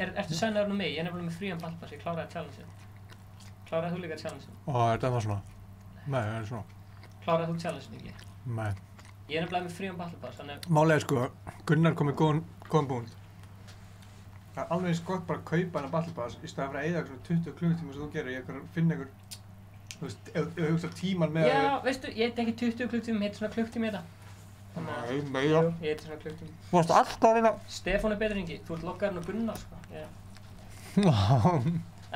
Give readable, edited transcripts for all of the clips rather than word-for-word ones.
ertu sennaður mig? Ég er nefnilega með frían ballpass, ég kláraði challenge-ið. Kláraði þú líka challenge-ið? Ó, þetta var svona? Nei, það svona. Kláraði þú challenge-ið ekki? Nei. Ég er nefnilega með frían ballpass, þannig... Málega sko, Gunnar kom með góðan búnd. Það er alveg eins gott bara að kaupa hana ballpass í staðan fyrir að eyða svona 20 klukkutíma sem þú gerir í finna einhver, þú veist, ef þú hugsar tíman með Já, veistu, ég heit ekki 20 klukkutíma, heitir svona klukkutíma í þetta. Nei, já. Jú, ég heitir svona klukkutíma. Þú varst alltaf að reyna. Stefán er betri en ekki, þú ert lokkaðurinn á Gunnar, sko.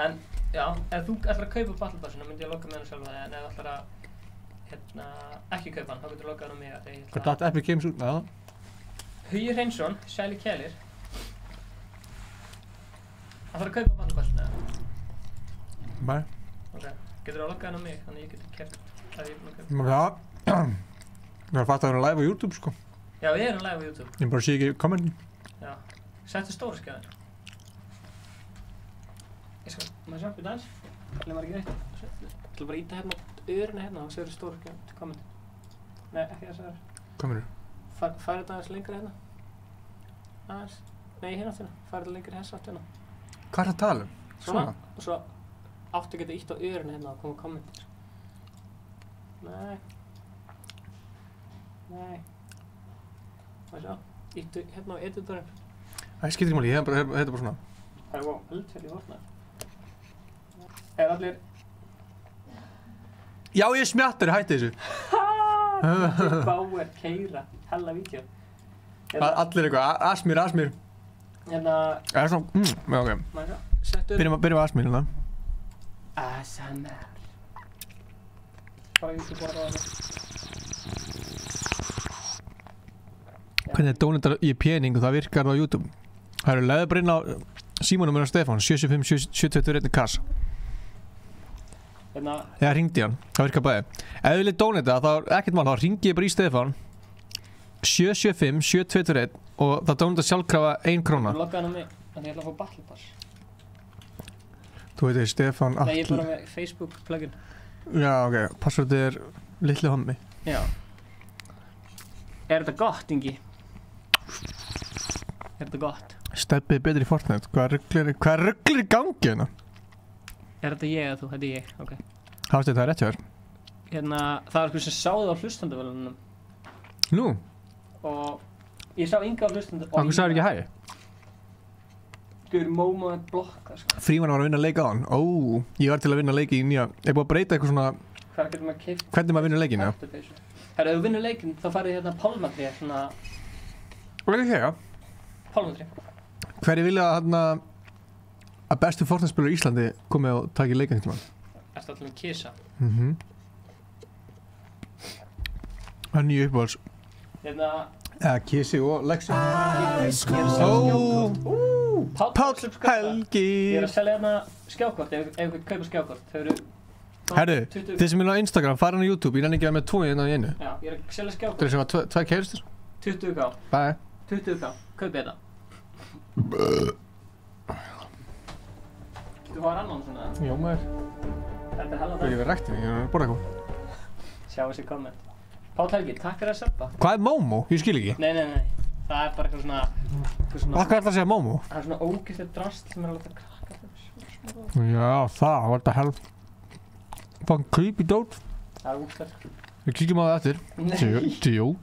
En, já, ef þú ætlar að kaupa ballpassina, myndi ég lokka með hann sjálfa, en ef þú ætlar að, ekki kaupa hann, þá getur lokkaður á mig að ég Hvað datt Epic Games út með það? Hugi Hreinsson, Sæli Kælir. Það þarf að kaupa ballpassina. Nei. Ok, getur þú að lokka hann á mig, þannig ég getur kert það ég er búinn að kaupa. Já, ég var fatt að vera live á YouTube sko. Já, við erum live á YouTube. Ég bara sé ekki kommentin. Já, settu stóra skjáðin. Ég skal, maður sjá, byrja aðeins. Það maður ekki reitt. Ég ætla bara að íta hérna á örina hérna og segja stóra skjáðin til kommentin. Nei, ekki þess aðeins. Kommentur. Færi þetta aðeins lengra hérna. Aðeins. Nei, hérna áttina. Færi þetta lengra þess áttina. Hvað er það að tala um? Svona. Og svo áttu að geta ítt á örina hérna og koma kommentir. Nei. Nei. Maður sjá. Íttu hérna á editorinn. Það skiptir ekki máli, þetta er bara svona. Það er eldfell í hortnaði. Allir... Já, ég smjattur, hætti þessu. Bauer, keira, hella vídeo. Allir eitthvað, Asmir. Hérna... Það er svona, já, ok. Maður sjá, settu... Byrjum á Asmir hérna. ASMR. Bara YouTube bara á það. Hvernig dónetar í pening og það virkar á YouTube? Það eru leiði bara inn á símanúmerið á Stefán, 775-721 kassa. Hérna... Eða hringdi hann, það virkar bæði. Ef þið viljið dóneta, þá er ekkert mál, þá hringi ég bara í Stefán 775-721 og það dóneta sjálfkrafa 1 króna. Þú lokkaði hann á mig, þannig ég ætla að fá battle pass. Þú veit Stefán Nei, ég er bara með Facebook plugin. Já, ok, passwordið er litli hommi. Já. Er þetta gott, Ingi? Er þetta gott? Stebbi er betri í Fortnite, hvað rugglir í gangi hérna? Er þetta ég eða þú? Þetta er ég, ok. Hafstu þetta rétt hjá þér? Hérna, það var eitthvað sem sáði á hlustandavelunum. Nú? Og ég sá Inga á hlustandavelunum. Hvað sagði ekki hæ? Guður Momo að blokka, sko. Fríman var að vinna leik á hann. Ó, ég var til að vinna leiki í nýja. Ég búið að breyta eitthvað svona... Hvað getur maður keypt? Hvernig maður vinnur leikinn, já? Herra, ef þú vinnur leikinn, þá farið hérna pálmatré, svona... Og ekki þegar? Pálmatré. Hverju vilja að bestu Fortnite-spilur í Íslandi komið og taki leikinn til mann? Ertu alltaf með Kisa? Það er nýju uppáhalds. Hérna... Eða Kisi og Lexi. Páll Helgi. Ég er að selja hérna skjákort, ef einhvern kaupar skjákort. Þau eru... Herru, þið sem vilja á Instagram, fara hann á YouTube, ég nenni ekki að með 2 hérna í einu. Já, ég er að selja skjákort. Það er sem að 2 keiristur. 20k. Bye. 20k. Kaupið þetta. Þú var annan svona? Jó maður. Þetta er hella Það er það. ekki verið ræktið, ég er að borða eitthvað. Sjá þessi komment. Páll Helgi, takk fyrir að subba. Hvað er Momo? Ég skil ekki. Nei. Það er bara eitthvað svona... Hvað er það að segja Momo? Það er svona ógeðslegt drasl sem er að láta krakka fyrir. Já, það var þetta hell. Fucking creepy dót. Það er ógeðslegt. Við kíkjum á það eftir. Djók.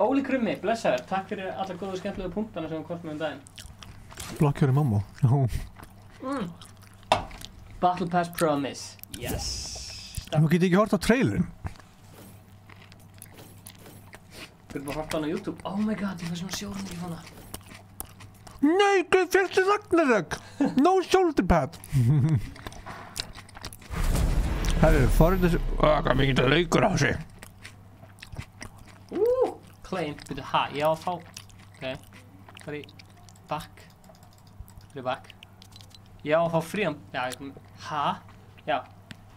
Óli Krummi, blessaður. Takk fyrir alla góðu og skemmtilegu punktana sem við komum með daginn. Blokkjöri Momo. Battle Pass Promise. Yes. Þú getur ekki hort á trailerin. Við erum bara hort á hann á YouTube. Oh my god, ég fær svona sjórn í hana. Nei, hvað fyrstu Ragnarök? No shoulder pad. Herru, forrið hvað mikið þetta leikur á sig. Claim, byrju, ha, ég á að fá. Ok, það er í back. Það er í back. Ég á að fá frían, já, ha? Já,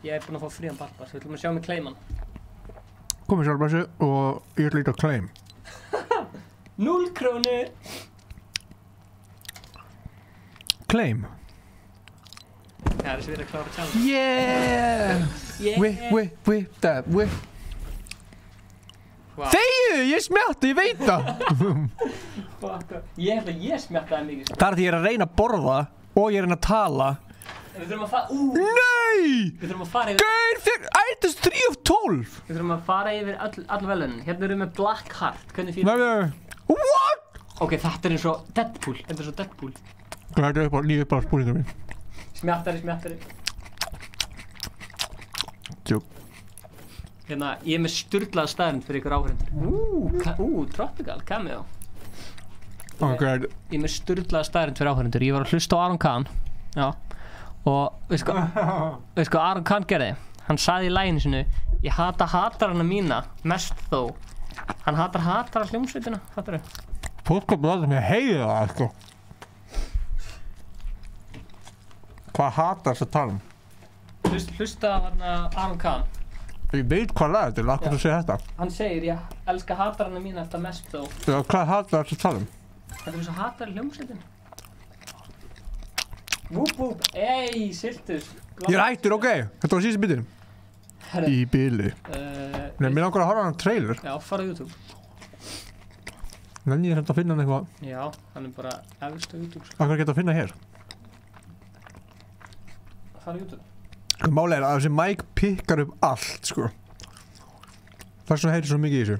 ég er búinn að fá frían ballpass, við ætlum að sjá mig claiman. Komið sjálfbæssu og ég ætla líka að claim. 0 krónu! Claim. Það er þessi verið að klára challenge. Yeah! Whip that, whip. Wow. Þegju, ég smjátti, ég veit það. Fuck. Ég held að ég smjattaði mikið, sko. Það er því ég er að reyna að borða og ég er að reyna að tala. Við þurfum að fara, Nei! Við þurfum að fara yfir, Gaur, þér ætist 3 of 12! við þurfum að fara yfir all velunin. Hérna erum við með Black Heart, hvernig fyrir? Nei. What? Ok, þetta er eins og Deadpool, þetta er svo Deadpool. Glæði upp á spúningar mín. Smjattari. Tjók. Hérna, ég er með sturglað staðrind fyrir ykkur áhörendur. Tropical, cameo. Ok. Ég er með sturglað staðrind fyrir áhörendur. Ég var að hlusta á Aron Kahn. Já. Og veist hvað Aron Kahn gerði? Hann sagði í laginu sinu, ég hata hatarana mína mest þó. Hann hatar hljómsveitina, fattarðu? Fólk er bara með heiða það, sko. Hvað hatar þess að tala um? Hlusta á Aron Kahn. Ég veit hvað lag þetta er, akkur þú segir þetta. Hann segir, ég elska hatarana mína þetta mest þó. Já, hvað hatar þess að tala um? Þetta er eins og hatar hljómsveitina. Vúp, ei, Siltus. Ég er hættur, ok. Þetta var síðan bitin. Í bili. Nei, mér langar að horfa á hann trailer. Já, fara á YouTube. Nenni ég hérna að finna hann eitthvað. Já, hann er bara efst á YouTube. Akkur geta að finna hér. Fara á YouTube. Sko, málega er að þessi mic pikkar upp allt, sko. Þess vegna heyrir svo mikið í þessu.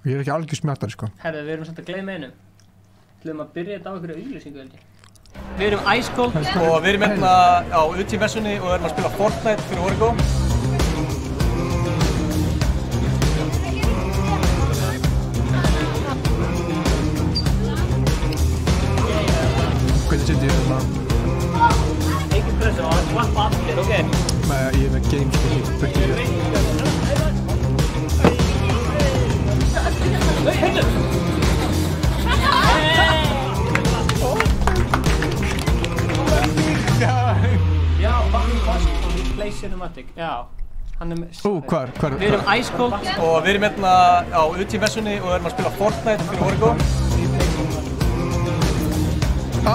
Ég er ekki algjör smjattari, sko. Herðu, við erum samt að gleyma einu. Við ætlum að byrja þetta á einhverju auglýsingu, held ég. Við erum Ice Cold. Og við erum hérna á UT-messunni og erum að spila Fortnite fyrir Origo. Hvernig sitt ég hérna? Ekki pressu, og að swappa allir, ok? Nei, ég er með games, sko. Já, Bambi Fast og Play Cinematic, já. Hann er með... Hvar? Við erum Ice Cold. Og við erum hérna á UT-messunni og erum að spila Fortnite fyrir Origo. Á!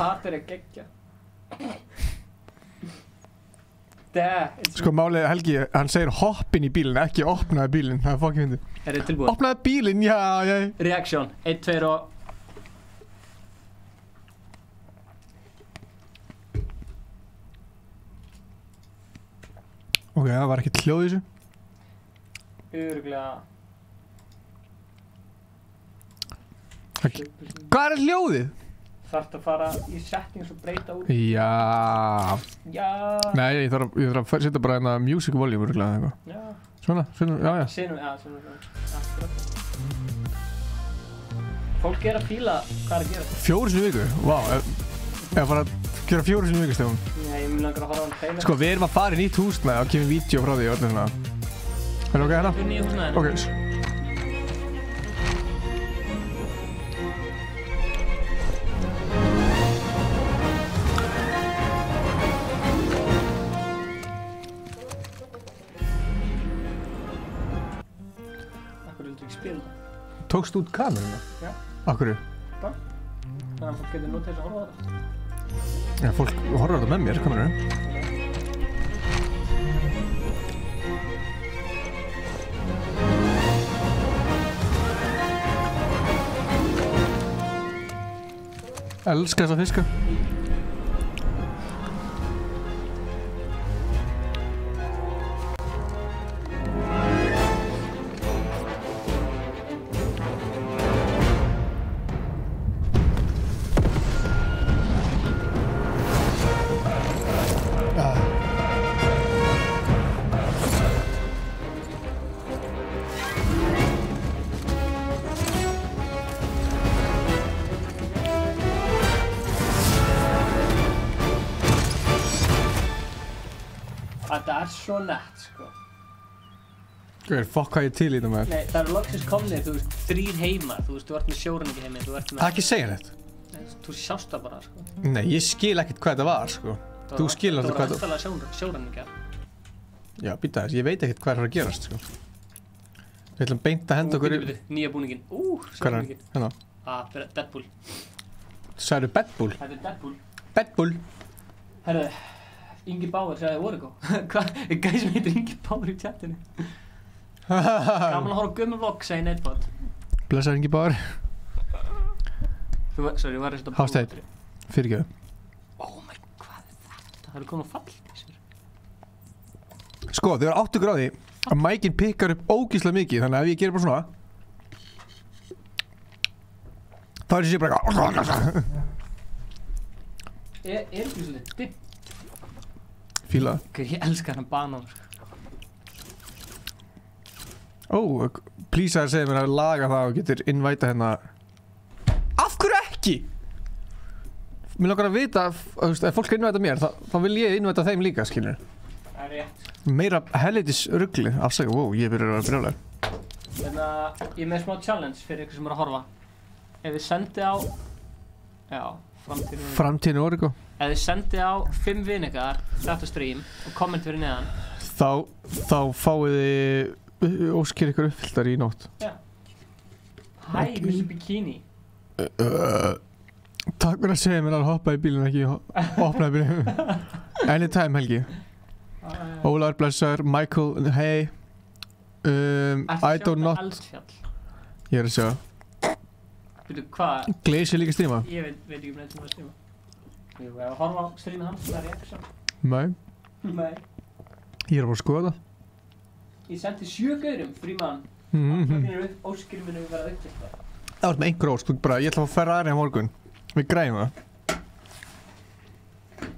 Hatar er geggja. Sko málið Helgi, hann segir hoppin í bílinn, ekki opnaði bílinn, það er fokkið fyndið. Er þið tilbúin? Opnaði bílinn, já. Reaction, 1, 2 og... Ok, það var ekkert hljóð í þessu. Örugglega... Hvað er hljóðið? Þarft að fara í settings og breyta úr. Já. Nei, ég þarf að setja bara hérna music volume eða eitthvað. Já. Svona, já. Svona. Akkurat. Fólk er að fíla hvað er að gera. 4 sinni í viku, vá. Ég fara að gera 4 sinni í viku, Stefán. Nei, ég mun langar að horfa á hann trailer. Sko, við erum að fara í nýtt húsnæði og kemur vídeo frá því og öllu svona. Er það ok hérna? Við nýja húsnæðinu. Ok. Tókst út kameruna? Já. Akkurru? Bara. Þannig að fólk getur notið þess að horfa á þetta. Já, fólk horfir á þetta með mér, kameruna. Elskar þessa fiska. Þetta er svo nett, sko. Gauður, fokk hvað ég til í þetta með þér. Nei, það eru loksins komnir, þú veist, 3 heima. Þú veist, þú ert með sjóræningi heimi, þú ert með... Það er ekki segja neitt. Þú sjást það bara, sko. Nei, ég skil ekkert hvað þetta var, sko. Þú skilur alltaf hvað þetta... Það voru alltaf sjóræningjar. Já, býta þess, ég veit ekkert hvað er að gerast, sko. Við ætlum beint að henda okkur í... Nýja búningin. Hvað er hérna? Deadpool. Sagðu Bedbull? Þetta er Deadpool. Bedbull. Herðu, Ingi Báir sagði Origo. Hvað? Gæði sem heitir Ingi Báir í chatinu. Gaman að horfa á gömul vlogg, segir Neidbot. Blessaður Ingi Báir. Sorry, ég var að setja Hásteinn, fyrirgefðu. Oh my, hvað þetta? Það eru komin að falla í sér. Sko, þau eru áttu gráði að mækinn pikkar upp ógíslega mikið, þannig að ef ég gerir bara svona þá er þessi bara ekki svolítið dimm? Fíla. Ég elskar hann banan. Please að segja mér að laga það og getur innvæta hérna. Af hverju ekki? Mér langar að vita, ef fólk innvæta mér, þá vil ég innvæta þeim líka, skilur. Það er rétt. Meira hellitis rugli, afsaka, ég byrjar að brjála. Ég er með smá challenge fyrir ykkur sem er að horfa. Ef þið sendi á, Framtíðin Origo. Ef þið sendi á 5 vin ykkar þetta stream og komment fyrir neðan. Þá fáið þið óskir ykkur uppfylltar í nótt. Já. Hæ, Mr. Bikini. Takk fyrir að segja mér að hoppa í bílinn, ekki opna í bílinn. Anytime, Helgi. Ólaður blessaður, Michael, hey. I don't not. Ég er að sjá. Veitu, hvað? Glaze líka streama? Ég veit ekki neitt sem að streama. Jú, ef að horfa á streamið hans, það er ég ekki sjá. Nei. Ég er bara að skoða það. Ég sendi 7 gaurum, frímann. Það finnir upp, óskir minn að vera uppfyllt. Það var með einhver ósk, ég ætla að fá Ferrari á morgun. Við græðum það.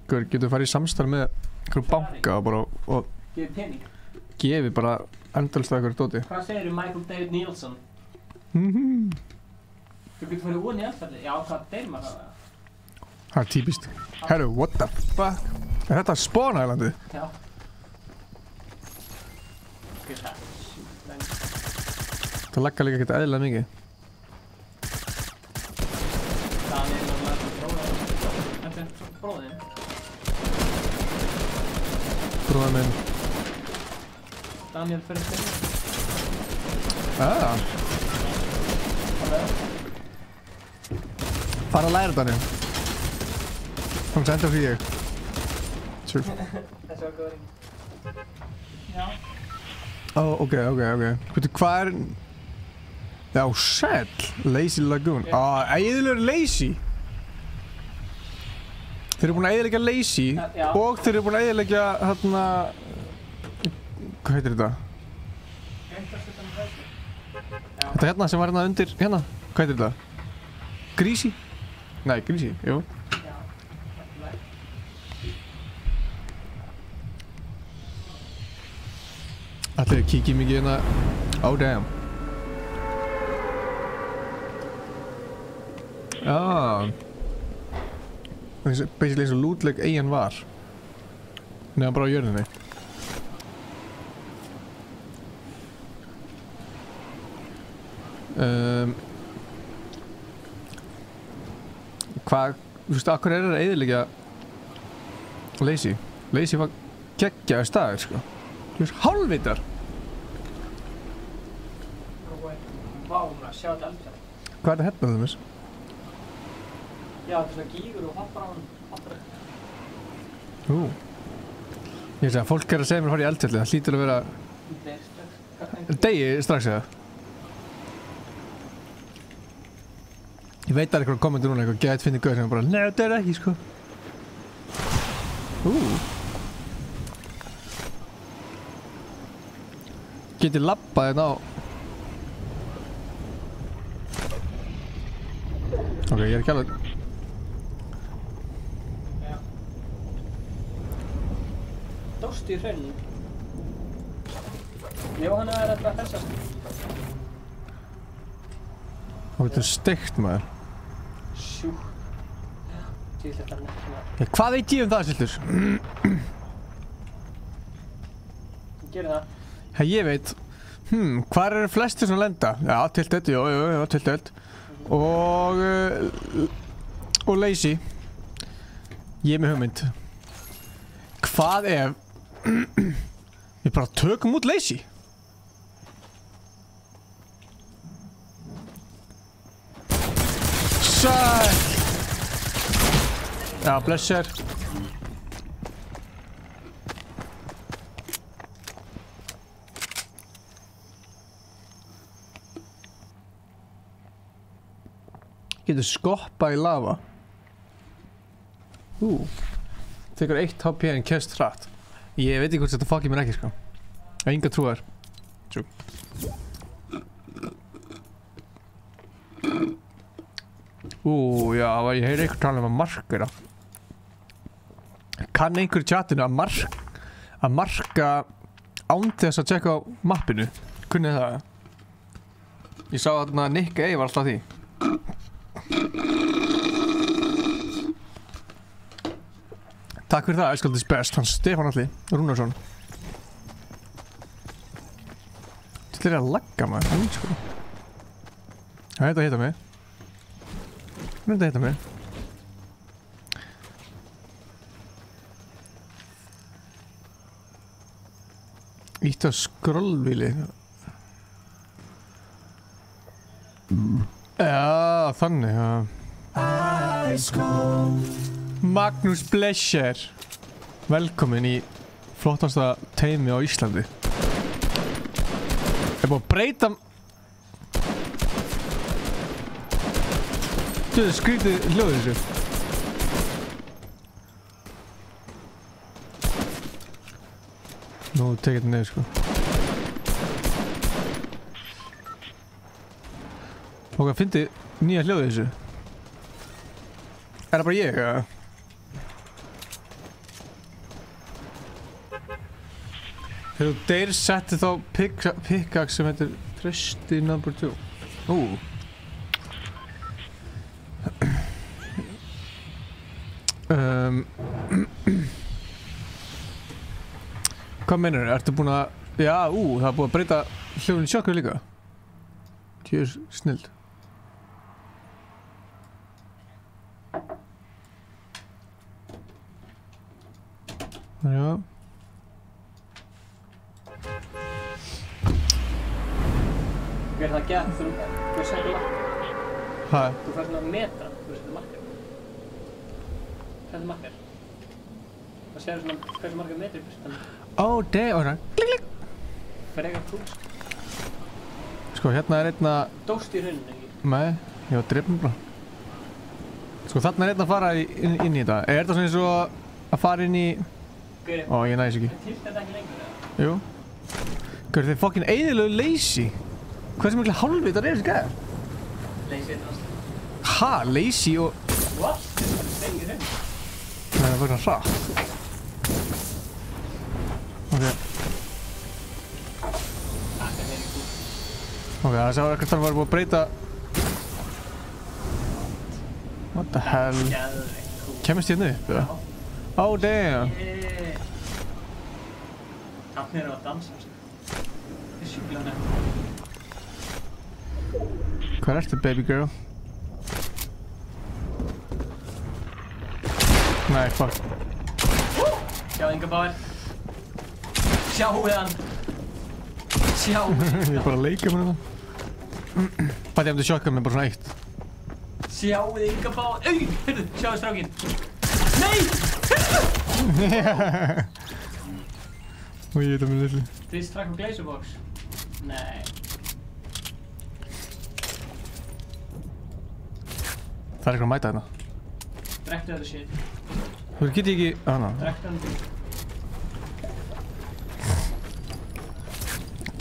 Guður, getur við farið í samstarf með einhverju banka og bara Gefið pening. Gefið bara endalist að einhverju dóti. Hvað segirðu Michael David Nielsen? Þú getur farið ofan í eldfjalli. Já, hvað deyr maður það? Það er típist. Herru, what the fuck? Er þetta Spawn Islandið? Já. Skil það. Það laggar líka ekkert eðlilega mikið. Daniel og maður bróðin. Þetta er bróðin. Bróðin minn. Daniel fyrir styrna. Fara að læra Daniel. Kom senda fyrir ég. Sure. Þessi var góður. Já. Ok. Veitu, hvað er... Já, sæll. Lazy Lagoon. Æðilegur Lazy. Þeir eru búin að eyðileggja Lazy og þeir eru búin að eyðileggja hérna... Hvað heitir þetta? Þetta hérna sem var hérna undir, hérna. Hvað heitir þetta? Greasy? Nei, Greasy, jú. Allir kíkja mikið hérna. Oh damn. Basically eins og lútleg eigin var. Nefnum bara á jörðinni. Hvað, þú veist, akkur er það að eyðileggja Lazy? Lazy var geggjaður staður, sko. Þú veist, hálfvitar! Vá, maður, sjá þetta eldfjall. Hvað er þetta hérna, þú veist? Já, þetta er svona gígur og hoppar á hann. Ég veist að fólk er að segja mér að fara í eldfjalli, það hlýtur að vera... Degi strax, eða? Ég veit að það er eitthvað kommentur núna, eitthvað gæt finnir gauð sem bara nei, þetta er ekki, sko. Get ég labbað hérna á... Ok, ég er ekki alveg... Dóstu í hrauninu? Jú, hann er að helsast. Og þetta er steikt, maður. Sjú. Tvíl þetta er nefnt svona. Hvað veit ég um það, Sildur? Gerðu það. Ég veit. Hvar eru flestir sem lenda? Já, Tilted, jú, Tilted. Og Lazy. Ég er með hugmynd. Hvað ef við bara tökum út Lazy? Sæl! Já, blessar. Getur skoppað í lava. Tekur 1 HP en kemst hratt. Ég veit ekki hvort þetta fuckið mér ekki, sko. Enga trúar. Tjú. Já, ég heyri ykkur tala um að markera. Kann einhver í chatinu að marka án þess að tjekka á mappinu? Kunnið það? Ég sá að Nick A var alltaf því. Takk fyrir það, Elskaldis best, hans Stefán Alli Rúnarsson. Þetta er að lagga maður, sko. Það heit að hitta mig. Það heit að hitta mig. Ítt á skrollvíli. Já, þannig, já. Magnús Blescher. Velkomin í flottasta teimi á Íslandi. Ég er búinn að breyta... Þú veist, skrítið hljóðið þessu. Nú, tekið þetta niður, sko. Og hvað fyndi nýja hljóðið þessu? Er það bara ég, eða? Þegar þú deyr setti þá pickaxe sem heitir Trusty number 2. Hvað meinar þau? Ertu búinn að... Já, það er búið að breyta hljóðinu sjokkur líka. Tjör snild. Já. Hver það gett þú segir mark? Hæ? Þú fær svona metra, þú veist þetta markar. Þetta markar. Það séu svona hversu margar metri fyrst. Det er það. Klikk. Frekar þú. Sko, hérna er einna... Dóst í rauninni, ekki? Nei, ég var drifnum bara. Sko, þarna er einna að fara inn í þetta. Er þetta svona eins og að fara inn í... Gauri. Ég næs ekki. Tilt þetta ekki lengur, eða? Jú. Gauri, þeir fucking eyðilegu lazy. Hversu miklu hálfvitar er þessi gæðar? Lazy er það. Ha? Lazy og... What? Þetta er segir rauninni. Það er bara hratt. Ok, það sá ekkert að það var búið að breyta... What the hell? Kemist hérna upp, eða? Oh, damn! Þannig er það að dansa, sko. Það er sjúklega nefn. Hvað ertu, baby girl? Nei, fuck. Sjá Inga Bauer. Sjáu hann. Sjáu. Ég er bara að leika með það. Bæti ég um til shotgun með bara svona eitt. Sjáu Inga Bauer. Heyrðu, sjáu strákinn. Nei! Og ég veit að mér lilli. Þið strakk á Glazerbox. Nei. Það er eitthvað að mæta hérna. Drektu þetta shit. Þú geti ekki... Hana. Drektu hann.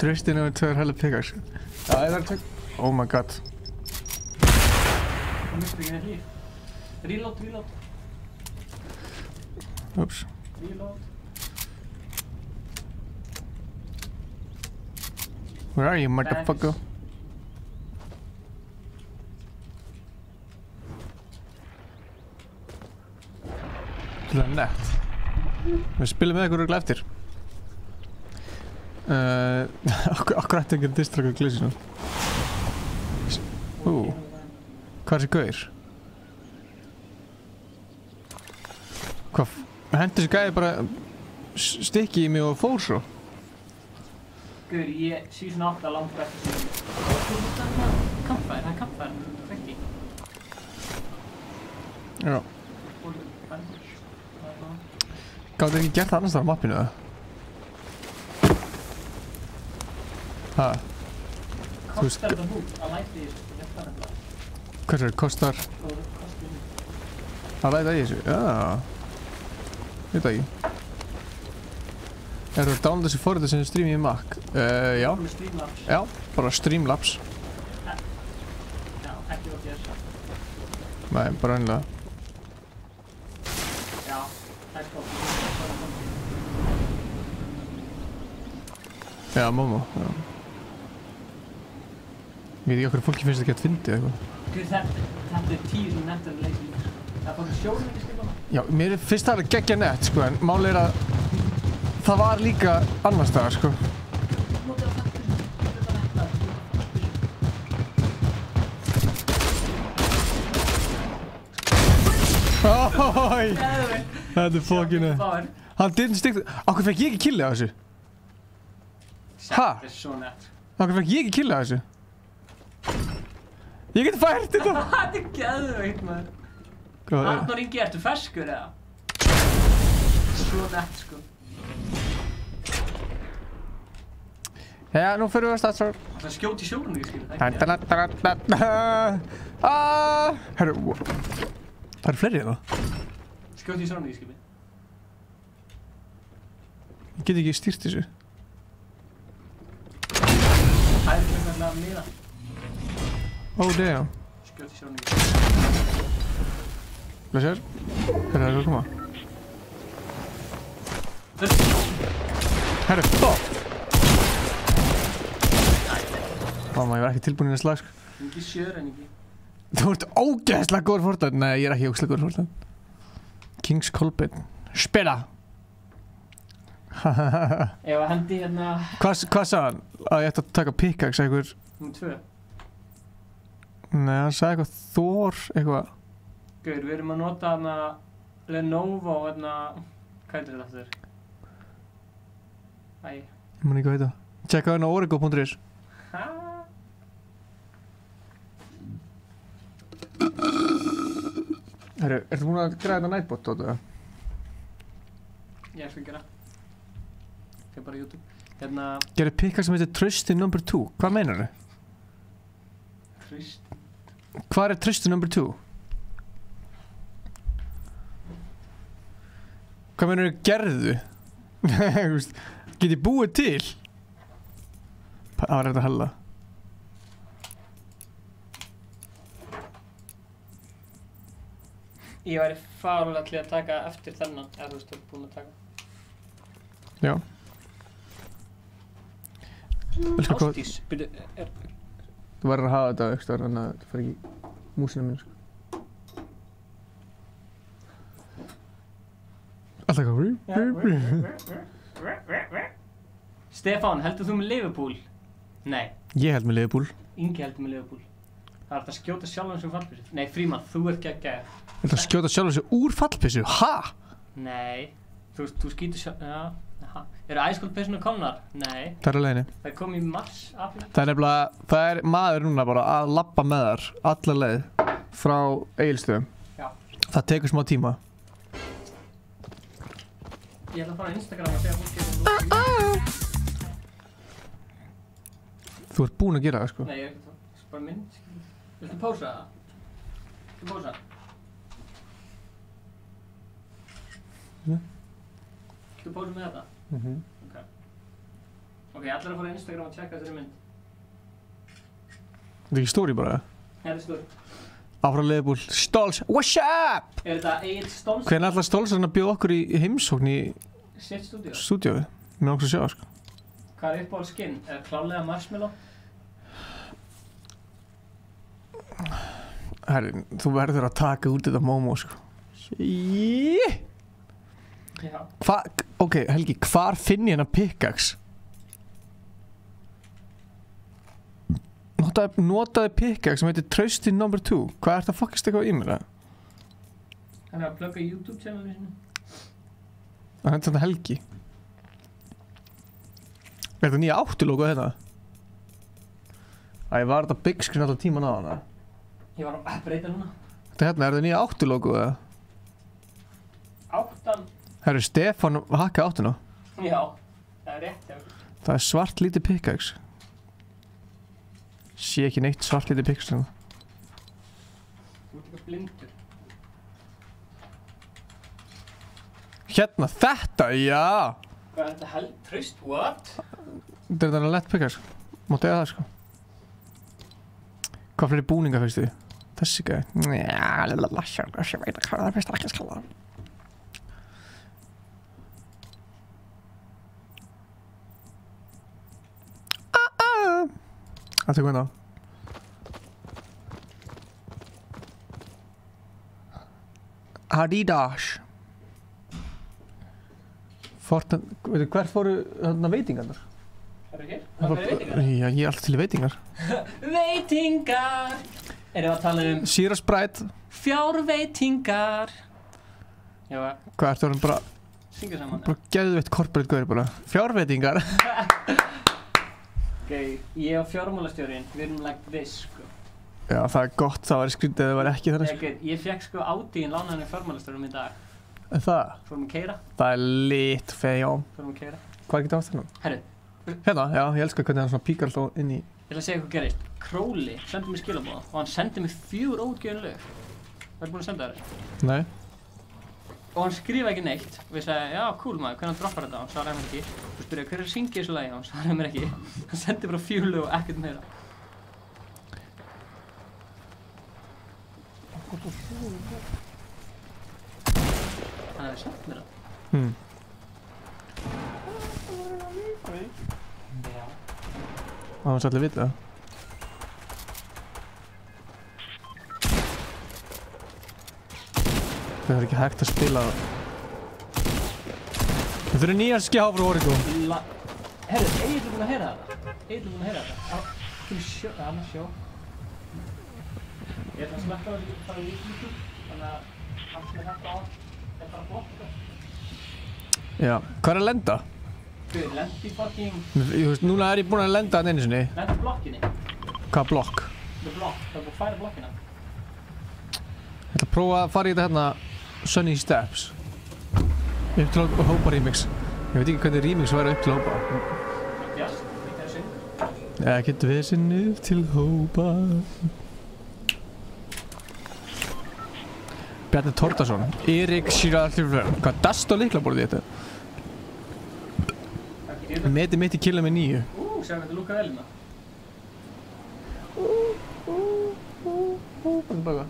Tristinn og tveir hella pickaxe. Já, það er tveir... Oh my god. Það misti ekki neitt líf. Reload. Oops. Reload. Where are you, motherfucker? Það er nett. Við spilum með ykkur örugglega eftir. Akkur ætti enginn distrakka glissinu. Hvað er þessi gaur? Hvað? Hendi þessi gæði bara stykki í mig og fór svo? Gaur, ég sé svona 8 langt eftir síðan. Kampfær, það er kampfær. Kvekki. Já. Gáðu ekki gert það annars þar á mappinu, eða? Hæ? Kostar þetta hút að læti í þessu? Hvað er það? Kostar? Það læta í þessu? Já. Veit það ekki. Er það að downloada þessi forrita sem streami í Mac? Já. Streamlabs. Já, bara Streamlabs. Já, ekki OBS. Nei, bara einlega. Já, það er góð. Já, mamma. Já. Ég veit ekki okkur fólki finnst þetta ekki að fyndi eitthvað. Þetta er 10 sem nettur að leysa líka. Það er bara sjónum í skipana. Já, mér finnst það alveg geggja nett, sko, en málið er að það var líka annars staðar, sko. Ói! Þetta er fokkinu. Hann didn't stick to... Akkur fekk ég ekki killið á þessu? Ha? Þetta er svo nett. Akkur fekk ég ekki killið á þessu? Ég get fært þetta! Þetta er geðveikt, maður. Arnór Ingi, ertu ferskur eða? Svo nett, sko. Já, nú fyrir við að starta. Það er skjót í sjónum, ég skilur. Herru, það eru fleiri það. Skjót í sjónum, ég skilur. Ég get ekki stýrt þessu. Það er alltaf að miða. Oh damn. Skjót í sjónum, ég skilur. Blessar. Herru, það er að koma. Herru, stopp! Mamma, ég var ekki tilbúin í þessu slag, sko. Ingi sjör en ekki. Þú ert ógeðslega góður Fortnite. Nei, ég er ekki ógeðslega góður Fortnite. Kings Colbin. Spila! Ef að hendi hérna... Hvað sagði hann? Að ég ætti að taka pickaxe eitthvað... Númer 2. Nei, hann sagði eitthvað Thor, eitthvað... Gauður, við erum að nota hérna... Lenovo, hérna... Hvað heitir þetta aftur? Æ. Ég man ekki að veita. Tjekka hérna á origo.is. Hæ? Herru, ertu búin að græða þetta Nightbot, Tóta? Ég skal gera. Það er bara YouTube. Hérna... Gerði pickaxe sem heitir Trusty No. 2. Hvað meinar þau? Trist. Hvað er Trusty No. 2? Hvað meinar þau gerðu? Get ég búið til? Það var þetta hella. Ég væri fárlega til að taka eftir þennan, eða þú veist, þú ert búinn að taka. Já. Ásdís, byrju, Þú verður að hafa þetta ekstra, þannig að það fær ekki músina mín, sko. Alltaf hvað? Stefán, heldur þú með Liverpool? Nei. Ég held með Liverpool. Ingi heldur með Liverpool. Það er að skjóta sjálfan sig úr fallbyssu. Nei, Frímann, þú ert geggjær. Þetta skjóta sjálf sig úr fallbyssu? Ha? Nei. Þú skýtur sjálf... Já. Ha. Eru æskóldbyssuna komnar? Nei. Það er á leiðinni. Það kom í mars, apríl. Það er nefnilega, það er maður núna bara að labba með þar alla leið frá Egilsstöðum. Já. Það tekur smá tíma. Ég ætla að fara á Instagram og segja fólki Þú ert búinn að gera það, sko. Nei, ég er ekki það. Það er bara mynd, skilur. Viltu pósa það? Viltu pósa? Viltu pósa með þetta? Ok. Ok, allir að fara á Instagram og checka þessari mynd. Þetta er ekki stóri bara? Þetta er stóri. Áfram Liverpool. Stolz, what's up? Er þetta Egil Stolz? Hvernig ætlar Stolz að bjóða okkur í heimsókn í Sitt stúdíu? stúdíóið? Mér okkur að sjá, sko. Hvað er uppáhald skinn? Er klálega marshmallow? Herri, þú verður að taka út þetta Momo, sko. Já. Ok, Helgi, hvar finn ég hennar pickaxe? Notaði pickaxe sem heitir Trusty No. 2. Hvað er þetta fokkist eitthvað í mér, eða? Hann er að plugga YouTube channelinu sinu. Það er þetta Helgi. Er þetta nýja áttulogo þetta? Æ, var þetta big screen alltaf tíman á hana? Ég var að breyta núna. Þetta hérna, er þetta nýja áttulogo eða? Áttan. Herru, Stefán hakkaði áttuna. Já, það er rétt, já. Það er svart lítið pickaxe. Sé ekki neitt svart lítið pickaxe hérna. blindur. Hérna, þetta, já! Hvað er þetta traust? What? Þetta er þetta lett pickaxe. Máttu eiga það, sko. Hvað fyrir búninga finnst þið? Þessi gæði. Já, lalala, ég veit hvað það finnst ekki að skalla. Það tekur hérna á. Adidas. Fortan, veitu, hvert fóru þarna veitingarnar? Er það hér? Hvað fyrir veitingar? Já, ég er alltaf til í veitingar. Veitingar! Erum við að tala Sýra Sprite. Fjárveitingar? Já, Hvað ertu orðin bara, syngja saman. bara geðveitt corporate gaur bara. Fjárveitingar. Ok, ég og fjármálastjórinn, við erum like this, sko. Já, það er gott, það var skrítið að það var ekki þannig. Ég fekk sko Audíinn lánaðan fjármálastjórnum í dag. Það? Fórum að keyra. Það er lit fejón. Fórum að keyra. Hvað er ekki það ástæðan? Herru, Hérna, já, ég elska hvernig hann svona píkar alltaf inn í... ég ætla að segja hvað gerist. Króli sendi mér skilabóða og hann sendi mér 4 óútgefin lög. Varstu búinn að senda þér? Nei. Og hann skrifaði ekki neitt og við sagði, já, cool maður, hvernig droppar þetta? Og hann svaraði mér ekki. Þú spurði, hver er að syngja í þessu lagi? Og hann svaraði mér ekki. Hann sendi bara 4 lög og ekkert meira. Hann hefði sendt mér það. Já. Það var svolítið vitað. Það er ekki hægt að spila það. Þetta eru nýjar skjá frá Origo. Herru, Egill er búinn að heyra þetta. Egill er búinn að heyra þetta. Annars sjó. Ég ætla að slekka á þessu bara í YouTube. Þannig að allt sem er hægt á er bara blokka. Já, hvað er að lenda? Guð, lendi fucking... Þú veist, núna er ég búinn að lenda hann einu sinni. Lendi blokkinni. Hvað blokk? Það er blokk. Það er búinn að færa blokkina. Ég ætla að prófa að fara í þetta hérna Sunny Steps. Upp til hópa remix. Ég veit ekki hvernig remix væri upp til hópa. Just, þetta er synd. Ekkert vesinn upp til hópa. Bjarni Tordarsson. Erik Sjíraldur. Hvað dast á lyklaborðið þetta? Meti mitt í killa með 9. Sjáum þetta lúka vel hérna. Bara baka.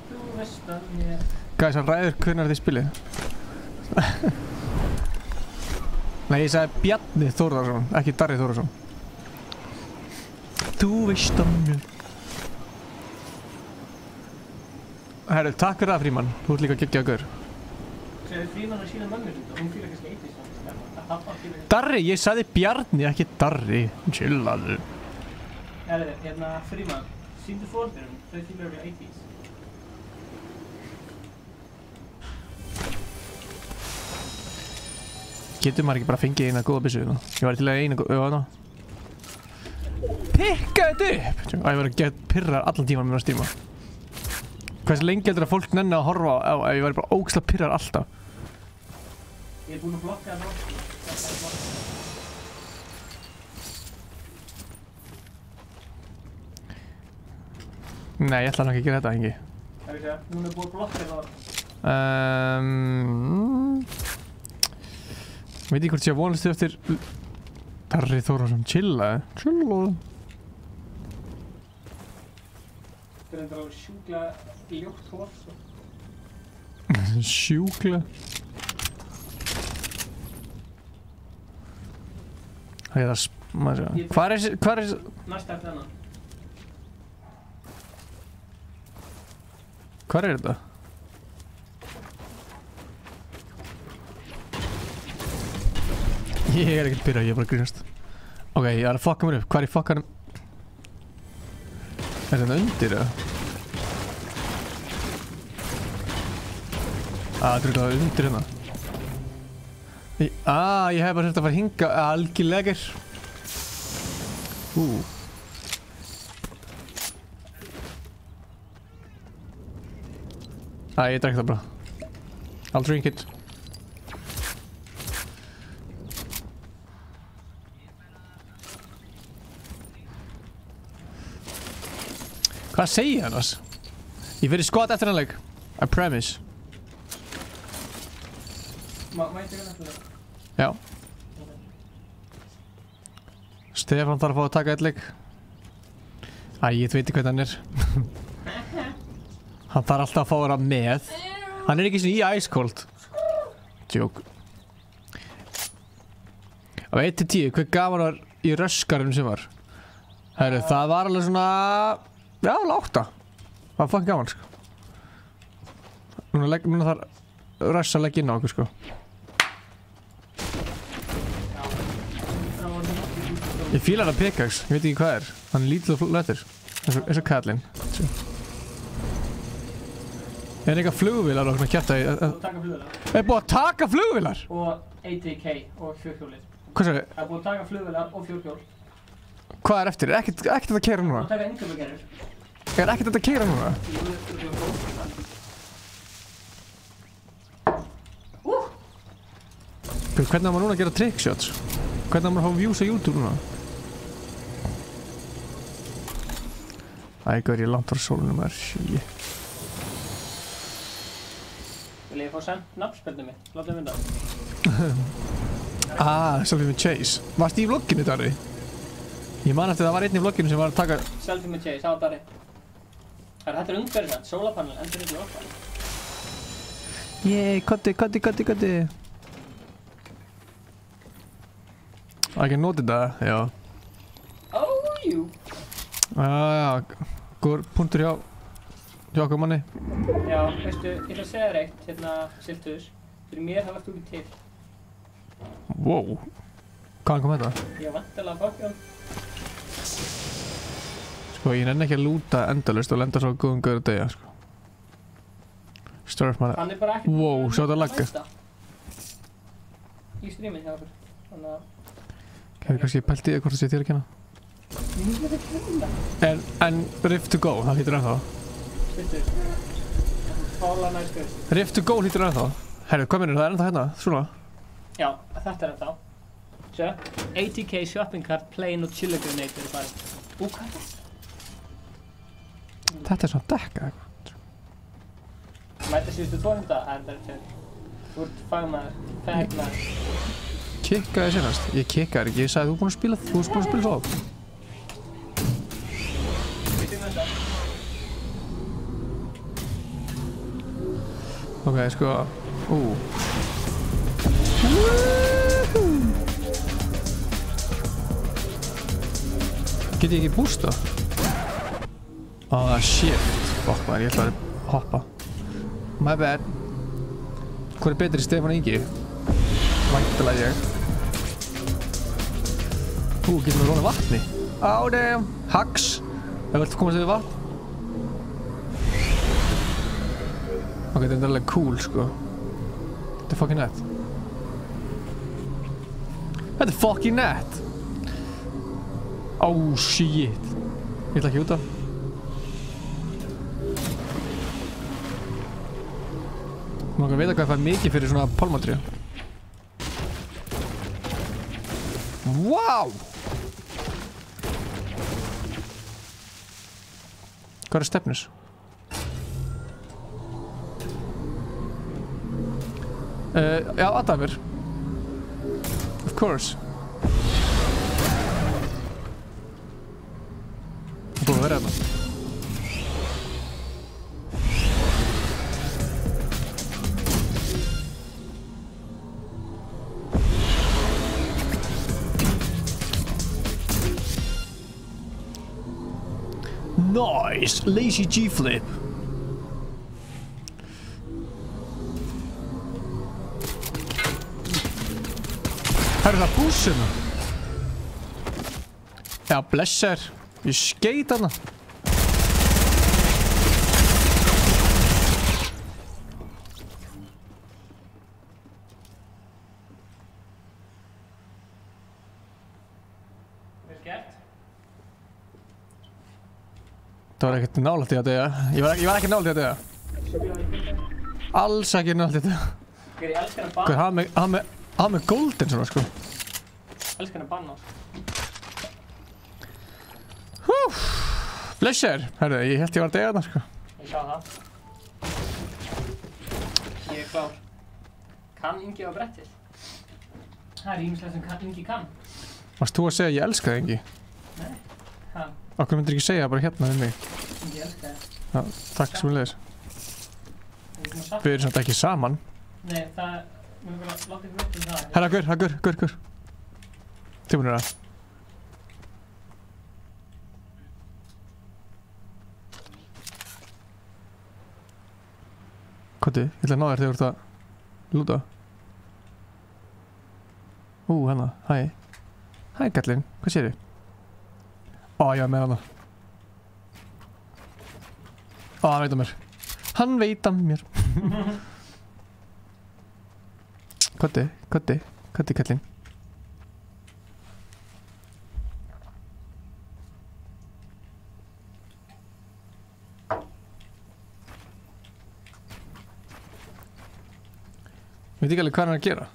Þú veist að ég... Gæs, hann ræður hvernig þið spilið. Nei, ég sagði Bjarni Þórðarsson, ekki Darri Þórðarsson. Þú veist að mér. Herru, takk fyrir það, Frímann. Þú ert líka geggjað gaur. Segðu Frímann að sína mömmu þetta og hún fýlar kannski eitthvað svona. Það pappa fýlar... Darri, ég sagði Bjarni, ekki Darri. Chillaðu. Herru, hérna Frímann, síndu fórðurum, þau fýlar eru 80s. Getur maður ekki bara fengið eina góða byssu? Ég var til að eina góða... Pikka þetta upp! Ég var að geta pirrar allan tíman með að stríma. Hversu lengi heldur að fólk nenni að horfa á ef ég væri bara ógeðslega pirrar alltaf? Ég er búinn að blokka það nátt. Nei, ég ætla hann ekki að gera þetta, Ingi. Það er ekki að, núna er búinn að blokka það. Veit ég hvort ég vonast þið eftir Darri Þórðarsson, chillaðu. Chillaðu. Þetta er enda alveg sjúklega ljótt hól, svo. Sjúklega. Það er það maður segja. Hvar er... Næsta eftir hennan. Hvar er þetta? Ég er ekkert byrjað, ég er bara að grínast. Ok, ég er að fokka mér upp. Hvað er í fokkanum? Er þetta undir eða? Þetta er eitthvað undir hérna. Ég hef bara þurft að fara að hinga algjörlegar. Ég drekk það bara. I'll drink it. Hvað segir ég annars? Ég fyrir skot eftir hann leik. I promise. Má ég taka þetta? Já. Stefán þarf að fá að taka eitt leik. Æ, ég veit ekki hvað hann er. Hann þarf alltaf að fá að vera með. Hann er ekki svona í Ice Cold. Joke. Af 1 til 10, hvað gaf hann var í röskarinn sem var? Herru, það var alveg svona... Já, alveg 8. Það var fucking gaman, sko. Núna þarf röss að leggja inn á okkur, sko. Ég fíla hann að pickaxe, ég veit ekki hvað er. Hann er lítill og lötur. Eins og kallinn. Er eitthvað flugvélar og svona kjæfta í... Taka flugvélar. Er búið að taka flugvélar? Og ATK og fjórhjólir. Hvað sagði? Það er búið að taka flugvélar og fjórhjól. Hvað er eftir? Er ekkert að keyra núna? Og taka innköpugerðir. Er ekkert að keyra núna? Hvernig á maður núna að gera trickshots? Hvernig á maður að fá views á YouTube núna? Æ, hvað er ég langt frá sólunum maður? Shit. Vil ég fá sent nafnspilnið mitt? Láttu mynda. Selfie með Chase. Varst í vlogginu Darri? Ég man eftir það var einn í vlogginu sem var að taka... Selfie með Chase, á Darri. Þetta er umhverfið þetta, sólapanel, endur ekki orðan. Yey, kotti. Ekki notið það, já. Oh, jú. Já, góður punktur hjá okkur manni. Já, veistu, ég ætla að segja þér eitt, hérna, Siltus. Fyrir mér það varst þú ekki til. Wow. Hvaðan kom þetta? Ég var vantilega að baka hann. Sko, ég nenni ekki að lúta endalaust og lenda svo góðum gauður að deyja, sko. Störf maður. Hann er bara ekkert... Wow, sjá þetta lagga. Í streaminn hjá okkur. Þannig að... Hefur kannski pælt í hvort það sé þér að kenna? Ég veit ekki það. En Rift to Go, það hlýtur ennþá. Siltus. Fála næskur. Rift to Go hlýtur ennþá. Herru, hvað minnur, það er ennþá hérna, svona? Já, þetta er ennþá. Svo, ATK shopping cart, plane og chiller grenade eru farið. Hvað er þetta? Þetta er svona dekka eitthvað. Mæta síðustu 200, það er fyrir. Þú ert fagmaður. Kikkaði senast? Ég kikkaði ekki, ég sagði þú er búinn að spila, þú ert búinn að spila svo. Við með þetta. Ok, sko, Get ég ekki bústa? Shit. Fuck maður, ég ætla að hoppa. My bad. Hvað er betri Stefán Ingi? Væntanlega ég. Getum við rónað vatni? Damn. Hacks. Ef þú ert að komast yfir vatn. Ok, þetta er alveg cool, sko. Þetta er fucking nett. Þetta er fucking nett. Shit. Ég ætla ekki út af. Má ekki að vita hvað ég fæ mikið fyrir svona pálmatré. Wow! Hvað er stefnus? Já, aðdæfur. Of course. Það búið að vera hérna. Nice! Lazy G-flip. Herru það búsina? Já, blessar. Ég skeit hana. Vel gert. Það var ekkert nálægt í að deyja. Ég var ekki nálægt í að deyja. Alls ekki nálægt í að deyja. Ég elskar að banna. Hann með golden svona, sko. Elskar að banna. Blesser! Herðu, ég held ég var að deyja þarna, sko. Ég sá það. Ég er klár. Kann Ingi á brettið? Það er ýmislegt sem Ingi kann. Varst þú að segja að ég elska þig, Ingi? Nei. Hann. Okkur myndir ekki segja bara hérna við mig. Ingi elska þig. Já, takk sem við leiðis. Við erum samt ekki saman. Nei, það... Mér vil láta ykkur upp það. Herra, Gur. Tilbúinir að. Koti, ég ætla að ná þér þegar þú ert að lúta. Hana, hæ. Hæ, gallinn, hvað sér þið? Ég var með hana. Hann veit af mér. Hann veit af mér. Koti, kallinn. Ég veit ekki alveg hvað hann er að gera.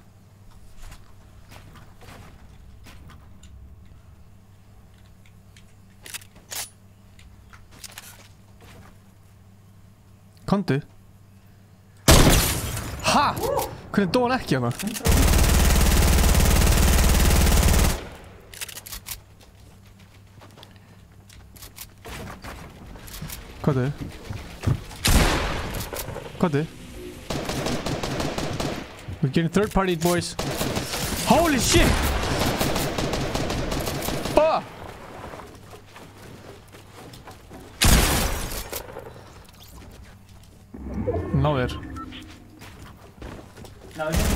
Komdu. Ha? Hvernig dó hann ekki hana? Komdu. We're getting third party, boys. Holy shit! Ná þér. Náðu þér.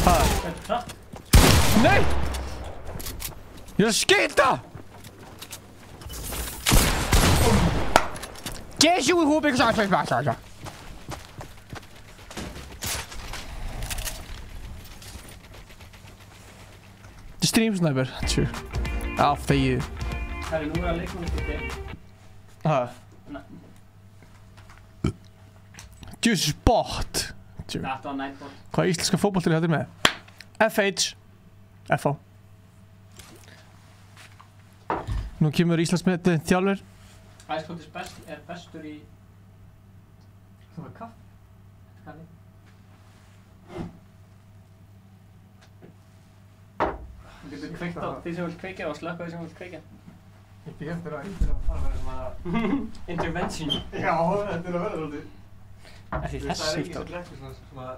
Þetta er trapp. Nei! Ég er að skita! Get you who big shot. Stream sniper, tjú. Þegið. Herri, nú er að leikma ykkur til. Jesus bot. Tjú. Þetta var Nightbot. Hvað íslenska fótboltið er þetta með? FH. FH. Nú kemur Íslandsmetið þjálfur. Æskotis er bestur í... Þú var kaff? Skalli. Þú getur kveikt á því sem vilt kveikja og slökka því sem vilt kveikja. Ég býð eftir að fara með svona... Intervention. Já, þetta er að vera svolítið. Því þessi Það er stór. enginn sem drekkur svona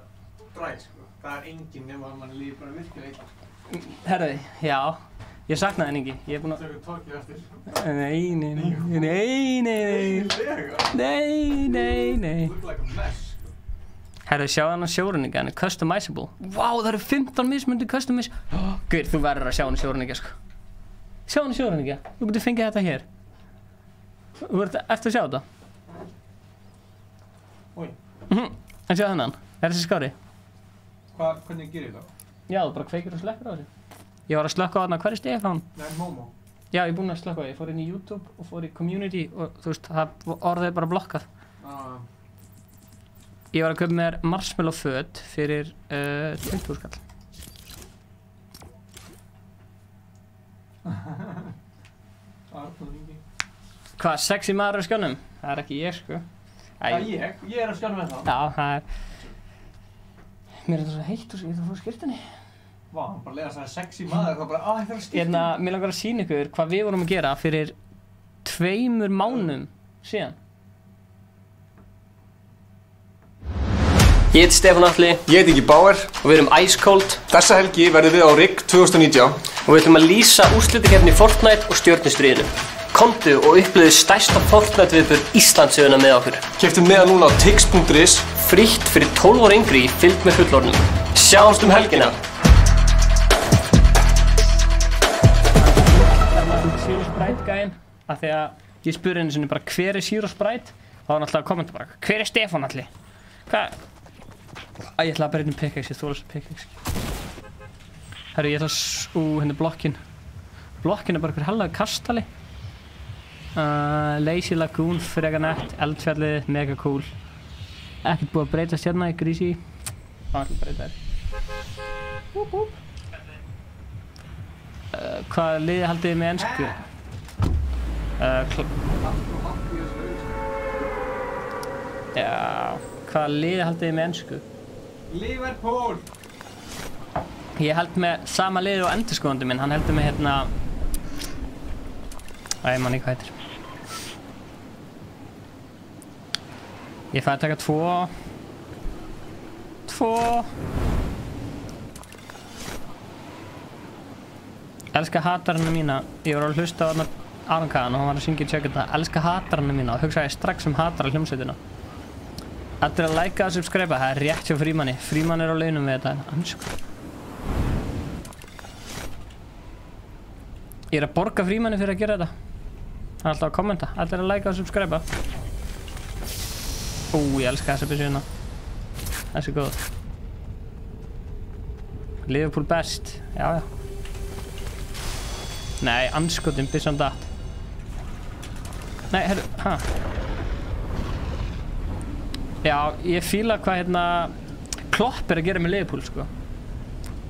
dræ, sko. Það er enginn nema að mann líður bara virkilega illa. Herði, já. Ég saknaði henni ekki. Ég er búinn að... Tökum tókið eftir. Nei. Look like a mess, sko. Herði, sjá hann á sjóruninga, hann er customizable. Vá, það eru 15 mismunandi customize... Guður, þú verður að sjá hann á sjóruninga, sko. Sjá hann á sjóruninga. Þú getur fengið þetta hér. Þú ertu að sjá þetta? Oj. En sjá þennan. Er þessi skári? Hvernig gerir það? Já, þú bara kveikir og slekkur á þessu. Ég var að slökka á þarna, hver er Stefán? Nei, Momo. Já, ég er búinn að slökka á því. Ég fór inn í YouTube og fór í community og þú veist, það orðið er bara blokkað. Ég var að kaupa mér marshmallow föt fyrir 20 skall. Hvað, sexy maður á skjánum? Það er ekki ég, sko. Það er ég er á skjánum með það. Já, það er... Mér er þetta svo heitt og svo ég þarf að fá skyrtunni. Vá, hann bara lega svona sexy maður, það bara, ég þarf að skipta. Mér langar að sýna ykkur hvað við vorum að gera fyrir 2 mánuðum síðan. Ég heiti Stefán Atli. Ég heiti Ingi Bauer. Og við erum Ice Cold. Þessa helgi verðum við á RIG 2019. Og við ætlum að lýsa úrslitakeppni í Fortnite og stjörnustríðinu. Komdu og upplifðu stærsta Fortnite viðburð Íslandssöguna með okkur. Keyptu miða núna á tix.is. Frítt fyrir 12 ára yngri í fylgd með fullorðnum. Sjáumst helgina. Zero Sprite gæinn, af því að ég spurði henni sinni bara hver er Zero Sprite? Þá var hann alltaf að kommenta bara, hver er Stefán Atli? Hvað? Ég ætla að breyta pickaxe, ég þóla þessu pickaxe. Herru, ég ætla að... Hérna er blokkin. Blokkin er bara hver hellaði kastali. Lazy Lagoon, freka nett, eldfjallið, mega cool. Ekkert búið að breytast hérna í Greasy. Það ætla að breyta þér. Hvað liði haldið þið með ensku? Já, hvaða liði haldið þið með ensku? Liverpool! Ég held með sama liði og endurskoðandi minn, hann heldur með hérna... Æ, ég man ekki hvað heitir. Ég fæði að taka 2. Elska hatarana mína. Ég var að hlusta á Aron Kahn og hann var að syngja í tjökkurna. Elska hatarana mína og hugsaði strax hatara hljómsveitina. Allir að læka og subscriba, það rétt hjá Frímanni. Frímann á launum við þetta. Ég að borga Frímanni fyrir að gera þetta. Hann alltaf að kommenta. Allir að læka og subscriba. Ég elska þessa byssu Þessi góð. Liverpool best. Já. Nei, anskotin, byssan datt. Nei, herru, Já, ég fíla hvað Klopp að gera með Liverpool, sko.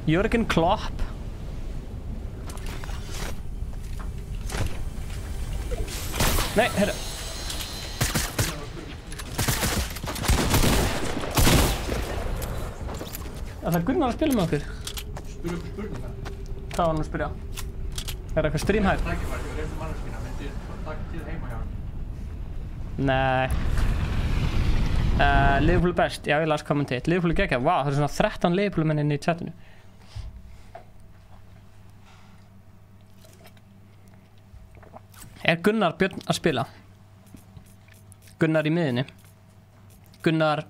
Jürgen Klopp. Nei, herru. Það er Gunnar að spila með okkur. Spyrja okkur spurninga. Hvað var hann að spyrja? Er eitthvað streamhæð? Tækifæri, ég reyndi manneskina, myndi taka til heima hjá hann. Nei. Liverpool best, já ég las kommentið. Liverpool geggjað, vá, það eru svona 13 Liverpool menn inn í chatinu. Er Gunnar Björn að spila? Gunnar í miðinni. Gunnar...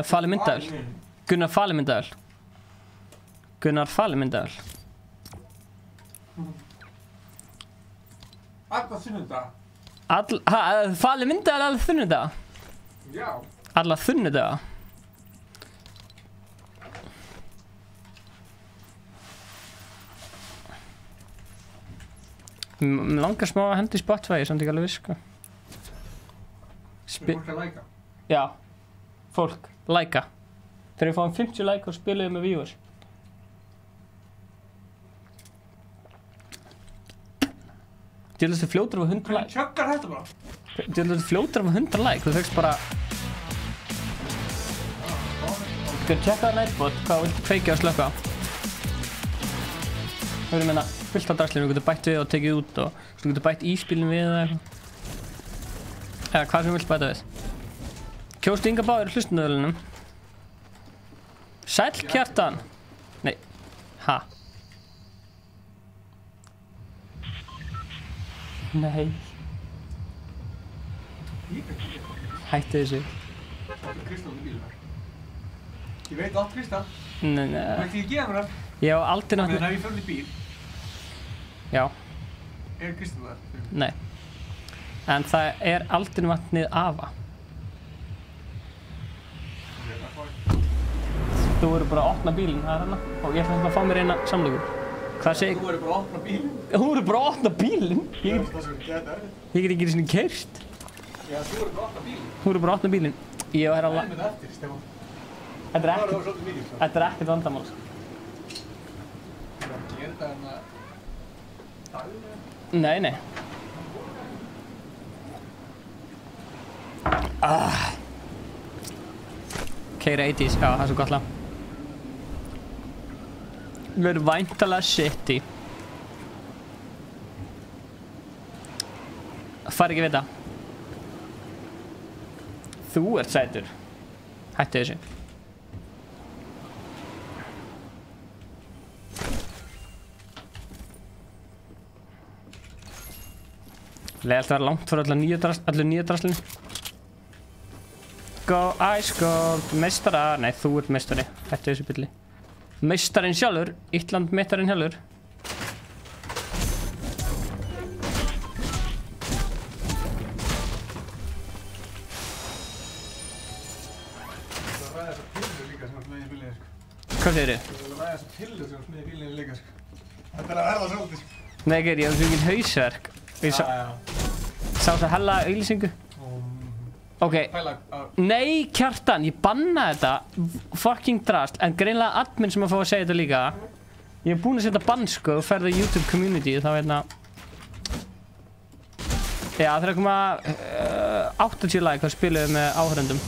Fali Myndavel. Gunnar Fali Myndavel. Gunnar Fali Myndavel. Alla sunnudag. Fali Myndavel alla sunnudag? Já. Alla sunnudag? Mér langar smá að henda í Spotify, ég er samt ekki alveg viss, sko. Fólk að læka. Já, fólk, læka. Þegar við fáum 50 like og spilum með viewers. Djúðlega fljótur af 100 like. Hvernig tjöggar þetta bara? Djúðlega fljótur af 100 like, þú fegst bara... Þú getur tjekkað Nightbot, hvað viltu kveikja og slökka á. Þú verður meina fullt af drasslinu, þú getur bætt við og tekið út og þú getur bætt íspilin við eða eitthvað. Eða hvað sem þú vilt bæta við. Kjóstu Inga Báður í hlustunarvölunum. Sæll Kjartan. Nei. Ha? Nei. Hætti þessu. Kristján í bílum. Ég veit allt Kristján. Nei. Þú veit ekki gefa mér það? Ég á aldrei Þannig náttúrulega... að ef ég fyrir í bíl, Já. er Kristján þar? Nei. En það er aldrei vatnið afa. Þú verður bara að opna bílinn, það er hana. Og ég ætla að fá mér eina samlöku. Hvað segir... Þú verður bara að opna bílinn? Þú verður bara að opna bílinn? Það er svo gett erfitt. Ég get ekki svona keyrt. Já, þú verður bara að opna bílinn. Þú verður bara að opna bílinn. Ég var að... Það er með eftir, Stefán. Þetta er Það var ekkert... svolítið mikið, sko. Þetta er ekkert vandamál, sko. Þú verður að gera þetta hérna... daglega. Nei, nei. Keyra 80s, já, það er svo gott lag. Við erum væntalega City. Far ekki við það. Þú ert sætur. Hættu þessu. Leiðalt að vera langt fyrir allir nýja draslinu. Go Ice Gold, meistara. Nei, þú ert meistari. Hættu þessu bylli. Meistarinn sjálfur, Ítland meistarinn sjálfur. Þú verður að ræða þessar pillur líka sem var með í bílinni, sko. Hvað segir þið? Þú verður að ræða þessar pillur sem var með í bílinni líka, sko. Þetta er að verða svolítið, sko. Nei, ég hef svo mikið hausverk. Ég sá þess að hella auglýsingu. Ok, nei Kjartan, ég banna þetta fucking drast, en greinlega admin sem að fá að segja þetta líka. Ég búinn að setja bann sko og ferði YouTube community þá Já, það koma 80 like að spila með áhörendum.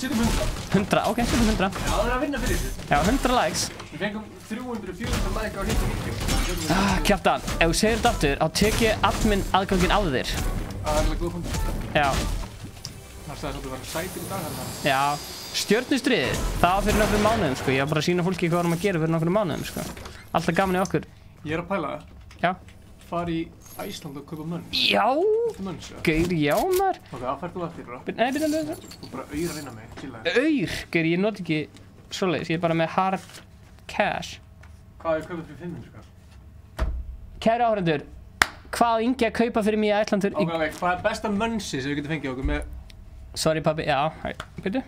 Setjum 100. 100, ok, setjum 100. Já, það að vinna fyrir þessu. Já, 100 likes. Við fengum 300-400 like á hitt vídeo. Kjartan, ef þú segir þetta aftur, þá tek ég admin aðganginn á þér. Það er alveg góð punktur. Já. Það sagði að þú var sætir í dag þarna. Já, stjörnustriðið, það var fyrir nokkrum mánuðum sko. Ég var bara að sýna fólki hvað varum að gera fyrir nokkrum mánuðum sko. Alltaf gaman í okkur. Ég er að pæla það. Já. Fara í Æsland og kaupa mönns. Já! Mönns, já. Gaur, já maður. Ok, það færðu eftir, bro. Nei, byrja. Þú bara auðir að vinna mig, chilla. Aur, gaur, ég noti ekki svoleiðis. Ég er bara með hard cash. Hvað er kaupað fyrir 500 skall? Kæru áhrendur, hvað á Ingi að kaupa fyrir mig í Æslandur? Ok, hvað er besta mönnsi sem við getum fengið okkur með? Sorry pabbi, já, byrju.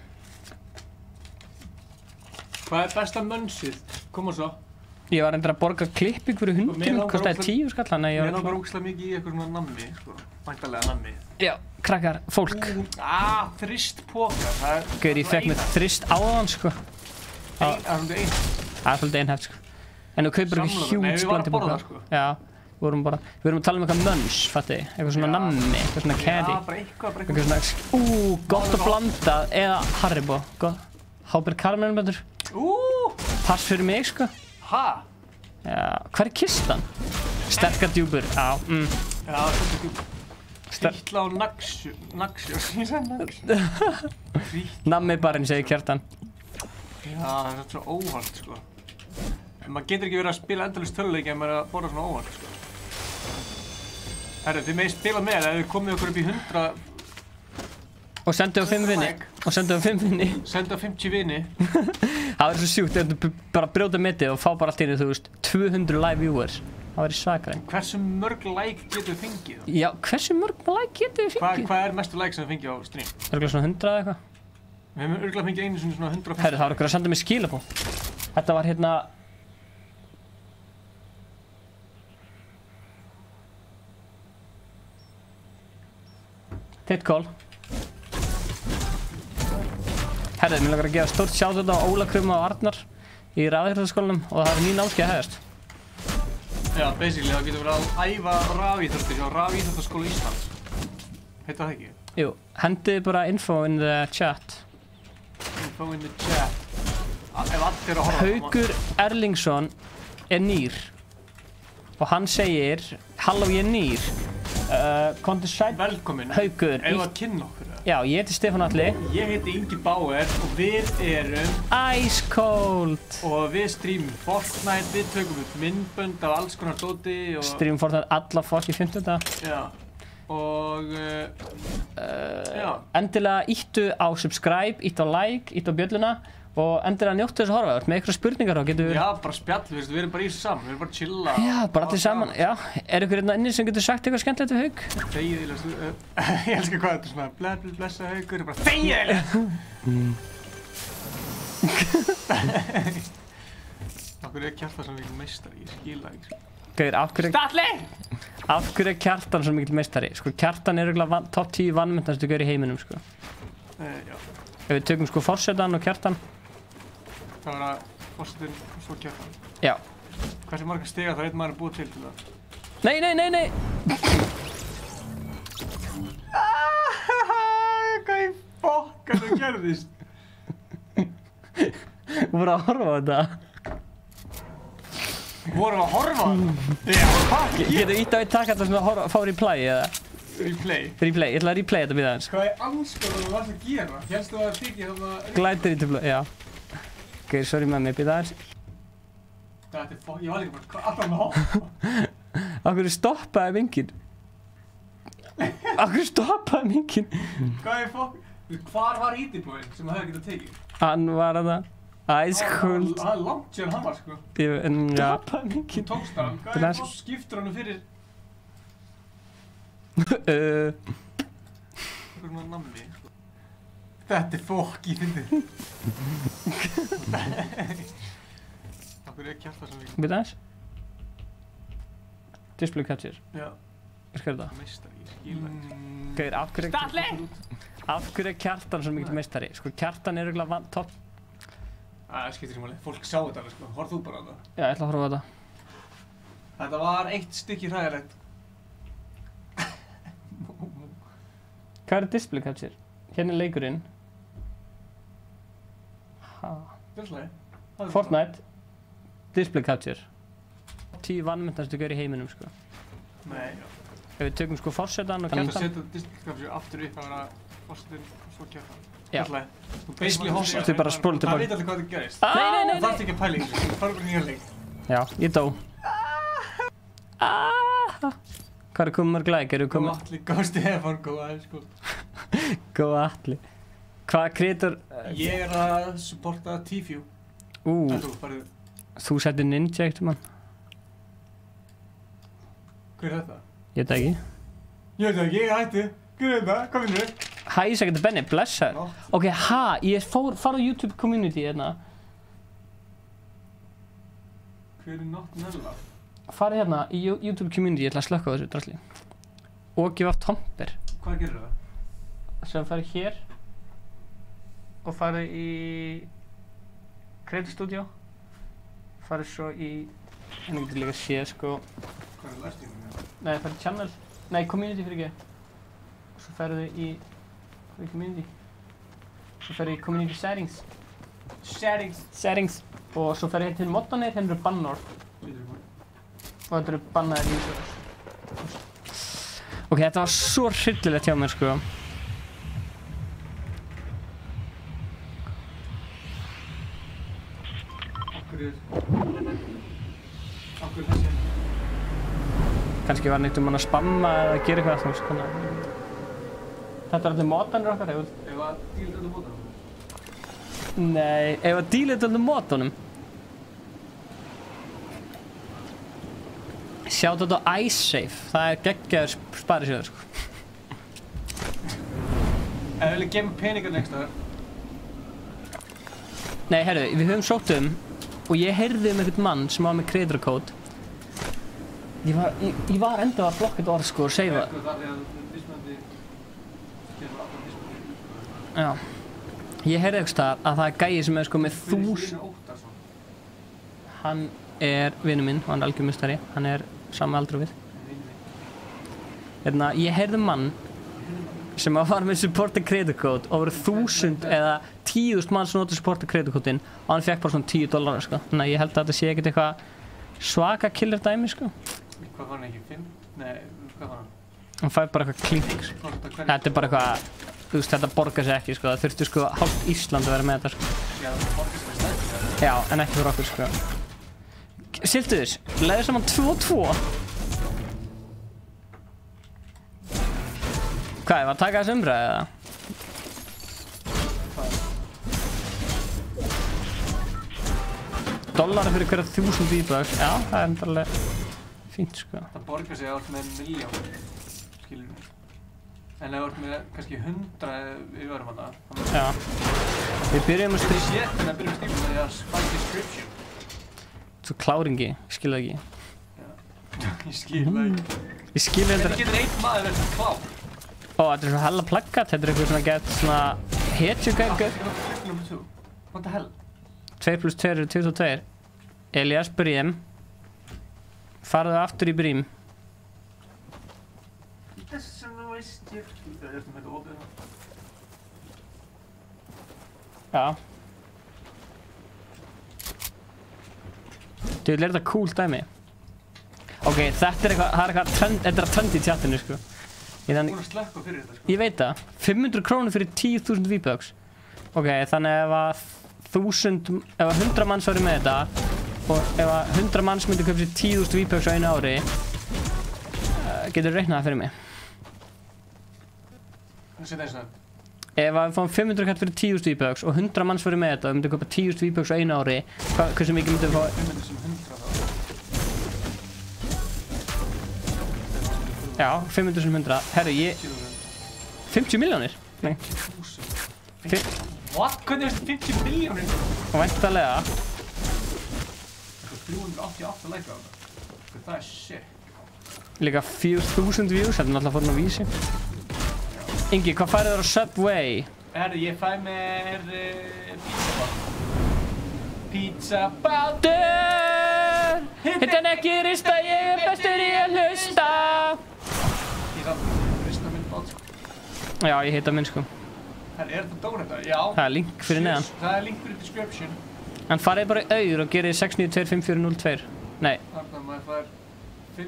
Hvað er besta mönnsið? Koma svo. Ég var endur að borga klipping fyrir hundin, kostaði 10 skall, þannig að ég Mér langar ógeðslega mikið í eitthvað svona nammi, sko. Væntanlega nammi. Já, krakkar, fólk. Þrist pókar, það er... Gaur, ég fekk mér þrist áðan, sko. Það er svolítið einn. Það er svolítið einhæft, sko. En þú kaupir ekki hjúts blandi bókar. Sko. Já, við vorum að tala um eitthvað mönns, fattu þið? Eitthvað svona nammi, eitthvað svona candy. Já, bara eitthvað. Eitthvað svona, gott og blandað, eða Haribo. Háber karamellumböndur. Pass fyrir mig, sko. Ha? Já, hvað er kistan? Sterkar djúpur, já, Já, svolítið djúpur. Hvítla og naxjó, ég sagði naxjó. Nammi barinn, segir Kjartan. Já, það er svona óvart, sko. En maður getur ekki verið að spila endalaust töluleiki ef maður er að borða svona óvart, sko. Herru, þið megið spila með ef þið komið okkur upp í 100... Og sendu á 5 vini. Sendu á 50 vini. Það verður svo sjúkt ef þú bara brjóta metið og fá bara allt inn í, þú veist, 200 live viewers. Það verður svakalega. Hversu mörg like getur við fengið? Já, hversu mörg like getur við fengið? Hvað er mestu like sem við fengið á stream? Örugglega svona 100 eða eitthvað. Við hefum örugglega fengið einu svona 150. Herru, það var okkur að senda mér skilabóð. Þetta var hérna... Titt call. Herru, mér langar að gefa stórt shoutout á Óla Krumma og Arnar í rafíþróttaskólanum og það er ný námskeið að hefjast. Já, basically það getur verið að æfa rafíþróttir hjá Rafíþróttaskóla Íslands. Heitir það ekki? Jú, hendið bara info in the chat. Info in the chat. Ef allt er að horfa. Haukur Erlingsson er nýr og hann segir halló, ég er nýr. Komdu sæll. Velkomin. Haukur. Ef að kynna okkur. Já, ég heiti Stefán Atli. Ég heiti Ingi Bauer og við erum Ice Cold. Og við streamum Fortnite, við tökum upp myndbönd af alls konar dóti og... Streamum Fortnite alla fokki 15. Já. Og... já. Endilega íttu á subscribe, íttu á like, íttu á bjölluna og endilega njóttu þess að horfa. Með eitthvað spurningar þá getur við... Já, bara spjall, við erum bara í þessu saman, við erum bara að chilla. Já, bara allir saman, já. Er ykkur hérna inni sem getur sagt eitthvað skemmtilegt við Hauk? Þegiðilega, ég elskar hvað þetta er svona blessa Haukur, bara þegiðilega! Akkur er Kjartan svo mikil meistari, ég skil það ekki. Gauður, af hverju er Kjartan svo mikil meistari? Sko, Kjartan er örugglega topp 10 vannmenntastu gaur í heiminum, sko. Já. Ef við tökum sko forsetan og Kjartan. Það var að forsetinn og svo Kjartan. Já. Hversu marga stiga það einn maður er búið til það? Nei! Hvað í fokkan það gerðist? Voru að horfa á þetta? Vorum að horfa á þetta? Já, fuck! Getur ítt á eitt takk þetta sem að fá replay eða? Replay? Replay, ég ætla að replay þetta við aðeins. Hvað er anskoðan þú varst að gera? Hélstu að það þykja þarna... Glætir í töfla, já. Ok, sorry með mig, býta aðeins. Þetta er fokk, ég var líka bara, hvað alltaf með hoppa? Akkur stoppaði mingin? Akkur stoppaði mingin? Hvað er fokk? Hvar var ídibóinn sem það hefði getað tekið? Hann var að það. Ice Cold. Það er langt síðan hann var, sko. Stoppaði mingin. Þú tókst hann. Hvað er fokk skiptur hann fyrir... Eitthvað svona nammi. Þetta er fokk í fyndið. Akkur er Kjartan svo mikil. Býta aðeins. Display capture. Já. Virkar þetta? Meistari, ég skil það ekki. Gauður, af hverju er Kjartan svo mikil meistari? Sko, Kjartan er örugglega topp... Það skiptir ekki máli. Fólk sá þetta alveg, sko. Horfðu þú bara á þetta. Já, ég ætla að horfa á þetta. Þetta var eitt stykki hræðilegt. Hvað er display capture? Hérna er leikurinn. Ha. Fjölslega. Fortnite. Display capture. 10 vannmyndastu gaur í heiminum, sko. Nei. Ef við tökum sko forsetan og Kæft að kaptan. setja diskapsju aftur upp að vera fórsetin og svo kæft það. Já. Fjölslega. Þú basically hoppar. Þú bara spóla tilbaka. Það veit allir hvað það gerist. Nei. Það þarf ekki að pæla í þessu. Það fara bara nýja leik. Já, ég dó. Hvað er komið mörg like? Eru komið? Góð Atli, góð Stefán, góð aðeins, sko. Góð Atli. Hvað kreator? Ég er að supporta T-View. En þú, farið. Þú setti ninja eitt mann. Hver er þetta? Ég veit ekki. Ég veit ekki, ég hætti. Hver er þetta? Hvað finnur þið? Hæ, ég segi þetta Benni, blessa. Ok, ég fór á YouTube community hérna. Hver er Not Nella? Farið hérna í YouTube community, ég ætla að slökka á þessu drasli. Og gefa tomper. Hvað gerir það? Sem farið hér. Og farið í Creator Studio. Farið svo í, hérna getur líka að sé sko. Hvað er livestreaming? Nei, farið í channel. Nei, community fyrir ekki. Og svo farið þið í, hvað er community? Svo farið í community settings. Settings. Og svo farið til moddanir, hérna eru bannord. Og þetta eru bannaðir user. Ok, þetta var svo hryllilegt hjá mér sko. Akkur þessi? Kannski var neitt um hann að spamma eða gera eitthvað þú veist hvernig. Þetta er allir moddanir okkar, hefur. Ef að díla þetta mótanum? Nei, ef að díla þetta allir moddanum. Sjátt þetta á iSafe, það er geggjaður sparisjóður sko. Ef við viljum gefa peningar next staðar. Nei, herru, við höfum sótt og ég heyrði einhvern mann sem var með creator code. Ég var enda að blokka þetta orð sko og seifa. Það er því að mismunandi skilur alltaf mismunandi. Já. Ég heyrði eitthvað að það er gæi sem er sko með Hann er vinur minn og hann er algjör mustari. Hann er sama aldru við. Hérna, ég heyrði mann sem var með supporter creator code og voru 1000 eða 10.000 mann sem notur supporter creator codeinn og hann fekk bara svona $10 sko. Þannig að ég held að þetta sé ekkert eitthvað svaka killer dæmi sko. Hvað var hann ekki? 5? Nei, hvað var hann? Hann fær bara eitthvað klink sko. Þetta er bara eitthvað, þú veist, þetta borgar sig ekki sko. Það þurfti sko hálft Ísland að vera með þetta sko. Já, það borgar sig með stæði. Já, en ekki fyrir okkur sko. Siltu þess, leiði saman 2-2. Hvað, ég var að taka þessu umræði eða? $1 fyrir hverja 1000 V-bucks, já, það er endarlega fínt sko. Það borgar sig átt með 1.000.000, skilur við. En ef þú ert með kannski 100 við varum að það. Já. Við byrjum að Þetta er sétt en það byrjum að stífum það að spike description. Svo kláringi, ég skil það ekki. Ég skil það ekki. Ég skil þetta. Þetta getur einn maður verið svona klár. Ó, þetta er svo hella pluggat, þetta er eitthvað svona gett svona hetjugöngu. What the hell? 2 + 2 eru 22. Elias, Brím. Farðu aftur í Brím. Þessum veist ég. Það er eftir með þetta opið það. Já. Þú vil þetta cool dæmi. Ok, þetta er eitthvað, þetta er að trend í tjattinu sko. Þú er búin að slökka fyrir þetta sko. Ég veit það. 500 krónur fyrir 10.000 V-bucks. Ok, þannig ef að 100 manns væri með þetta og ef að 100 manns myndi köpa sér 10.000 V-bucks á einu ári getur þú reiknað það fyrir mig. Það setja eins og það. Ef að við fáum 500 kall fyrir 10.000 V-bucks og 100 manns væri með þetta og myndi köpa 10.000 V-bucks á einu ári, hversu mikið myndum við fá? 500 sem 100 þá. Já, 500 sem 100. Herru, 50 milljónir? Nei. 10.000. What? Hvernig er þetta 50 milljónir? Væntanlega. Það er 388 læka á það. Það er shit. Líka 4.000 views, þetta er náttúrulega fórn á vísi. Ingi, hvað færið þér á Subway? Herri, ég fæ mér pizza bar. It's about Hittan ekki rista, ég bestur í að hlusta. Ég samt rista minn bát, sko. Já, ég hitta minn, sko. Þetta dónetta? Já. Það link fyrir neðan. Það link fyrir description. En farið bara í auður og gerið 6925402. Nei. Þarna maður fær 5%.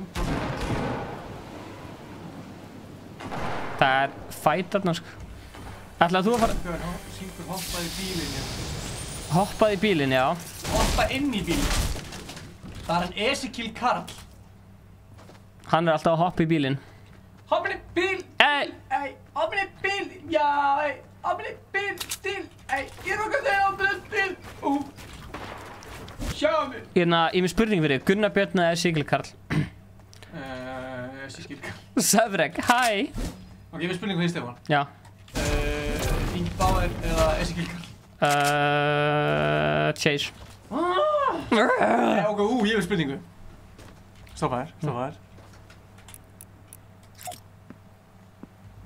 Það fætarna, sko. Ætlaði þú að fara... Sýngur hoppaði í bílinn, Hoppaði í bílinn, já. Hoppa inn í bílinn. Það en Ezekiel Karl. Hann alltaf að hoppa í bílinn. Hoppin í bíl! Hoppin í bíl! Já, hoppin í bíl! Til! Ég okkar þegar hoppin í bíl! Sjáum við! Ég með spurning fyrir þig. Gunnar Björn eða Ezekiel Karl? Ezekiel Karl. Söfreg, hæ! Ok, ég með spurning fyrir Stefán. Já. Ingi Bauer eða Ezekiel Karl? Chase. Ok, ég með spurningu. Stoppa þér.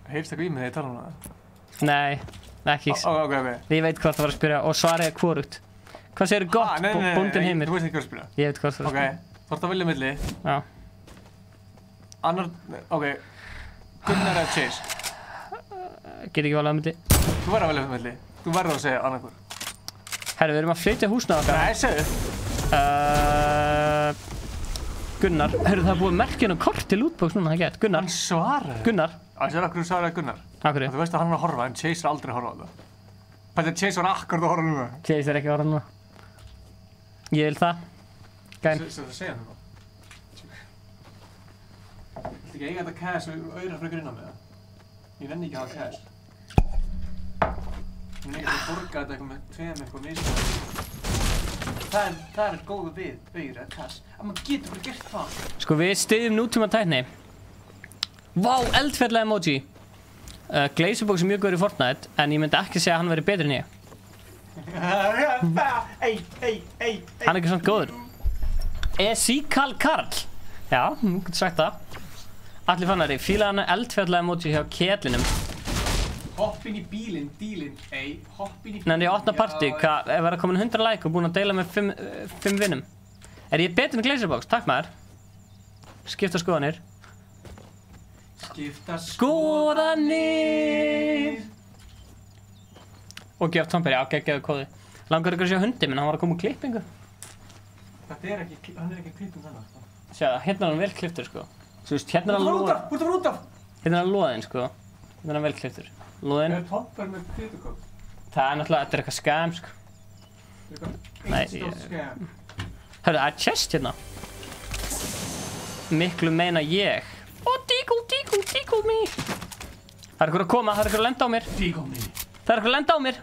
Heyrst eitthvað í mig þegar ég tala um það? Nei, ekki. Ok. Ég veit hvað það var að spyrja og svarið er hvorugt. Hvað segir gott, bóndin heimir? Þú veist ekki hvað að spyrja. Ég veit hvað það var að spyrja. Ok, þú ert að velja milli. Já. Ok, Gunnar eða Chase? Get ekki valið á milli. Þú verður að velja milli. Þú verður að segja annað hvort. Herru, við erum að flytja húsna okkar. Nei, segðu. Gunnar. Herru, það er búið merkjum og kort til lootbox núna, það gett. Gunnar. Hann svaraði. Gunnar. Sér okkur þú svaraði Gunnar. Akkur. Þú veist að hann var að horfa, en Chase er aldrei að horfa á það. Pæli að Chase var akkurat að horfa núna. Chase er ekki að horfa núna. Ég vil það. Gæn. Svo það segja það. Viltu ekki eiga þetta cash og auðra frekar inn á mig það? Ég nenni ekki að hafa cash. Ég nenni ekki að borga þetta eitthvað með tveim eitthvað mismunandi. Það er góðu við auðra cash. En maður getur bara gert það. Sko, við styðjum nútíma tækni. Vá, eldfjalla emoji. Glazerbox er mjög góður í Fortnite, en ég myndi ekki segja að hann veri betri en ég. Hann er ekki svona góður. Ezekiel Karl. Já, getur sagt það. Allir fannari, fílaði hann eldfjalla emoji hjá ketlinum. Hoppin í bílinn, dílinn, hoppin í bílinn. Nei, ég opna partí, ef það er komin 100 like og búinn að deila með 5 vinnum. Er ég betri en Glazerbox? Takk maður. Skipta skoðanir. Skipta skoðanir. Og gefa Tomper, já, geggjaðu kóði. Langar ykkur að sjá hundi minn, hann var að koma úr klippingu. Þetta er ekki, hann er ekki klipping þannig. Sjá það, hérna er hann vel klipptur, sko. Svo veist, hérna er hann loðinn. Þú ert að fara út af! Hérna er hann loðinn, sko. Hérna er hann vel klipptur. Loðinn. Er Tomper með klippukóð? Það er náttúrulega, þetta er eitthvað skam, sko. Nei, hörru, það er chest hérna. Miklu meina ég. Ó, díkul me. Það er ykkur að koma, það er ykkur að lenda á mér. Díkul me. Það er ykkur að lenda á mér.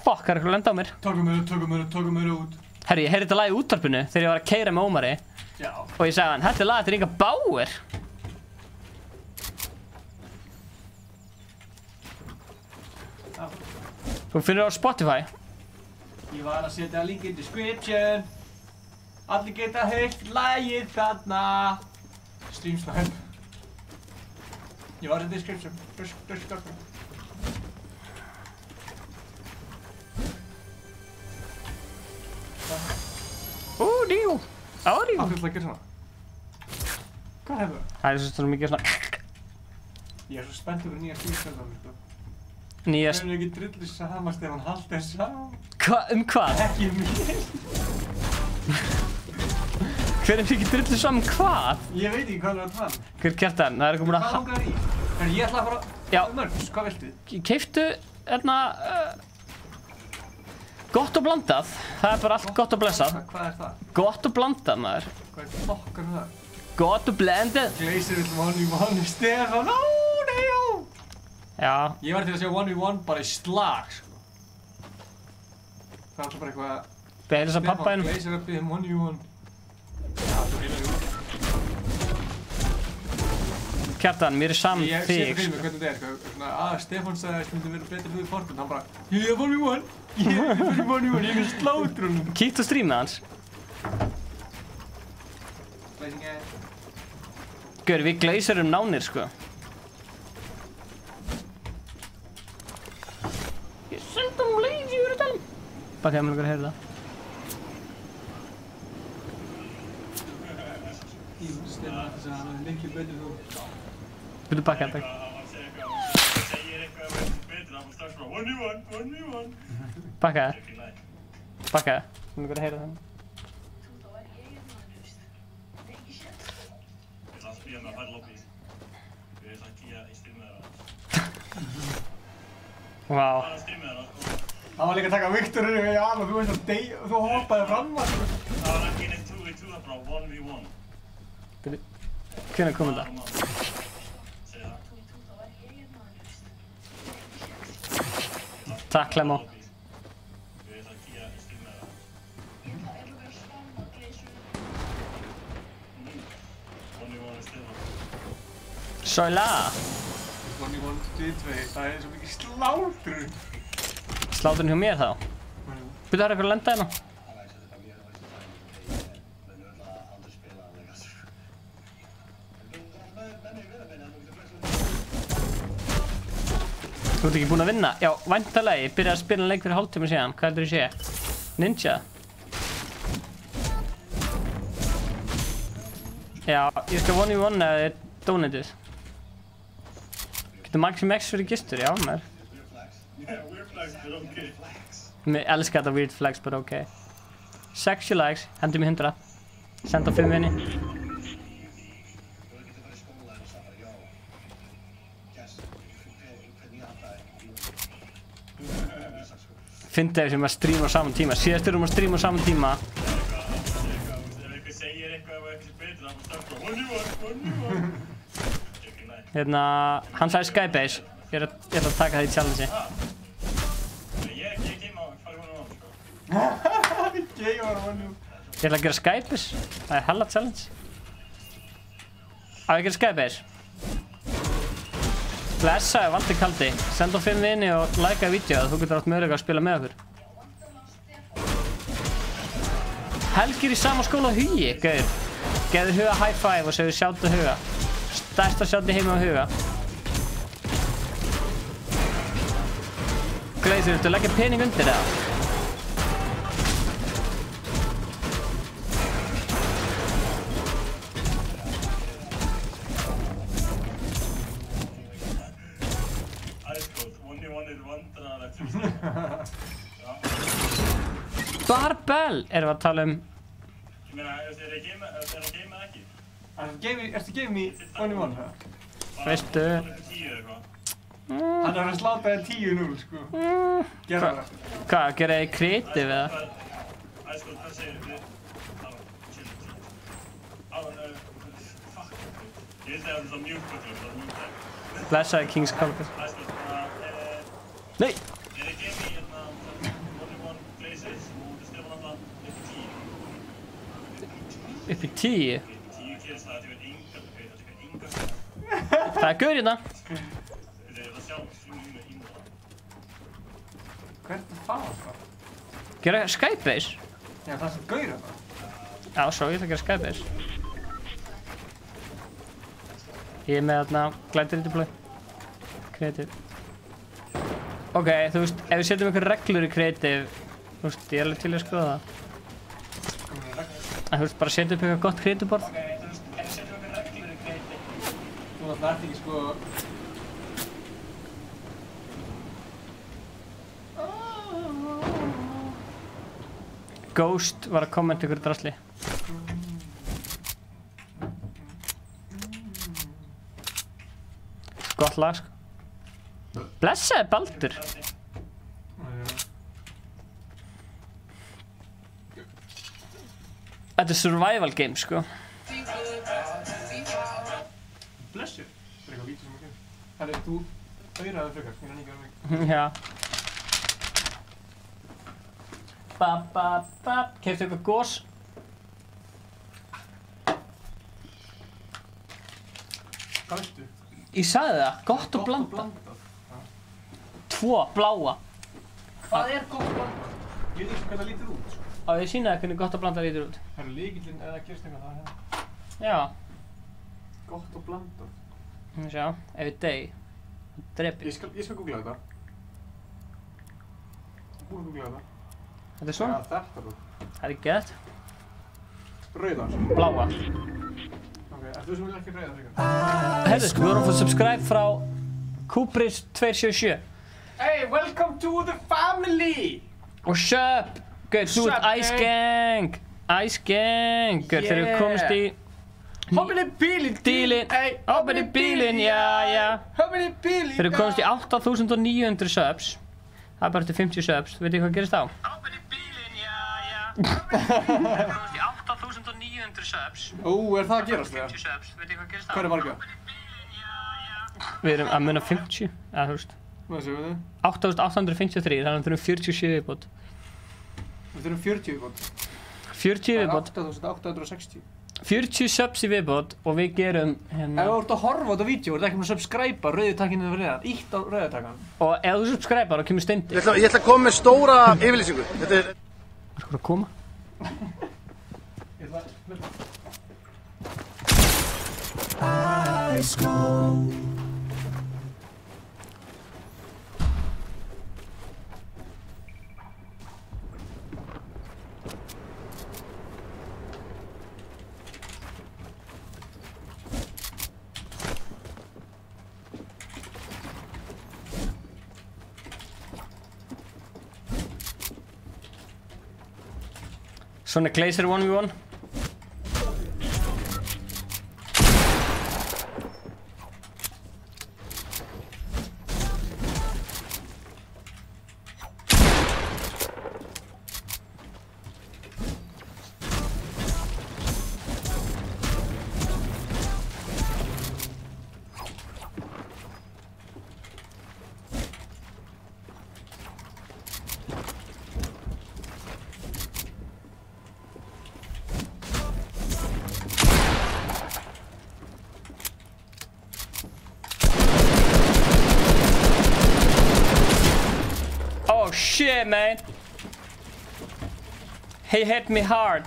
Fuck, það er ykkur að lenda á mér. Tökum mér út. Herru, ég heyrði þetta lag í útvarpinu þegar ég var að keyra með Ómari. Já. Og ég sagði hann, þetta er lag eftir Inga Bauer. Þú finnur það á Spotify. Ég var að setja link in description. Allir geta heyrt lagið þarna. Streamsnæm. Ég var í description. Description. Díu. Hvað ætlaði að gera svona? Hvað hefur það? Það er svo mikið svona... Ég er svo spenntur fyrir nýja streamsnæm. Nýja... Það er ekki drullu sama Stefán Hallsteins sá. Hvað? Ekki mér. Hver er mikið drullu saman hvað? Ég veit ekki hvað það er að tala. Hver Kjartan? Það er eitthvað búin að... Hvað langar í? En ég ætla að fara... Já. Mörgs, hvað viltu? Keiftu, gott og blandað. Það er bara allt gott og blessað. Hvað er það? Gott og blandað, maður. Hvað er fokkar með það? Gott og blandað. Glazer vill 1v1 í Stefán. Ó, nei, ó! Já. Ég var til að segja 1v1 bara í slag, sko. Það var bara eitthvað... Beðið þess að pappa einum. Glazer að byggja 1v1. Já, þú reynar út. Kjartan, mér er saman Ég þig. sé það fyrir mig hvernig þetta er, svona Stefán sagði að það myndi vera betur fyrir Fortnite, hann bara ég er 1v1, ég er 1v1, ég er slátur honum. Kíkt á streamið hans. Gaur, við Glazerum nánir, sko. Ég sendum lazy úr að tala. Bakkaði, mér langar að heyra það. Ég myndi stela þess að hann er miklu betur þú. Viltu bakkaði, takk. Bakkaði. Bakkaði. Mér langar að heyra það. Vá. Hann var líka að taka Viktorinu í al og þú veist að þú hoppaði fram að sko. Það var ekki neitt 2v2 bara 1v1. Hvenær kom þetta? Segðu það. Takk, Lemó. Soila! 1v1, 2v2, það er svo mikið slátrun. Sláturinn hjá mér þá. Byrðu það eitthvað að lenda hérna? Þú ert ekki búinn að vinna? Já, væntanlega, ég byrjaði að spila leik fyrir hálftíma síðan. Hvað heldur ég sé? Ninja? Já, ég skal 1v1 eða þið donatið. Getur Maxi Max fyrir gistur? Já, maður. Weird flags, but okay. Mér elskar þetta weird flags, but ok. 60 likes, hendur mér 100. Senda 5 vinni. Fyndi þeir sem að stríma á saman tíma. Síðast erum að stríma á saman tíma. Ef eitthvað segir eitthvað og eitthvað betur, það var stakka 1v1. Hérna, hann hlæði Skybase. Ég er að taka það í challenge. Ég geim á, farið 1v1 sko. Ég var að vannu. Ég ætla að gera Skybase. Það er hella challenge. Á ég að gera Skybase? Blessaði, valdi kaldi. Senda 5 vini og likeaði vídeoð. Þú getur átt möguleika að spila með okkur. Helgir í sama skóla á Hugi, gauður. Geður Huga high five og segðu sjáttu Huga. Stærsta sjátt í heimi á Huga. Gleisir, viltu leggja pening undir það? Æskóð, 1v1 vandræðalegt. Barbell erum við að tala um. Ég meina, er það geima ekki? Ertu game í 1v1 það? Veistu. 10 eitthvað. Hann er að sláta þér 10-0 sko. Gerða það. Hvað, gera þið creative eða? Æskóð, hvað segir þið? Fuck. Ég veist að það er svo mjúk kvöldur, það er mjúk tæk. Blessaði Kings Colbert. Æskóð, Nei! er þið game í 1v1 Glazers og þú stefum alltaf upp í 10? Upp í 10? 10 kills, það er eitthvað engar. Það er gaur hérna. Hvert er það það? Gera Skybase? Já, það sem gauðir það. Já, svo ég ætla að gera Skybase. Ég er með þarna glætir í deploy. Creative. Ok, þú veist, ef við setjum einhver reglur í creative, þú veist, ég er alveg til að skoða það. En þú veist, bara setja upp eitthvað gott creative board. Ok, þú veist, ef við setjum einhver reglur í creative. Þú veist, það ert ekki sko... Ghost var að kommenta ykkur drasli. Gott lag, sko. Blessaði Baldur. Þetta er survival game, sko. Blessur. Það er eitthvað vítur sem að gera. Herri, þú auðraði frekar, mér er líka um mig. Já. Keyptu eitthvað gos? Hvað veistu? Ég sagði það, gott og blanda. 2 bláa. Hvað er gott og blanda? Ég veit ekki hvað það lítur út. Á ég að sýna það hvernig gott og blanda lítur út. Það er lykillinn eða gerst eitthvað það hérna. Já. Gott og blanda. Sjá, ef ég dey, drepi. Ég skal googla þetta. Búin að googla þetta. Þetta er svona. Já, þetta þú. Það er gett. Rauðar. Bláa. Ok, þú sem vil ekki rauðar frekar? Herðu, við vorum að fá subscribe frá Kubris277. Hey, welcome to the family! What's up? Gauð, þú ert Ice Gang. Ice Gang. Gauð, þegar við komumst í... Hoppin í bílinn, Dílinn. Hoppin í bílinn, já. Hoppin í bílinn, Þegar við komumst í 8900 subs. Það er bara til 50 subs. Veit þið hvað gerist þá? Hoppin í bílinn, já. Þegar við komumst í 8900 subs. Er það að gerast það? 50 subs. Veit þið hvað gerist þá? Hvað er marga? Við erum að muna 50. Eða þú veist. Hvað séum við þið? 8853, þannig að við þurfum 47 viðbót. Við þurfum 40 viðbót. 40 viðbót. 8860. 40 subs í viðbót og við gerum hérna... Ef þú ert að horfa á þetta vídeo, er það ekki með að subscribe rauði takkinu fyrir neðan. Ítt á rauði takkan. Og ef þú subscribar þá kemur steindi. Ég ætla að koma með stóra yfirlýsingu. Þetta er... Er hvað að koma? Ég ætla að... Svona Glazer 1v1. Oh shit, man. He hit me hard.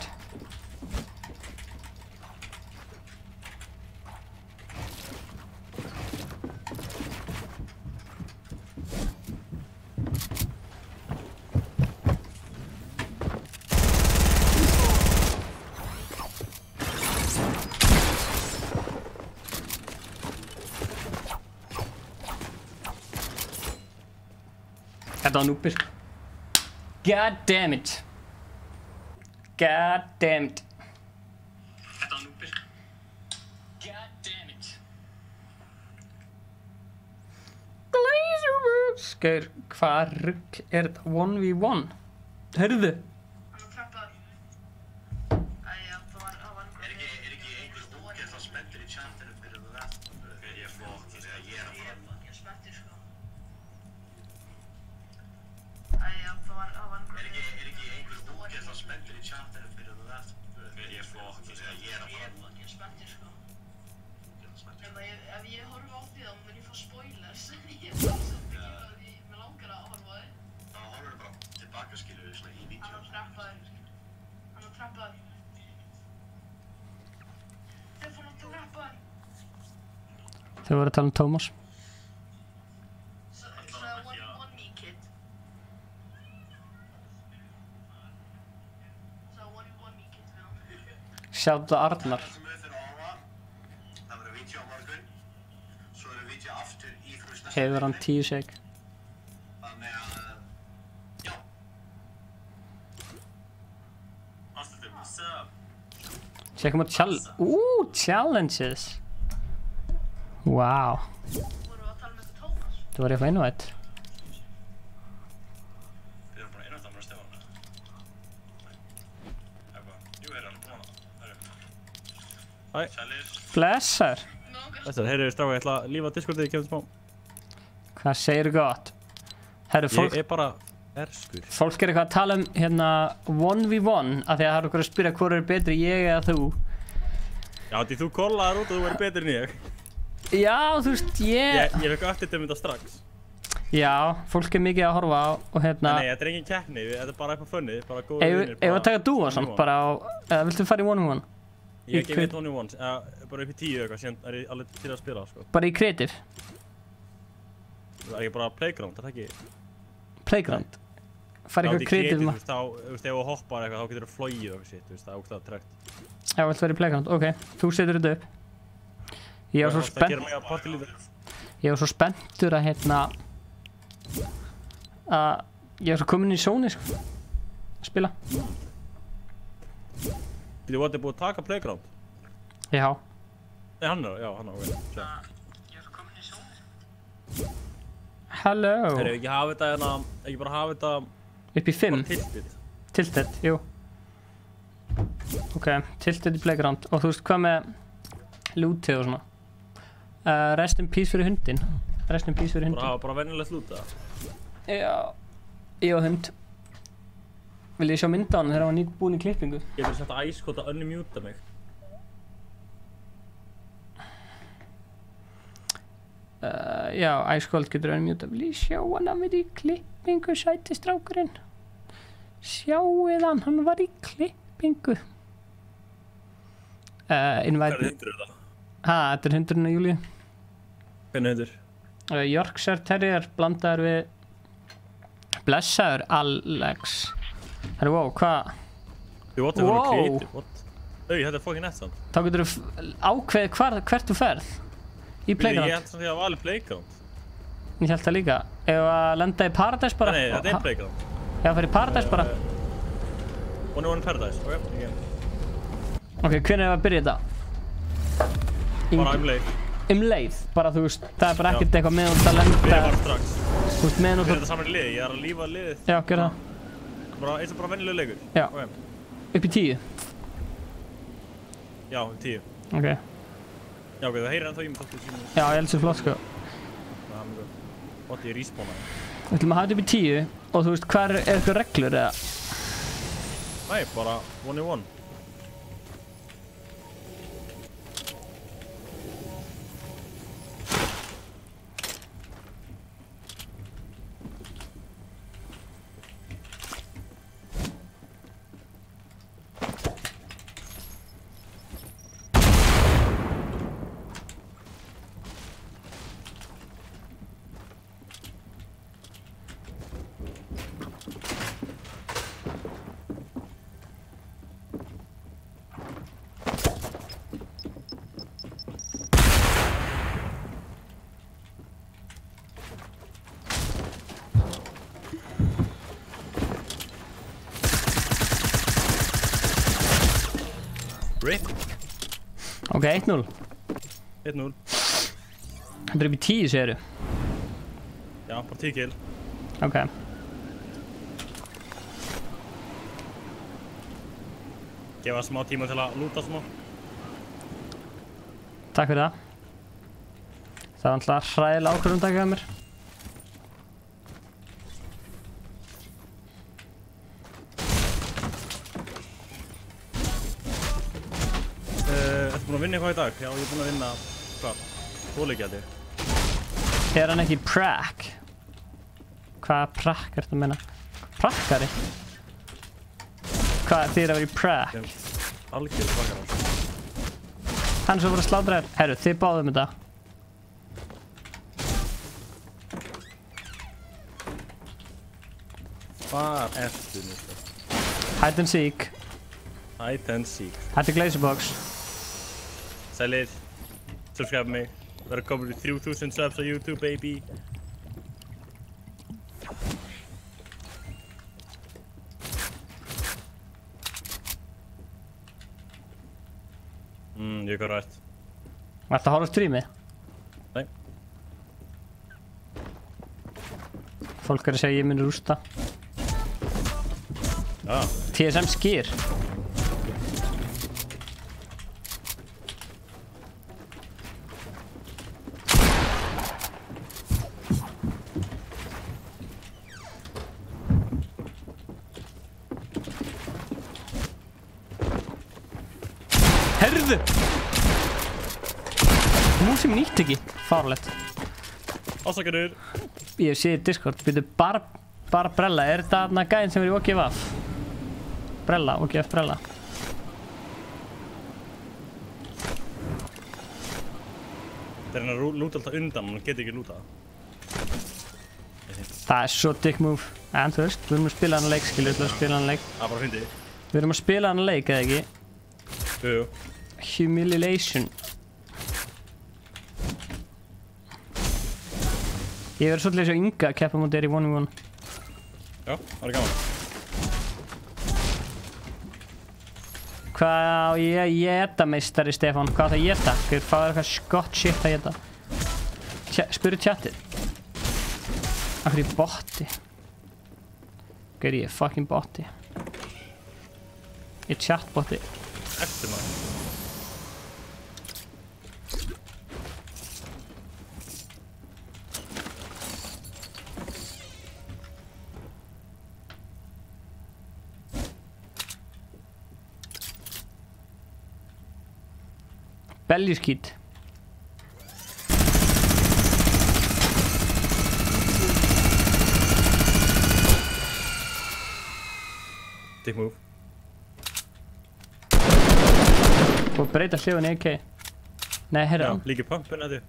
Þetta var núpir. God damn it. God damn it. Þetta var núpir. God damn it. Glazerworks. Gaur, hvað rugg er þetta? 1v1? Hörðu. Hann trappaður. Æja, það var einhver... Er ekki einhver ógeðslega spenntur í chatinu fyrir það? Ég er flott, ég er að fara. Ég er spenntur, sko. Æja, það var einhver... Er ekki einhver ógeðslega spenntur í chatinu fyrir það? Ég er flott, ég er að fara. Ég er spenntur, sko. Ef ég horfa á því þá mun ég fá spoilers. Ég er bara svo mikið að mig langar að horfa á því. Þá horfum við bara tilbaka, skilur við, svona í vídeo. Hann var trappaður. Þeir fór að trappaður. Þau voru að tala um Tómas. So it's a one-on-one kid. So one-on-one kid now. Sjáðu Arnar. sem við fyrir að horfa. Það verður vídeo á morgun. Svo verður vídeo aftur í næsta. Hefur hann 10 sek. Þannig að... Já. Astatum, what's up? Tjekkum á challenges. Wow. Vorum við að tala með þetta Tómas? Það var eitthvað innvætt. Við erum bara einhvern veginn að stefa hana. Eitthvað. Jú, hann búin að... Hæ. Sælir. Blessar. Þessar, heyrðu stráka, ég ætla að lífa Discordið, ég kemur smá. Hvað segir gott? Herru, Ég er bara erskur. fólk er eitthvað að tala um hérna 1v1 af því að það er okkur að spyrja hvort er betri, ég eða þú. Já, því þú kollaðar út og þú verður betur en ég. Já, þú veist, Ég fekk eftir þetta strax. Já, fólk er mikið að horfa á og hérna... Nei, þetta er engin keppni, þetta er bara eitthvað funnið, bara góða Ef við að taka dúo samt, bara á... Eða viltu fara í 1v1? Ég gef 1v1, bara upp í 10 eitthvað, síðan er ég alveg til að spila, sko. Bara í creative? Það er ekki bara playground, er það ekki? Playground? fara eitthvað kreatív Þú veist, ef þú hoppar eitthvað, þá getur þú flogið og eitthvað shit, þú veist, það er ógeðslega tregt. Já, vilt vera í playground, ok. Þú setur þetta upp. Ég var svo Það gerir mig að partylítur. Ég var svo spenntur að ég var svo komin í zóni, sko. Að spila. Þú varst búið að taka playground? Já. Nei, hann er, ok. Ég var svo komin í zóni. Hello. Þeir ekki hafa þetta hérna, ekki bara hafa þetta... Upp í 5? Tilted. Tilted, jú. Ok, tilted í playground. Og þú veist hvað með lootið og svona? Rest in peace fyrir hundin. Rest in peace fyrir hundin. Bara venjulegt loot, eða? Já. Ég og hund. Vil ég sjá mynda á hann þegar hann var nýbúinn í klippingu? Ég vil setja æskot að unmuta mig. Já, æskold getur unmuta. Vil ég sjá hann að vera í klippingu, sæti strákurinn? Sjáuð hann var í klippingu. Hvað er hundur þetta? Þetta er hundurinn af Júlíu. Hvernig hundur? Yorkshire Terrier blandaður við blessaður Alex. Herru, wow, hvað? Þú átti að vera creative, what? Þetta er fucking nett samt. Þá getur þú ákveðið hvert þú ferð í playground. Ég held samt því að valið playground. Ég held það líka. Ef að lenda í Paradise bara. Nei, þetta er playground. Já, það fer í Paradise bara. One Paradise, ok. Ok, hvernig er að byrja þetta? Bara leið. Leið, bara þú veist, það er bara ekkert eitthvað meðan það lenda. Við erum bara strax. Þú veist, meðan Við erum þetta saman í liði, ég er að lífa liðið. Já, gjör það. Eins og bara venjuleg leikur. Já. Okay. Upp í 10? Já, 10. Ok. Já, ok, það heyrir ennþá í mig þáttu síðan. Já, ég held sér flott, sko. Það er mjög góð. What, ég respawnaði. Við ætlum að hafa þetta upp í 10 og þú veist, hvað er eitthvað reglur eða? Nei, bara 1v1. RIP. Ok, 1-0. 1-0. Þetta er upp í 10, segirðu? Já, bara 10 kill. Ok. Gefa smá tíma til að lúta smá. Takk fyrir það. Það var alltaf hræðilega ákvörðun takk af mér. Ertu búinn að vinna eitthvað í dag? Já, ég er búinn að vinna, hvað, 2 leiki held ég. Er hann ekki prack? Hvaða prack ertu að meina? Prakkari? Hvað þýðir að vera í prack? Algjörðu prakkar. Hann svo voru að slátra þér. Herru, þið báðum þetta. Hvar ertu nú? Hide and seek. Hide and seek. Þetta er Glazerbox. Sælir, subscribe mig. Verður komin í 3000 subs á YouTube, baby. Ég er hvað rætt. Varstu að horfa á streamið? Nei. Fólk er að segja að ég muni rústa. Já. TSM skýr. Herðu! Músið mér nýtt ekki. Fárlegt. Ásakaður. Ég sé í Discord. Byrju bara Brella. Er þetta þarna gæðin sem er í OGF? Brella, OGF Brella. Það er hann að lúta alltaf undan, hann getur ekki lúta það. Það er svo dick move. En þú veist, við erum að spila hann leik, skilur, við erum að spila hann leik. Það bara fyndið. Við erum að spila hann leik, eða ekki? Jú. Humiliation. Ég verður svolítið eins og Inga að keppa mútið þér í 1v1. Já, það er gaman. Hvað á ég að geta meistari, Stefán? Hvað á það að geta? Hvað fáður eitthvað skott shit að geta? Spurðu chatið. Akkur ég botti. Hvað er ég? Fucking botti. Ég chatbotti. Eftir maður. Belliskít. Dick move. Og breyta hlifunni AK. Nei, herra. Já, líka pumpin að þið.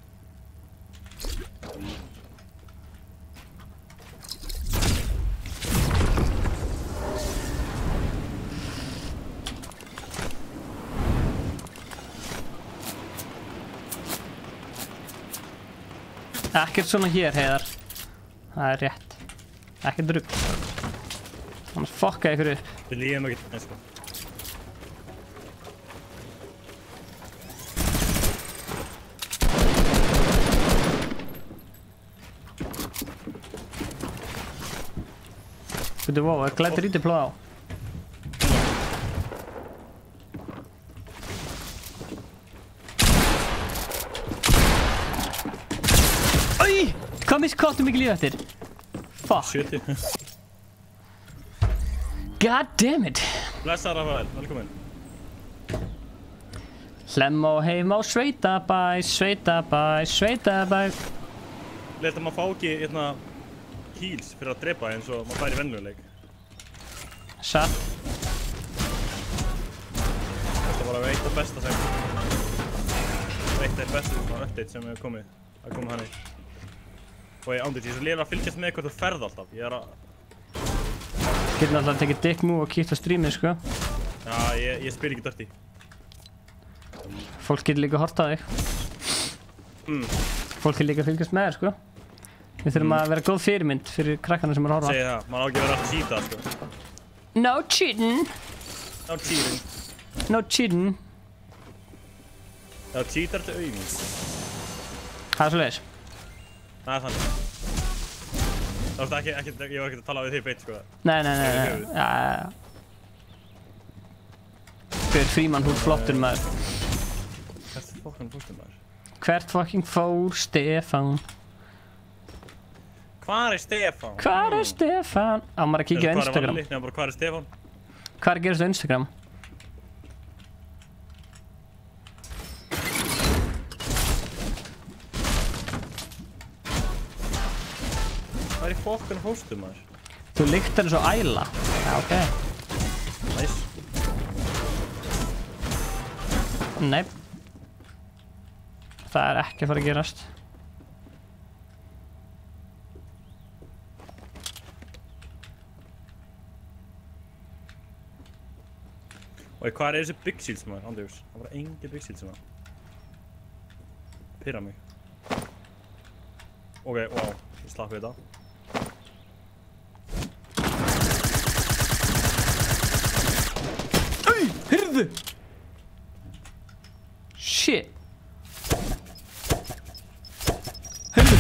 Ekkert svona hér, Heiðar. Það er rétt. Ekkert rugg. Annars fokka ykkur upp. Við líðum ekki, eins og. Veitu, wow, það glætir lítið plóð á. Æj! Hvað misskottu mikið líf eftir? Fuck. 70. God damn it. Blessaður Rafael, velkomin. Hlemm og heim á sveitabæ, sveitabæ, sveitabæ. Leta maður fá ekki hérna heals fyrir að drepa eins og maður fær í vennuleik. Satt. Þetta var að eitt af besta sem eitt af bestu update sem hefur komið að koma hann í. Og ég ándið, ég er svo lifur að fylgjast með hvað þú ferð alltaf. Ég er að... Getur alltaf að tekja dick move og kíkt á streamið, sko. Já, ég spyr ekki dirty. Fólk getur líka að horta á þig. Fólk er líka að fylgjast með þér, sko. Við þurfum að vera góð fyrirmynd fyrir krakkana sem er að horfa. Segir það, maður á ekki að vera að cheata, sko. No cheating. No cheating. No cheating. Já, cheatar til auðvins. Það er svoleiðis. Það er þannig. Það varst ekki, ég var ekki að tala við þig beitt, sko. Nei. Já. Hver frímann húr flottur maður. Hvert fokkan fórstu maður? Hvert fucking fór Stefán? Hvar er Stefán? Hvar er Stefán? Á maður að kíkja á Instagram. Nei, bara hvar er Stefán? Hvað er að gerast á Instagram? Hvað er í fokkan fórstu maður? Þú lyktar eins og æla. Já, ok. Nice. Nei. Það er ekki að fara að gerast. Og hvað er þessi big shields maður, Andrius? Það var engi big shields maður. Pirra mig. Ok, wow, ég slapp við þetta. Heyrðu! Shit! Heyrðu!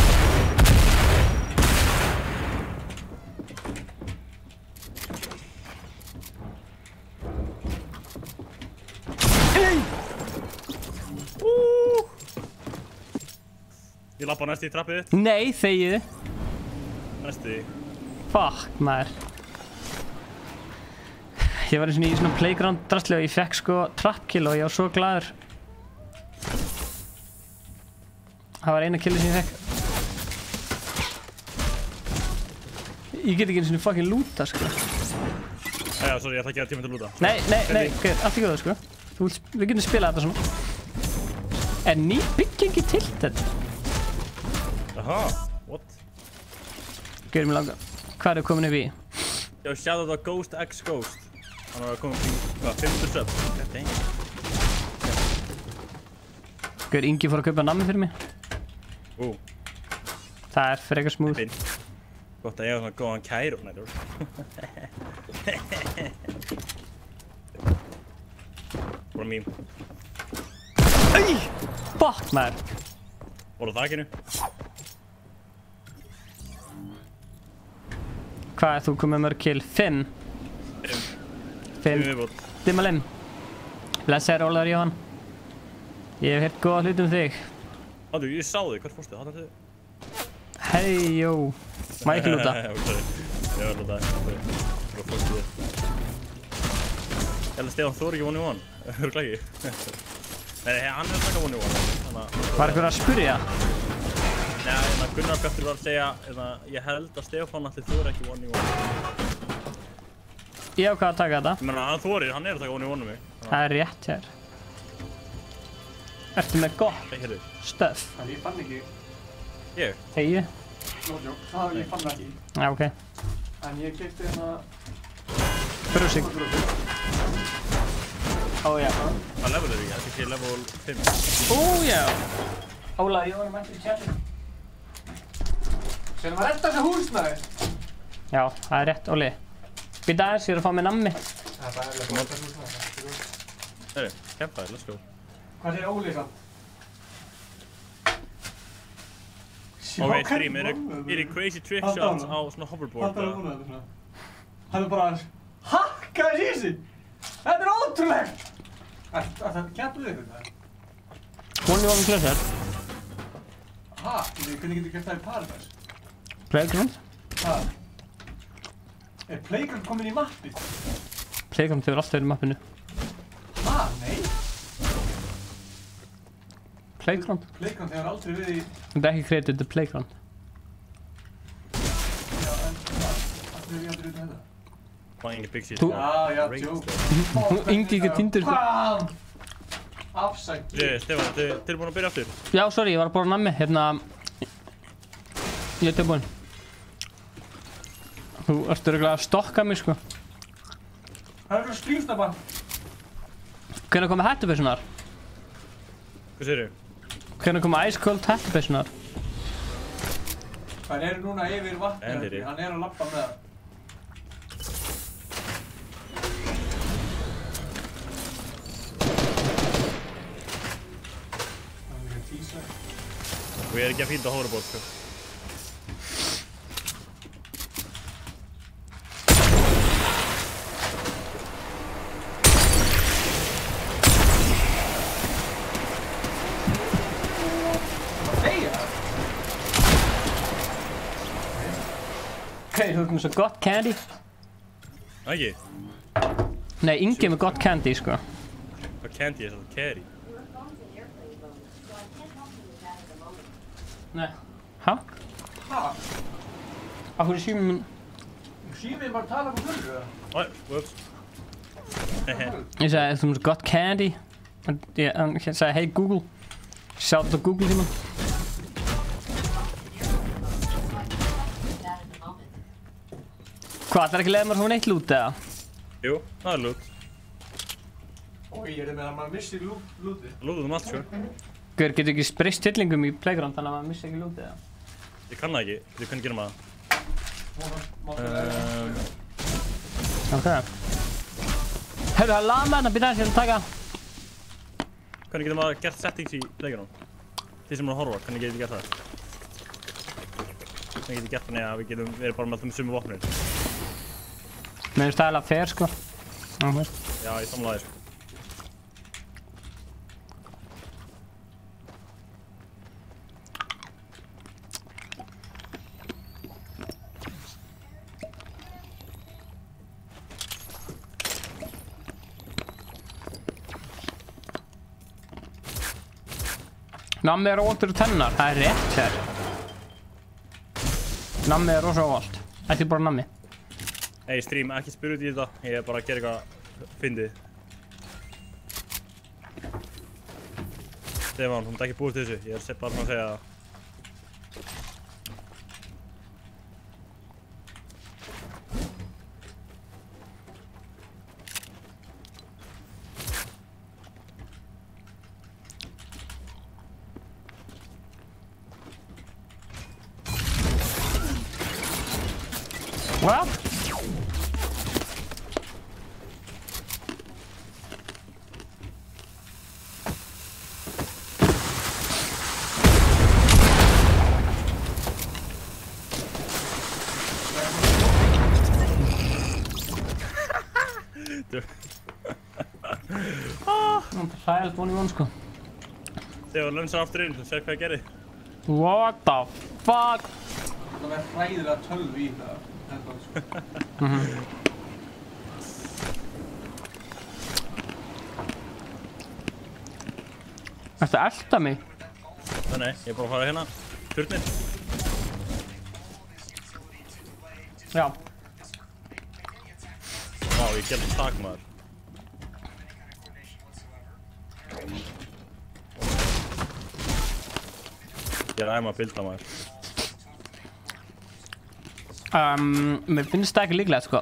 Hey! Ég lappa næst í trappið þitt. Nei, þegið. Næstu því. Fuck, maður. Ég var eins og í svona playground drastli og ég fekk sko trap-kill og ég var svo glaður. Það var eina killi sem ég fekk. Ég get ekki eins og fucking loota, sko. Æja, sorry, ég ætla ekki að tíma til að lúta. Nei, ok, allt í góðu, sko. Við getum spilað þetta svona. Er ný byggingi til þetta? Aha, what? Gerum við langa. Hvað er komin upp í? Já, shoutout á Ghost X Ghost. Hann var að koma upp í, hvað, 500 subs. God dang. Gaur, Ingi fór að kaupa nammi fyrir mig. Það er frekar smúð. Gott að ég hafa svona góðan kæru, nættur. Bara mím. Æj! Fuck, maður. Voru á þakinu. Hvað er þú komið mörg kill? 5? 5 viðbót. Dimmalim. Blessaður Ólafur Jóhann. Ég hef heyrt góða hluti um þig. Áttu, ég sá þig, hvert fórstu? Hattar þig? Hei, jó. Má ég ekki lúta? Ég var að lúta. Hvað fórstu þig? Ég held að Stefán Þór ekki 1v1. Örugglega ekki. Nei, hann er að taka 1v1. Var einhver að spyrja? Nei, Gunnar Bjartur var að segja ég held að Stefán ætli Þór ekki 1v1. Ég ákvað að taka þetta. Ég meina, hann Þórir, hann er að taka 1v1 um mig. Það er rétt hér. Ertu með gott stöf? En ég fann ekki. Ég? Þegi? Nótjók, það ég fann ekki. Já, ok. En ég keypti hérna... Brúsing. Ó, já. Hvað level er ég? Þetta er ekki level 5. Ó, já. Ólafur Jóhann mættur í chatinu. Sér maður redda þessu húsnæði. Já, það er rétt, Óli. Býta aðeins, ég er að fá mér nammi. Það er alveg gott þessu húsnæði. Heyri, kempa þér, let's go. Hvað er Óli samt? Ok, stream, er í crazy trick shots á svona hoverboard. Haldur að núna þetta svona. Hann er bara aðeins. Ha? Hvað er þessi? Þetta er ótrúlegt! Það kemur þig þetta? Hún er ofin klössar. Ha? Hvernig getur gert það í Paradise? Playground? Ha? Er Playground komin í mappið? Playground hefur alltaf verið í mappinu. Ha? Nei? Playground? Playground hefur aldrei verið í... Þetta er ekki created the Playground. Já, en hvað? Allir við aldrei út af þetta? Flying a pixie. Já, joke. Ingi ekki tindur sko. Hvað? Afsækki. Stefán, þið eru búin að byrja aftur? Já, sorry, ég var að borða nammi. Hérna... Ég er tilbúinn. Þú ert örugglega að stokka mig sko. Það er eitthvað skrýmsnappa. Hvenær komið hættupeysunar? Hvað segirðu? Hvenær komið Ice Cold hættupeysunar? Það eru núna yfir vatni. Hann er að labba með það. Og ég er ekki að fíla hoverboard sko. Ok, þú ert með svo gott candy. Ekki? Nei, Ingi með gott candy sko. Hvað candy er þetta? Carry? Nei. Hæ? Ha? Af hverju síminn... Síminn bara tala på fullu eða? Oj, whoops. Ég sagði þú með svo gott candy. Ég sagði hey Google. Sjáðu þetta Google tímann. Hvað, ætlar ekki að leiða mér hún eitt lút eða? Jú, það er loot. Ói, ég er með að maður missir lútið. Lootum allt sko. Gaur, getur ekki spreyst stillingum í Playground þannig að maður missi ekki lútið eða? Ég kann það ekki, ég kann gera maður. Ok. Hefur það lama hérna, býta þess að taka. Hvernig getur maður gert settings í Playground? Þið sem eru að horfa, hvernig getur þið gert það? Hvernig getur þið gert þannig að við getum verið bara með alltaf með sumu vopnir? Mér finnst það alveg fair sko. Já, ég samlaði sko. Nammi er óvaldur tennar, það er rétt hér. Nammi er rosa óvald. Ætti bara nammi. Nei, stream, ekki spyrja út í þetta. Ég er bara að gera eitthvað fyndið. Stefán, þú mátt ekki búist þessu. Ég er bara að segja það. What? Það er hræðilegt von í von, sko. Þegar hann lönsar aftur inn, þú sér hvað ég gerði. What the fuck? Það verður hræðilega tölvu í það. Þetta, sko. Ertu að elta mig? Nei, ég er bara að fara hérna. Turninn. Já. Vá, ég gerði takk, maður. Ég er æma að bilda, maður. Mér finnst það ekki líklegt, sko.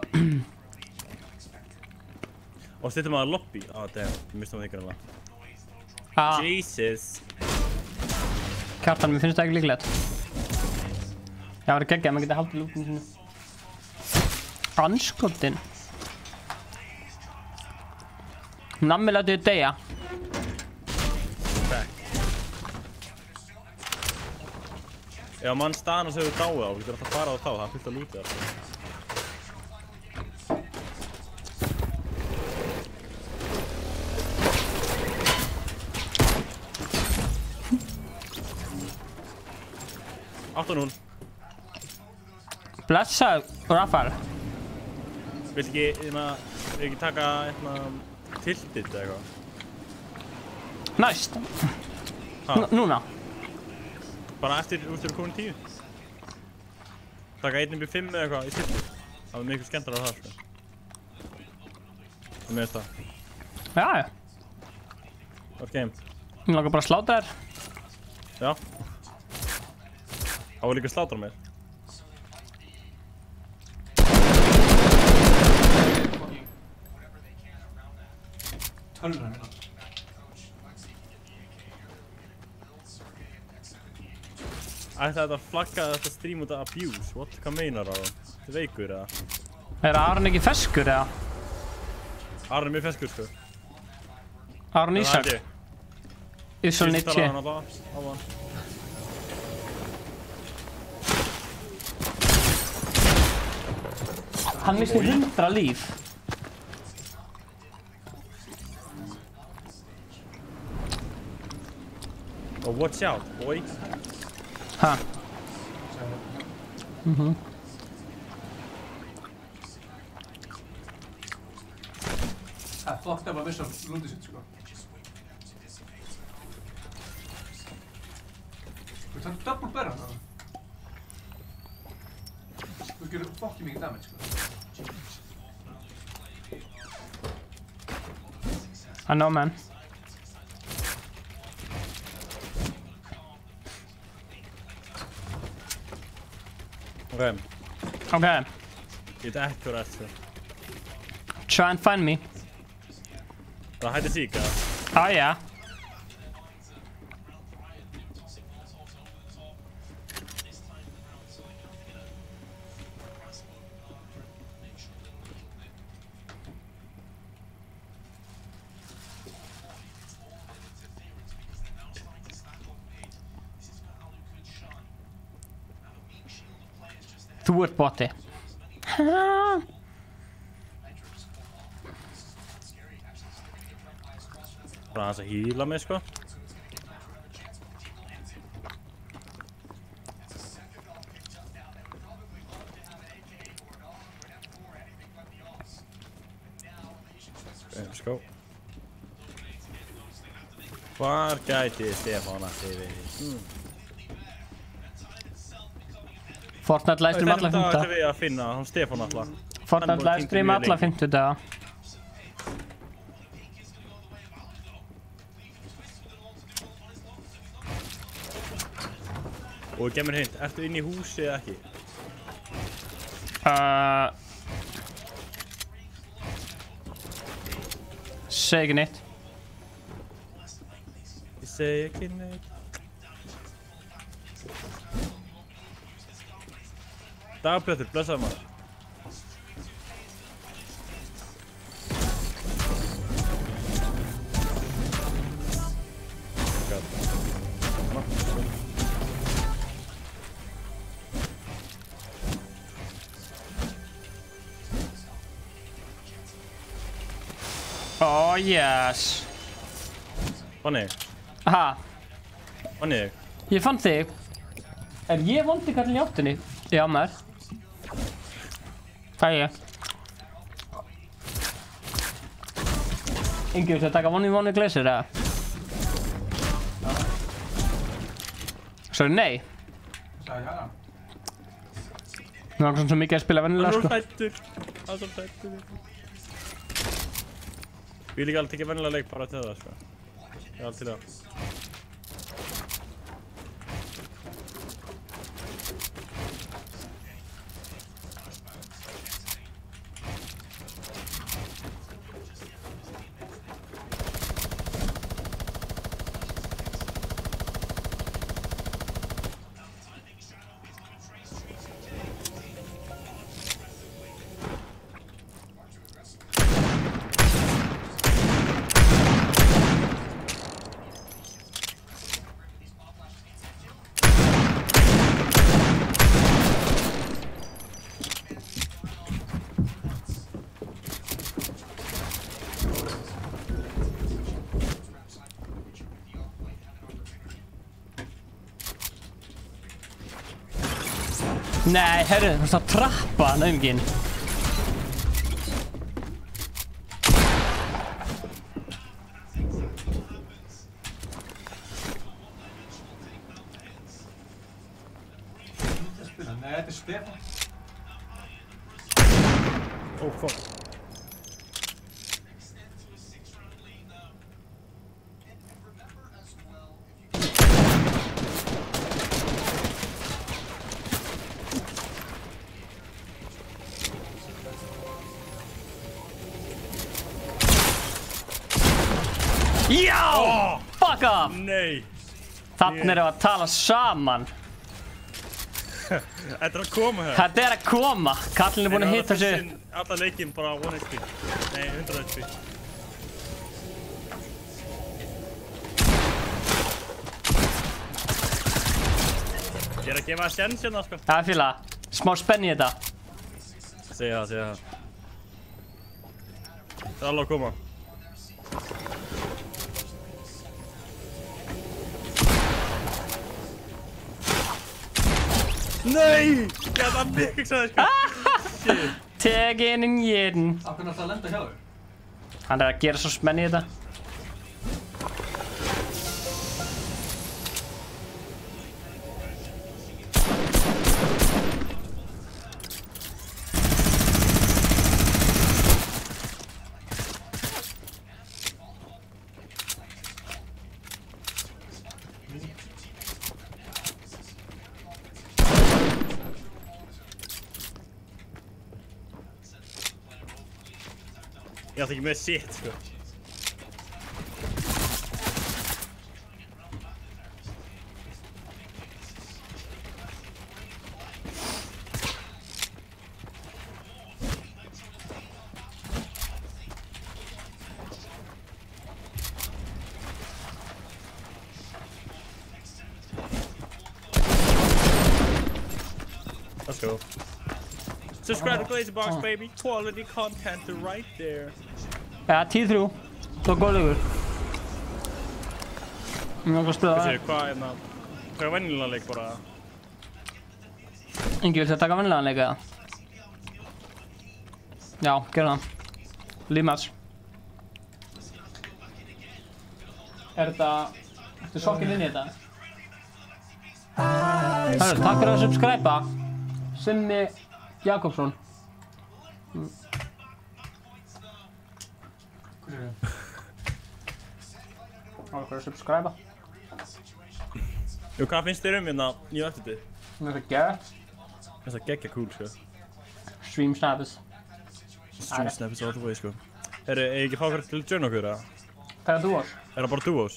Og stýttum maður lobby. Damn, ég mistum það ykkur alveg. Jesus. Kjartan, mér finnst það ekki líklegt. Já, það er geggjað, maður geti haldið lúkinu sinu. Anskotin. Nammi látið þið deyja. Ef mann staðan og segir dáið á, þú getur alltaf að fara á þá, það er fullt að lúta þér. Áttan hún. Blessaður, Rafael. Vilt ekki taka tiltið eða eitthvað? Næst. Núna. Bara eftir komin 10. Taka 1.5 eða eitthvað í tiltið. Það er mikið skemmtara að það, sko. Það meðist það. Já. What game? Ég langar bara að sláta þér. Já. Það var líka slátra mér. Tölvan hérna. Ætti þetta að flagga þetta stream út af abuse? What? Hvað meinar það? Þetta er veikur eða? Er Aron ekki feskur eða? Aron er mjög feskur, sko. Aron Ísak. Ísson 90. Hann misti 100 líf. Oh, watch out, boy. Ha. Það er fucked up að missa lútið sitt, sko. Þú ert double berra það. Þú gerir fucking mikið damage, sko. I know, man. Okay. Okay. Ég er ekki rétt, sko. Try and find me. Það hætti sík, eða? Oh, yeah. Þú ert boti. Bara hans að hýla mig, sko. Let's go. Hvar gæti Stefán að þið verið? Fortnite livestream alla 5. Það ætlum við að finna, hann Stefán alltaf. Fortnite livestream alla 5. daga. Og gef mér hint, ertu inn í húsi eða ekki? Segi ekki neitt. Ég segi ekki neitt. Dagbjörður, blessaðu maður. Oh yes. Fann ég? Ha? Fann ég? Ég fann þig. Er ég vondi kallinn í áttunni? Já, maður. Það er ég. Ingi, viltu að taka vonni glesir, eða? Sorry, nei. Sagði hérna. Það var svo mikið að spila vennilega, sko. Það er svo hrættur. Ég vil ekki alveg tekja vennilega leik bara til það, sko. Ég er alveg til það. Nei, herru, þú veist að trappa naumginn. Nei, þetta er Stefán. Oh, fuck. Já! Fuck off! Nei! Þannig erum við að tala saman. Þetta er að koma hér. Þetta er að koma. Kallinn er búinn að hitta sig. Alla leikinn bara 1 HP. Nei, 100 HP. Ég er að gefa það sjens hérna, sko. Það er fíla. Smá spenn í þetta. Segja það. Það er alveg að koma. Nei! Ég var mikið sagði, sko. Tegin in jeden. Af hvernig ætlaði að lenda hjá þér? Hann er að gera svo spenn í þetta. Ég ætla ekki með shit, sko. Let's go. Subscribe to Glazerbox, baby. Quality content right there. Ja, 10-3. Það var góð leikur. Mér langar að spila það. Hvað er venjulega leik bara? Ingi, viltu að taka venjulegan leik eða? Já, gera það. Lífmatch. Ertu sokkinn inn í þetta? Hörru, takk fyrir að subscribe-a. Simmi Jakobsson. Það var að subscribe-a. Jú, hvað finnst þér hérna nýju eftirtið? Það er gett. Það er geggja cool, sko. Stream snappers. Stream snappers all the way, sko. Herru, ég ekki fá fyrir til að joina okkur, eða? Það er duos. Er það bara duos?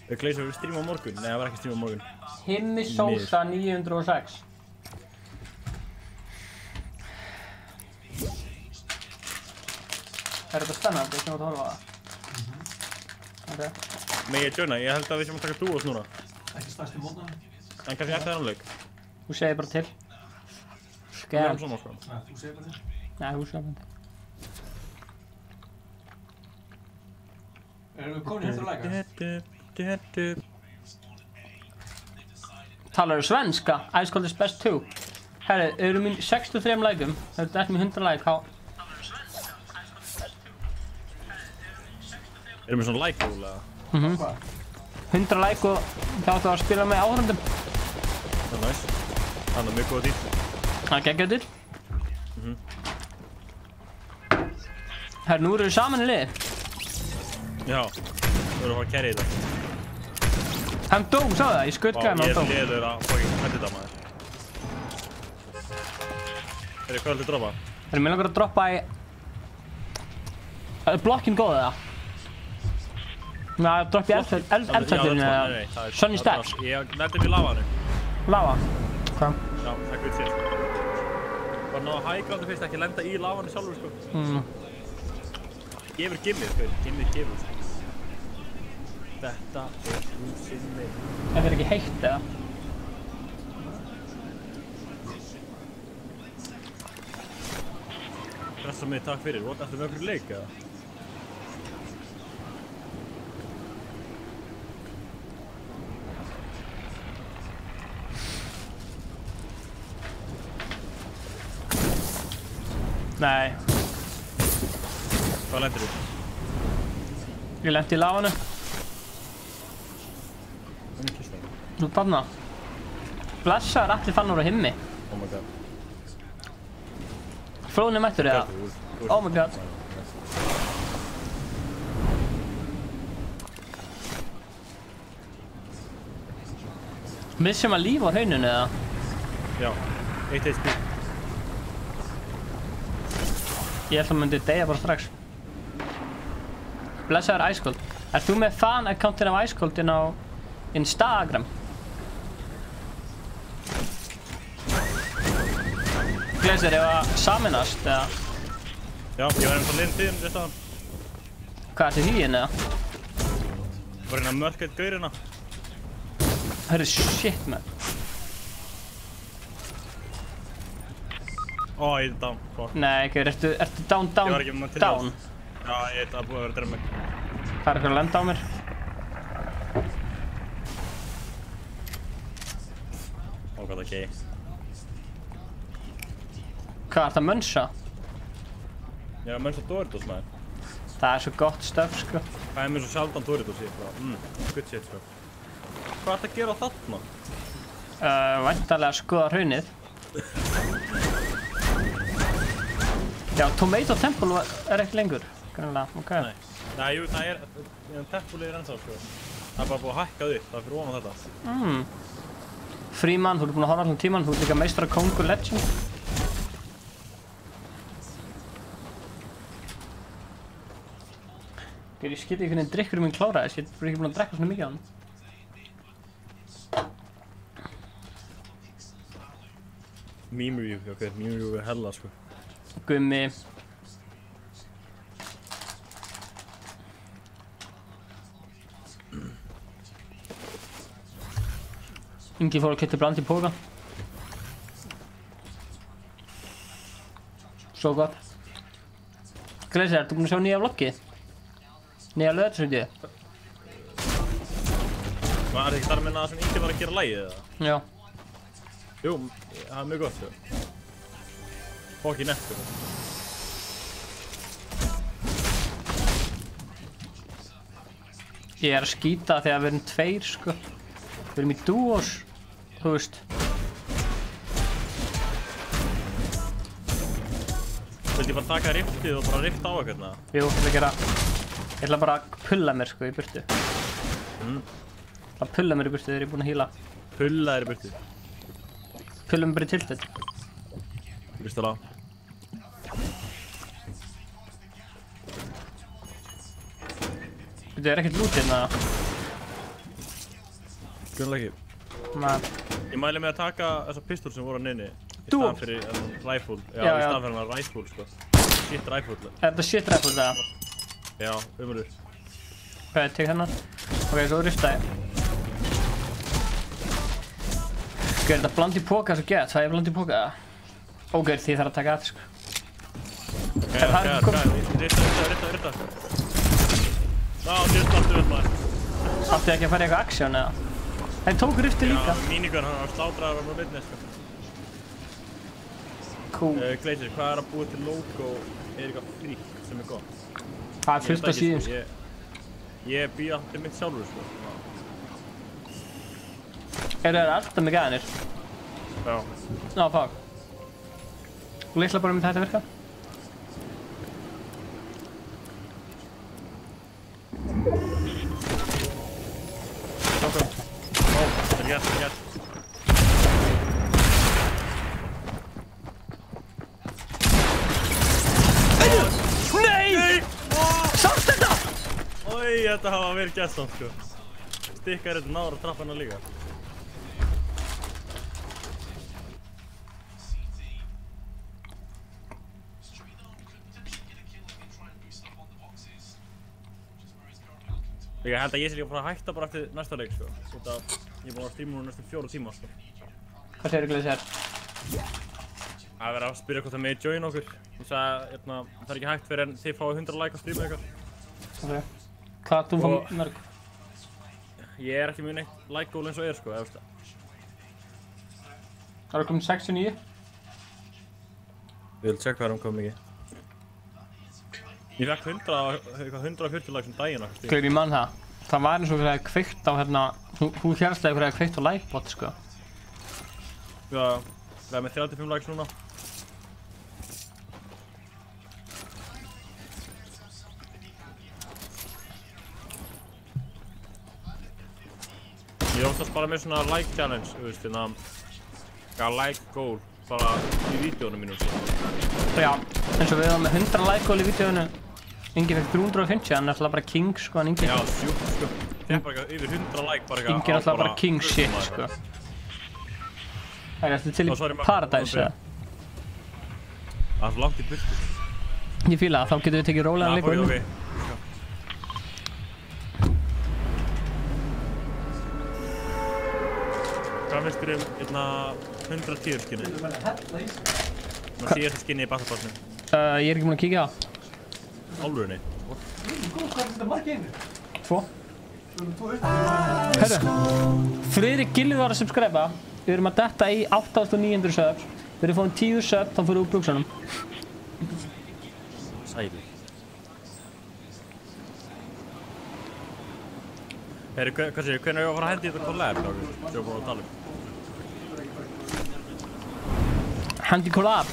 Glazer, við streama á morgun? Nei, það var ekki streama á morgun. Himmi Sósa 906. Er þetta spennandi sem þú ert að horfa á það? Ok. Megið joina, ég held að við séum að taka duos núna. Ekki stærsti mótnan. En kannski eftir þennan leik. Þú segir bara til. Við erum svona sko. Nei, þú segir bara til. Nei, þú segir bara til. Erum við komin eftir að læka? Talar svenska? Ice Cold is best too. Herri, eru mín 63 lækum. Það eru dætt mér 100 læk á. Erum við svona like-rúl eða? 100 læk og þá áttu að spila með áhörndum. Það er næs. Það er mjög góða dýr. Það geggjað dýr. Herri, nú eru við saman í liði. Já, við erum að fara að carry þetta. Hann dó, sáðu það? Ég skutkaði hann Ég dó. er liður að fucking hætti þetta maður. Hvað viltu droppa? Herri, mér langar að droppa í... Er blokkin góð eða? Mér droppa í eldfætturinn eða... Sunny Steps. Ég nefndi mér lavaðinu. Lava? Hvað? Já, það er gutt sér sko. Bara ná að hægráðu fyrst ekki lenda í lavanu sjálfur sko. Gefur gimmið sko, gimmið sko. Þetta er húsið mig. Þetta er ekki heitt eða? Pressa mig, takk fyrir. What, ertu með okkur leik eða? Nei. Hvað lendir þú? Ég lendi í lavanu. Hvernig kist það? Nú þarna. Blessaður allir fannur á himmi. Oh my god. Flóðin er mættur eða? Oh my god. Missum að lífa á hrauninu eða? Já, 1 HP. Ég ætla að myndi deyja bara strax. Blessaður Ice Cold. Ert þú með fan-accountin af Ice Cold inn á Instagram? Gleisir, ef að saminast eða? Já, ég var einhvern veginn tíðin þetta. Hvað ertu hýin eða? Var hérna mörk eitt gaurina. Hörru, shit man. Ó, ég er down. Fuck. Nei, ekki, ertu down? Ég var ekki með til Down? Já, ég er búið að vera að dremma mig. Það er eitthvað að lenda á mér. Ó, hvað það er gay. Hvað ert að mönsa? Ég er að mönsa Doritos maður. Það er svo gott stöf, sko. Það er mér svo sjaldan Doritos ég bara, good shit sko. Hvað ert að gera þarna? Væntanlega að skoða hraunið. Já, Tomato Temple er ekki lengur. Grunlega, ok. Nei, jú, það er Temple ennþá sko. Það er bara búið að hækkað upp, það er fyrir ofan þetta. Frímann, þú ert búinn að horfa allan tíman, þú ert líka meistara Kongur Legend. Ég skildi ekki hvernig drikkurinn minn kláraðist, ég er ekki búinn að drekka svona mikið á hann. Meme review, ok, meme review er hella sko. Gummi. Ingi fór að keypti brand í póka. Svo gott. Gleisir, ertu búinn að sjá nýja vloggið? Nýja lögðarsvídeó? Var það ekki þar að minna að Ingi var að gera lagið eða? Já. Jú, það er mjög gott sko. Fokk í nett sko. Ég er að skýta þegar við erum tveir, sko. Við erum í duos, þú veist. Vildi ég bara taka riftið og bara rifta á eitthvað? Jú, ég ætla bara að pulla mér, sko, í burtu. Að pulla mér í burtu þegar ég er búinn að hýla. Pulla þér í burtu? Pulla mér bara í tiltet. Vistu það? Þetta er ekkert lút hérna. Grunnlega ekki. Nei. Ég mæli með að taka þessa pistól sem voru á nynni. Í Duo? staðan fyrir rifle. Já, í staðan fyrir hann rifle sko. Shit rifle. Er þetta shit rifle það? Já, umrur. Hvað, tek hennar? Ok, svo rifta ég. Ok, er þetta bland í póka svo gett? Það er bland í póka eða? Ok, því þarf að taka þetta sko. Rita. Já, djúst aftur upp maður. Átti ekki að fara í eitthvað aksjón eða? Það tók rifti líka. Já, mínigun, hann var slátraður á minnið sko. Cool. Glacier, hvað er að búa til logo Erika Frík sem er gott? Það er fullt af síðum sko. Ég býð alltaf mitt sjálfur sko. Eru það alltaf með gæðinir? Já. Ná, fuck. Og litla bara þetta virka? Ok. Ó, það er gert. Nei! Sást þetta? Oi, þetta hafa verið gert samt sko. Stikkar þetta náður að trappa hana líka. Ég held að ég sé líka að fara að hætta bara eftir næsta leik sko. Ég er búinn að streama núna næstum 4 tíma sko. Hvað segir Glacier? Það verður að spyrja hvort það megi join okkur. Ég sagði, það er ekki hægt fyrir en þið fáið 100 like á streamu ykkar. Ok. Hvað þú fá mörg? Ég er ekki mjög neitt like goal eins og sko, eða veist það. Það eru komin 69. Við viljum tjekka hvað kom mikið. Ég fekk 140 likes daginn á streamu. Gleir, ég man það. Það var eins og eitthvað kveikt á hérna, þú hérst að eitthvað kveikt á livebot sko. Já, við erum með 35 likes núna. Ég oftast bara með svona like challenge, þú veist, like goal, bara í vídeónu mínu. Já, eins og við erum með 100 like goal í vídeónu. Ingi fekk 350, hann er alltaf bara king sko, hann Ingi. Já, sjúkt sko. Það er bara yfir 100 like bara eitthvað. Ingi er alltaf bara king shit sko. Það er alltaf til í Paradise eða? Það er svo langt í burtu. Ég fíla það, þá getum við tekið rólegan leik og unnið. Hvað finnst þér 110 skinni? Maður síðast skinni í Battle Passinu. Ég er ekki búinn að kíkja á. Álfurinni? Hvað er þetta margir einu? 2. Herru, Friðrik Gilvi var að subscriba. Við erum að detta í 8900 subs. Við erum fáin 10 subs, þá fyrir úr buksunum. Sæli. Herru, hvað séu, hvernig er ég að fara að hendi þetta collab? Svo búin að tala um. Hendi collab?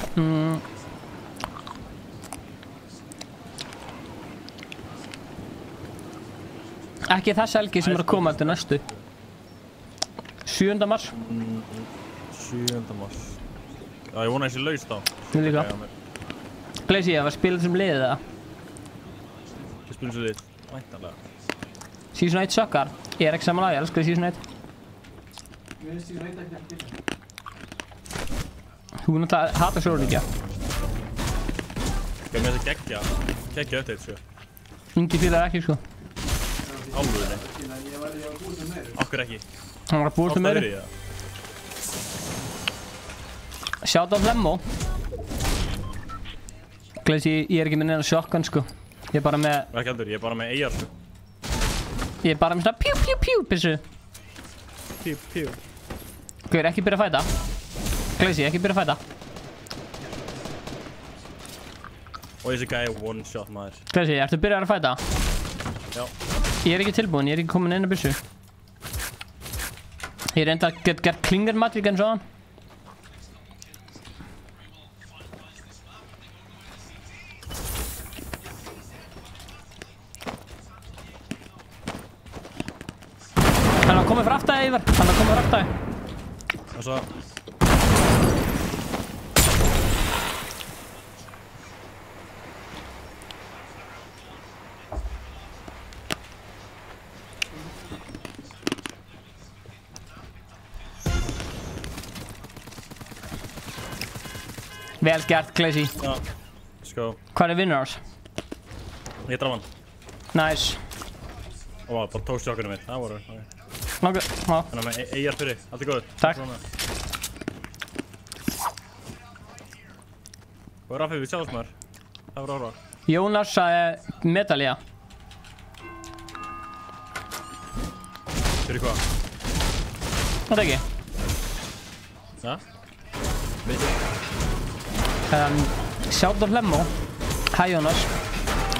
Ekki þessi helgi sem er að koma eftir næstu. 7. mars. 7. mars. Já, ég vona þessi laust þá. Ég líka. Glacier, ég var að spila þessum liðið eða? Við spilum svo lið, væntanlega. Season 1 suckar. Ég er ekki samanlega, ég elskar Season 1. Mér finnst Season 1 ekki geta. Þú náttúrulega hatar svo líka. Ég með þess að geggja update sko. Ingi fílar ekki sko. Álfurinni. Ég var búinn með meiru. Okkur ekki. Hann var að búast með meiru. Sjátt á Flemmo. Glacier, ég er ekki með neina shotgun sko. Ég er bara með... Ekki heldur, ég er bara með AR sko. Ég er bara með svona pjú pjú pjú byssu. Pjú. Gauður, ekki byrja að fæta. Glacier, ekki byrja að fæta. Og þessi gæi one shot maður. Glacier, ertu byrjað að fæta? Já. Ég er ekki tilbúinn, ég er ekki komin inn að byssu. Ég reyndi að geta klinger magic eins og hann. Hann var komið fyrir aftæði, Ívar. Hann var komið fyrir aftæði. Og svo... Vel gert, Glacier. Já. Sko. Hvað er winners? Ég draf hann. Nice. Ó, bara tók sjokkunum mitt, það voru. Ok, já. Þannig með eigjar fyrir, allt er góð. Takk. Hvað er Raffi, við sjáum maður? Það voru ára. Jónas sagði medalja. Fyrir hvað? Þetta ekki. Ja? Veitu? Sjátt á Flemmo. Hæ Jónas.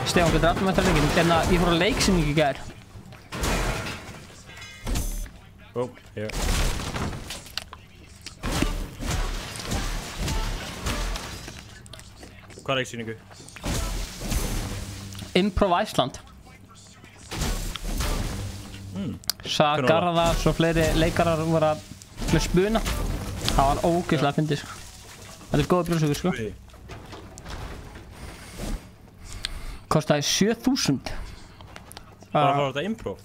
Stefán getur allum eftir leikin. En ég fór á leiksýningu í gær. Ó, ég. Hvað er leiksýningu? Improv Iceland. Hvenær var Garðars og fleiri leikarar voru að spuna. Það var ógeðslega að fyndið, sko. Þetta er góða brjóðsökur, sko. Kostaði 7.000. Bara að fá þetta improv?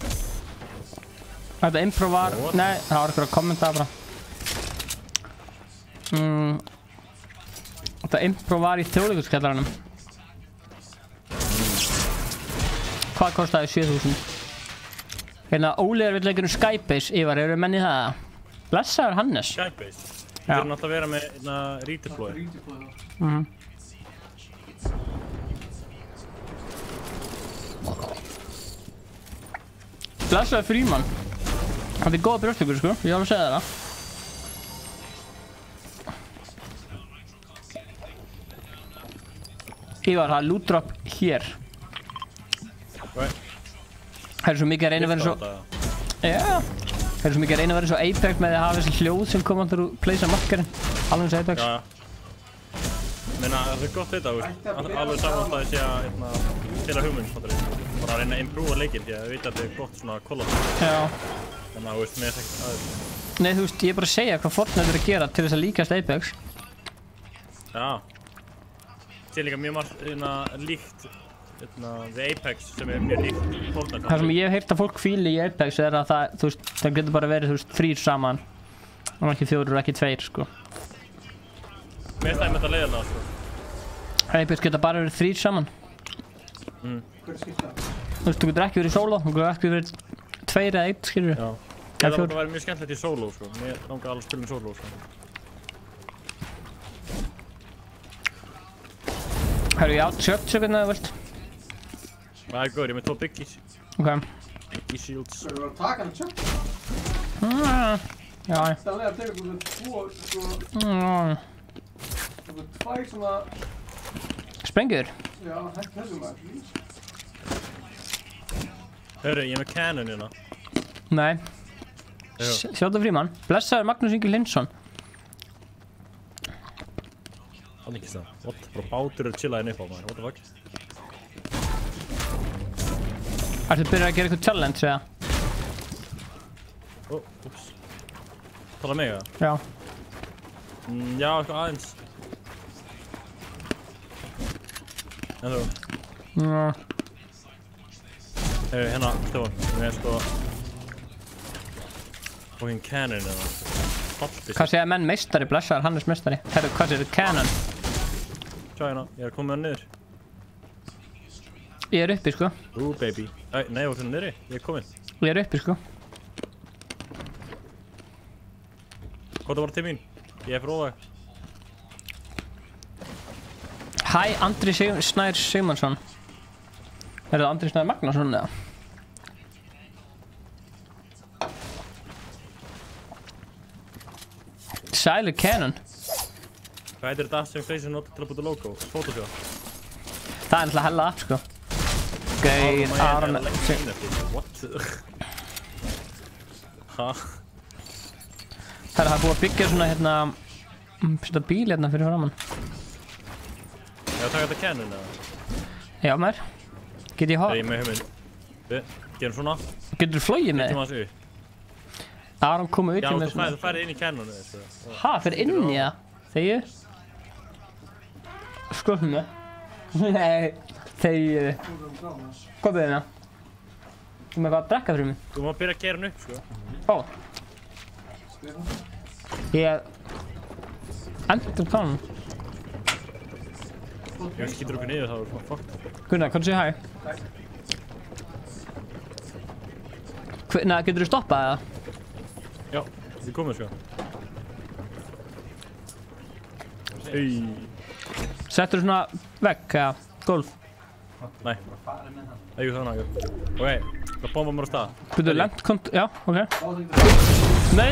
Þetta improv var... Nei, það var eitthvað að kommenta bara. Þetta improv var í Þjóðleikhúskjallaranum. Hvað kostaði 7.000? Hérna, Óli vill leika Skybase, Ívar, eru menn í það? Blessaður Hannes. Skybase? Já. Við erum alltaf að vera með redeploy. Blessaður Fríman. Þetta er góða brjóstökur, sko. Ég var að segja það. Ívar, það er loot drop hér. Það er svo mikið að reyna að vera svo... Já. Það er svo mikið að reyna að vera svo Apex með að hafa þessi hljóð sem koma alltaf úr pleysa markerinn. Alveg eins Apex. Já. Meina, það er gott þetta, veist. Alveg saman að sé að stila hugmynd, fattur ég. Bara að reyna að improva leikinn, því að ég veit að þetta er gott svona kollast. Já. Þannig að, þú veist, mér er ekkert aðeins. Nei, þú veist, ég er bara að segja hvað Fortnite er að gera til þess að líkast Apex. Já. Það er líka mjög margt líkt við Apex sem er mjög líkt Fortnite. Það sem ég hef heyrt að fólk fíli í Apex er að það, þú veist, það getur bara verið, þú veist, 3 saman. Og ekki 4 og ekki 2, sko. Mér stæði með þetta leiðilega, sko. Apex geta bara verið 3 saman. Hvað er skipt það? Þú veist, þú getur ekki verið solo, þú getur ekki verið 2 eða 1, skilur við. Já. Það var bara mjög skemmtilegt í solo, sko. Mér langar alveg að spila solo, sko. Herru, ég átt 70 sekundna, þú veist. Það er góður, ég er með 2 biggies. Ok. Biggie shields. Það er að taka hann tjöpp. Já. Það er að teka svona 2, sko... Svona 2 svona... Sprengjur. Já, hægt þessum maður. Hörru, ég er með cannon hérna. Nei. Sjáðu Fríman. Blessaður Magnús Ingi Lindsson. Það er ekki það. What? Bara bátur eru chillaðin upp á maður. What the fuck? Ertu byrjað að gera eitthvað challenge, eða? Úps. Tala mig, eða? Já. Já, eitthvað aðeins. En þú? Já. Hérna, Stefán. Við erum sko... fucking cannon, eða? Fallbyssu. Hvað segja menn meistari, blessaður Hannes meistari? Herru, hvað segir cannon? Sjá hérna, ég er komið hann niður. Ég er uppi, sko. Baby. Nei, þú ert niðri. Ég er kominn. Ég er uppi, sko. Hvað það var til mín? Ég er fyrir óðag. Hæ, Andri Snær Sigmansson. Er það Andri Snær Magnason, eða? Sælir Canon. Hvað heitir þetta sem Freysi nota til að búta logo? Photoshop? Það er náttúrulega hella app, sko. Geir, Aron... What? Ha? Það er búið að byggja svona hérna... Þetta bíl hérna fyrir framann. Ég að taka þetta cannon, eða? Já, maður. Get ég Það er ég með hugmynd. Gerum svona. Getur þú flogið með Getum þig? að þessu. Aron komið Já, út í með þú færið inn í cannonu, þessu. Ha, fyrir inn í það? Þegju? Skoðum mig. Nei, þegju. Hvað byrðið hérna? Þú með eitthvað að drekka fyrir mig? Þú má byrja að gera hann upp, sko. Ó. Ég... Endur kannan. Ég skýtur okkur niður, það var svona fucked. Gunnar, hvað sé hæ? Hvernig, getur þú stoppað eða? Já, þið komið sko. Settur þú svona vegg eða gólf? Nei. Jú, þannig að ok, það bomba mér á stað. Byrðu lent, já, ok. Nei.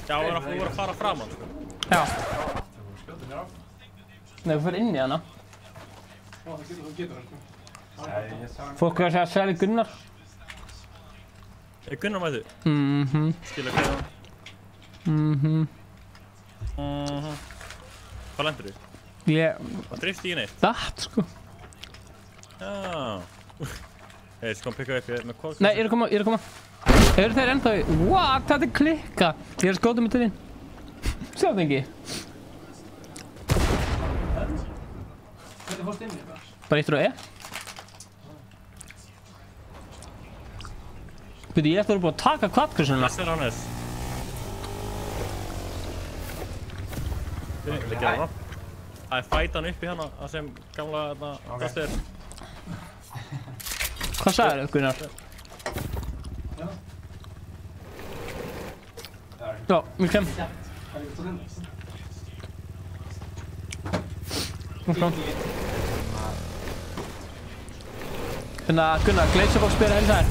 Já, þú voru að fara fram hann sko. Já. Nei, þú fyrir inn í hana. Fólk er að segja Sverri Gunnar. Er Gunnar mættu? Skilja hvað það? Hvað lendur þú? Það drifti í neitt? Það, sko. Já. Hei, sko hann pikka upp með hvað? Nei, ég er að koma. Eru þeir ennþá í? What? Þetta er klikka. Ég er að skjóta mig til þín. Sjá það ekki. Hvernig fórst inn í það? Bara eittur á E. Byrju, ég eftir að vera búin að taka kvattkursuna. Þess er hann þess. Leggja hann á. Það er fætan upp í hana, það sem gamla drast er. Hvað sagðir þau, Gunnar? Já, mér kem. Þannig að Gunnar, Glazerbox byrja að helsa þér.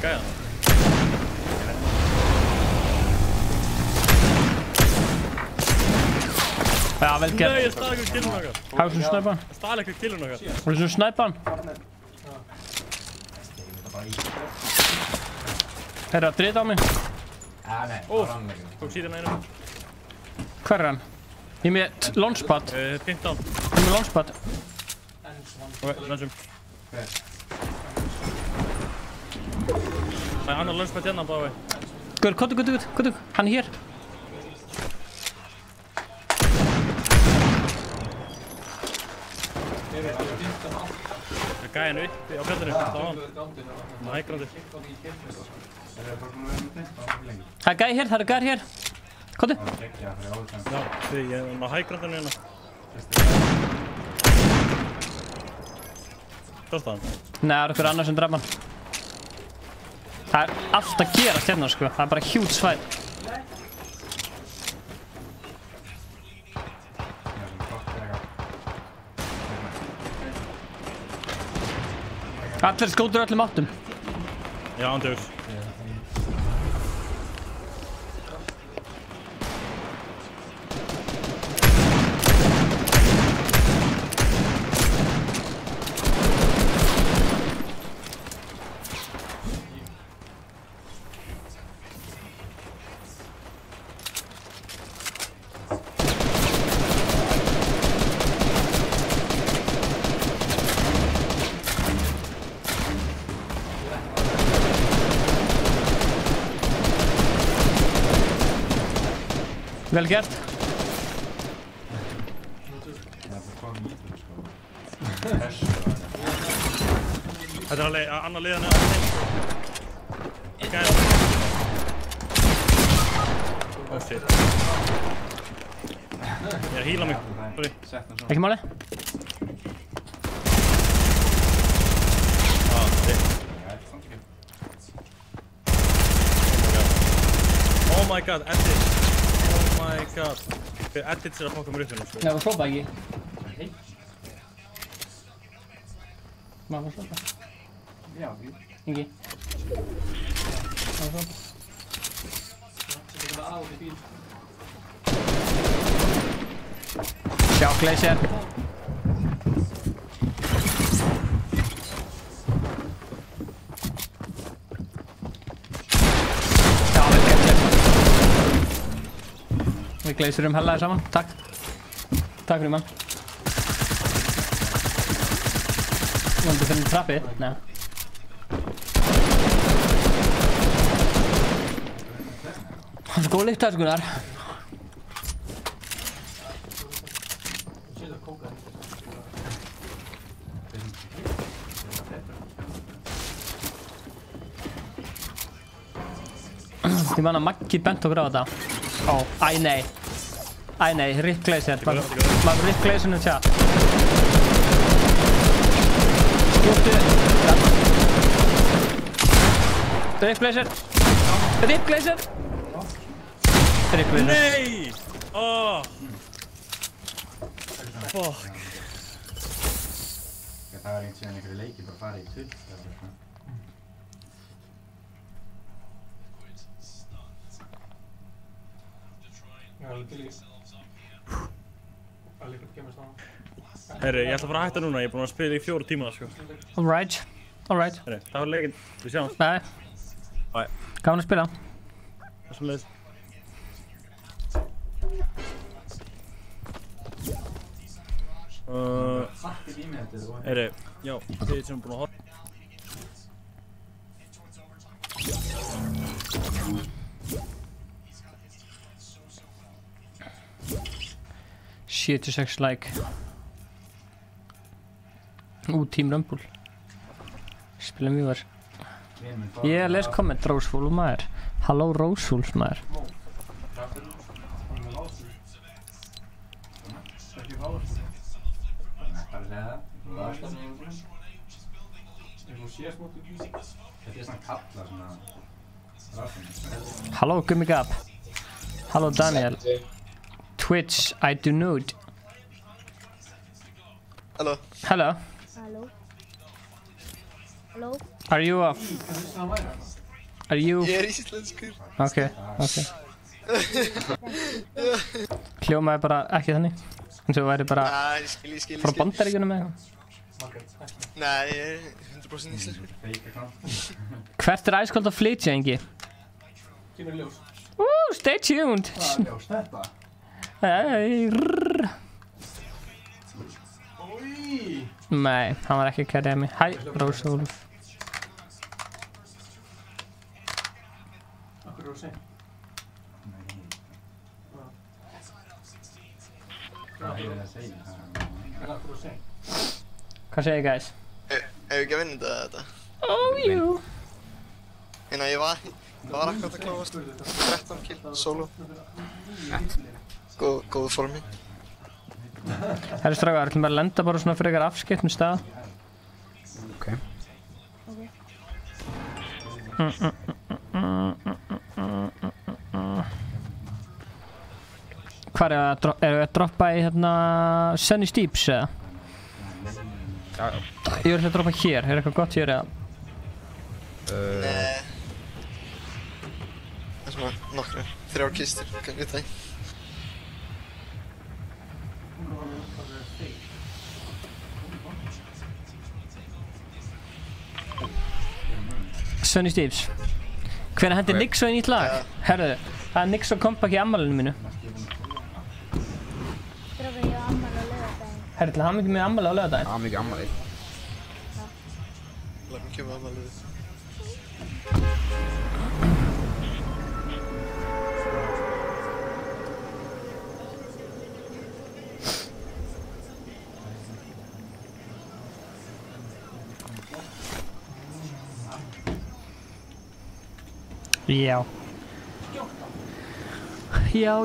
Gæðan. Já, vel gert. Nei, ég stál eitthvað killun okkar. Hvað er svona snæpan? Ég stál eitthvað killun okkar. Hvað er svona snæpan? Herra, drita á mig. Tók síðan einu. Hver er hann? Ég er með launchpad. 15. Ég er með launchpad. Ok, launchum. Það er annar launchpad hérna bara við. Guður, kottu. Hann er hér. Það er gæðin uppi á fjallinu. Það var hann. Það er hægrandi. Það er gæði hér, Kottu. Já, ég er með hægrandinu hérna. Dörst það hann? Nei, það er okkur annar sem draf hann. Það er allt að gerast hérna, sko. Það er bara hjút svæð. Allir skótur öllum áttum. Já, andjóks. Vel gert. Þetta er alveg annar liðan eða þeim. Gæðan. Oh shit. Ég er að heala mig. Sorry. Ekki máli. Oh my god, Edit. Oh my god. Edit sér að fokka mér upp hérna, sko. Nei, það hrópa ekki. Má það hrópa? Já, Ingi. Má það hrópa? Sjá, Glacier. Já, vel gert hér. Við Glaciurum hellaði saman. Takk. Takk fyrir mann. Vonandi fyrir trappið. Nei. Það er svo góð lykt að sko þar. Ég man að Maggi bent okkur á þetta. Ó, æ nei. Æ nei, Rick Glazer. Maður Rick Glazer í chat. Skjóttu. Rick Glazer. Rick Glazer. Rick Glazer. Nei! Oh. Fuck. Það var einhvern veginn einhverju leiki bara farið í tull. Já, alveg til í. Alveg ekki kemur stána. Herri, ég ætla bara að hætta núna, ég er búinn að spila í 4 tíma sko. Alright. Herri, það var leikinn, við sjáum. Nei. Bye. Gaman að spila. Það sem leiðis. Herri, já, þið sem búinn að horfa. Shit, 76 like. Team Rumble. Spila mjög var. Ég les komment Rósfúl maður. Halló Rósfúl maður. Halló Gummi Gab. Halló Daniel. Twitch, I do nude. Hello. Hello. Hello. Hello. Are you Are you? Ég íslenskur. Okay. Hljómaði bara ekki þannig. En þú væri bara frá Bandaríkjunum eða eitthvað. Nei, ég er 100% íslenskur. Hvert æskvöld að flytja, Ingi? Kemur ljós. Stay tuned. Ljós þetta. Nei, hann var ekki að kæriða mig. Hæ, Rósúlf. Akkur Rósi? Hvað segir guys? Hefur ekki að vinna þetta? Jú. Ég var akkurat að klárast 13 kill, solo. Góðu formi. Herri strákar, ætlum bara að lenda bara svona fyrir ykkar afskiptum stað. Ok. Hvað erum við að droppa í hérna Sunny Steeps eða? Já. Ég vil að droppa hér, er eitthvað gott hér eða? Nei. Það er svona nokkru, 3 kistur, kannski það. Sunny Steeps. Hvenær hendi Nix og í nýtt lag? Herðu, það er Nix og Comeback í ammælinu mínu. Strákar, ég á afmæli á laugardaginn. Herðu, til hamingju með ammæli á laugardaginn. Hamingju ammæli. Látum kemur afmælið. Já. Já.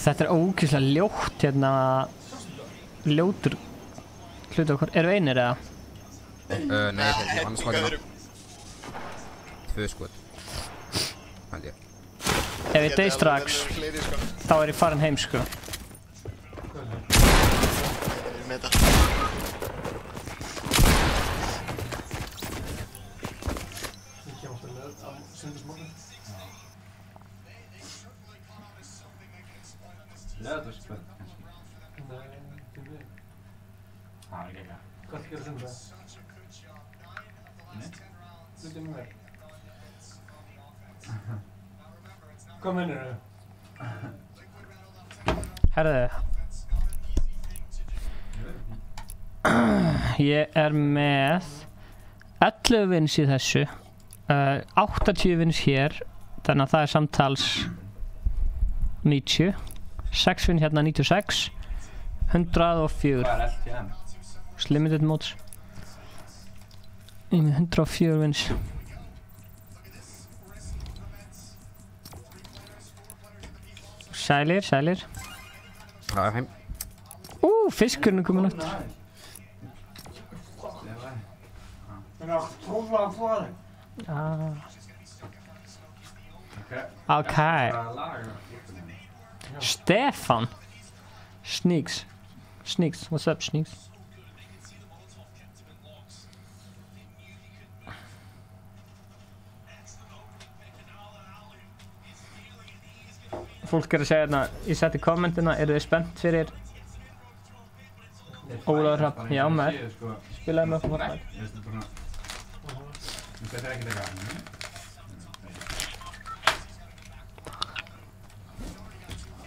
Þetta er ógeðslega ljótt hérna. Ljótur hluti okkur. Eru einir eða? Nei, það er annars slagina. 2 skot. Held ég. Ef ég dey strax, þá er ég farin heim sko. Með þetta. Lögðarspöld kannski. Nei, til mig. Það er ekki eitthvað. Hvað ætti að gera sundag? Nei. Hluti með mér. Hvað mennir þau? Herðu. Ég er með 11 vins í þessu. 80 vins hér. Þannig að það er samtals 90. 6 vinn hérna 96. 104. Hvað er LTM? Limited modes. Ég er með 104 vins. Sælir, sælir. Það er heim. Fiskurinn er komin út. Ok. Stefan. Sneaks. What's up, Sneaks? Fólk er að segja hérna, ég setti kommentina, eru þið spennt fyrir Ólafur Hrafn? Já, maður. Spilaði með okkur Fortnite. Þetta er ekkert eitthvað.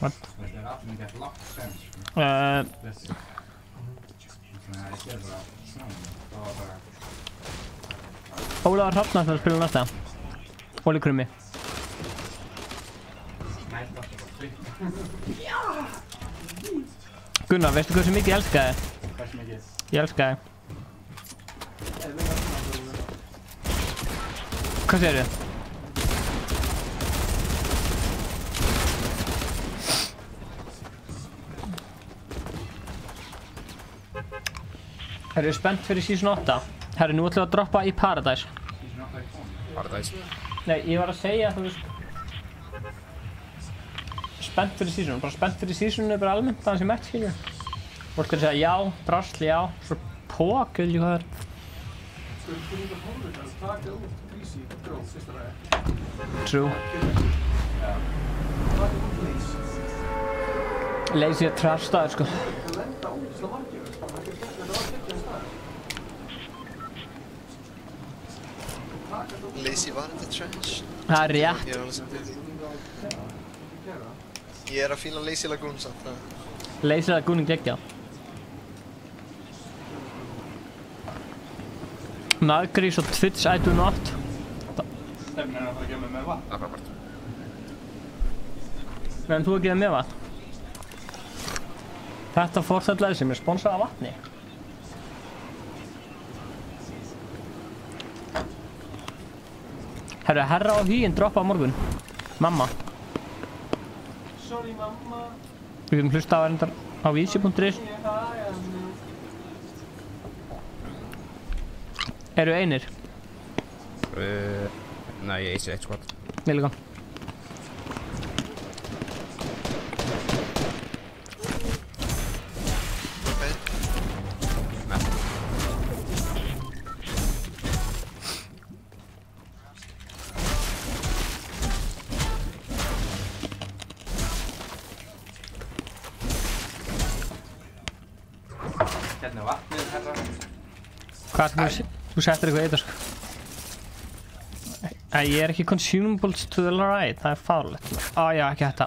What? Þetta er allir mikið lágt sem, sko. Þannig að ég sér bara svona, það var bara... Ólafur Hrafn ætlar að spila næsta. Óli Krummi. Gunnar, veistu hversu mikið ég elska þig? Hversu mikið? Ég elska þig. Hvað segirðu? Eruð spennt fyrir season 8? Herru, nú ætlum við að droppa í Paradise. Paradise? Nei, ég var að segja, þú veist... Spennt fyrir seasonu, bara spennt fyrir seasonu bara almennt, það sem mætt, skiljum. Fólk er að segja já, drasl, já, svo pókul, hvað er. True. Lazy er trash staður, sko. Lazy var þetta trash. Það er rétt. Ég er að fíla Lazy Lagoon samt. Lazy Lagoon er geggjað. Nagrís og Twitch I do not. Stefnir að fara að gefa mig með vatn. Það er frábært. Meðan þú að gefa mér vatn. Þetta fórstæðlega sem er sponsað af vatni. Herru, herra á hýinn droppa á morgun. Mamma. Sorry mamma. Við getum hlusta á erindar á vísi.is. Eru einir? Nei, ég sé eitt skot. Ég líka. Hérna er vatnið, herra. Hvað, þú settir eitthvað í þetta, sko? Ég er ekki consumables to the right, það er fárlegt. Já, ekki þetta.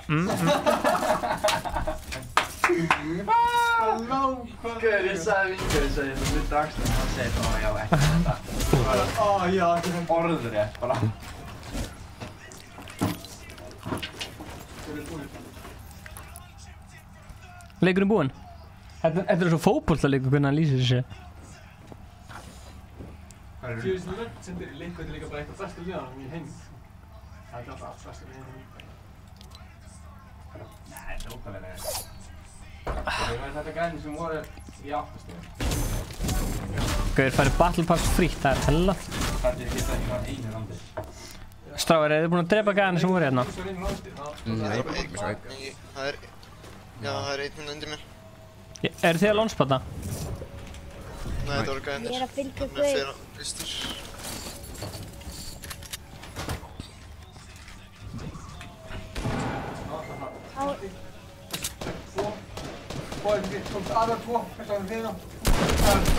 Guður, ég sagði vingur, ég sagði þetta hluti axlinn, hann segir já, ekki þetta. Já, ekki þetta. Orður rétt, bara. Leikurinn búinn? Þetta er svo fótboltaleikur hvernig hann lýsir þessu. Fjöðist Legendir í leikveit er líka bara eitthvað bestu liðanum í heim. Það er ekki alltaf allt bestu liðanum í heim. Nei, þetta er óttalega. Þetta gæðin sem voru í áttastíðum. Gauður færi Battle Pass frítt, það er hella. Það er ekki það einu landi. Strágar, eru þið búin að drepa gæðina sem voru hérna? Nei, ég svo einn. Það er einn undir mér. Eru þið að lónspotta? Nei, þetta voru gæðinir. Ég er að fylgja Hann er fyrir fyrstur.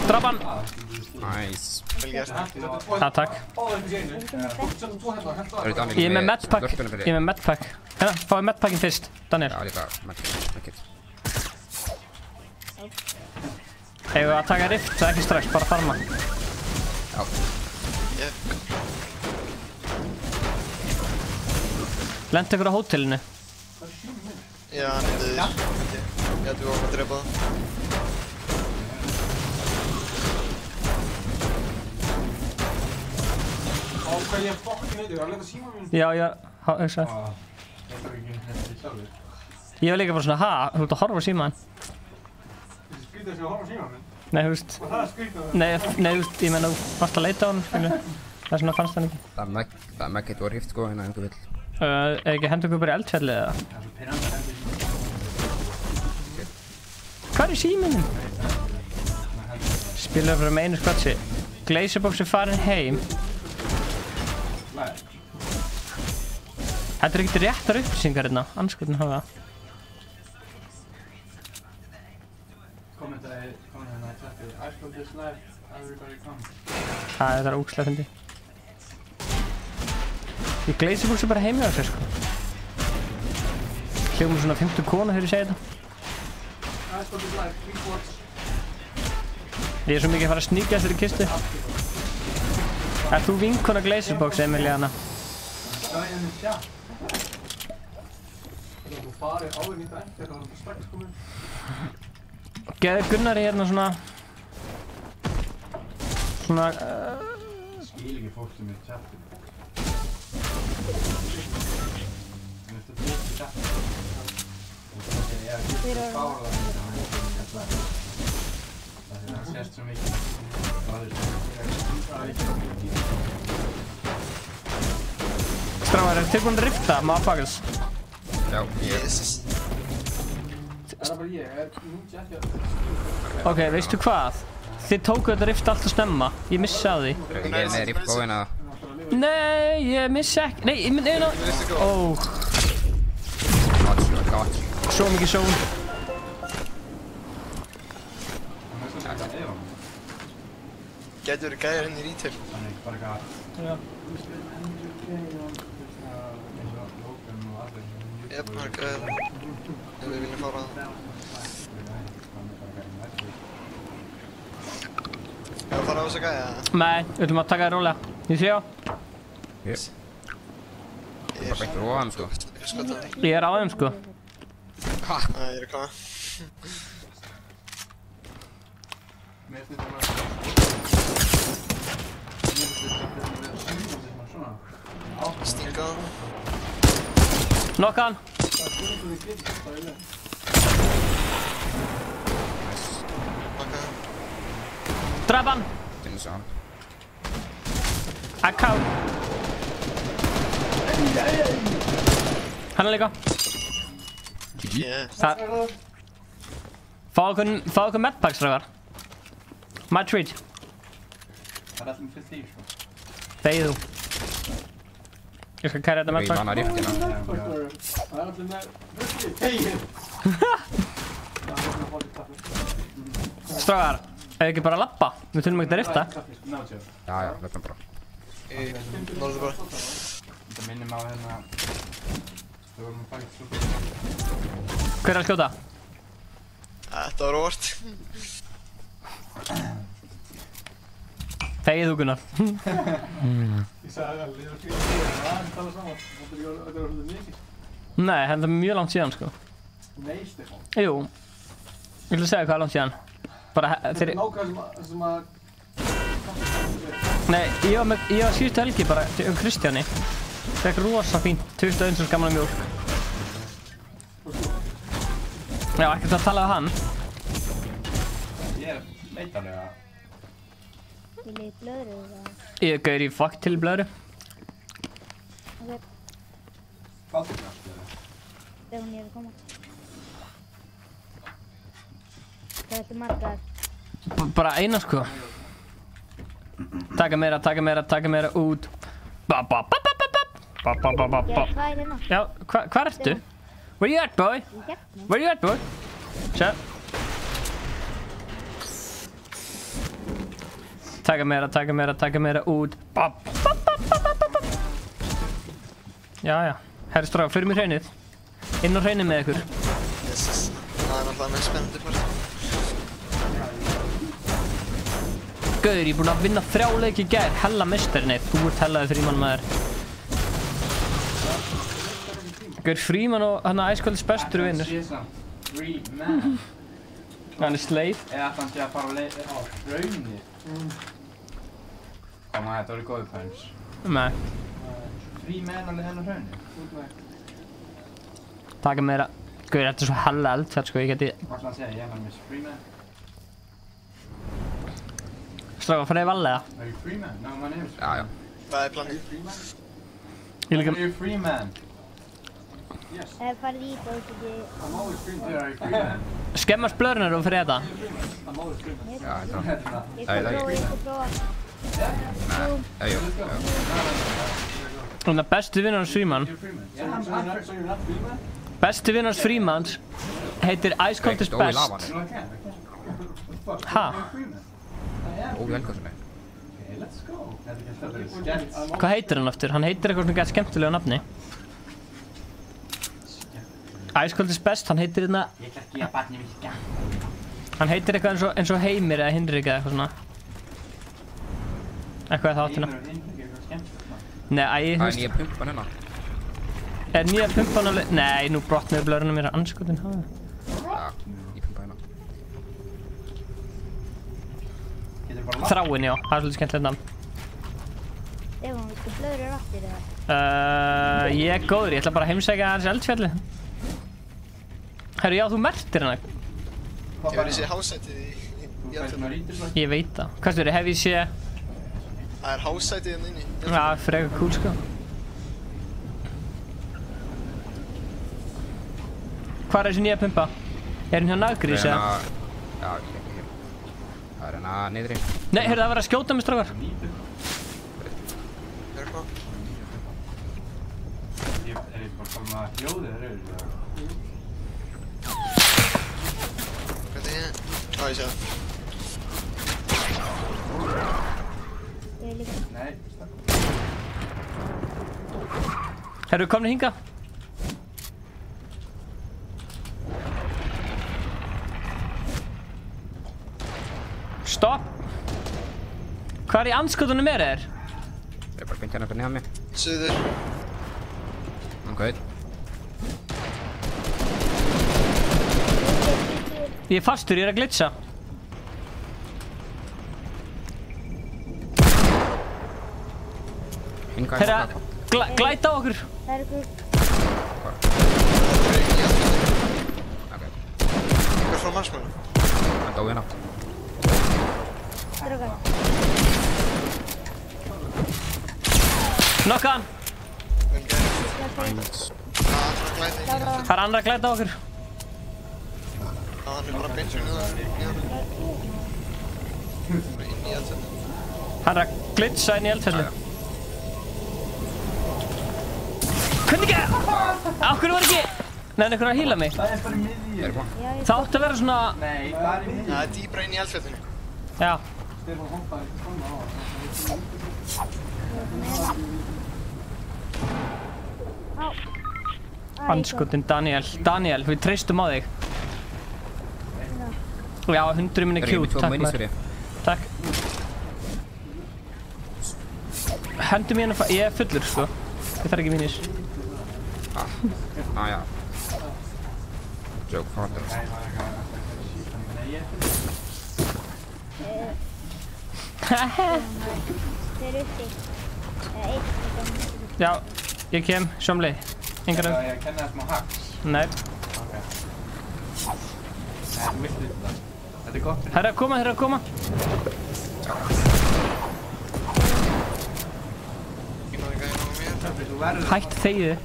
Drap hann! Nice. Vel gert. Takk. Ég er með medpack. Ég er með medpack. Hérna, fáið medpackin fyrst, Daniel. Já, líka medkit. Eigum við að taka rift, það er ekki strax, bara farma. Já. Lentu ykkur á hótelinu? Já, hann er döður. Ég held við vorum að drepa það. Hvað ég fokkin veit, ég var að leta síma mín. Já, hugsa. Ég þarf ekki þetta sjálfur. Ég var líka bara svona, ha, þú ert að horfa á símaðan. Þessi skrítið að sé að horfa á símann minn. Nei, þú veist. Og það er skrítið. Nei, þú veist, ég meina, þú varst að leita á hann, skilju. Það er svona fannst hann ekki. Það er ekkert orðift sko, hérna ef þú vill. Ekki hendur ykkur bara í eldfjallið eða? Hvað er síminn? Spilaðu fyrir með einu skvatsi. Glazerbox er farin heim. Þetta er ekkert réttar upplýsingar hérna, anskotin hafa það. Kommentaði hérna í chattið, I saw this live, everybody come. Það er ógeðslega fyndið. Ég Glazerbox er bara heim hjá sér sko. Hljómar svona 50 kona þegar ég segi þetta. I saw this live, please watch. Ég er svo mikið að fara að sníkja þessari kistu. Er þú vinkona Glazerbox, Emiliana? Það er henni sjá. Þú farið áður nýtt að ekki, það var strax komið. Geðu Gunnari hérna svona... Svona... Skil ekki fólk sem er í chattinu. Mér finnst þetta ekki í chattinu. Ég er ekki bála það. Það sést svo mikið. Stráðar, er tilbúin að rifta motherfuckers? Já, ég. Það er bara ég, núnt ég ekki að... Ok, veistu hvað? Þið tóku þetta rift alltaf snemma. Ég missi á því. Ég er með rift góðin að... Nei, ég missi ekki... Nei, ég myndi einu... Óh. Gott. Svo mikið sjón. Gæti verið gæjar henni í retail. Þannig, bara eitthvað... Já. Jep, það er gæjar. Ef við viljum fara að... Ef við fara á þessa gæja? Nei, við ætlum að taka það rólega. Ég sé á. Ég. Bara beint úr ofan sko. Ég er á þeim sko. Ha? Nei, ég er að koma. Mér finnst þetta bara... Stinga hann. Nokka hann. Nokka hann. Draf hann. Finnst hann. AK. Hann er líka. Það... Fá okkur medpacks, strákar. My treat. Það er alltaf með fullt líf, sko. Þegið þú. Ég skal kæra þetta medpack. Ég manna riftina. Það er alltaf með fullt líf. Þegið! Strákar, ef ekki bara labba. Við þurfum ekki að rifta. Já, löpum bara. Norður bara. Þetta minnum á hérna... Við vorum að fæta svo... Hver er að skjóta? Þetta var óvart. Þegið þú, Gunnar. Ég sagði að liða fyrir það aðeins tala saman. Þetta var svolítið mikið. Nei, þetta er mjög langt síðan, sko. Nei, Stefán. Jú. Ég vil segja hvað er langt síðan. Bara þegar... Nákvæmlega sem að... Nei, ég var síðustu helgi bara Kristjáni. Fekk rosa fínt, 20 eins og gamla mjólk. Já, ekkert að tala um hann. Ég veit alveg að... Ég leit blöðrið það. Ég gaur í fuck til blöðru. Ok, Hvað er það? þegar hún er að koma. Það er margar. Bara eina sko. Taka meira út. Ba ba ba ba ba ba. Ba ba ba ba ba. Hvað er hérna? Já, hvað ertu? Where you at, boy? Where you at, boy? Sjá. Taka meira út. Ba ba ba ba ba ba. Já. Herri strákar, förum í hraunið. Inn á hraunið með ykkur. Jesus. Það er náttúrulega mest spennandi part. Gauður, ég er búinn að vinna 3 leiki í gær. Hella meistari, nei, þú ert hellaði Frímann maður. Gauður, Frímann og hann að æskvöldis bestur vinnur. Freeman. Hann er slave. Eða að hann sé að fara á raunir. Koma, þetta voru góði pönns. Nei. Freeman alveg hennar raunir. Taka meira. Sko, þetta er svo hella eldfjall, sko, ég geti... Hvað ætlaði að segja, ég er með Freeman. Stráka, farið í vallega. Are you Freeman? No, my name is Já, já. Hvað er planið? Ég líka... Are you Freeman? Yes. Farið í það, þú ekki... I'm always Freeman. Are you Freeman? Skemmast blöðrunar og fyrir þetta. I'm always Freeman. Já, þetta var. Ég skal prófa. Já, jú. Þannig að besti vinnur hans Frímann. So you're not Freeman? Besti vinnur hans Frímanns heitir Ice Cold is Dó í Best. lavan. No, I can't. Ha? You're Freeman. I am. Dó í eldgóðsunu. Okay, let's go. Þetta er skemmt. Hvað heitir hann aftur? Hann heitir eitthvað svona gett skemmtilega nafni. Ice Cold is Best, hann heitir hérna... Ég ætla ekki að barni vilja. Hann heitir eitthvað eins og Heimir eða Hinrik eða eitthvað svona. Eitthvað er það áttina. Nei, Það þú er veist... nýja pumpan hérna. Er nýja pumpan alveg... Nei, nú brotnaði blöðrunum mér að anskotin hafa. Já, ný pumpa hérna. Þráin, já. Það er svolítið skemmtilegt nafn. Stefán, viltu blöðrur aftur eða? Ég er góður, ég ætla bara að heimsækja þessi eldfjalli. Herru, já, þú mertir hana. Hefur þið séð hásætið í eldfjallinu? Ég veit það. Hvað styrir, hef ég sé... Það er hásætið hérna inni. Já, frekar cool, sko. Hvað er þessi nýja pumpa? Er hún hjá Nagrís, eða? Já, ekki hér. Það er hérna niðri. Nei, heyrðu, það var að skjóta mig, strákar. Er eitthvað? Er ég bara komið að hljóðið þeir eru? Hvernig ég? Á, ég sé það. Ég er líka. Nei, Herru, komni hinga. Stopp. Hvað er í anskotunum með þér? Ég er bara beint hérna fyrir neðan mig. Suður. Ok. Ég er fastur, ég er að glitcha. Hinga Herra, glæta á okkur. Það er ykkur. Hver frá marshmallow? Það dó hérna. Strákar. Nokka hann. Hvem gerði? Það er annar að glæta á okkur. Hann er bara beint fyrir niðan. Bara inn í eldfjallinu. Hann er að glitcha inn í eldfjalli. Hvernig ekki? Akkur var ekki... Nei, einhvern að hýla mig. það er bara í miðjum. Það átti að vera svona... Nei, það er í miðjum. Það er dýbra inn í eldfjallinu. Já. Stefán hoppaði fram á það. Anskotin Daniel. Daniel, við treystum á þig. Já, 100 minni kjút, takk maður. Takk. Hendur mér hérna, ég er fullur, sko. Ég þarf ekki mínir. Já. Joke farter. Þeir uppi. Eitt. Já, ég kem, sjómleið. Engar Ég kenna það smá hacks. Nei. Nei, þú viltu þetta. Þetta er gott. Herra að koma, herra að koma. Hætt þegið.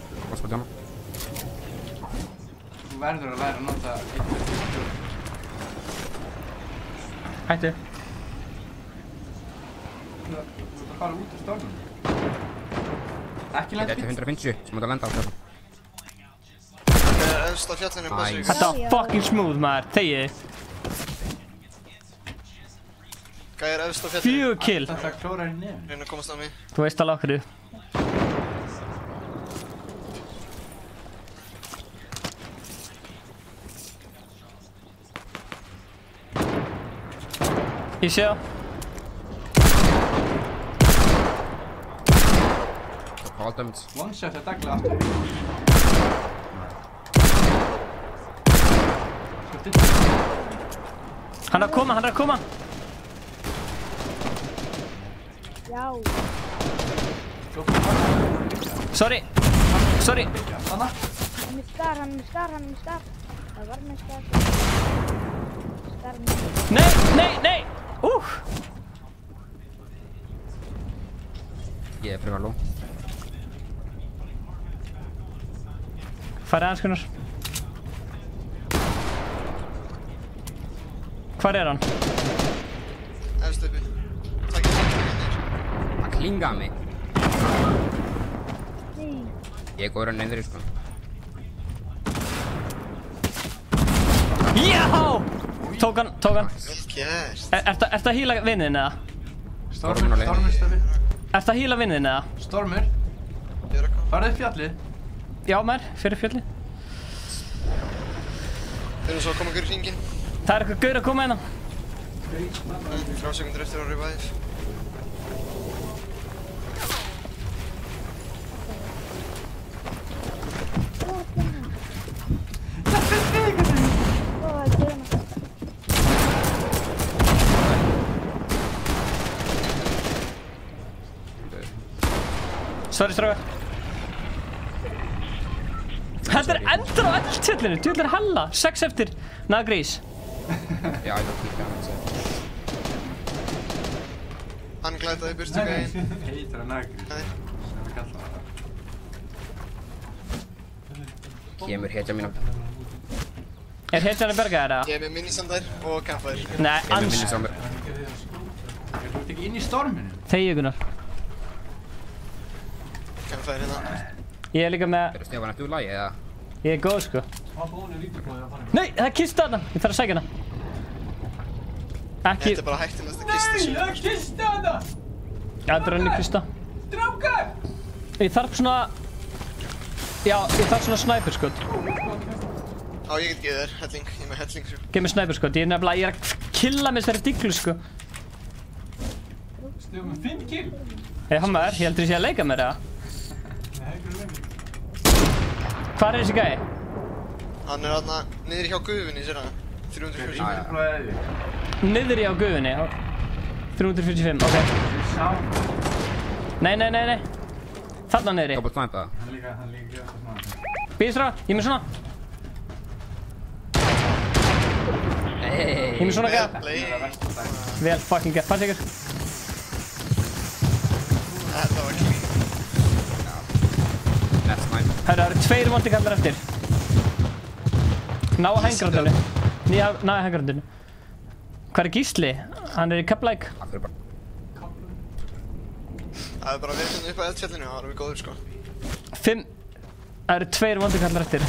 Þú verður að læra að nota Hættu. Þú ert að fara út af stormum. Ekki lenda Þetta er 150 sem út að lenda á þessu. Þetta er efst á fjallinu. Þetta var fucking smooth, maður. Þegið. Hvað er efst á fjallinu? 4 kill. Þetta klórar í nefn. Reyna að komast á mig. Þú veist alveg okkur. Ég sé það. All damage. One shot að dagla aftur. Hann er að koma, hann er að koma. Já. Sorry. Sorry. með skar, hann er með skar. Það var með skar. Skar með. Nei! Ég er frekar ló. Farið aðeins, Gunnar. Hvar er hann? Efst uppi. Takk ég niður. Hann klingaði mig. Nei. Ég er góður að neyðri, sko. Já! Tók hann. Vel gert. Ertu að hýla vinnin eða? Stormur, Steffi. Ertu að hýla vinnin eða? Stormur. Ég er að koma. Farðu upp fjallið. Já, maður, fyrir fjallið. Þeir eru svo að koma ykkur í hringinn. Það er eitthvað gaur að koma hérna. 3 sekundur eftir að revive. Sorry, strákar. Þetta er endur á eldfjallinu, djúðlega er hella. 6 eftir, naða grís. Já, ég þarf kíkja hann, Hann glætaði burtu gæinn. Heitir hann Nagri. Sem við kalla það. Kemur hetja mína. Er hetjan að berga þér eða? Ég er með minisandær og campfire. Nei, Ég er með ans. minnisamur. Þú ert ekki inn í storminu? Þegi, Gunnar. Campfire hérna. Ég er líka með... Stefán, ertu úr lagi, eða? Ég er góð, sko. Nei, það er kista þarna. Ég þarf að sækja hana. Ekki... Þetta er bara hættilegasta kista sem. Nei, það er kista þarna! Já, þetta er önnur kista. Strákar! Ég þarf svona... Já, ég þarf svona snæperskot. Já, ég get gefið þér helling. Ég er með helling, sko. Gef mér snæperskot. Ég er nefnilega... Ég er að killa með þessari diglu, sko. Stefán með 5 kill. Hei, Hammer, ég heldur ég sé að leika mér, eða? Hvar er þessi gæi? Hann er þarna niður hjá gufunni, sér hann. 345. Niðri á gufunni. 345, ok. Nei. Þarna niðri. Gátt snæpa það. Hann líka svona. Býðist ráð, ég er með svona. Ég er með svona gæi. Vel fucking gæi. Passa ykkur. Þetta var clean. Let's snæpa. Herru, það eru 2 vondikallar eftir. Ná að hengrandinu. Ná að hengrandinu. Hvað er Gísli? Hann er í Keflæk. Það er bara verið hérna upp á eldfjallinu, það erum við góður, sko. 5. Það eru 2 vondikallar eftir.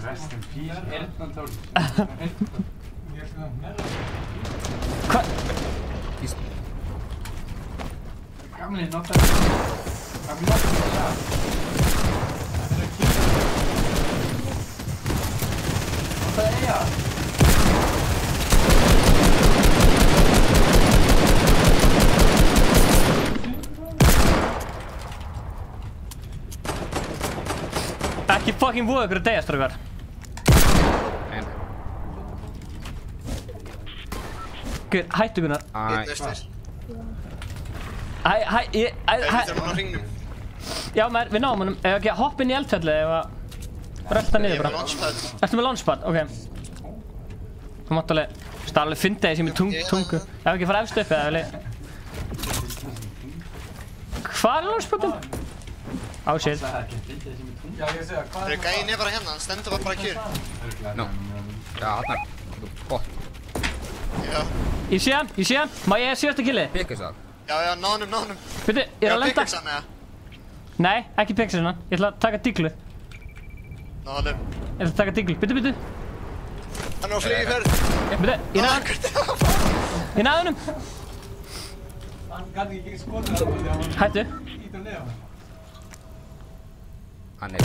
Rest in peace, Ernaldór. Hvað? Gamli notar það. Hvað er það? Ekki fucking voða ykkur að deyja, strákar. Guð, hættu Gunnar. Einn eftir. Hæ, Við þurfum hann á hringnum. Já maður, við náum honum. Ef ekki að hoppa inn í eldfjalli eða rölda niður bara. Ég er með launchpad. Ertu með launchpad? Ok. Það mátt alveg, það alveg fyndi þessi með tungu. Ef ekki að fara efst upp eða vel. Hvað er launchpadum? Á shit. Já, ég sé það, hvað Þegar gæinn er bara hérna, hann stendur bara kjör. Nó. Já, hann er bot. Já. Ég sé hann. Má ég síðasta killið? Pikkus það. Já, nánum. Veitu, ég er að lenda. Já, eða? Nei, ekki pixelina. Ég ætla að taka diglu. Nánum. Ég ætla að taka diglu. Byttu. Hann er á flugferð. Byttu, ég náði honum. Hann gæti ekki skotið það því að hann Hættu. ít á nefa. Hann er...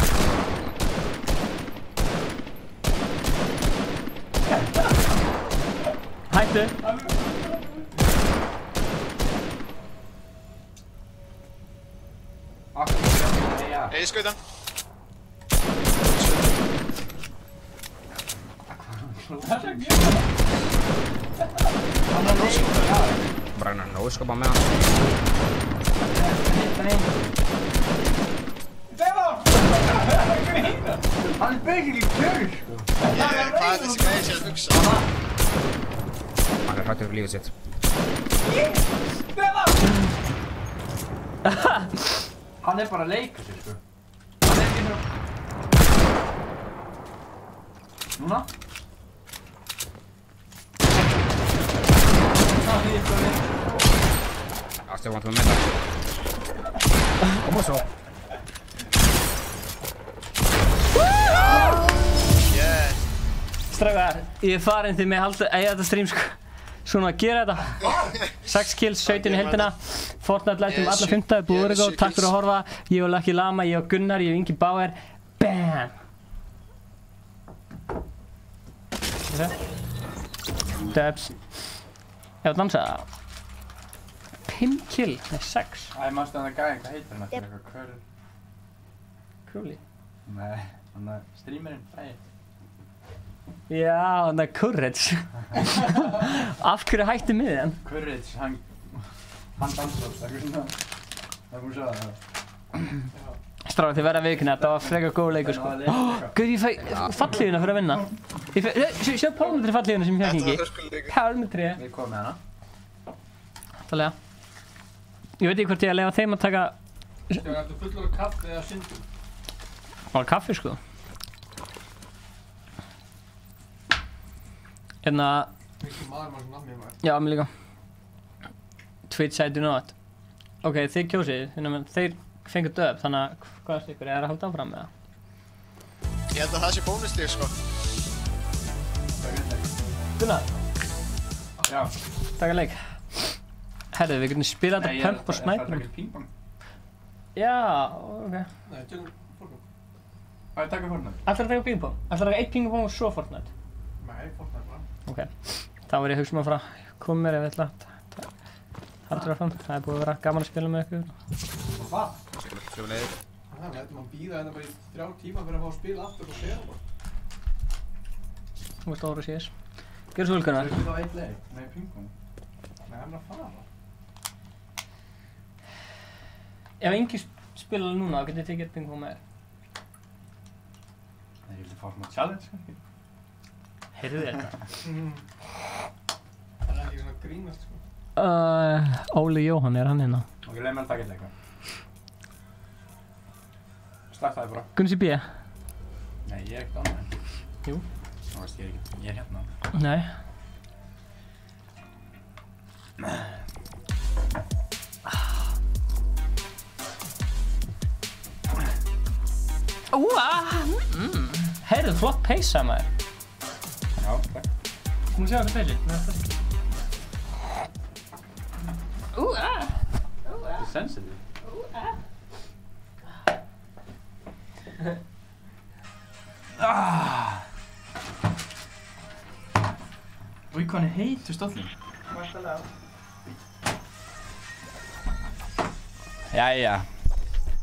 Hættu. Ég skauta. Hann er rosa. Bara óskopa með hann. Hann er basically kjör, sko. Hvað er þessi gæði sér að hugsa? Hann er hrættur fyrir lífið sitt. Hann er bara að leika sér, sko. Hann er ekki fyrir... Núna? I still want to remember. Koma svo. Strákar, ég er farin því mig haldi að eiga þetta stream sko. Svona að gera þetta. 6 kills, 17 í heldina. Fortnite lætum alla 5. Búið verið góð, takk fyrir að horfa. Ég var Lucky Lama, ég var Gunnar, ég var Ingi Bauer. BAM! Dubs. Ég var að dansa. 5 kill, nei 6. Æ, mannstu hann að gæði, hvað heitir hann eftir eitthvað? Curly? Nei, hann að streamerinn fræði. Já, hann er Courage. Af hverju hætti miðjan? Courage, hann dansast, eitthvað svona. Það er búin að sjá það. Strákar, þið verða að viðurkenna, þetta var frekar góð leikur sko. Guð, ég fæ fallífuna fyrir að vinna. Sjá pálmetri fallífuna sem ég fekk ekki. Pálmetri. Við komum með hana. Þálega. Ég veit ekki hvort ég að leyfa þeim að taka... Þetta er fullur af kaffi eða syndum. Það var kaffi sko. Hérna... Mikið maður sem nammi maður. Já, mér líka. Twitch I do not. Ok, þið kjósið, þeir fengur döp, þannig að hvaða stykur er að halda áfram með það? Ég held að það sé bónustík, sko. Gunnar? Já. Taka leik. Herðu, við getum spilað þetta pump og snæpum. Nei, ég er að pingpong. Já, ok. Nei, tökum Fortnite. Hvað er taka Fortnite? Ætlar að taka pingpong? Ætlar að taka 1 pingpong og svo Fortnite? Nei, Fortnite bara. Ok. Þá var ég að hugsa um að fara að koma mér ef ég ætla að haldur áfram. Það er búið að vera gaman að spila með ykkur. Hvað? Sömu leiðir. Það er hættum að býða hérna bara í 3 tíma fyrir að fá að spila aftur og segja bara. Þú veist að hóra CS. Gjör svo vel, Gunnar. Það er á 1 leik. Nei, pingpong. Nei, hann er að fara. Ef engi spilar núna, þá getur þið tekið pingpong með þér. Nei, ég vildi fá svona challenge, kannski. Heyrðu þið þetta? Það er ekki svona grínast, sko. Óli Jóhann, er hann hérna? Ok, leið mér að taka eitthvað. Startaði bara. Gunsi B? Nei, ég er ekkert annað. Jú. Þú veist, ég er hérna. Nei. Heyrðu, flott peysa maður. Já, takk. Þú múið sjá þetta peysi? Þetta er sensitive. Úi, hvað hann er heitur stóllinn. Væntanlega. Jæja.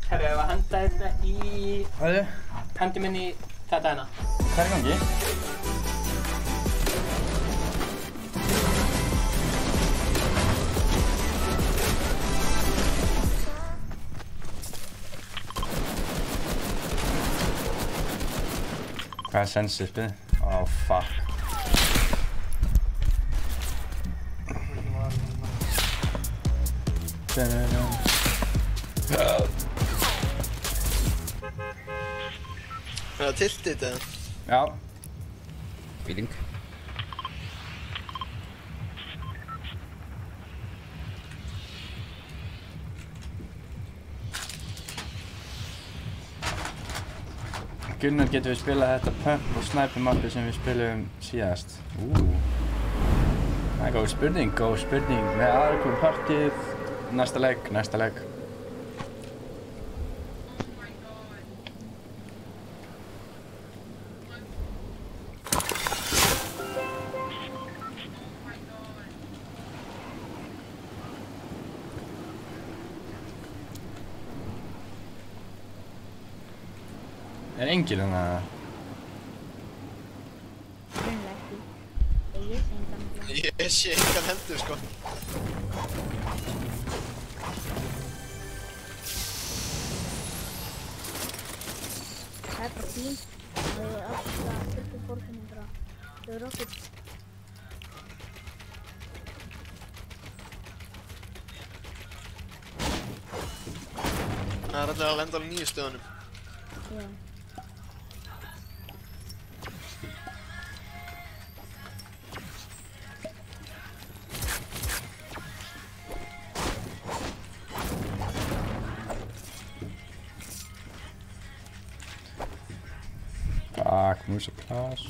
Herru, ef að henda þetta í... Hæðu? Hendi minn í þetta hérna. Hvað er í gangi? Hvað er sensitive? Oh, fuck. Er það tiltið þetta? Já. Feeling. Gunnar, getum við spilað þetta pump og sniper mappi sem við spilum síðast? Það er góð spurning með aðra partíð, næsta legg. Er engil hérna? Grunlega ekki. Ég sé engan. Ég sé engan heldur, sko. bíl og ég var alltaf fullt í borginni bara. Það var okkur. Það er allir að lenda á nýju stöðunum. Já. Fuck, músaplas.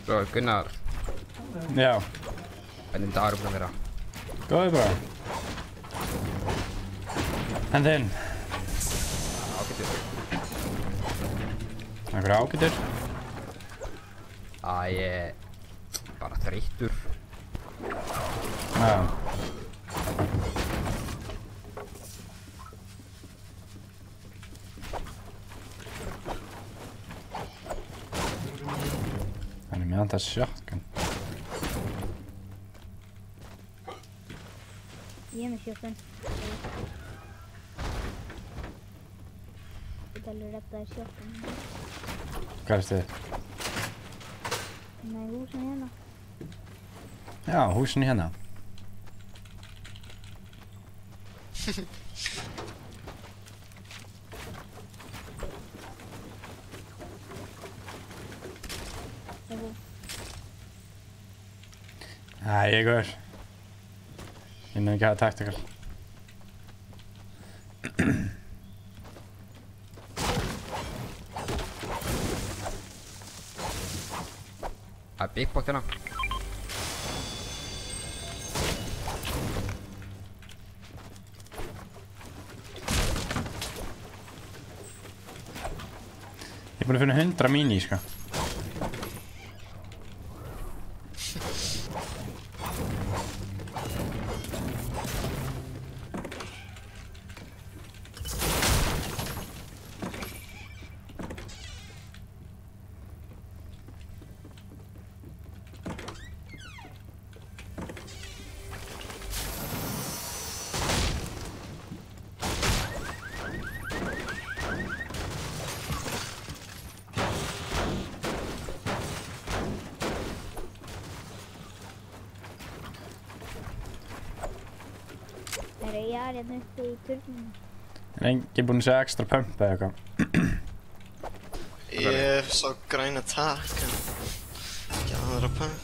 Svo, Gunnar. Já. Hvernig dagur búinn að vera? Góði bara. En þinn? Ágætur. Einhver ágætur? Ég er bara þreyttur. Já. Hann er með það shotgun. Ég er með shotgun. Ég get alveg reddaði shotgun. Hvað er þið? Nei, húsin hérna. Já, húsin hérna. Ég er góður. Ég nefnir ekki að hafa tactical. Það er big bot hérna. Ég er búinn að finna 100 mini, sko. Ég er hérna uppi í turninu. Er enginn búinn að segja extra pump eða eitthvað? Ég sá græna takk, en ekki aðra pump.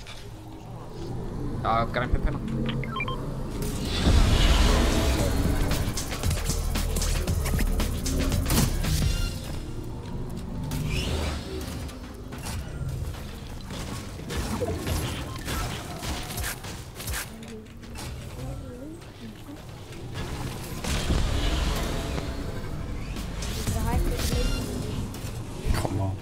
Já, græn pump hérna. Come on.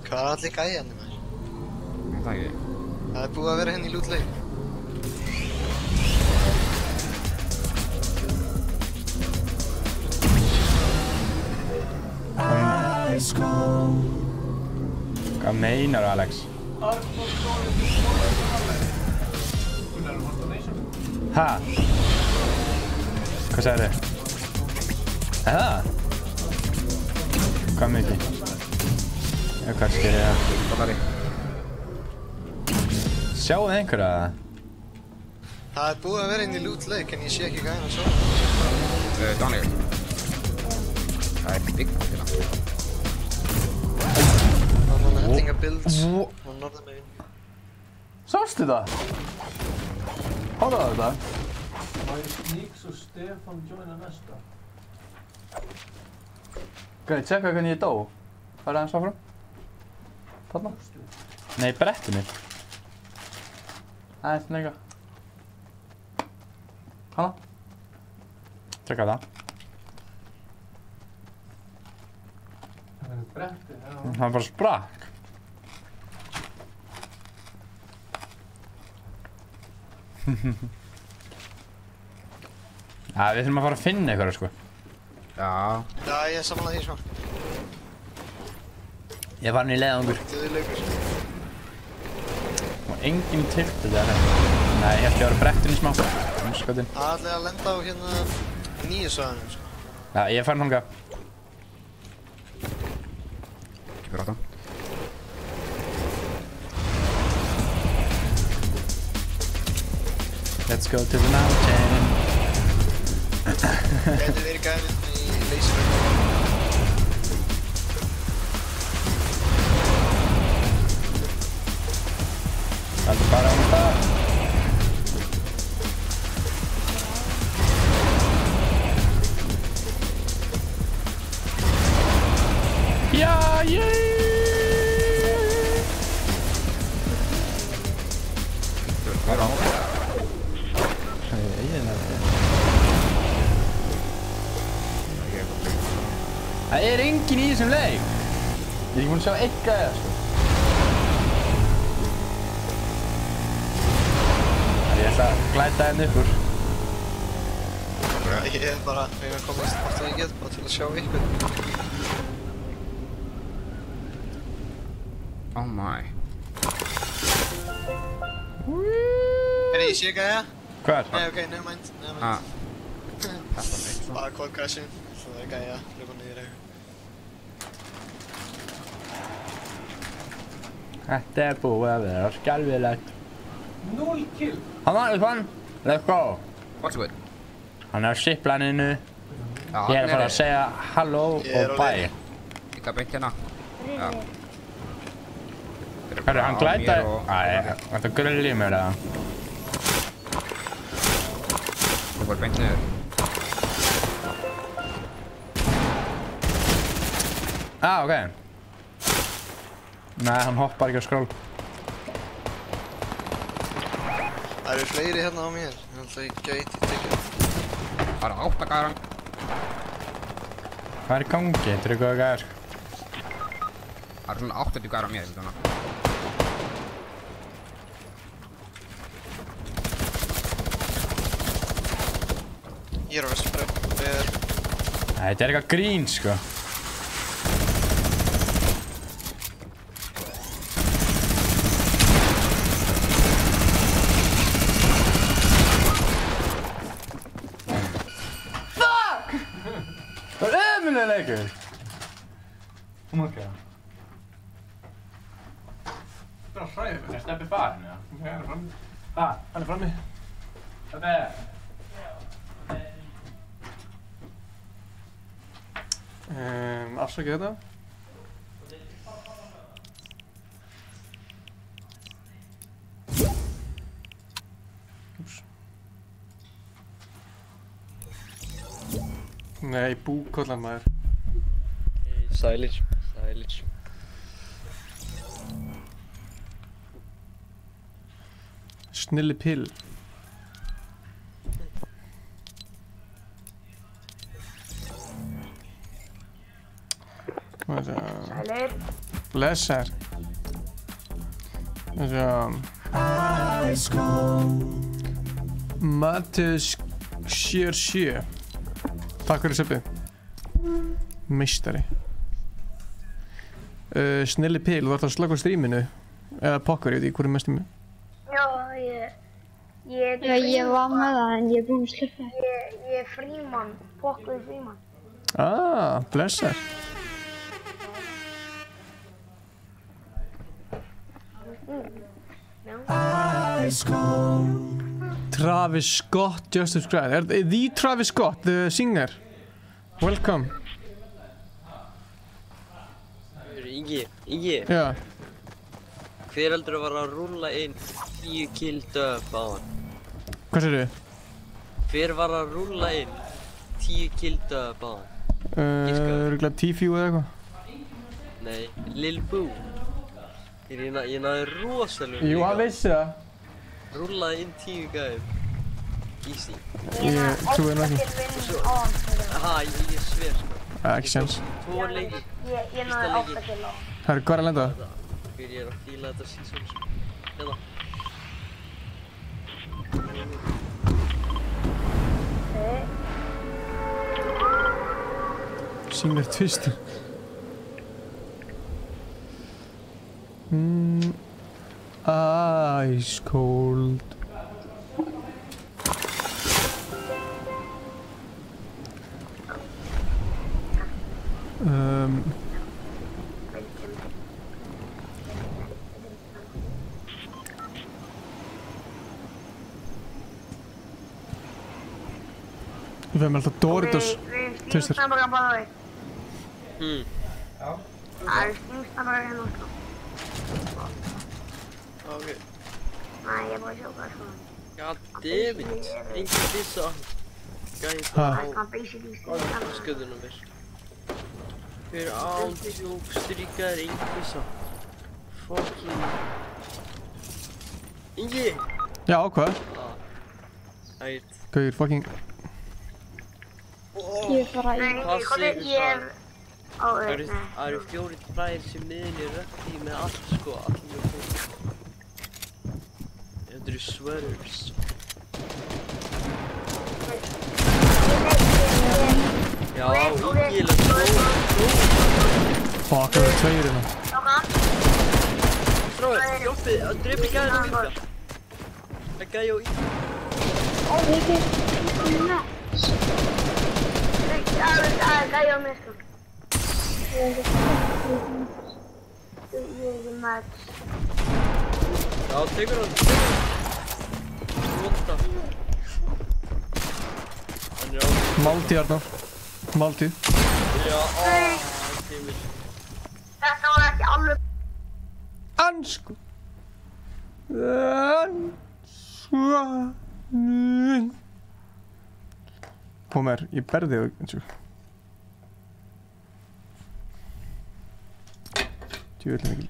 Hvað er allir gæjarnir maður? Það ekki. Það er búið að vera hérna í lútleik. Hvað meinar Alex? Ha? Hvað sagði þið? Það? Hvað mikið? Já, kannski er það. Dollari. Sjáu þið einhverja það? Það er búið að vera inn í loot lake en ég sé ekki gæna svo. Daniel. Það er byggt til það. Það er náttúrulega hendinga builds á norðamegin. Sástu það? Hólaðu þetta? Má ég Sneaks og Stefán joina næsta? Gæði, tjekka hvernig ég dó. Hvað er aðeins áfram? Þarna? Nei, brettinu. Aðeins nega. Hana? Tjekka það. Það er bretti, já. Það bara sprakk. Já, við þurfum að fara að finna eitthvað, sko. Já. Já, ég er samanlega því, sko. Ég var hann í leiðangur. Þið leikur. Og enginn tilti þetta. Nei, ég held ég að vera brettinu smá. Skotin. Það er allir að lenda á hérna nýju söðunum, sko. Já, ég er farin þangað. Ekki fyrir áttan. Let's go to the mountain. Gæti verið gæðin í leysinum. Það er bara á það. Já, ég! Hvað er á? Það er enginn í þessum leik. Ég er ekki búinn að sjá eitthvað eða, sko. Ég ætla að glæta henni uppur. Ég er bara að reyna að komast hvort ég get, bara til að sjá ykkur. Oh my. Ég sé gæja. Hvar? Nei, ok, never mind. Bara quad crashing, svo það er gæja, hljópa niður eitthvað. Þetta er búið að vera skelfilegt. 0 kill! Hann var upp hann. Let's go. What's good? Hann er á ziplaninu. Ég er að fara að segja halló og bye. Líka beint hérna. Já. Hörru, hann glætaði... Æ, þetta grulli mér eða. Þú fór beint niður. Ok. Nei, hann hoppar ekki á skról. Það eru fleiri hérna á mér, ég held að ég gæti tekið. Það eru 8 gæðar. Hvað er í gangi? Þetta er góða gæðar. Það eru svona 80 gæðar á mér, svona. Ég er á Vesturbröð. Þetta er eitthvað grín, sko. Það er ömulega leikur! Hún var ekki það. Það er hræðilegt. Er Steppi farinn, eða? Nei, hann er frammi. Hann er frammi. Steppi! Afsakið þetta. Nei, búkollan maður. Stylish, stylish. Snilli pill. Sælir. Blessar. Mattias 77. Takk fyrir söppi. Meistari. Snilli pil, þú ert að slöka á stríminu. Eða pokker, ég veit ekki hverju mest tími. Já, ég var með það en ég er búinn að slökka. Ég er frímann, pokkuð frímann. Blessar. Ice cold. Travis Scott just subscribed. The Travis Scott, the singer. Welcome. Ingi. Já. Hver heldur var að rúlla inn 10 kill döp á hann? Hvað segirðu? Hver var að rúlla inn 10 kill döp á hann? Örugglega T-Few eða eitthvað? Nei, Lil Boo. Ég náði rosalega Jú, hann vissi það. Rúllaði inn 10 gæðum. Easy. Ég trúi það ekki. Aha, ég sver sko. Ekki séns. 2 leiki. Ég náði 8 kill á hann. Herru, hvað er að lenda? Ég er að fíla þetta season sko. Hérna. Singer Twister. Ice cold. Ég fæði mér alltaf Doritos Twister. Við bara bara við. Já. Það er stímstamara hérna sko. Ok. Nei, ég er bara að sjá hvað sko. Goddammit. Engin dissa. Gæði Ha? sköðunum mér. Hver ándjók stríkaður engin dissa. Fucking. Ingi! Já, hvað? Ætt. Gauður, fucking. Ég fara í... Það eru 4 fræðir sem miðinni rökti með allt sko, allir með fólk. Þetta eru sweaters. Já, ígilega Fuck, það eru 2 hérna. Stráði, hjálpið, að drepa gæðinu líka. Það gæði og ígilega. Ó, ég get... Það er gæði á mig sko. Ég er mætt. Já, tekur hann. Vonda. Hann er á. Máltíð, Arnar. Máltíð. Já, Þetta var ekki alveg... Ansku. Ansvanun. Homer, ég berði þig eins og. Djúvillig mikil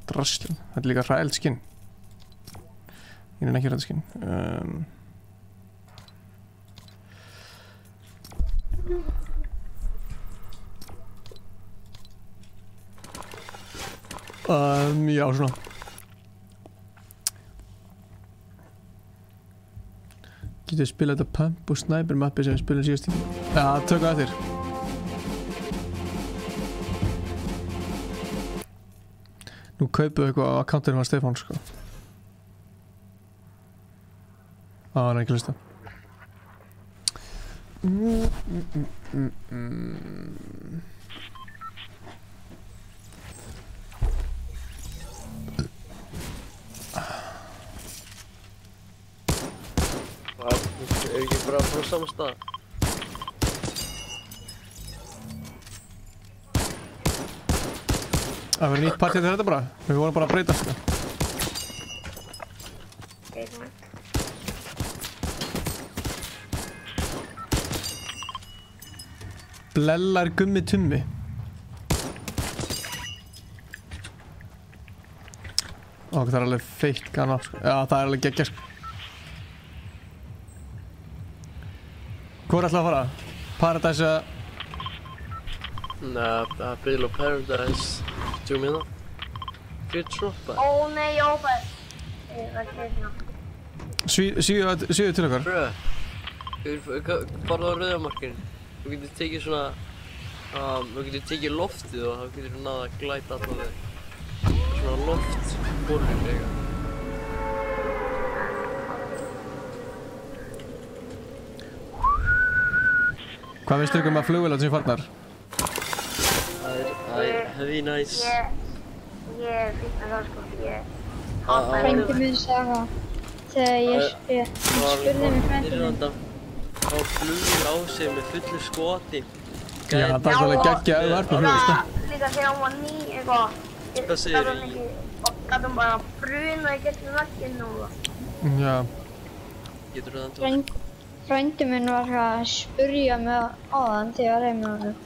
drasslum. Þetta er líka hræðilt skinn. Ég er ekki hræðilt skinn. Já, svona. Getur við spilað þetta Pump og Sniper mappi sem við spilum síðast tíma? Já, tökum það eftir. Nú kaupum við eitthvað á akkántinum af Stefán, sko. Hann er ekki að hlusta. Er ekki bara frá sama stað? Það verður nýtt partí til þetta bara. Við vorum bara að breyta, sko. Blellar gummi tummi. Ó, það er alveg feitt gana, sko. Já, það er alveg geggja, sko. Hvor er alltaf að fara? Paradise eða? Nei, Bill of Paradise. Tjóð mér það? Fyrir troppa. Ó nei, ég hópaði. Ég var hérna. Svíðu til okkar. Brö. Farðu á rauðamarkinu. Þú getur tekið svona... Þú getur tekið loftið og þá getur þú náða að glæta alltaf þig. Svona loftborður eitthvað. Hvað veistu ykkur með flugvélar sem farnar? Það er heavy nice. Ég fíkna það sko, ég... Frændi minn sagði það. Þegar ég spurði mig frændi minn. Þá flugir á sig með fullu skoti. Já, það er alveg geggjaður varnarflug, sko. Líka þegar hún var ný, eitthvað. Hvað segir þú? Og gæti hún bara bruna í gegnum vegginn og það. Já. Getur það enda? Frændi minn var að spurja mig áðan þegar ég var heim með honum.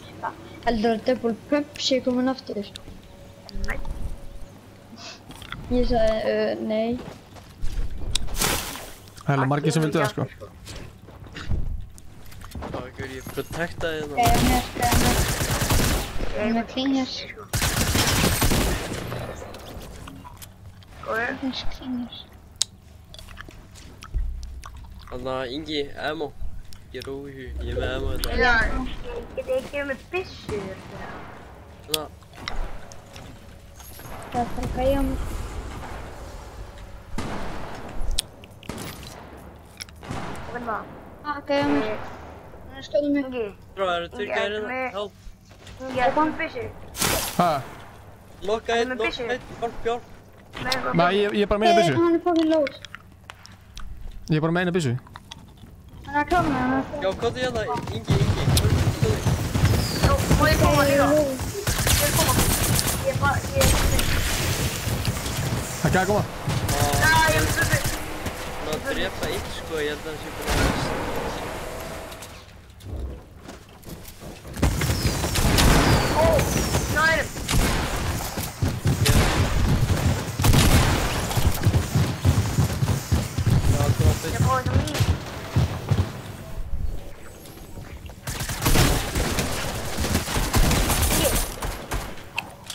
Heldur að Double Pump sé komin aftur? Nei. Ég sagði, nei. Það er margir sem vildu það, sko. Já, ekki verið ég protektaði það. Gæði mér. Ég er með klingers. Klingers. Þannig að Ingi, ammo. Ég er óhug, ég er með ammo þetta. Já, ég gefið með byssur. Svona. Það er bara að gæja mig. Hvað er það? Gæja mig. Það er skjóðum mig. Bro, það eru tvirkjaðir hérna. Hjálp. Ég er komið byssu. Hæ? Lokka einn, björn. Nei, ég er bara með eina byssu. Hann er fucking lóð. Ég er bara með eina byssu. Hann er að klána hann. Já, hvað er hérna? Ingi. Jó, má ég koma líka? Ég er Það er koma. Já, ég er með byssu. Ná, drepa einn sko, ég held að það sé bara Ó, nærum. Ég fóði það mín.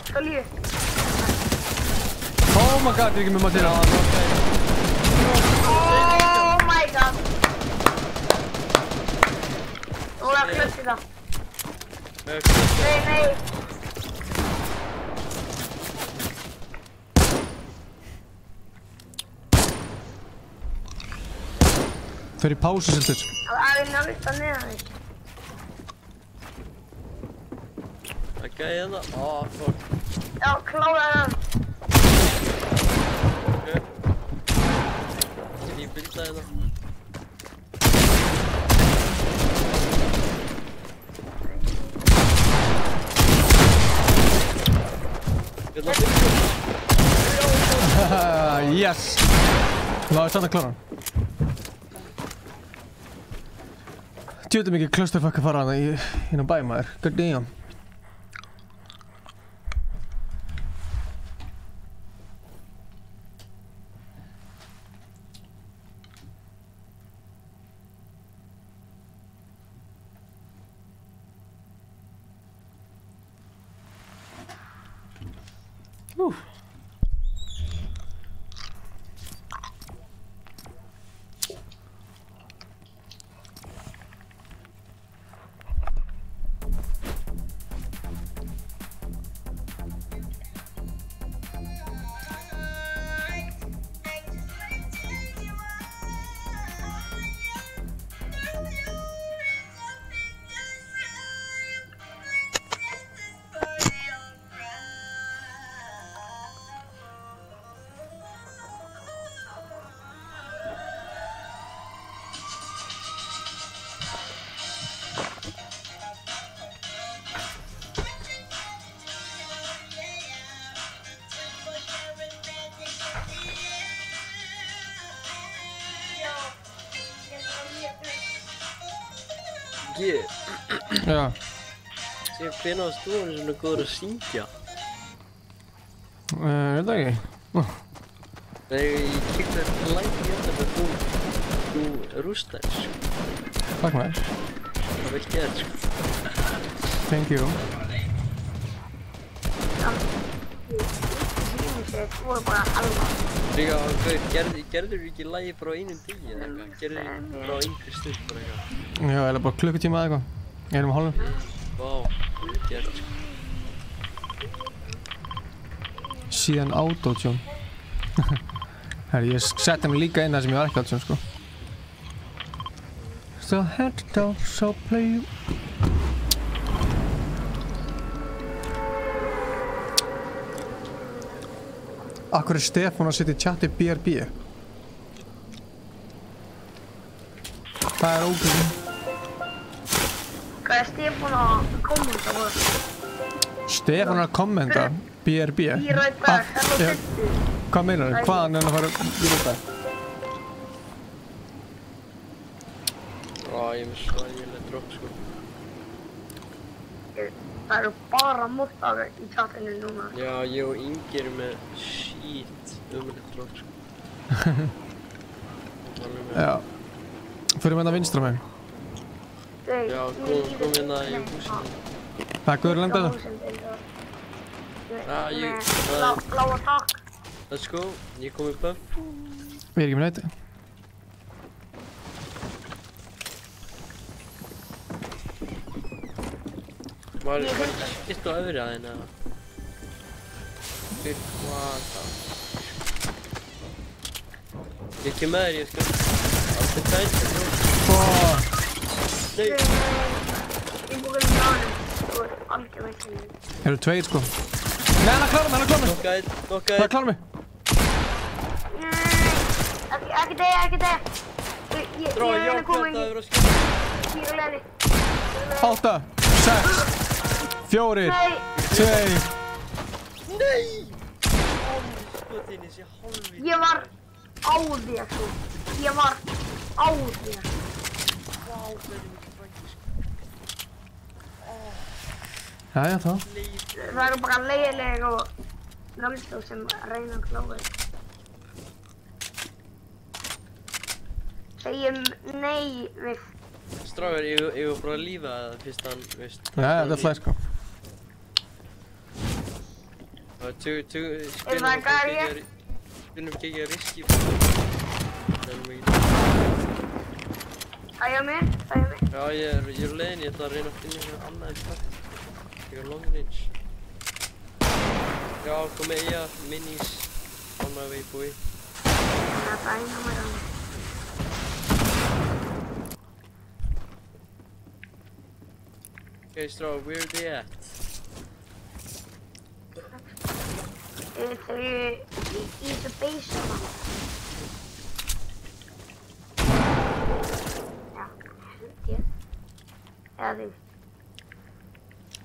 Skal lífi. Oh my god, ég er ekki með maður til. Oh my god. Þú er að klöpsi það. Nei. Þau eru í pásu sem þess. Það er að vita neðan þig. Það gæði hérna. Fuck. Já, kláraði hann. Ok. Ég bildaði hérna. Yes! Láði samt að klára hann. Djúðum mikið clusterfuck að fara hana inn á bæ maður. God damn. Já. Sér hvenær varst þú svona góður að syngja? Ég veit það ekki. Nei, ég kíkti eftir læk hérna með þú rústaðir sko. Takk maður. Það vel gert sko. Thank you. Þú voru bara alva. Líka, gerður þú ekki lægi bara á einum degi eða eitthvað? Gerður þú bara á einhver stund bara eitthvað? Já, eða bara klukkutíma eða eitthvað. Einum og hálfum. Vá, vel gert sko. Síðan autotune. Herri, ég setti mig líka inn það sem ég var ekki autotune sko. So head to so play you. Akkur Stefán að setja í chati BRB? Það ógeðslega. Hvað Stefán að kommenta bara? Stefán að kommenta BRB? Bíræðberg, hello Diddi. Hvað meinar þau? Hvaðan er hann að fara Bíræðberg? Ég er með svægileg drop sko. Það eru bara móttafir í chatinu núna. Já, ég og Ingi erum með shit umrætt drop sko. Já. Fyrir með það vinstra megin. Já, kom hérna í húsinu. Það er guður lenda það? Já, ég... Bláa takk. Let's go, ég kom í buff. Við erum ekki með nætti. Var skitt á öðru aðeins eða? Fyrir hvað það? Ég kem með þér, ég sko. Allt er tætt, bro. Nei! Ég búið með hannum. Þú er algjör veikinn. Eru tveir sko. Nei, hann er klára mig, Nokkaðið. Það er klára mig. Ekki degja. Ég er að koma inn í. Ég er leiði. 8, 6, 4, 2. Nei! Skotinnis, ég hálfviti. Ég var á þér sko. Ég var á þér. Vá, það er mikið frækki sko. Jæja þá. Það eru bara leiðilega og nálstóð sem reyna að klára þér. Segjum nei við. Strágar, ég var bara að lífa það fyrst hann, veist. Jæja, þetta er flæð sko. Það var spilum ekki að riski. Æja mig. Já, ég er á leiðinni, ég ætla að reyna að finna eitthvað annað en takt. Ég er long range. Já, kom með eiga, minis, on my way boy. Það er bæna mér á. Okay, Straw, where are they at? Þau í the base hana. Já, ég. Eða þau.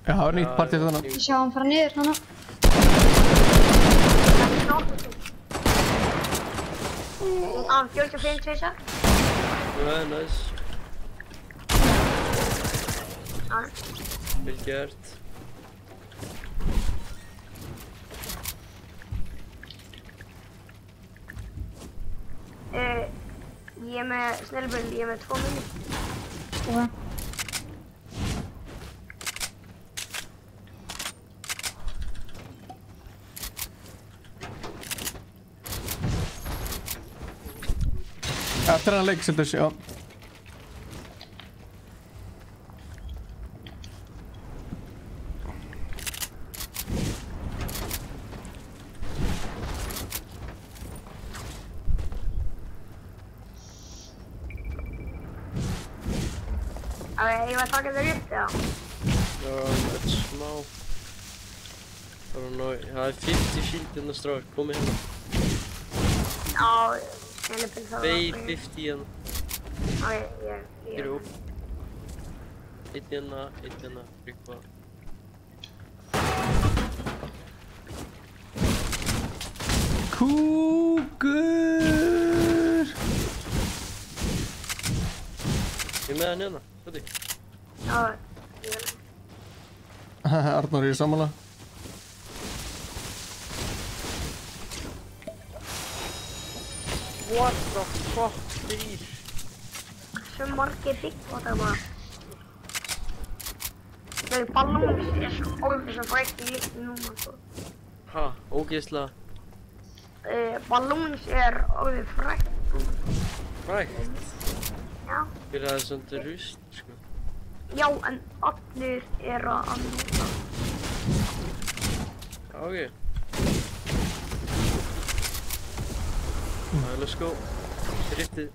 Já, það var nýtt partið þannig. Ég sjá hann fara niður hana. Það var 45 tveisa. Yeah, nice. Vel gert. Ég er með snellböld, ég er með 2 minni. Ok. Eftir hann leik sem þessi, já. Ég var að taka þér upp, já. Já, þetta er smá. Það er 50 shield hérna strákar, komið hérna. Já, snellböld það var. 250 hérna. Já, ég. Hér upp. Einn hérna, rykva. Kúkur! Ég með hann hérna, hvað Já, ég vil. Arnór er í sammála. What the fuck, þrír? Hversu margir byggvota bara? Þau ballons er svo orðið sem frækt í líkti núna, sko. Ha, ógeðslega. Ballons er orðið frækt núna. Frækt? Já. Fyrir það er svona rust, sko. Já, en allir eru að nota. Já, ok. Let's go. Riftið.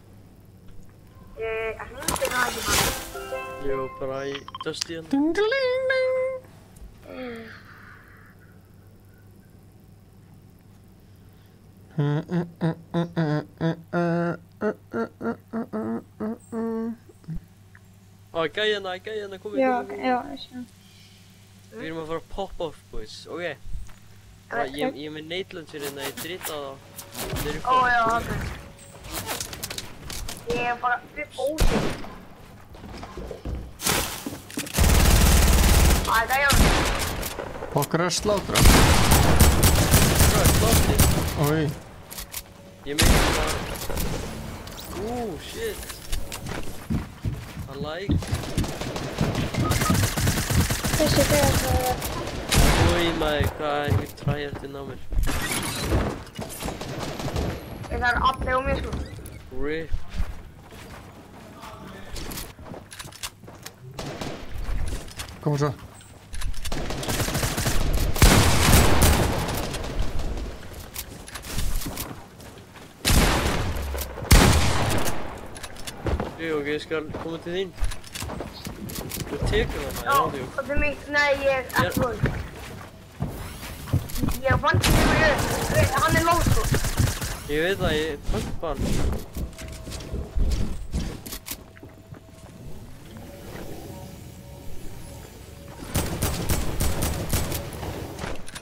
Ég hringdi það ekki bara. Jú, bara í Dusty hann. Gæjana, komið. Já, ég sé. Við erum að fara að poppa off, boys, ok? Ég er með neitlansir hérna, ég drita á það. Ó, já, ok. Ég er bara ósýn. Æ, gæjan. Okkar er að slátra. Slátri. Oi. Ég meina það. Shit. I like. Þessi gæja það er... Oi maður, hvað er mjög træjartinn á mér? Það er allir á mér sko. RIP. Koma svo. Ok, ég skal koma til þín. Þú tekur það maður, Já, það er mig, nei, ég er ekki góð. Ég er vant til mig, hann er lág sko. Ég veit það, ég pumpa hann.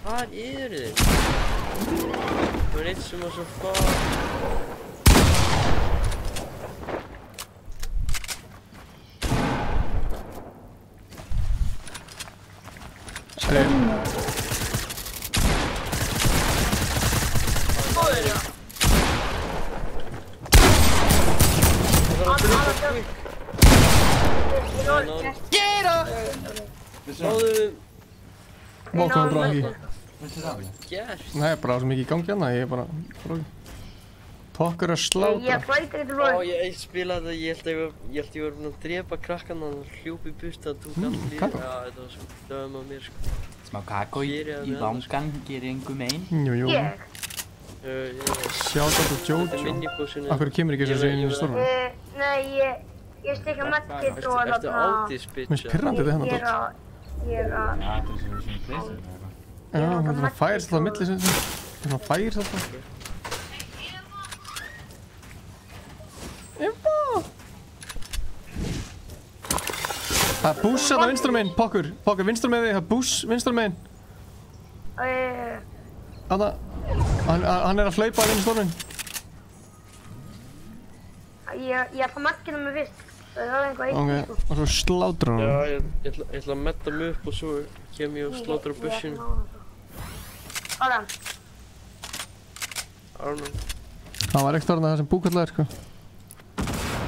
Hvað er þið? Það er eitt sem var svo far. Mókum bara ekki. Gert? Nei, bara svo mikið í gangi hérna, ég er bara... Tokkur að slátra. Ég flæti ekki til blóð. Ég spilaði það, ég held að ég var búinn að drepa krakkan og hann hljóp í burtu að tók allt líf. Já, þetta var svo döðum á mér sko. Smá kakó í vangan gerir engum ein. Jú. Ég? Sjátt á þetta Jojo. Akkur kemur ekki þessu einu í stórnum? Nei, ég stikka mekkit og þarna... Ertu átis, bitch? Mér finnst pirrandi þetta hérna dótt. Ég er að... Já, þetta er svona pleysir. Já, þetta færist alltaf á milli sem þetta. Þetta færist alltaf. Það er búss hérna vinstra meginn, Pokkur vinstra meginn þig, það er búss vinstra meginn. Þarna, hann er að hlaupa að inn í stórnum. Ég ætla að mekkina mig fyrst. Það er einhvað eitt Ok, og svo slátra hann. Já, ég ætla að metta mig upp og svo kem ég og slátra bussinu. Áran. Það var ekkert orðin að það sem búkallar, sko.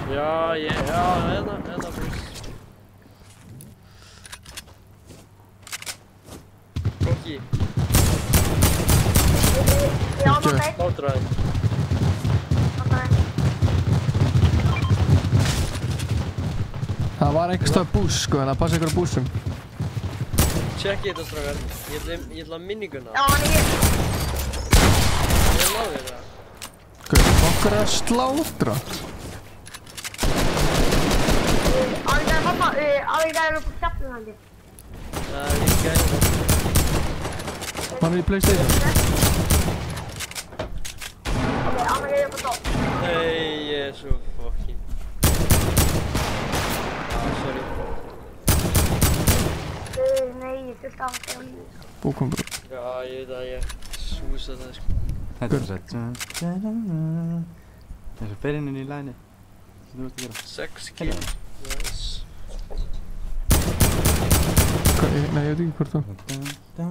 Já, hérna buss. Kokki. Já, það er eitt. Slátraði. Það var einhver stað búss, sko, en það passa ykkur á bússum. Tjekki þetta strákar, ég ætla minninguna. Já, hann er hér. Ég náði það. Guð, Pokkur er að slátra. Alveg pappa, alveg er upp á stjafnum hann. Það er ekki gæðið. Hann er í PlayStation. Ok, alveg er upp á topp. Nei, ég er svo fucking... Sorry. Nei, ég þurfti að hafa lífið. Búkum bara. Já, ég veit að ég súsa það sko. Þetta er svo eins og fer inn í læni sem þú ert að gera. 6 kill. Yes. Nei, ég veit ekki hvort það. Það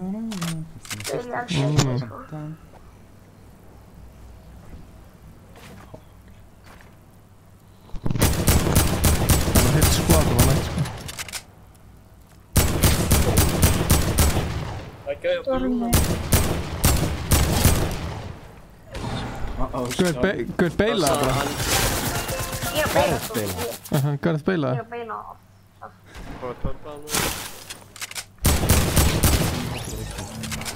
var heilt skvad, það var nætt sko. Það er gæði á brúna. Guð beilaði bara. Ég er beila. Gareth beilaði. Ég er beila. Hvað er pömpa hann?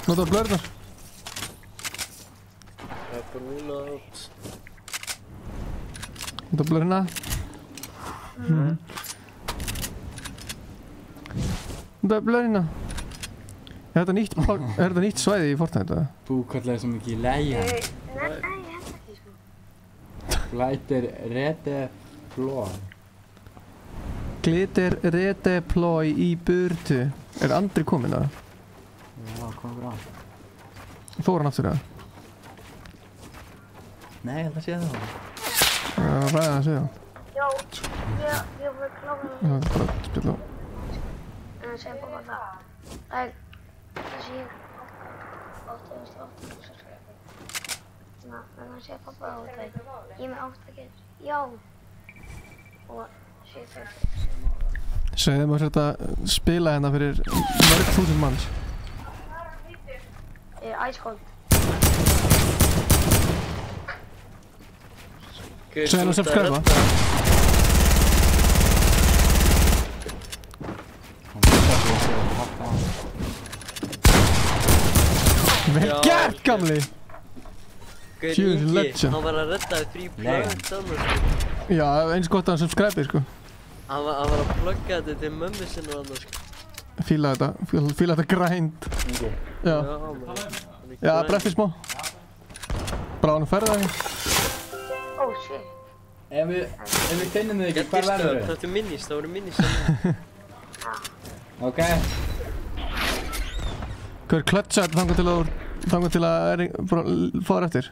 Notaðu blurnar. Það er brúna átt. Notaðu blurna. Notaðu blurna. Er þetta nýtt svæði í Fortnite? Þú kallaði svo mikið í læja. Nei. Glitter redeploy. Glitter redeploy í burtu. Er Andri kominn eða? Já, hvað er það? Fór hann aftur eða? Nei, ég held að sé það. Ræða það segja. Já, ég voru kláðið. Það er bara að spila. En það segir bara það. Þessi ég 8.800 subscribe. En það segir pappa á þetta. Ég er með 8 getur. Já. Og 7.000. Segðu maður þetta spila hérna fyrir mörg þúsund manns. Ice Cold. Segðu hann að subscribe. Vel gert, gamli! Fjögur legend. Hann var að redda frí plögg saman. Já, eins gott að hann subscribe, sko. Hann var að plugga þetta til mömmu sinni og annars, sko. Fíla þetta grind. Já. Já, breffi smá. Bara hann að ferða þig. Oh shit. Ef við finnum þig ekki, hvar verður við? Þetta er minis, það voru minis saman. Ok. Hvað er klötsað þangar til að fara eftir?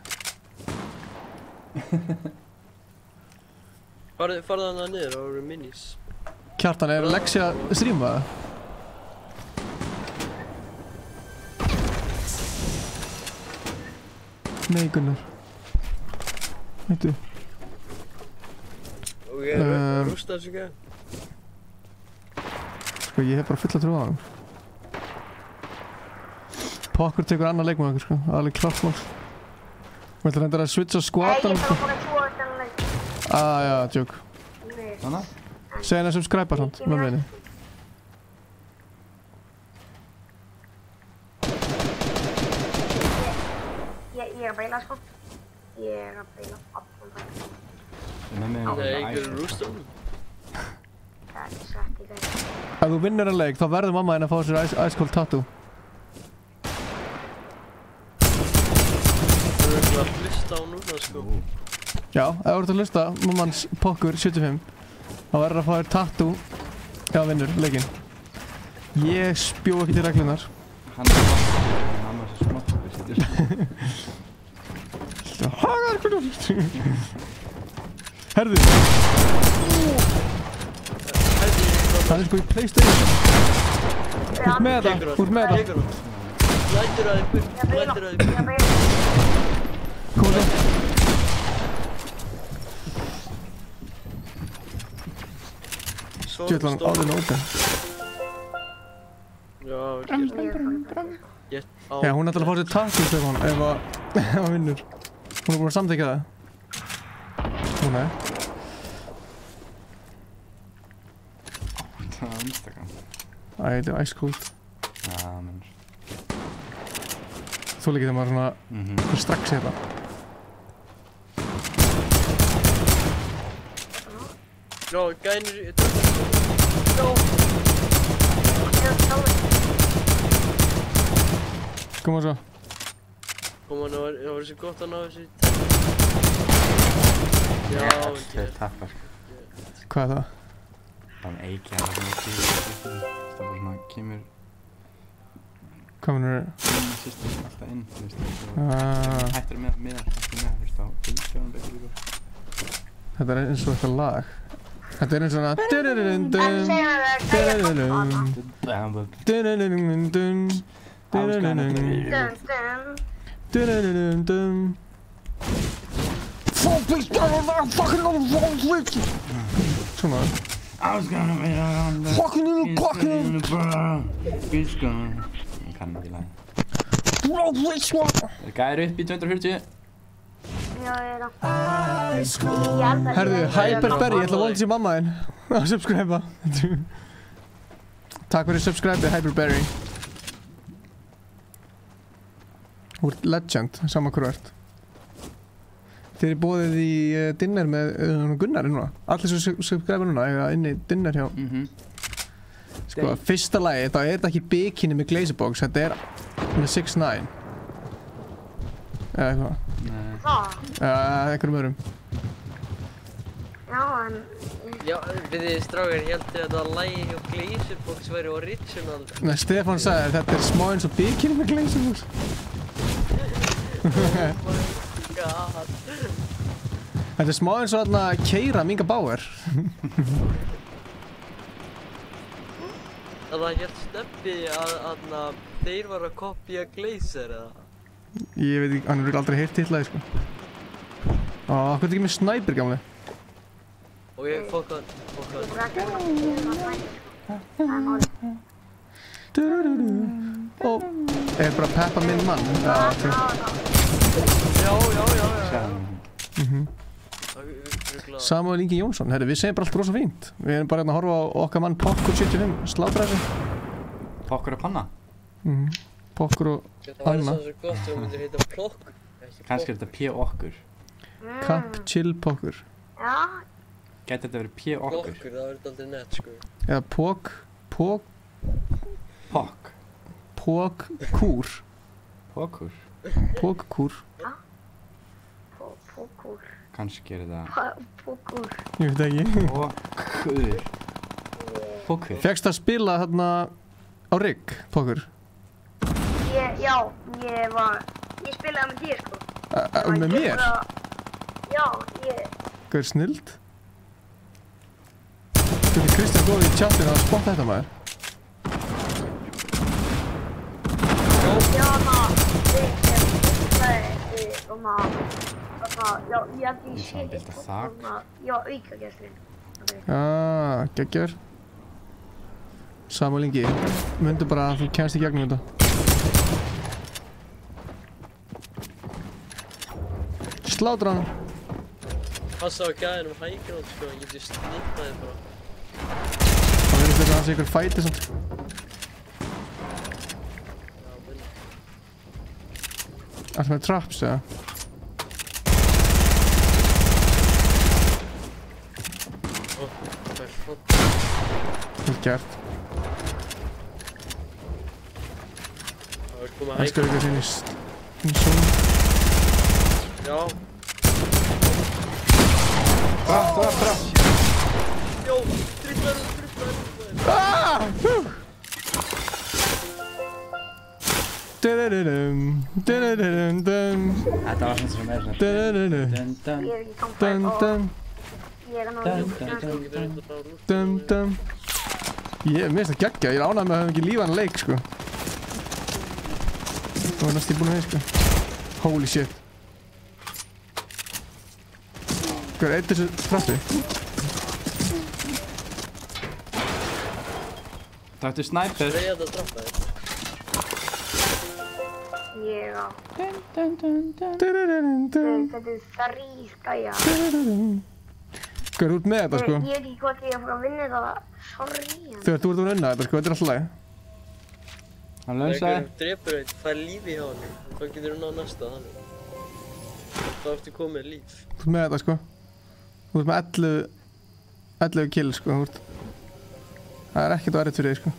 Farðu hann að niður, það voru minis. Kjartan, er Lexi að streama það? Nei, Gunnar. Veitu. Ok, rústa þessu ekki? Sko, ég hef bara fulla trú á hann. Pokkur tekur annar leikmann okkur, sko. Alveg klartmál. Við ætlum reyndar að switcha squadan, sko. Já, joke. Þannig? Segð henni að subscribe samt, með meðinni. Ég er að beila, sko. Ég er að beila. Það er einhverju rúst á hann. Það er svett í gæði. Ef þú vinnur að leik, þá verður mamma henni að fá sér Ice Cold Tattoo. Það er eitthvað að hlusta á núna, sko. Já, ef þú ert að hlusta, mammans Pokkur 75, þá verður að fá þér tattoo ef það vinnur leikinn. Ég spjó ekki til reglunar. Hann er svo smátt við sittir. Herðu! Það er sko í PlayStation. Þú ert með það, þú ert með það. Lætur að þig burt, lætur að þig burt. Kom það. Djöðlan áðurinn ópen. Já, Já, hún ætlar að fá sér tattoo, Stefán, ef hann vinnur. Hún er búin að samþykja það. Hún er. Það er Instagram. Æ, þetta er Ice Cold. Já, mennur. Þú líkir þegar maður svona strax hérna. Já, gænir... Koma svo. Koma, það var svo gott að ná þessu Já, það er tappar. Hvað er það? Það er eikja það sem er tíu. Það er bara svona, kemur... Hvað mennur þau? Sýstum alltaf inn, þú veist. Hættur með miðar, hættur með, þú veist, á bylgjónum betur líka. Þetta er eins og eitthvað lag. Þetta er eins og svona... Svona. Fucking little fucking Ég kann ekki lagi. Það gæri upp í 240. Já, ég er að... Herðu, Hyperberry, ég ætla að volda sér mamma þinn að subscribe-a. Takk fyrir subscribe-ið, Hyperberry. Þú ert legend, saman hverju ert. Þið er boðið í dinner með Gunnari núna. Allir sem subscribe núna eiga inni dinner hjá. Sko, fyrsta lagi, þá er þetta ekki bikini með glazebox, þetta er með 6ix9ine. Eða eitthvað. Það? Eða einhverjum öðrum. Já, en... Já, við strákar, ég held að þetta lagi hjá Glazerbox væri original. Nei, Stefán sagði að þetta smá eins og bikini með Glazerbox. Oh my god. Þetta smá eins og þarna Keira Minga Bauer. Það hélt Steppi að þeir var að kopja Glazer, eða? Ég veit ekki, hann hefur aldrei heyrt titlaði, sko. Hvað er ekki með snæper, gamli? Og ég fokkaði. Og er bara að peppa minn mann? Já. Samuel Ingi Jónsson, herri, við segjum bara allt rosa fínt. Við erum bara að horfa á okkar mann Pokkur 75, slátræði. Pokkur og panna? Pokkur og Það panna. væri svo gott ef þú myndir heita Plokkur. Kannski er þetta P-okkur. Camp Chill Pokkur. Já. Gæti þetta verið P-okkur? Plokkur, það verður aldrei nett, sko. Eða Pokkúr. Pokkúr. Pókur. Kannski er þetta... Pókur. Ég veit ekki. Pókur. Fékkst að spila þarna á rigg, Pokkur? Já, ég spilaði með þér, sko. Með mér? Já, Hvað er snild? Þú veit Kristján góði í chatinu að spotta þetta maður. Já, ég held ég sé já, aukagæslin. Geggjör. Samuel Ingi, myndu bara að þú kemst í gegnum þetta. Slátra hann. Passa á gæðinum hægrót, sko, ég geti snippaði bara. Það verður þess að hans ykkur fæti samt. Alltaf með traps, eða? Vel gert. Elskar ykkur sinni svona. Já. Bratt. Jó, driflar. Þetta var svona sem er svona. Ég er ekki komfært ég er að ná Mér finnst það geggja, ég er ánægð með að hafa ekki lífan leik, sko. Það var næst ég búinn að þeim, sko. Holy shit. Hvað er eitt þessu trappi? Taktu snæper. Freyja þetta trappaði. Ég á. Þetta er þrýr gæja. Hvað er út með þetta, sko? Ég veit ekki hvort ég er að fara að vinna þetta. Sorry. Þegar þú ert að unna þetta, sko, þetta er alltaf lagi. Hann launsaði. Þegar drepur eitt, fær lífi hjá hann. Þá getur þú náð næsta þannig. Þá ertu komið líf. Þú ert með þetta, sko. Þú ert með 11 kill, sko. Það er ekkert verið fyrir þig, sko.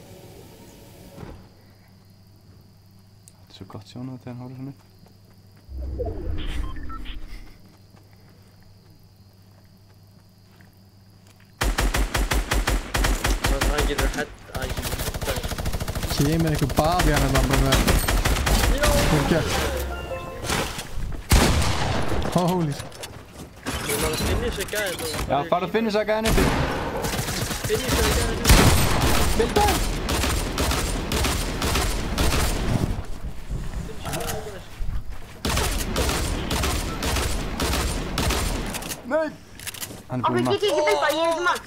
Þetta er svo gott sjónu þegar hann horfður svona upp. Hann getur Kemur einhver baði hann hérna bara með... Hvað er gert? Holy... Þú var að finisha gæðin. Já, fara að finisha gæðin uppi. Finisha gæðin uppi. Bilda! Nei! Hann er búinn Okkur get ég ekki bilda, ég er ekki mann.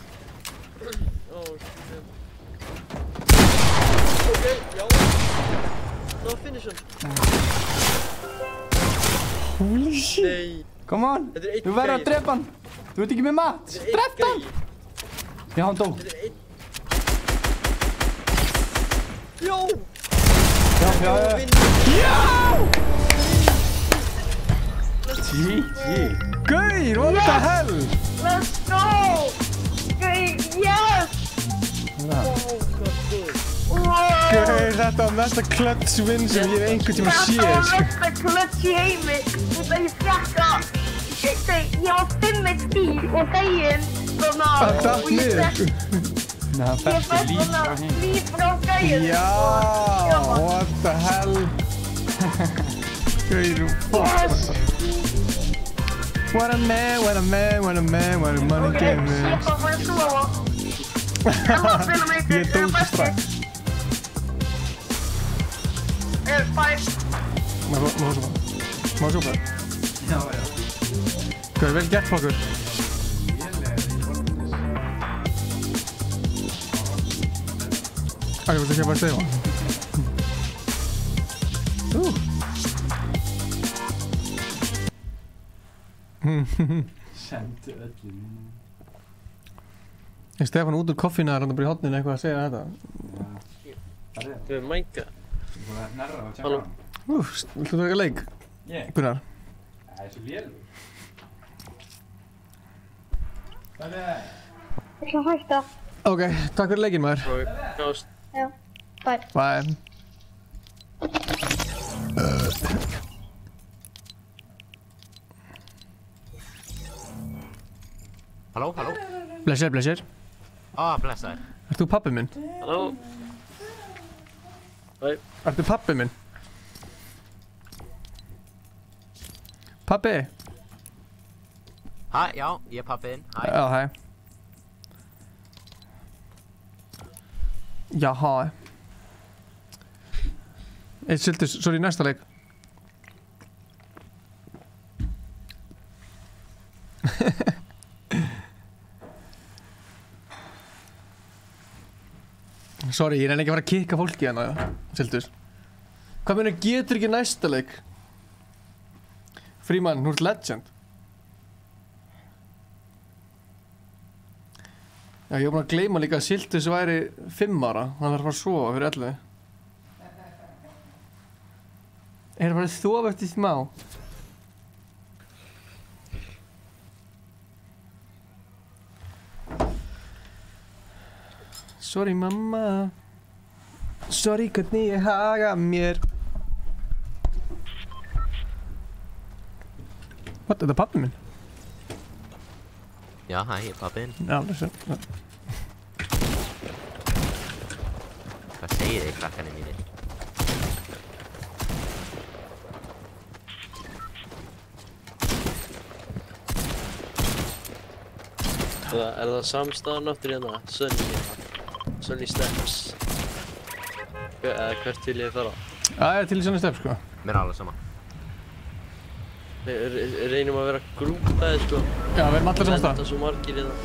Ok, já. Ná finish hann. Holy shit. Nei. Come on! Þú verður að drepa hann! Þú ert ekki með mat! Drept hann! Já, hann dó. Þetta er einn. Jó! Já! GG! Gauir, what the hell? Let's go! Gauir, yes! Gauir, þetta var mesta clutch win sem ég hef einhvern tíma séð, sko. Þetta var mesta clutch í heimi. Þetta ég fekk að Ég var 5 stíl og gæinn svona... Það datt niður. Það fætti líf frá gæinn. Já, what the hell. Gauður, fuck. What a man, what a man, what a man, what a money game is. Ég bara fór að sofa. Ég dóti strax. Bye. Má sofa. Já. Gauður, vel gert fokkur. Ég viltu ekki bara stefa? Sendu öllum. Stefán út úr koffínu er hann bara í horninu eitthvað að segja þetta. Þú er mæka. Þú er búin að nerra og tjekka hann. Viltu þú eitthvað leik? Ég? Gunnar? Það er svo lélugur. Það er... Ég ætla að hætta. Ok, takk fyrir leikinn maður. Gást. Já, bye. Bye. Halló? Blessir. Blessaður. Ert þú pabbi minn? Halló? Hæ? Ertu pabbi minn? Pabbi? Hæ, já, ég er pabbiðinn. Hæ. Já, hæ. Jaha. Sorry, næsta leik. Sorry, ég reyni ekki að fara að kikka fólki hérna, Sildur. Hvað meina getur ekki næsta leik? Frímann, þú ert legend. Já, ég var búinn að gleyma líka að Sildur sem væri 5 ára. Hann var að fara að sofa fyrir 11. Er það farið þofa eftir smá? Sorry mamma. Sorry hvernig ég haga mér. What, er það pabbi minn? Já, hæ, ég er pabbiðinn. Já, þessu. Hvað segir þið, krakkarnir mínir? Er það samstæðan áttur hérna? Sunny Steps? Hvert vil ég fara? Já, ég er til í Sunny Steps, sko. Mér er alveg sama. Reynum að vera grúpaðir, sko. Já, við erum allir saman stað. Lenda svo margir hérna.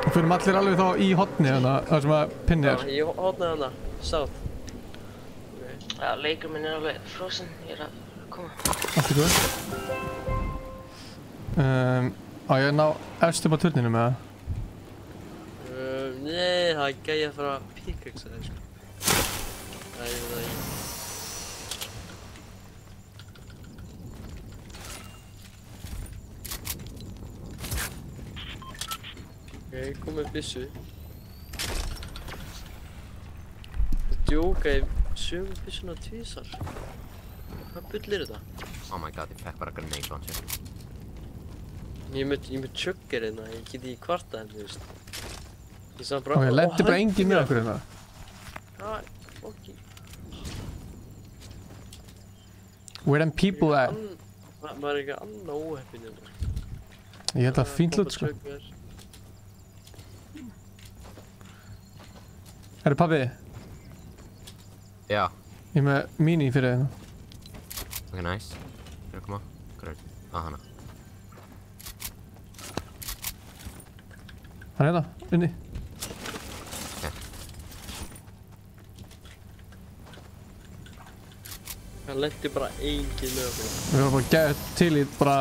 Og fyrir allir alveg þá í hotni hérna, þar sem að pinni er. Já, ég hotnaði hérna, sátt. Já, leikur minn er alveg frozen, ég er að koma. Allt í góð. Á ég að ná efst upp á turninum, eða? Nei, það er gæja að fara að pickaxe það, sko. Það er það ekki. Ok, kom með byssu. Það djóka ég sömu byssuna 2 sar. Hvað bull er þetta? Oh my god, ég fekk bara grenade launcher. Ég er með chugger hérna, ég get ekki kvartað henni, þú veist. Ég sagði bara... Og ég lendi bara engin með okkur hérna. Hvað, fucking... Where them people at? Maður er ekki annað óheppinn hérna. Ég held að fínt hlut, sko. Herru pabbi? Já. Ég er með mini fyrir hérna. Ok, nice. Fyrir að koma. Hvað er þetta? Hana. Hann er hérna, inni. Það lendi bara engin með okkur. Við varum bara gæðið til í bara...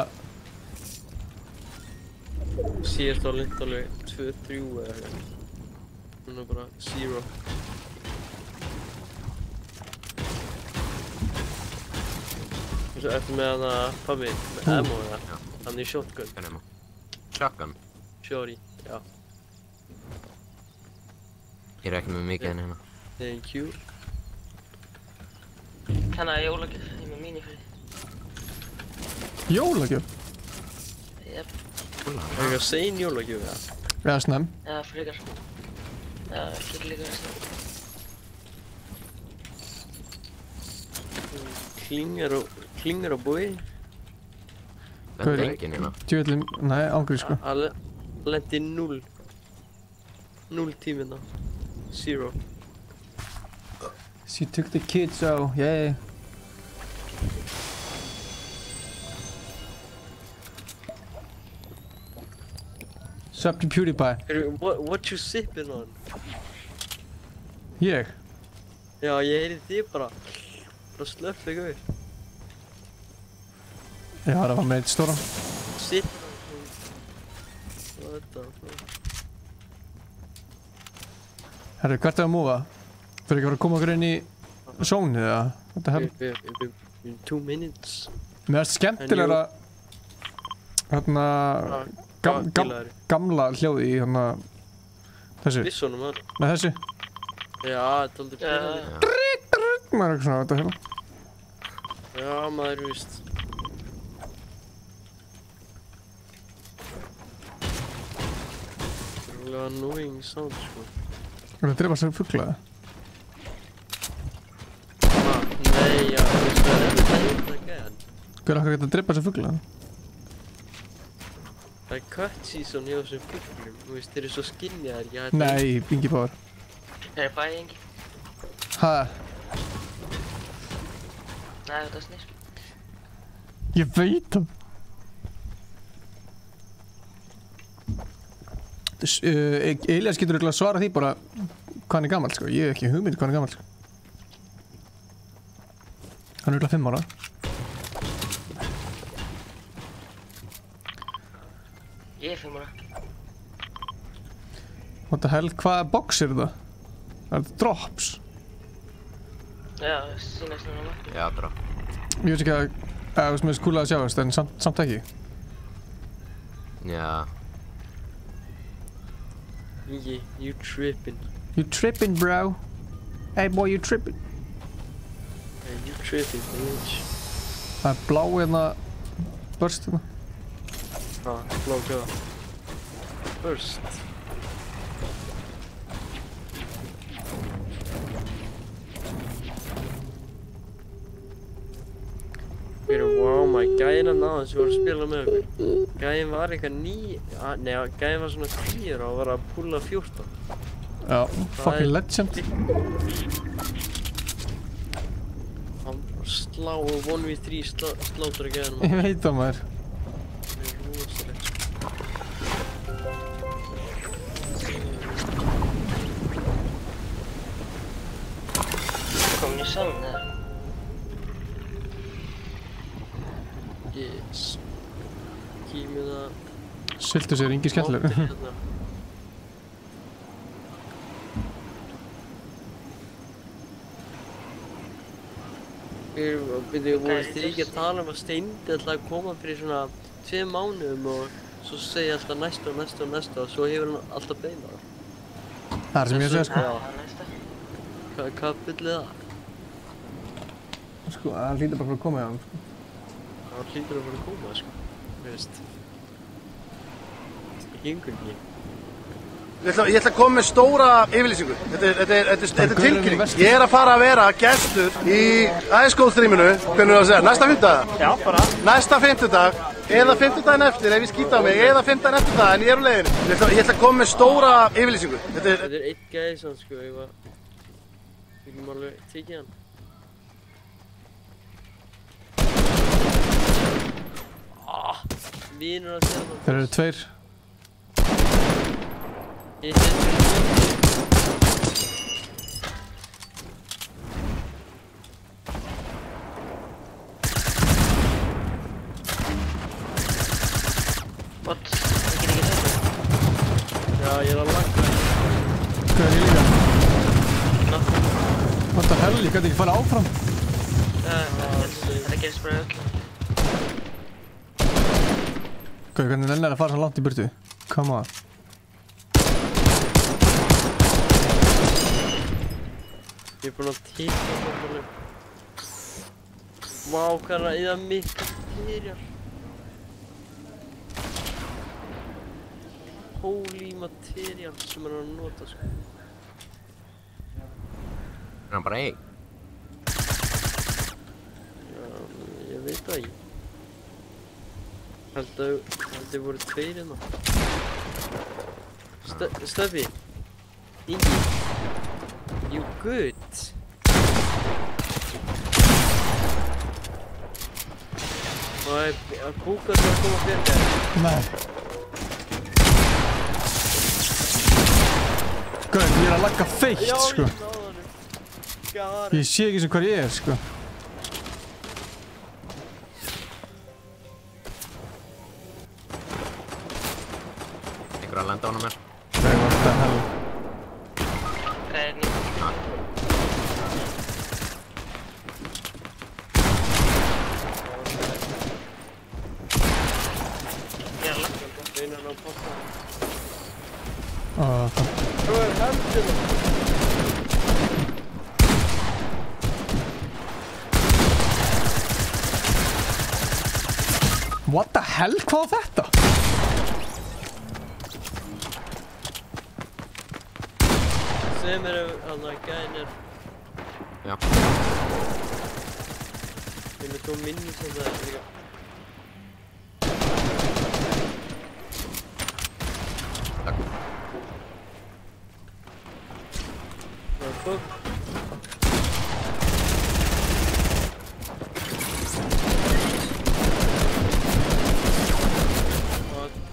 Síðast þá lendi alveg 2-3 eða eitthvað. Núna bara 0. Og svo eftir með hana pabbi, með ammo eða? Já. Hann í shotgun. Hvað er ammo? Shotgun? Shorty, já. Ég er ekki með mikið henni hérna. Thank you. Þannig að jólagjöf, ég er með mini fyrir. Jólagjöf? Jep. Eitthvað sein jólagjöf, eða? Eða snemm. Eða frekar. Eða getur líka snemm. Klingar á búi. Lendi enginn hérna. Djöfullinn, nei, ángríð sko. Hann lendi 0. 0 tímina. 0. She took the kids out, yay. Sup to PewDiePie. What you sipping on? Ég? Já, ég heyri þig bara slöpp eitthvað upp. Já, það var með eitt stóran. Sipping on. Hvað er þetta? Herru, hvert er að múfa? Fyrir ekki að koma okkur inn í sónið eða? Þetta hef... In 2 minutes. Mér finnst skemmtilegra hérna gamla hljóði í hérna þessu. Vissónum hann? Nei, þessu. Já, þetta er aldrei pyrrandi. Maður er eitthvað svona þetta hérna. Já, maður víst. Það er alveg annoying sound, sko. Er það að drepa sér fugla? Nei, já, þú veist það er þetta gæðan. Hvað er að drepa sér fugla? Það er cut season hjá þessum fuglum, þú veist, þeir eru svo skinjaðir, já. Nei, Ingi Báður. Er það bæði Ingi? Hæ? Nei, þetta er snýst. Ég veit það. Elias getur örugglega svarað því bara hvað hann er gamall, sko. Ég hef ekki hugmynd hvað hann er gamall, sko. Hann er örugglega 5 ára. Ég er 5 ára. What the hell, hvaða box er þetta? Er þetta drops? Já, sýnast núna. Já, drop. Ég veit ekki að þú veist mér skúla að sjáast, en samt ekki. Já. Ingi, you trippin'. You trippin', bro. Hey boy, you trippin'. Hey, you trippin', bitch. Það er blá hérna burst hérna. Blá gæða. Burst. Wow, maður, gæðin að náða sem voru að spila með okkur. Gæðin var eitthvað gæðin var svona 10 og var að púla 14. Já, fucking legend. Hann slá og 1v3 slátur að gæðinum. Ég veit það, maður. Það er rosalegt. Komin í saln, eða? Yes. Kýmið að... Syltu sér Ingi skemmtilegur. Við vorum ekki að tala að Steindi ætlaði að koma fyrir svona 2 mánuðum og svo segja alltaf næsta og svo hefur hann alltaf beinað. Það er sem ég segja, sko. Hvað byllið það? Sko, það hlýtur bara að koma hjá hann, sko. Það hlýtur að fara að koma, sko. Veist. Það gengur ekki. Ég ætla að koma með stóra yfirlýsingu. Þetta er tilkynning. Ég er að fara að vera gestur í iSchool-streaminu, hvernig er það að segja, næsta 5. dag? Já, bara. Næsta 5. dag, eða 5. daginn eftir ef ég skýta á mig, eða 5. daginn eftir það, en ég er á leiðinu. Ég ætla að koma með stóra yfirlýsingu. Þetta er einn gæði sann, sko, við getum alveg tekið hann. Vínur að segja það. Þeir eru 2. Ég sé þetta. What? Ég get ekki þetta. Já, ég er að lagga. Hvað er ég líka? Nothing. What the hell, ég gæti ekki fara áfram. Þetta gerist bara öll. Hvað, hvernig nenni að fara svo langt í burtu? Come on. Ég er búinn að tíka þetta. Vá, hvað er það miklu fyrir? holy material sem hann er að nota, sko. Er hann bara einn? Já, ég veit það ekki. Held að voru tveir hérna. Steffi. Ingi. You good. Og er búkað til að koma fyrir þér? Nei. Gauð, ég er að lagga feitt, sko. Ég sé ekki sem hvar ég er, sko. Einhver að lenda á hana mér? Það er gott að hella. Reyni. Ég er að lagga gott innan á posta. Það. Svo er hendina. What the hell? Hvað var þetta? Segðu mér ef hann að gæðin er... Já. Ég með tvo minni sem það er líka. Takk. Það er fokk.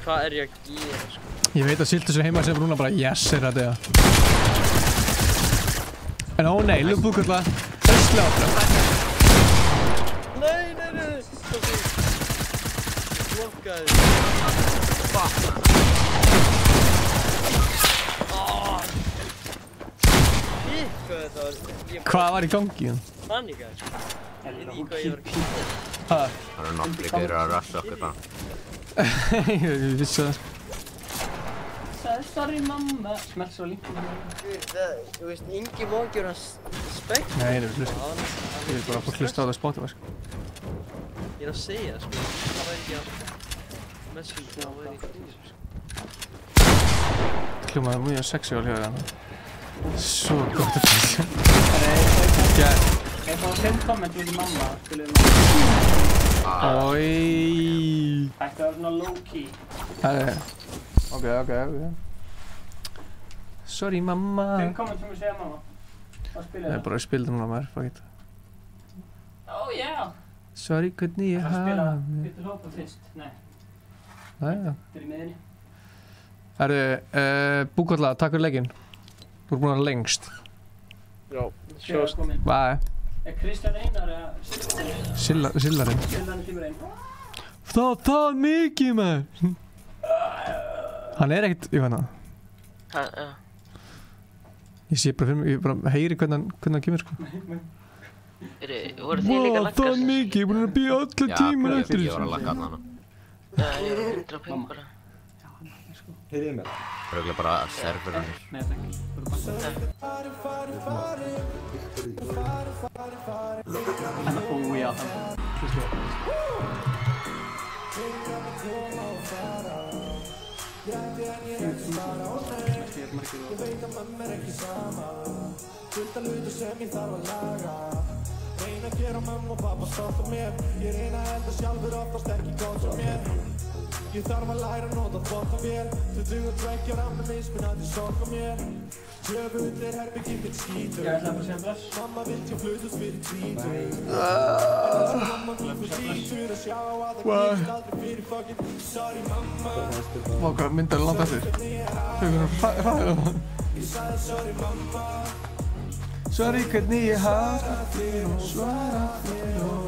Hvað er ég að gera, sko? Ég veit að Siltus er heima sem núna bara yes er að deyja. En ó nei, Lubúkulla, þesslega áfram. Nei. Blokkaði. Fuck. Shit, hvað þetta var. Hvað var í gangi? Paníkaði, sko. Ég veit ekki hvað ég var að gera. Hæ? Það eru nokkri gaurar að rusha okkur bara. Ég vissi það. Sagði sorry mamma. Smelt svo líka. Þú veist, Ingi má ekki vera spekt. Nei, ég vil hlusta. Ég vil bara fá hlusta á það Spotify, sko. Ég er að segja, sko. Það væri ekki að message, það væri ekki að sko. Hljómaði mjög sexy á hljóðið. Svo gott að fylgja. Ég fór 5 komment út í mamma. Oi. Þetta var svona low key. Ok. Sorry mamma. 5 komment sem ég segja mamma. Hvað spila Það er bara að spila núna maður, fuck it. Oh yeah. Sorry hvernig ég hafa. Það spila Hvítur hópa fyrst. Nei. Næja. Þetta er í miðinni. Herru, Búkolla, takk fyrir leikinn. Þú ert búinn að vera lengst. Já, sjóst. Bye. Er Kristján Einar eða Sillarinn? Sillarinn. Sillarinn tímur 1. Það mikið maður. Hann er ekkert, ég veit það. Já. Ég sé bara fyrir mig, ég bara heyri hvernig hann kemur, sko. Voru þið líka að lagga? Það mikið, ég er búinn að býja allir tímur eftir þessu. Já, ég var að lagga hana. Já, ég var 100 ping bara. Heyrðið mér það? Það er auðvitað bara serverinn. Nei, takk. Já, Ég þarf að læra að nota þvottavél. Þau duga tveggjar af með mismunandi sokka mér. Djöfull er herbyggið mitt skítur. Ég ætla að segja bless. Mamma vill ég flutast fyrir tvítur. En þess að mamma fyrir skítur að sjá að það gerist aldrei fyrir fucking sorry mamma. Vá, hvað myndar er langt eftir. Haugur hún hræðir á hann. Ég sagði sorry mamma. Sorry hvernig ég hafa þér og svara þér og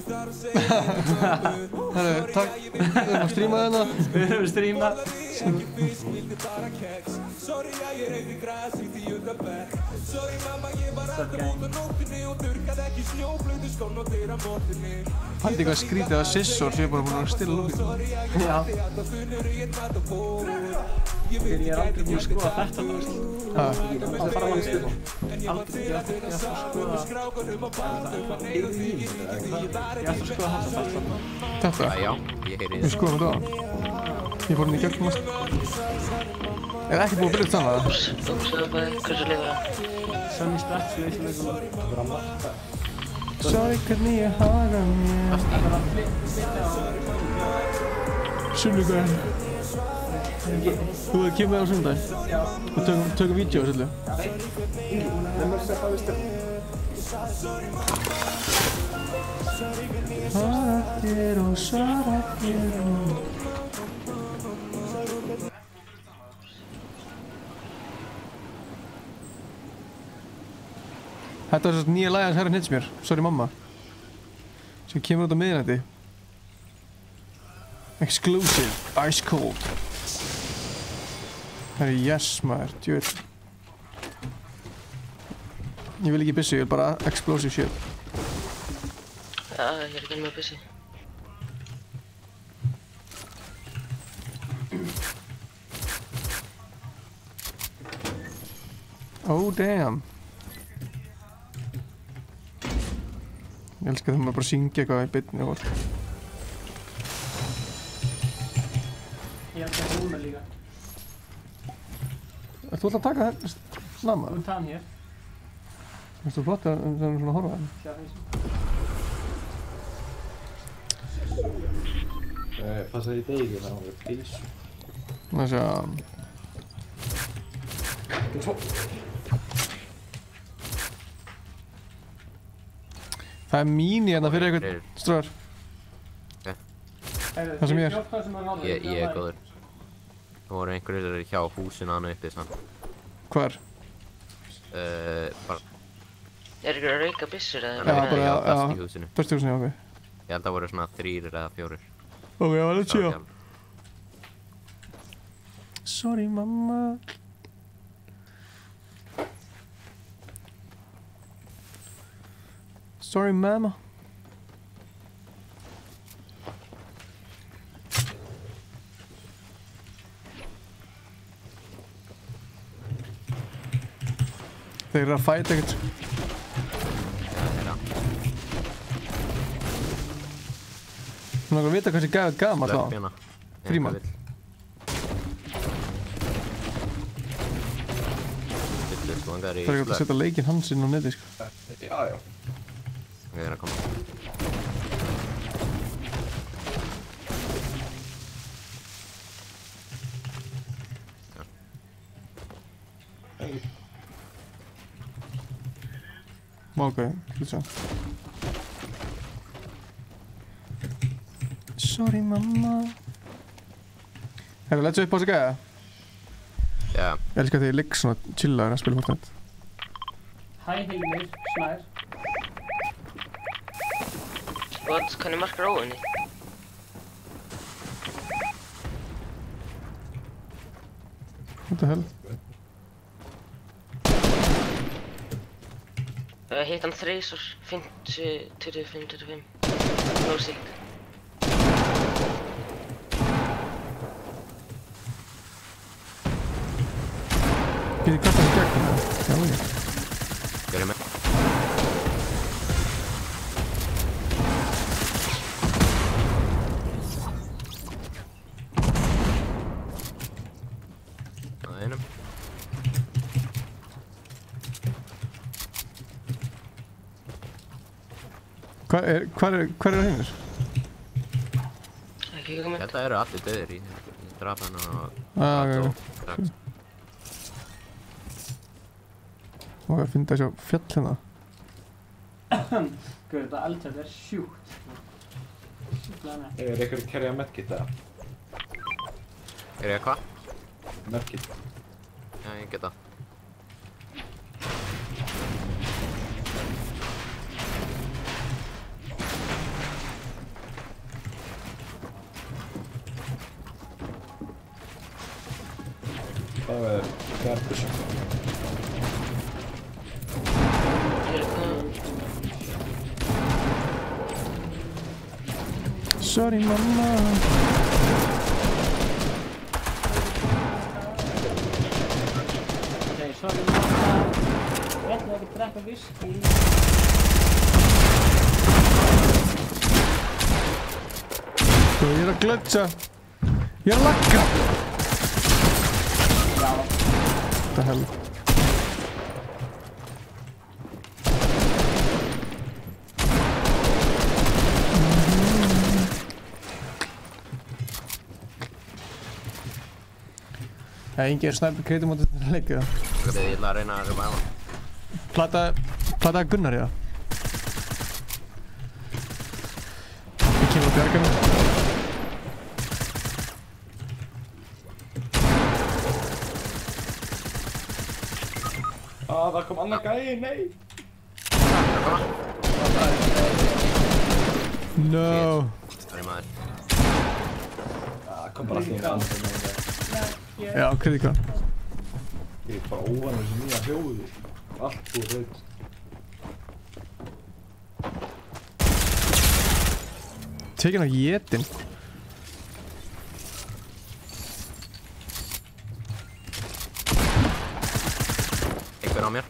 Herru, takk, við erum að stríma þarna. Við erum að stríma. Sorry að ég reyði græs í því utan bekk. Sorry mamma, ég var alltaf út á nóttinni og þurrkaði ekki snjóblöðu skón og þeirra móttinni. Haldi eitthvað skrítið að Sissor sé bara búin að stilla lúkið. Já. Ég er aldrei búin að skoða þetta, þú veist. Það fara mann stilla. Aldrei, ég ætla að skoða Þetta? Já, ég heyri Við skoðum þetta á. Ég fór hann í gegnum allt. Er ekki búið að byrja þannig að það? Segðu bara hversu lifir það. Sunny Spats, við veistum ekki Sorry hvernig ég haga mér. Sunnudaginn. Þú kemur með á sunnudaginn? Já. Og tökum vídeo á svolítið. Svartir og svartir og... Þetta var svo nýja lagi hans Herra Hnitzmér, Sorry Mamma, sem kemur út á miðnætti. Exclusive, Ice Cold. Það yes maður, djöfull. Ég vil ekki byssu, ég vil bara explosive shit. Já, ég er ekki með byssu. Oh damn. Ég elska þegar maður bara syngja eitthvað í beinni og allt. Ég elska húmur líka. Þú ætla að taka þetta snamma? Þú taðan hér. Finnst þú flott að það er svona að horfa það? Sjá þessu. Passaði í degi þannig að það var pilsu. Það sé að... Það er mín hérna fyrir eitthvað ströðar. Það sem ég er. Ég er góður. Það voru einhverjir hjá húsinu hann uppi sann. Hvar? Bara... Er ykkur að rauka byssur eða? Já, bara best í húsinu. Best í húsinu, ok. Ég held að það voru svona 3 eða 4. Ok, já, let's see. Sorry mamma. Sorry mamma. Þeir eru að fæta ekkert. Þú langar að vita hvað þessi gamall á? Frímann. Það er ekki að setja leikinn hans inn á neti, sko. Já, já. Það er að koma. Ok, hlut svo. Sorry mamma. Herru, let's upp á sig gæða? Já. Ég elskar því ég ligg svona chillaður að spila Fortnite. Hæ Hilmir, Snær. What? Hvernig markar óinni? What the hell? Hitt hann þrisvar, 50, 25, 25. No sick. Getið kastað þessi gegn? Já, ekki. Gerðu með. Það er einum. Hvar er hinnir? Þetta eru allir döðir í draf hann og... Ok. Og ég finn það sjá fjall hérna. Guð, þetta eldfjall er sjúkt. Sjúklega nefn. Er ykkur að kerja medkit eða? Er ég hvað? Medkit. Já, ég get það. Það er garbusum. Sorry mamma. Ok, sorry mamma. Ég ætla ekki að drekka whisky. Ég er að glötsa. Ég er að lagga! What the hell? Það er engin snæpur kreitum á þetta leikið það. Ég ætla að reyna að revive hann. Plataði Gunnar í það. Ég kemur að bjarga mig. Það kom annar gæi, nei! No! Sorry maður. Það kom bara allir annar gæi. Já, kritika. Ég er bara óvanur þessu nýja hljóði. Allt búið reynd. Tekin á jetin. Einhver á mér.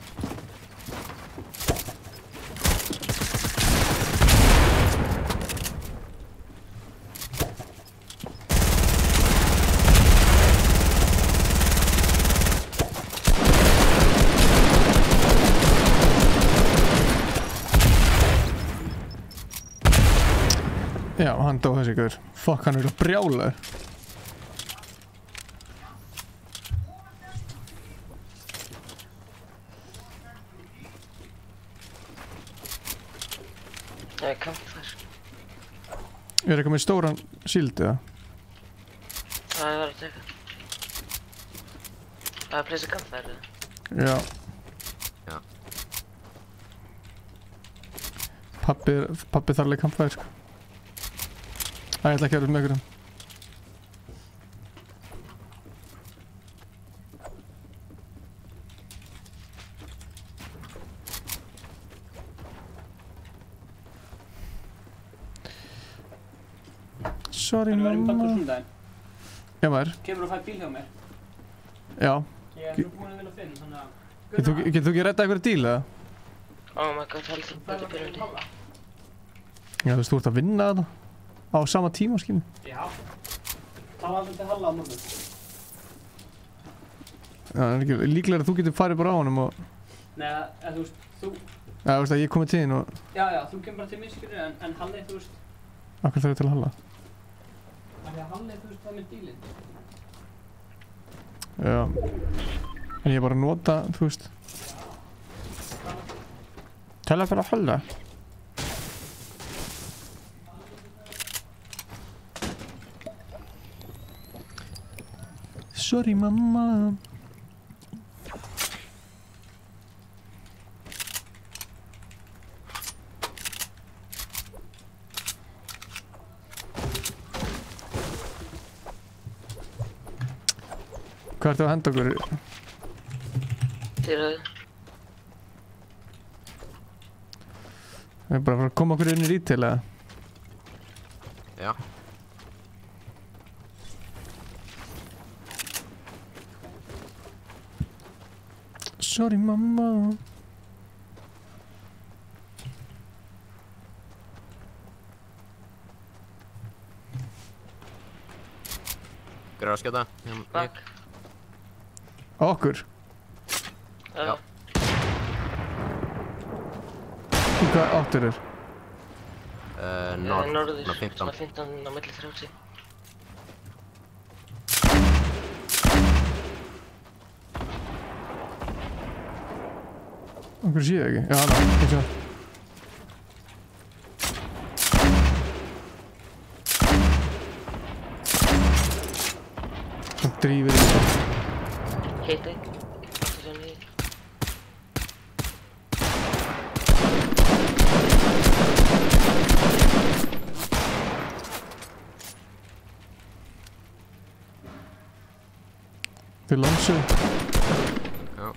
Já, hann dó þessi gaur. Fuck, hann er að brjála. Það er campfire. Er eitthvað með stóran shield eða? Það er verið að teka. Það er pleysa campfire eða? Já. Já. Pappi þarf leik campfire sko. Það ég ætla ekki að vera með ykkur. Sorry mamma. En við erum bara sunnudaginn. Já maður. Kemur og fær bíl hjá mér. Já. Ég er svo búinn að vinna Finn, þannig að... Getur þú ekki að redda eitthvað díl eða? Oh my god, heldur þetta byrjandi. Já þú veist, þú ert að vinna þetta. Á sama tíma skilur. Já. Það var alltaf til Halla á morgun. Já, það er ekki líklega að þú getur farið bara á honum og... Nei, þú veist, þú... Já, þú veist að ég komið til þín og... Já, þú kemur bara til mig skilur, en Halli, þú veist... Akkur þarf ég til Halla? Af því að Halli, þú veist, það með dílinn. Já. En ég er bara að nota, þú veist... Til að fyrir að Halla. Sorry mamma. Hvað ertu að henda okkur? Til að... Það er bara að koma okkur inn í retail eða? Já. Sorry mamma. Hver er að skjóta? Bakk. Okkur? Já. Hvað áttur er? Norður, svona 15. svona 15 á milli 30. Okkur sé ég ekki? Já, það, ekki svo. Það drífur í það. Hitti. Aftur sem við. Þið lansuðu. Já.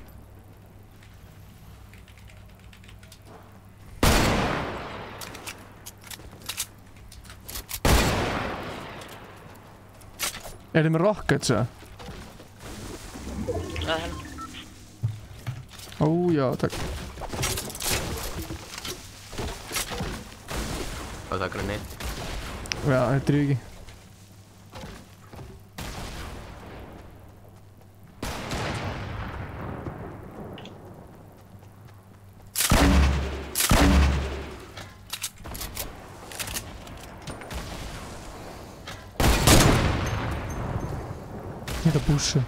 Er þið með rockets eða? Það er henn. Ó já, takk. Hvað er það grenade? Já, það drífur ekki. Ég er að bússa.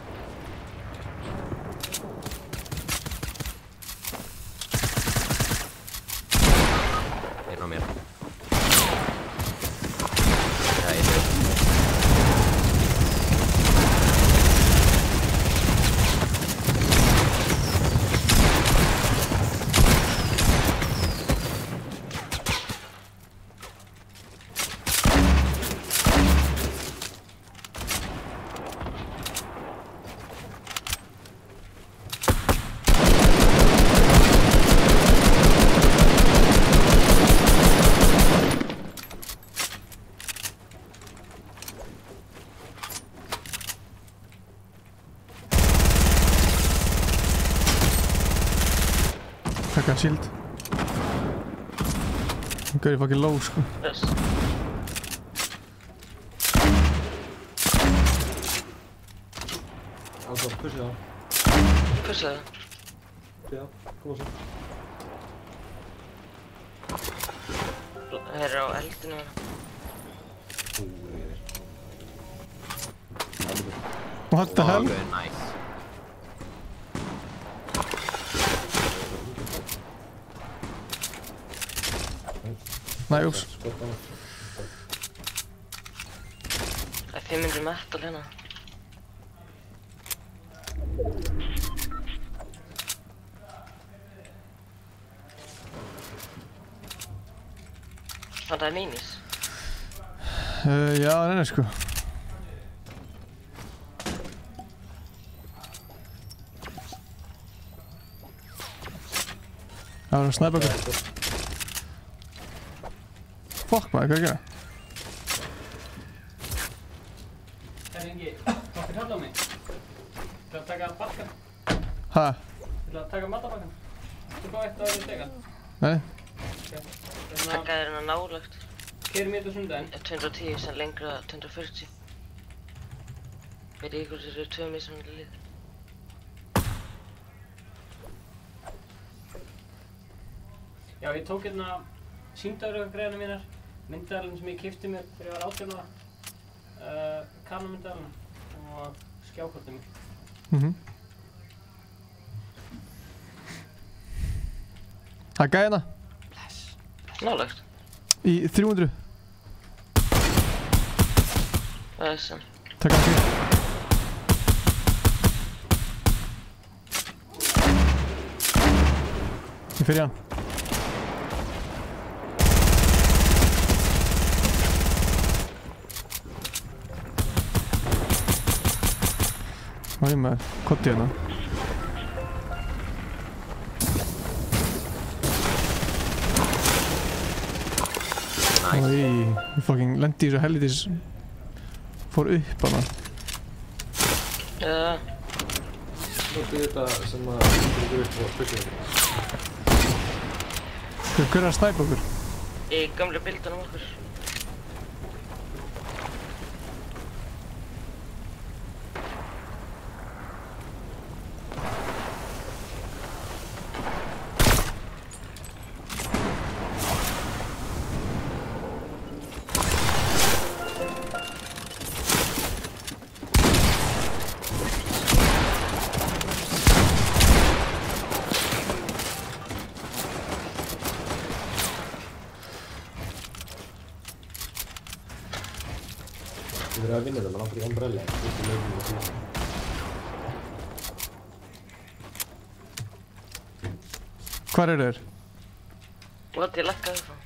Einn á mér. Já, ég veit. Taka shield. Gaur fucking low sko. Yes. Alveg, pussið það. Pussið það? Já, koma svo. Það er á eldinu. What the hell? Okay, nice. Nei, úps. Það er 500 metal hérna. Það er minis. Já, það er sko. Það var að snæpa okkur. Fuck maður, hvað að gera? Það er engi, okkur halla á mig. Þú að taka bakkan? Hæ? Þú að taka matabakkan? Þú fá eitt að teka? Nei. Taka er hérna nálagt. Keirum ég þetta sundaginn? 210 sem lengra 240. Veit ykkur þessu 2 mismunandi lið. Já, ég tók hérna sýndaðurökagreiðina mínar, myndavélina sem ég keypti mér þegar ég var 18 ára, Canon-myndavélina og skjákortið mér. Það er gæðina. Nálagt. Í 300. Það er sem. Takk að því. Ég fer í hann. Hvað er maður? Kotti hérna. Nice. Ég fucking lendi í þessu helvitis. Fór upp hana. Þetta er þetta sem að ykkur upp á spilsinu. Hver er að snæpa okkur? Í gamla bildunum okkur. Við erum að vinna þetta, maður langar í umbrella. Þetta er lögum og síðan. Hvar eru þeir? What, ég lakkaði það.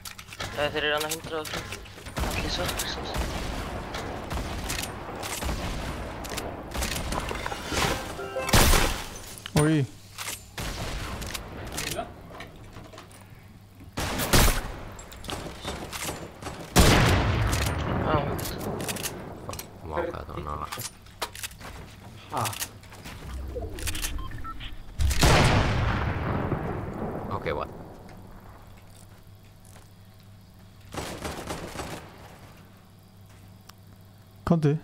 Þeir eru annað 105. Allir svartlisins. Oj. Okay, what? Komdu.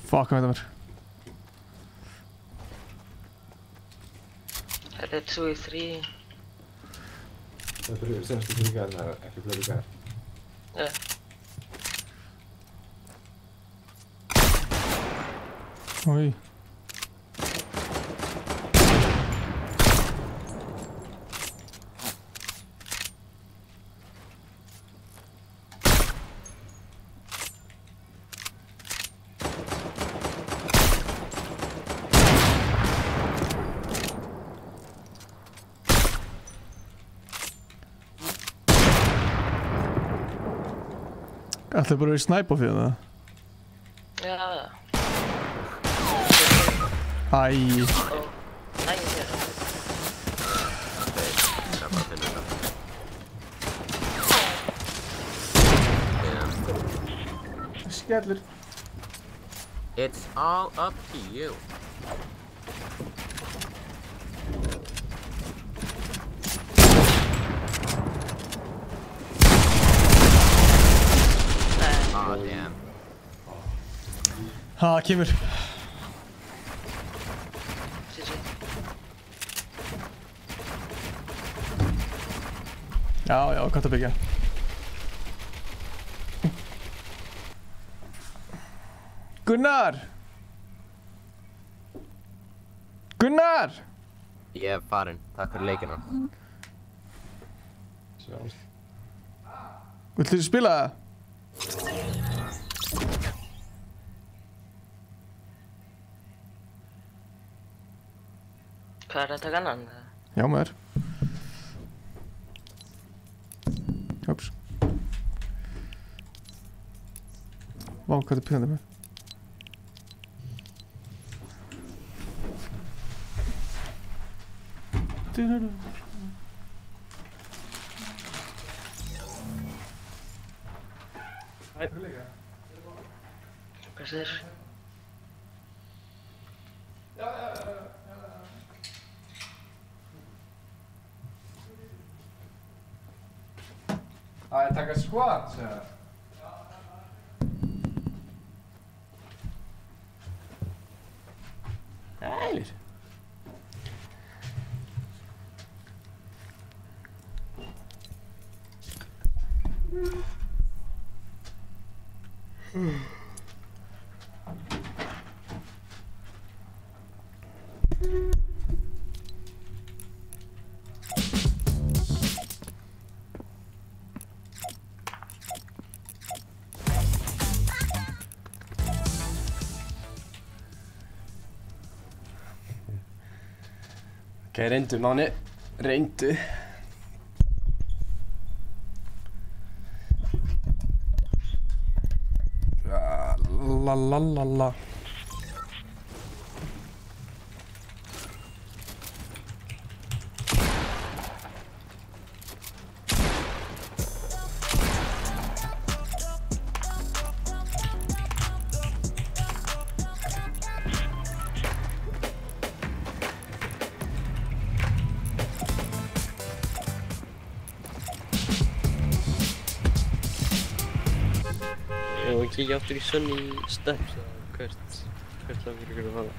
Fuck, hvað þetta var? Þetta er 2 í 3. Það er senstu 3 gæðina, ekki fleiri gæðir. Já. Oj. Ætlaðu bara að vera í snæpa fyrir það? Já. Æ. Æ, ég sé það. Skellur. It's all up to you. Oh, damn. Ha, kemur. Já, já, gott að byggja. Gunnar! Gunnar! Ég er farinn. Takk fyrir leikina. Sjáumst. Viltu spila það? Hvað er þetta gannan? Já, maður. Hops. Vá, hvað er pyrrandi með? Hvað sér? Það er taka squat, segja það. Ælir. Ok, reyndu Máni, reyndu. La la la la. Ég var að kíkja aftur í Sunny Steps hvert langar ykkur að fara?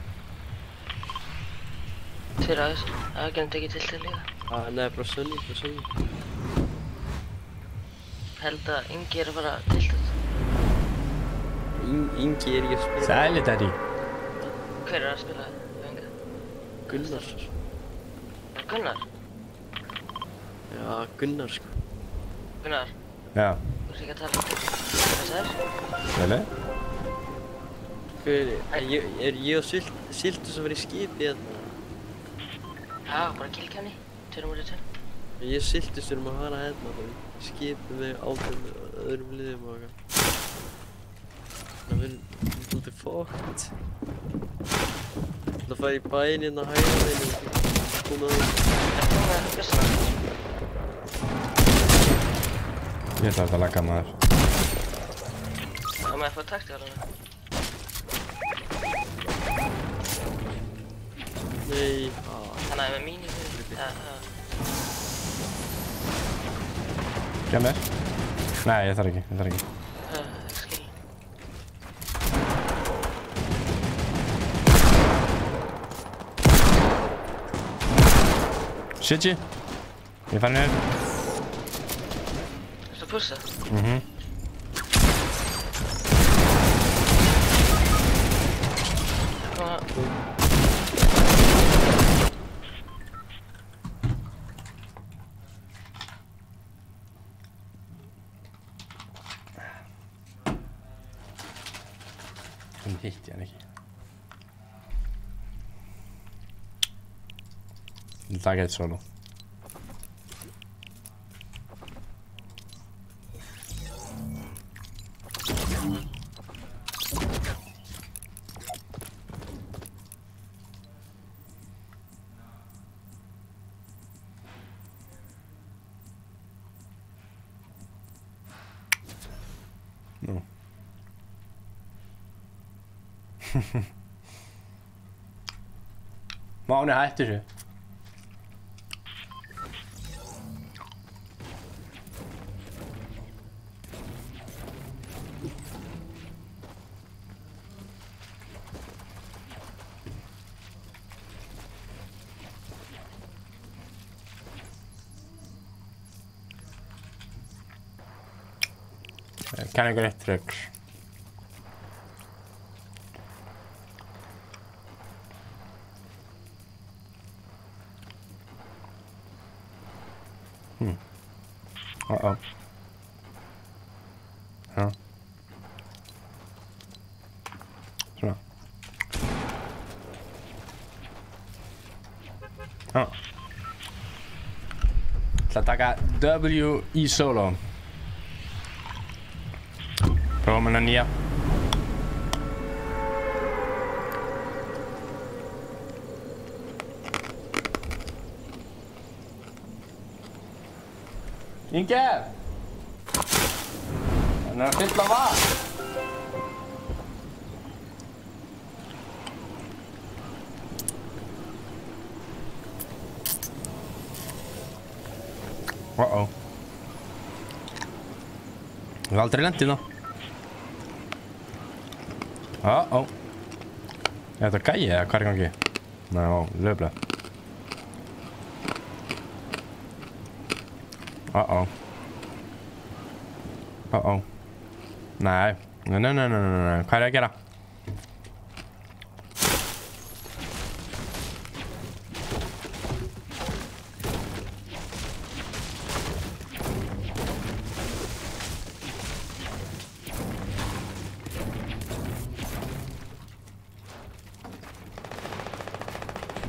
Tveir aðeins, það gæti ekki til til líka. Nei, bara Sunny. Held að Ingi er að fara til til. Ingi er ekki að spila. Sæli, Daddy. Hver er að spila Inga? Gunnar. Gunnar? Já, Gunnar sko. Gunnar? Já. Þú ert ekki að tala um hvað það er? Sæli? Er ég og Siltus að vera í skipi hérna? Já, bara killkenni. 2-2. Ég og Siltus erum að fara hérna í skipi með öðrum liðum og eitthvað. Þannig að við erum svolítið fókt. Ég ætla að fara í bæinn hérna að hægra meginn og koma að það. Er það með byssuna? Ég ætla að lagga maður. Það með að fá taktíkarana. Nei. Þannig að ég með mínu fyrir. Gef mér. Nei, ég þarf ekki. Skil. Shitji. Ég fær niður. Ertu að pussa? Hún hitti hann ekki. Ég taka eitt solo. Nú. Máni hætti þessu. Kann einhver eitt trygg. Uh-oh. Ja. Svona. Já. ætla að taka W í solo. Prófum hennar nýja. Inge! Hann að fylla vatn. Uh-oh. Ég hef aldrei lent í það. Uh-oh. Er þetta gæi eða hvað er í gangi? Nei, löfblöð. Uh-oh. Uh-oh. Nei. Nei. Hvað er ég að gera?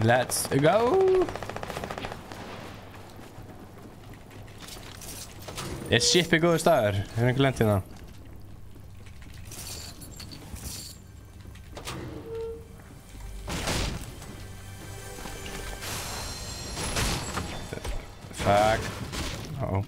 Let's go. Er shipi góður staður? Er einhver lent hérna? Fuck. Uh-oh.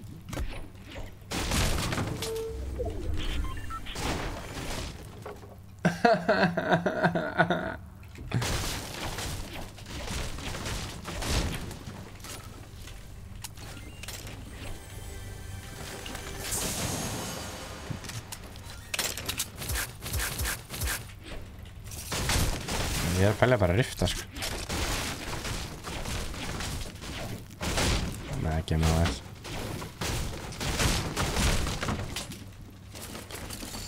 Ég er pælega bara að rifta, sko. Nei, ekki með það.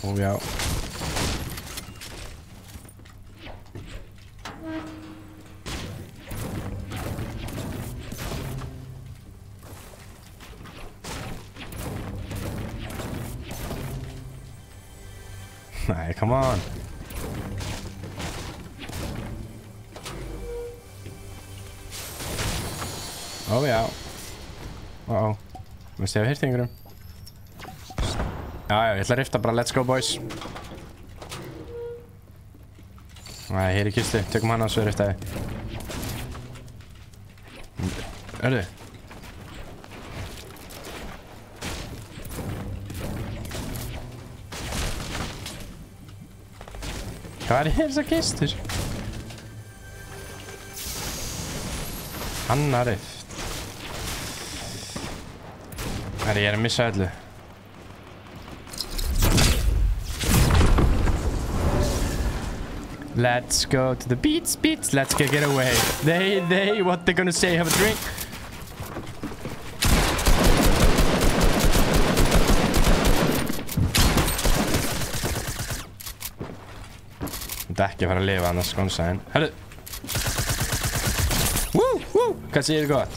Ó, já. Nei, come on. Ó, já. Uh-oh. Vistu, ég hef heyrt einhverjum. Já, ég ætla að rifta bara. Let's go, boys. Nei, hér í kistu. Tökum hann á svo riftaði. Hörðu. Hvað er þessar kistur? Annar rift. Herri, ég er að missa öllu. Let's go to the beats. Let's get away. They, what they gonna say? Have a drink? Þetta er ekki að fara að lifa annars skonsaðinn. Herru! Hvað segir þið gott?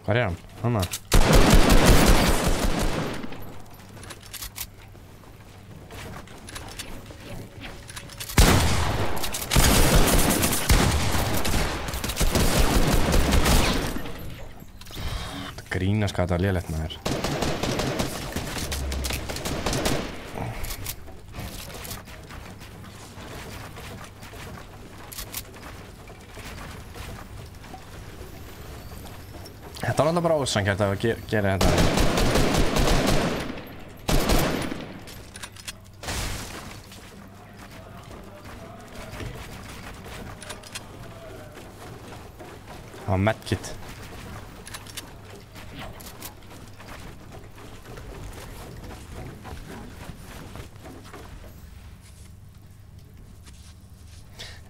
Hvar er hann? Hanna? Grínast hvað þetta er lélegt maður. Þetta var alltaf bara ósanngjarnt að gera þetta. Það var medkit.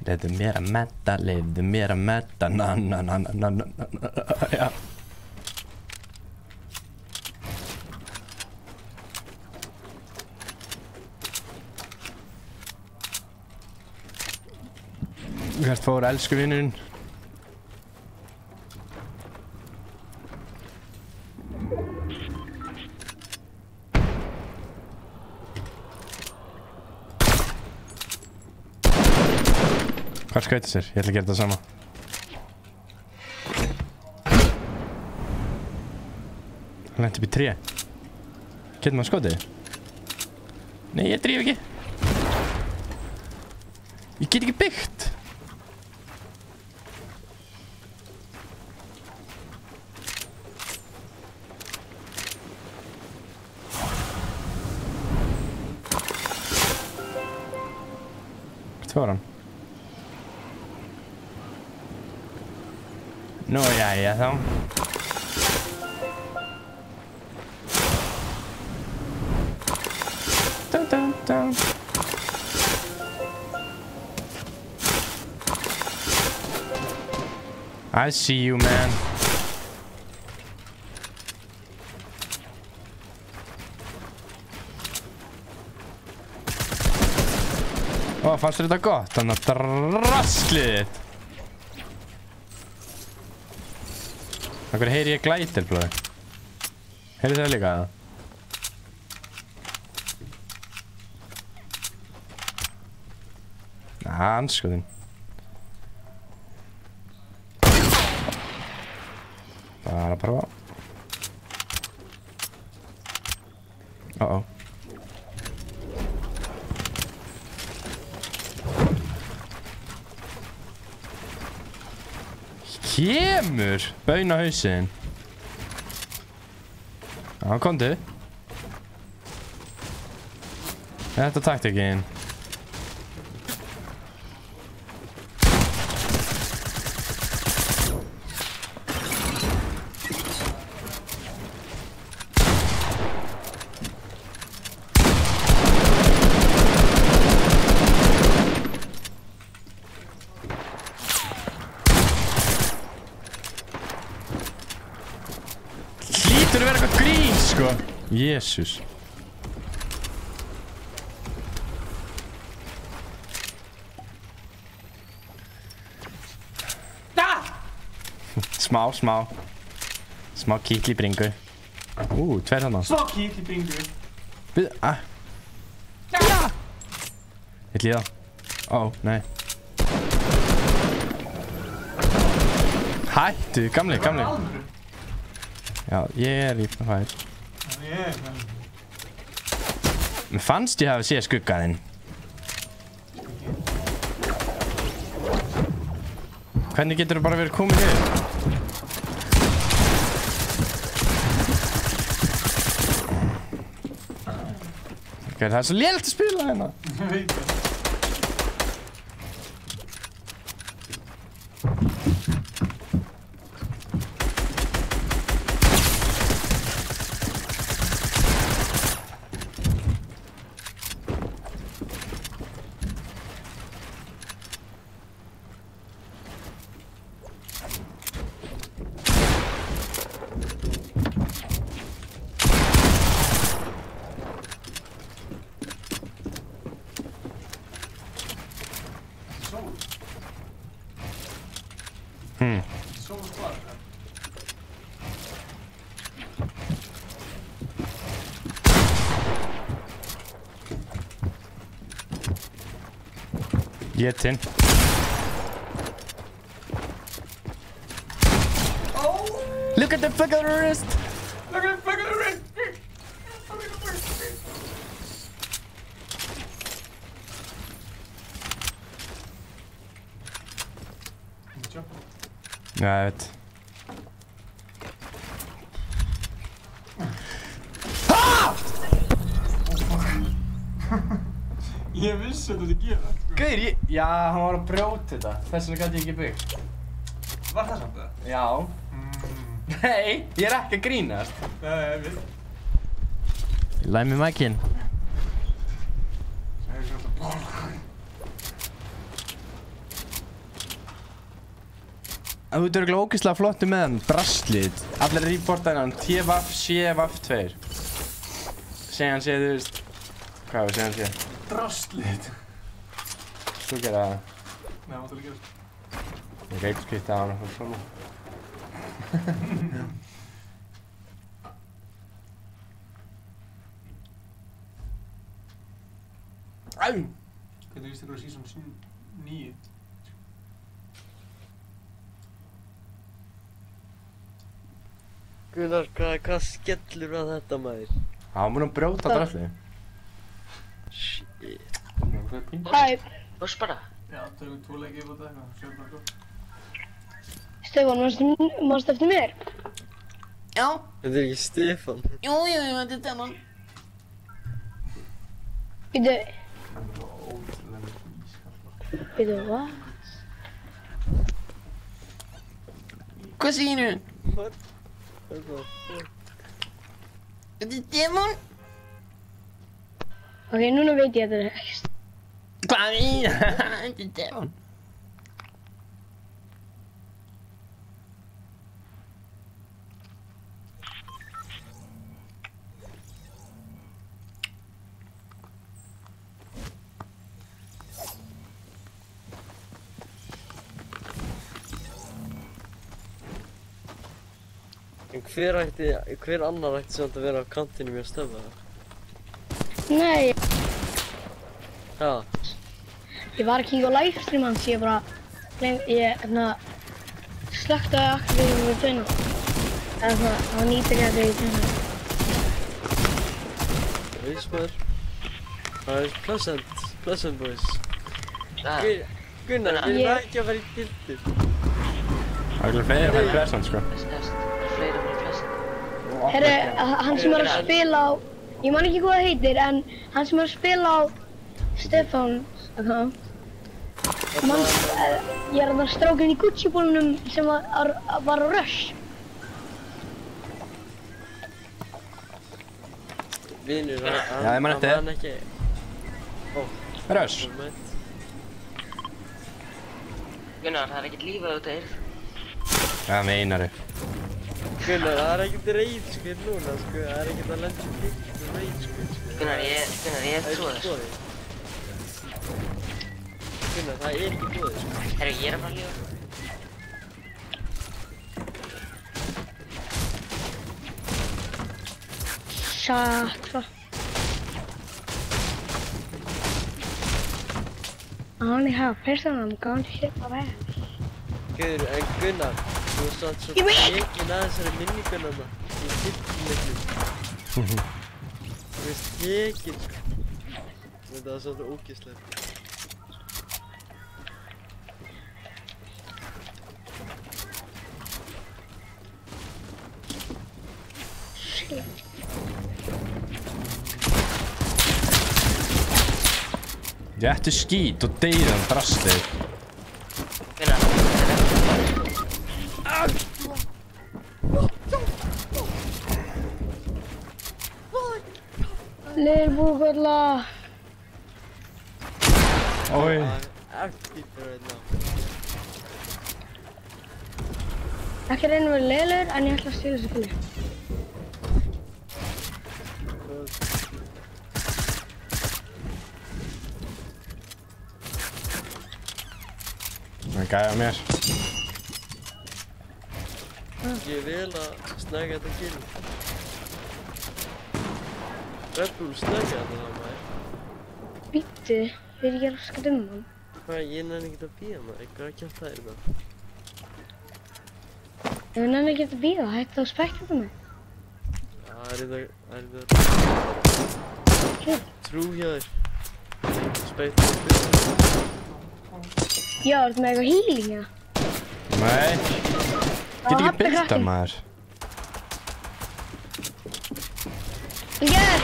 Lefðu mér að metta, lefðu mér að metta, na. Já. Hvert fór elsku vinurinn? Hvað skauti sér? Ég ætla að gera þetta sama. Hann lenti upp í tré. Getur maður skotið? Nei, ég dríf ekki. Ég get ekki byggt. Hvert fór hann? Nú, jæja þá. Dun. I see you, man. Ó, fannst þér þetta gott? Þannig að drasklið þitt. Akkur heyri ég glætir, blóði. Heyri það líka það? Anskoðin. Bara pröfa. Kemur baun á hausinn. Já, komdu. Þetta er taktikinn. Hlýtur að vera eitthvað grín, sko. Jesús. Smá kíkl í bringu. Tveir þarna. Smá kíkl í bringu. Ég líða. Nei. Hættu, gamli. Já, ég er í fær. Mér fannst ég hafi séð skuggaðinn. Hvernig getur þú bara verið komið hér? Ok, það er svo lélegt að spila hérna. Ég veit það. Getinn. Look at the flick of the wrist! Look at the flick of the wrist! Já, ég veit. Ég vissi þetta að gera. Gauður, já, hann var að brjóta þetta. Þess vegna gæti ég ekki byggt. Var það samt það? Já. Nei, ég er ekki að grínast. Nei, ég veit. Læmi mækinn. Þú ert örugglega ógeðslega flottur með hann, braslið. Allir reporta hann, TVAF, CVAF 2. Segja hann sé, þú veist... Hvað var segja hann sé? Braslið. Þú gera það. Nei, það mátt alveg gera. Ég reykt skipta á hann og svona. Æ! Hvernig víst þér á season 9? Gunnar, hvað skellur að þetta maður? Hann var búinn að brjóta draslið. Shit. Hæ. Loss bara. Já, tökum 2 leiki upp á þetta, séum bara góð. Stefán, manstu eftir mér? Já. Þetta er ekki Stefán. Jú, þetta er Stefán. Býtu, hvað? Hvað segir þú? What? Þetta er Stefán. Ok, núna veit ég að þetta er ekki. Hvað er það? Þetta er Stefán. En hver annar ætti samt að vera á kantinum í að stöða það? Nei. Já. Ég var að kíka á livestream hans, ég slökkti á aktivitinu við tveina. Eða það var nýbyrjað þegar ég tveina. Veist maður. Það er pleasant boys. Gunnar, við erum ekki að vera í tiltur. Það er fleiri að vera pleasant, sko. Herru, hann sem er að spila á, ég man ekki hvað það heitir, en hann sem er að spila á Stefáns account. Ég er þarna strákinn í Gucci-bólunum sem var á Rush. Vinur, Já, ég man eftir þér. ekki... Rush. Gunnar, það er ekkert líf að þú deyr. Hvað meinar þau? Gunnar, það er ekkert reyð núna, sko. Það er ekkert að lenda í reyð, sko. Gunnar, ég hef trúið þess. Gunnar, það er ekki trúið, sko. Herru, ég er að fara að lífa. Shut. I only have a person, I'm going to shit my pants. Gunnar, þú er satt svo tekin að þessari minningunarna í tilkynleiknum. Þú veist tekin, sko. Þetta var svolítið ógeðslegt. Réttu skít og deyðan draslið. Lillbúkolla. Oj. Ekki reyna að vera leiðilegur, en ég ætla að stila þessu fylg. Það er gæði á mér. Ég vil að snæga þetta kill. Red Bull snæga þetta þá maður. Bíddu, ég er ekki að raska hann. Hvað, ég nenni ekkert að bíða maður, hvað kjátt það þetta? Ef við nenni ekkert að bíða, hættu að spekta mig. Já, það er þetta trú hjá þér. Spekta mig. Já, ertu með eitthvað healing eða? Nei. Get ekki bylta maður. Yes!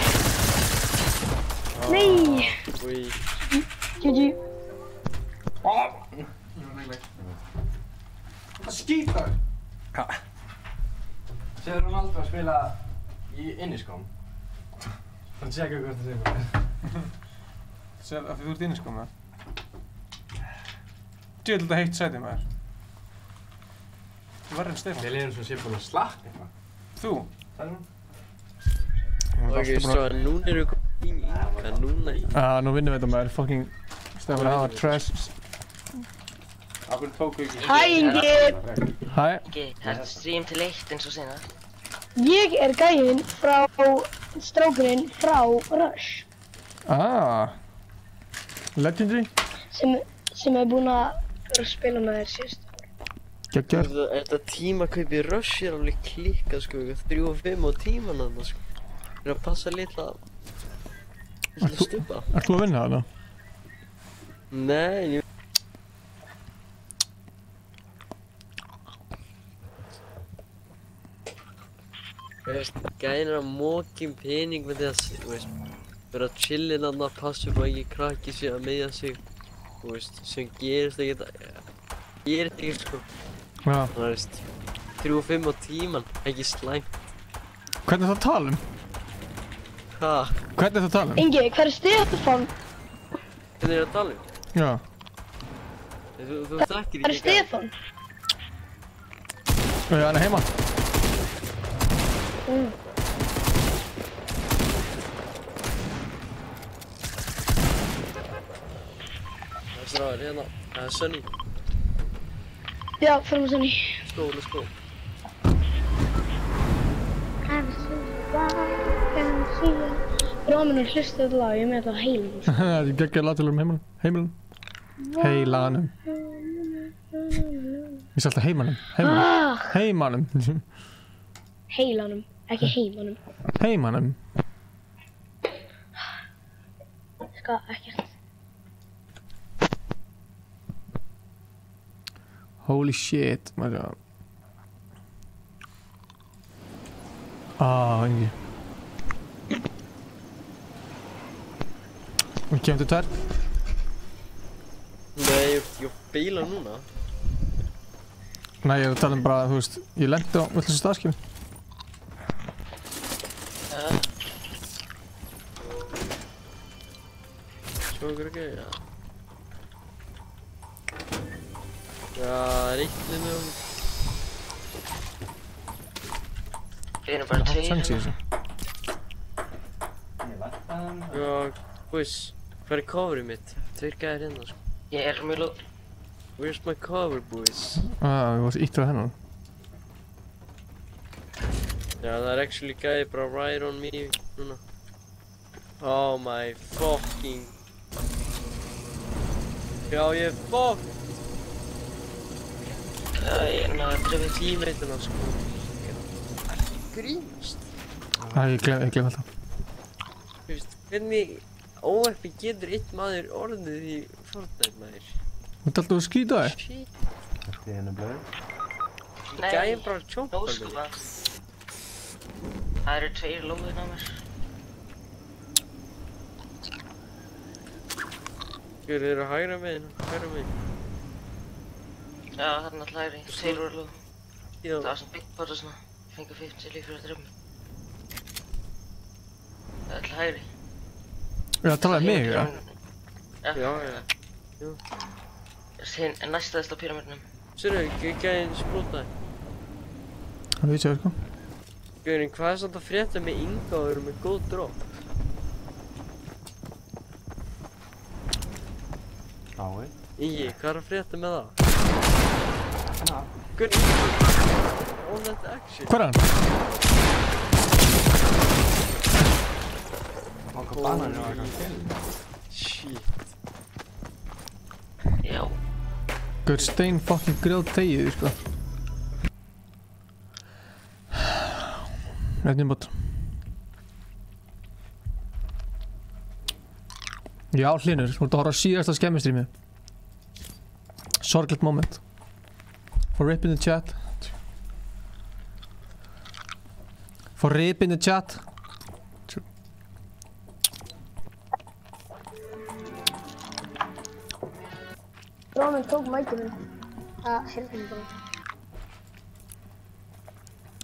Nei! Úi. GG. Það skýtar! Ha? Séður hún aldrei að spila í inniskóm? Þannig að segja hvort það segir hvað. Sér að þú ert inniskóm það? Djöðl þetta heitt sæti maður. Þú verður en Stefán. Við leiðum svo sé búin að slakka eitthvað. Þú? Það er hún. Ok, svo að núna eru við komin í hvað núna í? Nú vinnum við þetta maður, fucking Stefán hafa trash. Akkur tóku ekki. Hæ Ingi! Hæ. Ingi, það er stream til 1 eins og senast. Ég er gæinn frá strákurinn frá Rush. Legendary? Sem er búinn að vera að spila með þér síðust. Geggjör. Þetta tímakaupi Rush er alveg klikkað sko, 3 og 5 á tíman þarna sko. Það er að passa litla stubba. Ert þú að vinna þarna? Nei, gæðin er að mókin pening með þess, þú veist, vera að chillin þarna, passa upp að ekki krakki sig að meðja sig, þú veist, sem gerist ekki sko. Já. Það veist, 3 og 5 á tíman, ekki slæmt. Hvernig er það að tala um? Hvað? Hvernig er það að tala um? Ingi, hvað er Stefán? Hvernig er það að tala um? Já. Þú þekkir ekki Hvað er Stefán? Hann er heima. Það er stráður hérna, það er Sunny. Já, fyrir með Sunny. Let's go. Ráminn er hlustið þetta lag, ég með þetta á heilanum. Það er geggjað lag til heimilum. Heilanum. Ég sé alltaf heimanum. Heimanum. Heilanum, ekki heimanum. Heimanum. Ska ekkert. Holy shit, maður. Ingi. Við kemum til tvær. Nei, ég beila núna. Nei, ég er að tala um bara, þú veist, ég lendi á villisum starfskjöfum. Svo okkur ekki, já. Já, það er eitt linnið á mig. Við erum bara 2 hérna. Já, boys, hvað er coverið mitt? 2 gæðir hérna, sko. Ég er mjög lóð. Where's my cover, boys? Við varst ítt á hennan. Já, það er actually gæði bara right on me núna. Oh my fucking... Já, ég er fucked! Ég er náður að drifja tímeitina, sko. Grínast. Ég glem alltaf. Þú veist, hvernig óeppi getur einn maður orðið í Fortnite, maður? Þú ert alltaf að skýta þig? Shit. Ertu hérna blöður? Gæðin bara tjómpar mig. Nóskupa. Það eru 2 lóðin á mér. Þeir eru að hægra meginn, hægra meginn. Já, þarna alltaf hægri. 2 voru lóð. Það var svona byggt bara svona. Fengur 50 líf fyrir að drefa mig. Það er alltaf hægri. Það talaði mig, ja? Já. Jú. Næstaðist á píramidnum. Sérðu, gæðin sprútaði. Það veit ég, sko. Gauðurinn, hvað er samt að frétta með Inga og eru með góð drop? Ái. Ingi, hvað er að frétta með það? Gauðurinn, all that action. Hvað er hann? Okkar bananir var eitthvað til. Shit. Gaur stein fucking grjót þegið, sko. Einn innbót. Já, Hlynur, þú ert að horfa á síðasta skemmistrými. Sorglegt moment. For rip in the chat. For rip in the chat. Bróðum tók mækið minn. Það heldur bara.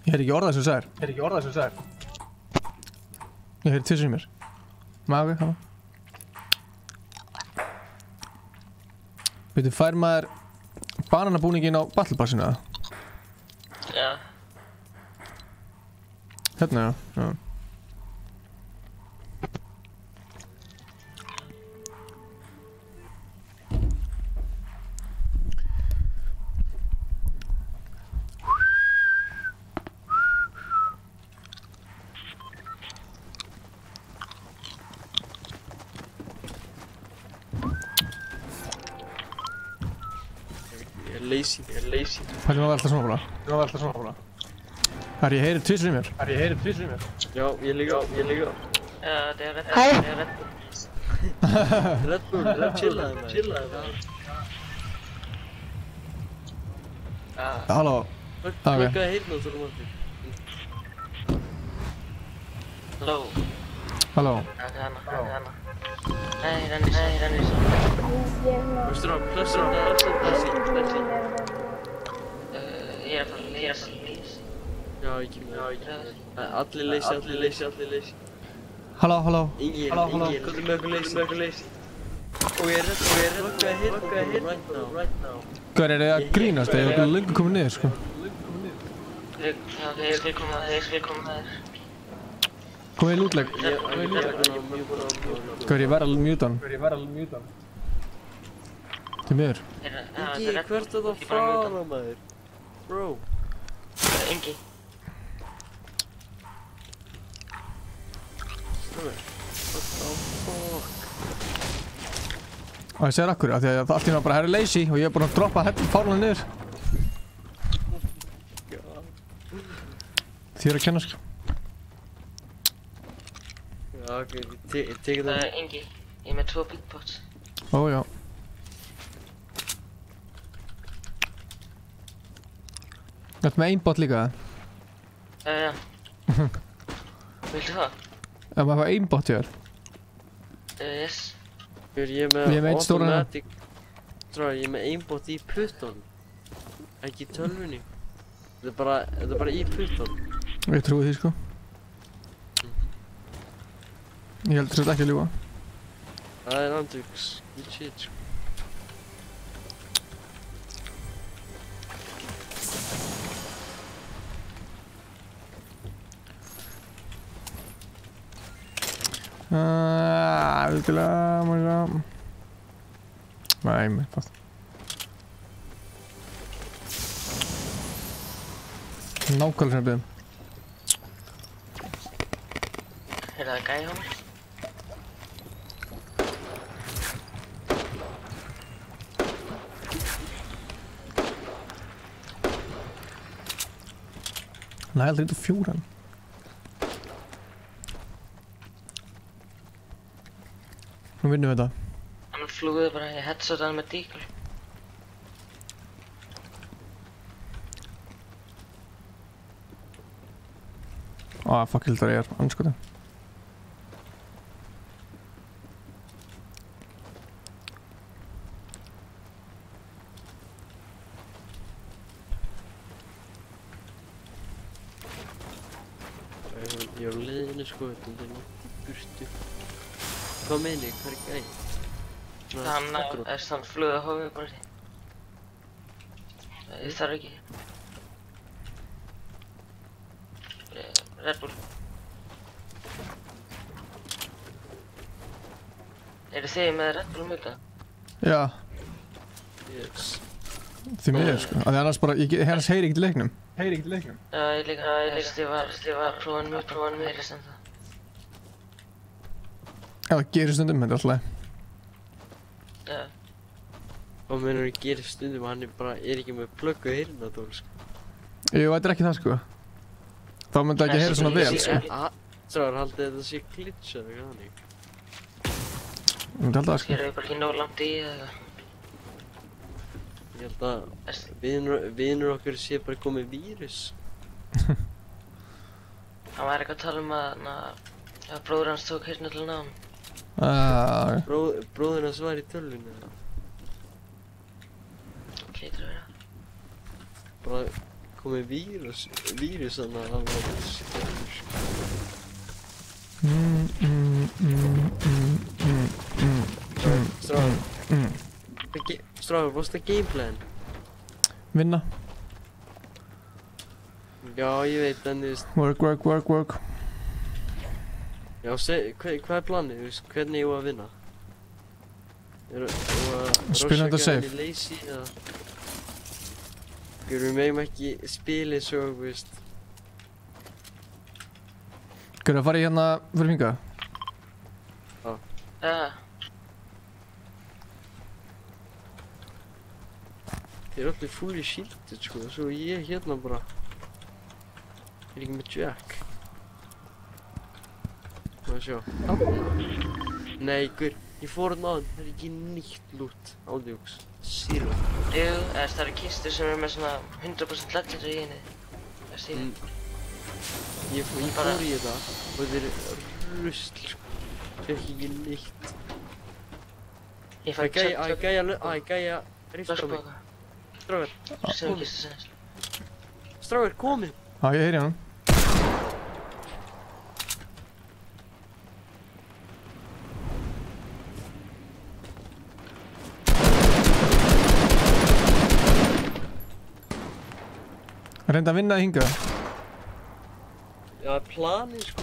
Ég heyri ekki orðað sem þú sagðir. Ég heyri tvisvar í mér. Maður, hana. Veitu, fær maður bananabúningin á battlepassinu, eða? Já. Hérna, já. Ég er lazy. Hvað er maður alltaf svona búla? Það ég heyri tvisvar í mér. Já, ég líka. Það er Red Bull. Red Bull, chillaði maður. Halló. Hvað heyrna þú um allir? Halló. Halló. Hana. Nei, Rennis. Plöstur á. Ég er að fara að lesa. Já, ég kemur. Allir leysi. Halló. Ingi, komdu með okkur leysi. Og ég er redd, hvað heyrna right now. Hvað er það að grínast? Ég hef lengur komið niður, sko. Ég skal koma með þér. Hvað er lútleg? Hvað er ég verð alveg mjútan? Til miður. Ingi, hvert er það að fara maður? Bro. Ingi. What the fuck? Og ég segir akkur, af því að allt í náttúrulega bara, herri lazy og ég er búinn að droppa fárlega niður. Þér að kenna, sko. Já, ok, tekið það. Ingi, ég er með 2 big pots. Ó, já. Þetta með einbot líka, eða? Já. Viltu það? Ef maður fær einbot hjá þér? Yes. Ég er með automatic. Ég er með einbot í puttunum. Ekki í tölvunni. Þetta er bara í puttunum. Ég trúi því, sko. Ég heldur þetta ekki að ljúga. Það er andvíks. Good shit, sko. Vildilega, maður það. Nei, mér það. Nákvæmlega sem ég byrðum. Er það gæði honum? Nei, aldrei út á 4. Nú vinnum við þetta. Hann flúði bara í headshot með díkul. Fuck, hildar ég er anskoti. Ég er á leiðinu, sko, þetta er burtu. Hvað meini, hvað er gæði? Hann flúði á hófið bara því. Ég þarf ekki. Red Bull. Eru þið með Red Bull mjög? Já. Yes. Því miður, sko. Af því annars bara, annars heyri ekki til leiknum. Já, ég líka. Ég var að prófa hann mjög sem það. Já, það gerir stundum, þetta er alltaf. Já. Og mennur hann gerir stundum, hann er ekki með pluggu heyrnartól, sko. Jú, þetta ekki það, sko. Þá myndi það ekki heyra svona vel, sko. Stráður, haldið þetta sé glitch eða eitthvað þannig. Ég myndi halda það, sko. Skerum við bara ekki nóg langt í eða? Ég held að vinur okkur sé bara komið vírus. Hann var eitthvað að tala að bróður hans tók heyrnartólin á hann. Bróður hans var í tölvunni, eða? Hlýtur að vera. Bara komið vírus þannig að hann var þessi tölvur, sko. Stráður, what's the game plan? Vinna. Já, ég veit, en þú veist... Work. Já, hvað er planið, þú veist, hvernig ég var að vinna? Spila þetta safe. Rossaka lazy, eða... Við megum ekki spila svo, þú veist... Gauður að fara í hérna fyrir hingað? Já. Ég er allir fully shielded, sko, svo ég hérna bara... Ég er ekki með jack. Má sjá. Nei, gaur, ég fór hérna á hann, það er ekki nýtt loot, ándjóks. Zero. Jú, það eru kistur sem eru með svona 100% legendary í henni. Það er síðan. Ég fór í þetta og þetta er rusl, sko. Það er ekki nýtt. Ég fæ gæja rifta mig. Strágar, komið. Strágar, komið. Já, ég heyri hann. Reynda að vinna hingað. Já, planið, sko.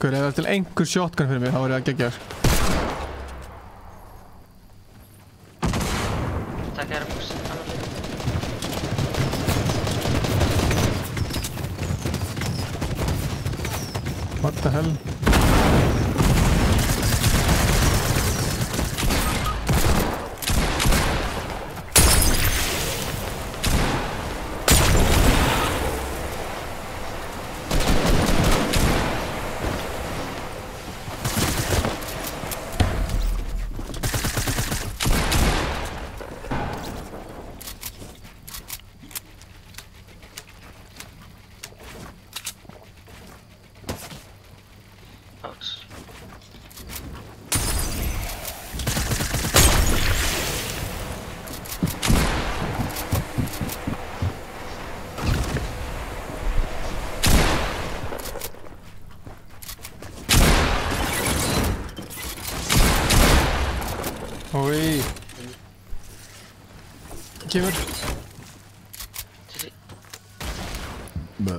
Gauður, ef það er til einhver shotgun fyrir mig, þá er ég að gegja þér. Takk er að bussa, annar líka. What the hell? Oi. Kemur. Bæ.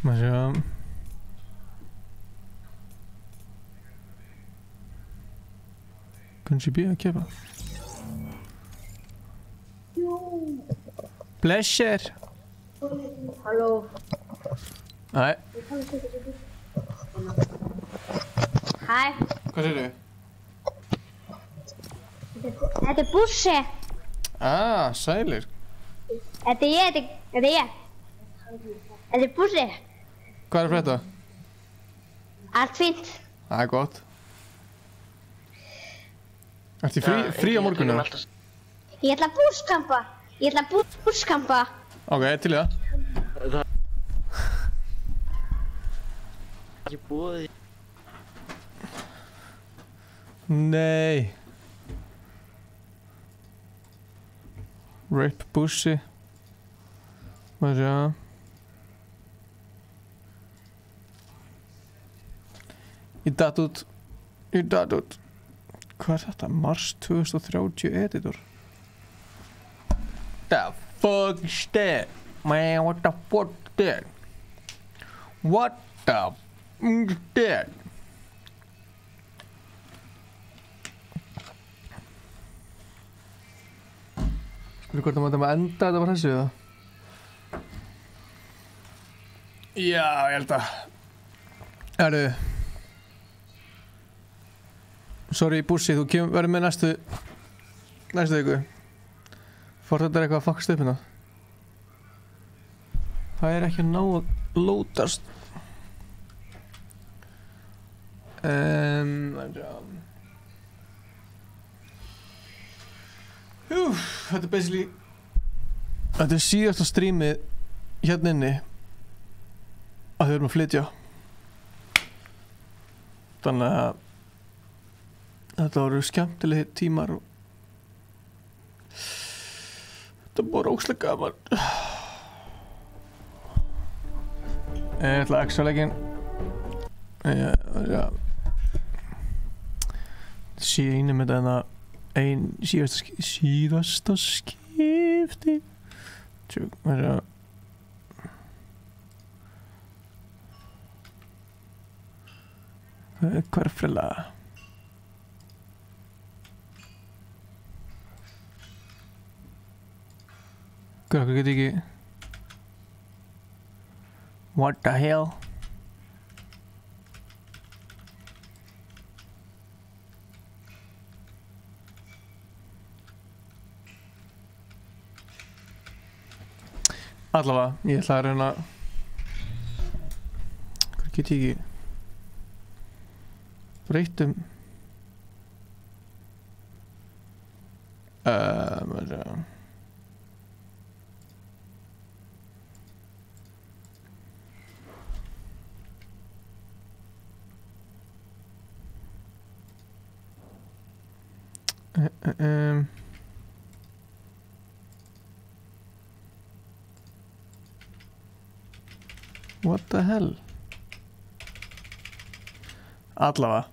Má sjá. Kanskje bli að keppa. Blesser. Halló. Nei. Hæ. Hvað segir þau? Þetta er Bussi. Sælir. Þetta er ég. Þetta er Bussi. Hvað er að frétta? Allt fínt. Það er gott. Ertu frí á morgun eða? Ég ætla að búskampa. Ok, til í það. ekki búið. Nei. Rape Bussi. Maður sjá. Ég datt út. Hvað er þetta? Mars 2030 editor. The fuck is that? Man, what the fuck is that? What the fuck is that? Spyrir hvort það maður enda þetta var þessu eða? Já, ég held að. Herru. Sorry, Bussi, þú verður með næstu viku. Fortnite er eitthvað að fuckast upp hérna. Það er ekki að ná að lótast. Þetta er basically. Þetta er síðasta streamið hérna inni að þau erum að flytja. Þannig að þetta voru skemmtilegi tímar og þetta var ógeðslega gaman. Ég ætla að exa leikinn. Sýnum þetta en síðasta skipti. Tjók, hverfrilega. Hvað get ég ekki? What the hell? Allavega, ég ætla að reyna. Hvað get ég ekki? Breytum. What the hell? Allavega.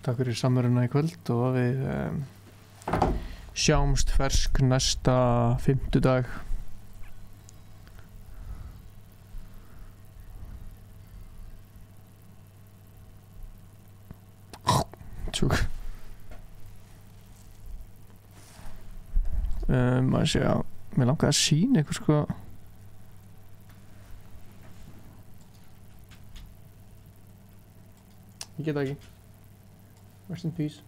Takk fyrir samveruna í kvöld og við sjáumst fersk næsta fimmtudag. Tjók. Maður sé að mér langaði að sýna eitthvað sko. Ég get það ekki. Rest in peace.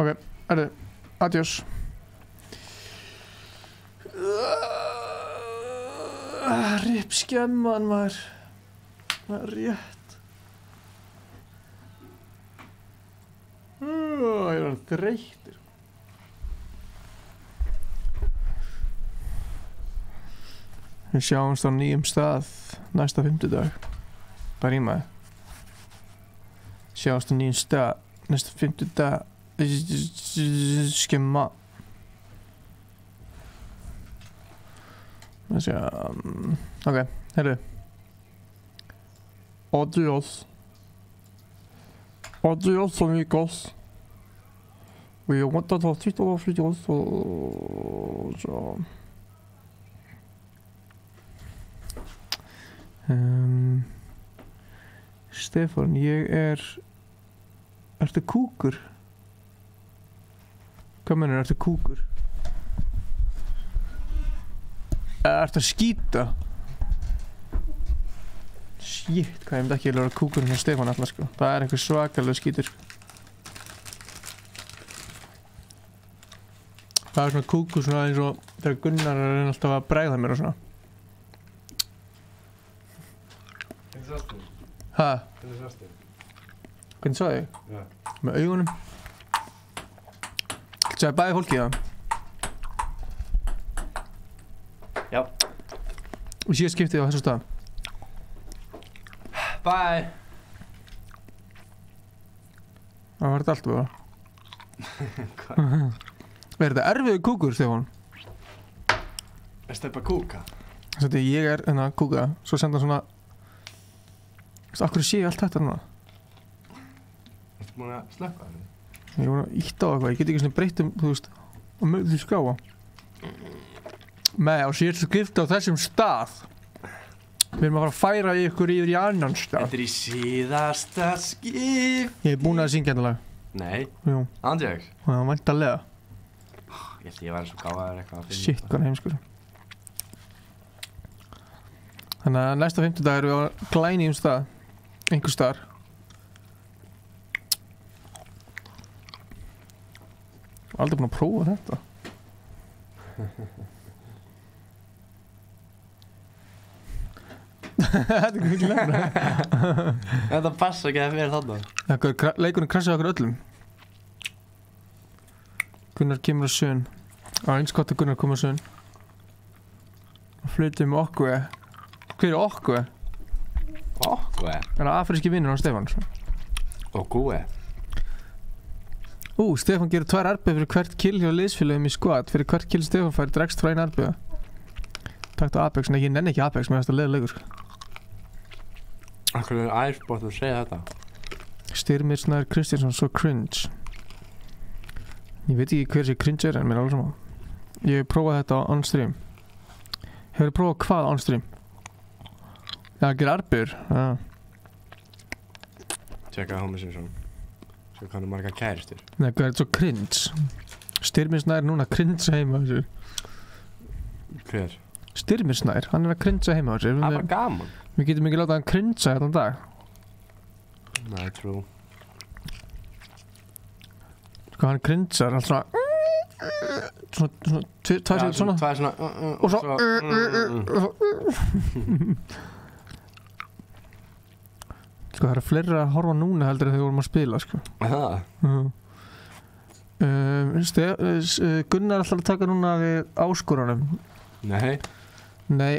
Ok, adiós. Rip skemman maður. Það er rétt. Ég er þreyttur. Við sjáumst á nýjum stað næsta fimmtudag. Bara í maður. Sjáumst á nýjum stað næsta fimmtudag. Skemma. Ok, herru. Adiós. Adiós amigos. Vi want att ha tittat på videos så. Stefán, ertu kúkur? Hvað mennur, ertu kúkur? Ertu að skýta? Shit, hvað ég myndi ekki vilja vera kúkurinn hjá Stefán alltaf sko. Það er einhver svakalega skýtur sko. Það er svona kúkur svona eins og þegar Gunnar er að reyna alltaf að bregða mér og svona. Hvernig sástu? Hæ? Hvernig sástu? Hvernig sá ég? Já. Með augunum. Þetta er bæði fólki það. Já. Og síðan skiptið á þessu stað. Bye. Það var þetta allt við það. Er þetta erfiður kúkur, Stefán? Er Stefán kúka? Þetta ég er hérna að kúka, svo senda hann svona. Veistu, af hverju sé ég allt þetta núna? Ertu búin að slökka það? Ég er búin að ítta á eitthvað, ég get ekki svona breytt þú veist, og mögðu skráa. Með á síðan skipta á þessum stað. Við erum að fara að færa ykkur yfir í annan stað. Þetta er í síðasta skip. Ég er búin að syngja þetta lag. Nei. Jú. Andrjöks? Já, væntanlega. Ég held ég væri svo gáðaður eitthvað að finna. Shit, hvað er heimskur. Þannig að næsta 50 dag erum við á glænýjum stað. Einhver staðar. Aldrei búin að prófa þetta. Þetta er ekki lengra. Þetta passa ekki að vera þarna. Leikurinn krassaði okkur öllum. Gunnar kemur á sjön. Eins gott að Gunnar kom á sjön. Flutum með Okkve. Hver er Okkve? Okkve? Það er afríski vinnur á Stefán. Okkve? Stefán gerir 2 RB fyrir hvert kill hjá liðsfélögum í squad. Fyrir hvert kill Stefán fær dregst frá 1 RB. Takk til Apex. Nei, ég nenni ekki Apex, mér finnst það leiðilegur. Akkur er ærsbótt að segja þetta? Styrmir Snær Kristjánsson, svo cringe. Ég veit ekki hver sé cringe er en mér er alveg saman. Ég hef prófað þetta á on-stream. Hefur prófað hvað on-stream? Já, að gera arbjör. Já. Tjekka Homer Simpson. Svo hann er marga kæristur. Nei, hvað er þetta svo cringe? Styrmir Snær núna cringe heima á sér. Hver? Styrmir Snær, hann er að cringe heima á sér. Það var gaman. Við getum ekki látað hann cringe hérna dag. Nei, true. Sko hann cringear allt svona tvær svona og svo sko það er fleiri að horfa núna heldur en þegar við vorum að spila sko. Gunnar er alltaf að taka núna við áskorunum. Nei,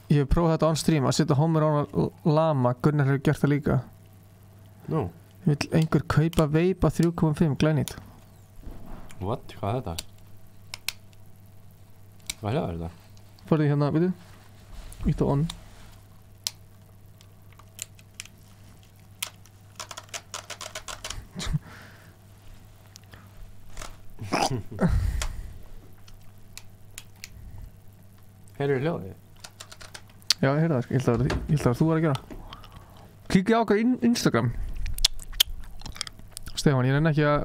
ég hef prófað þetta on stream að setja Homer á lama. Gunnar hefur gert það líka. Nú? Vill einhver kaupa veipa 3.5 glænýtt? What? Hvað er þetta? Hvað er þetta? Farðu hérna, veitu? Ítt á on. Heyrðu hljóðið? Já, ég heyrði það. Ég held að þú var að gera. Kíkja á okkar Instagram. Stefán, ég nenni ekki að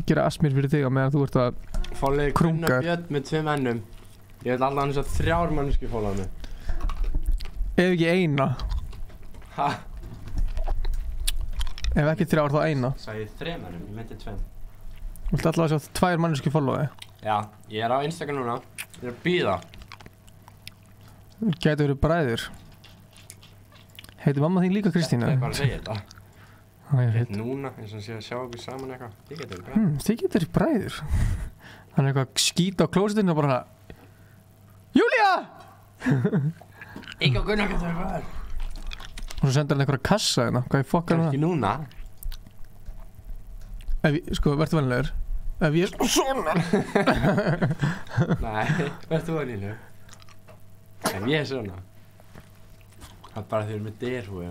gera asmir fyrir þig á meðan þú ert að Fólið krunga. Gunnar Björn með 2 mennum. Ég vil allan þess að 3 manneski fólaði mig. Ef ekki eina. Ha? Ef ekki 3 þá eina. Sæði 3 mennum, ég meinti 2. Viltu alltaf að sjá 2 manneski fólaði? Já, ég er á Instagram núna. Ég er að bíða. Gæti verið bræður. Heitir mamma þín líka Kristína? Þetta er bara að segja þetta. Ég veit. Núna, eins og sé að sjá okkur saman eitthvað. Þið getur verið bræður. Þið getur verið bræður. Hann er eitthvað skít á klósitinu og bara Júlía! Ekki á Gunnar getur verið bræður. Og svo sendur hann eitthvað kassa hérna. Hvað er fokkar það? Ekki núna. Sko, verður vennilegur. Ef ég er svona. Nei, verður vennilegur. Ef ég er svona. Það er bara þegar við erum með derhúi.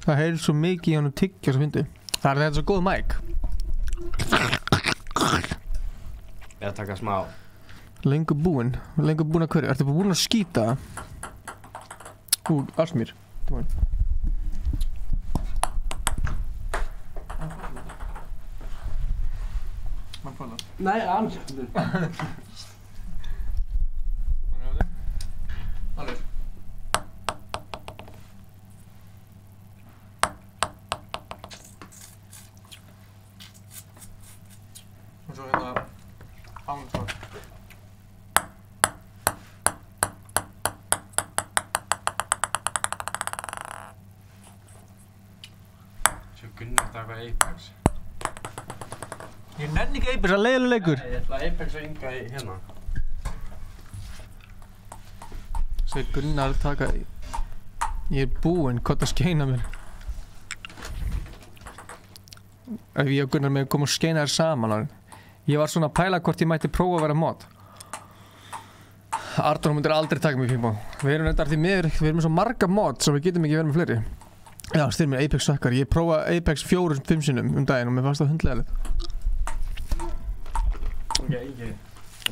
Það heyrir svo mikið í honum tyggja sem fyndi. Það er þetta svo góð mæk. Ég að taka smá. Lengur búinn að hverju? Ertu búinn að skýta? Asmír. Nei, ansett. Alveg. Og svo hérna ánsvar. Svo Gunnar taka Apex. Ég nenni ekki Apex, það er leiðilegur leikur. Nei, ég ætla Apex og Inga í hérna. Svo Gunnar taka... Ég er búinn, hvað það skeina mér. Ef ég og Gunnar með koma og skeina þér saman á. Ég var svona að pæla hvort ég mætti prófa að vera mod. Arnór myndir aldrei taka mig í pingpong. Við erum þetta því miður, við erum með svo marga mod sem við getum ekki verið með fleiri. Já, styrmir Apex sökkar. Ég prófa Apex 4-5 sinnum daginn og mér fannst það hundlegaðilegt. Ok, Ingi.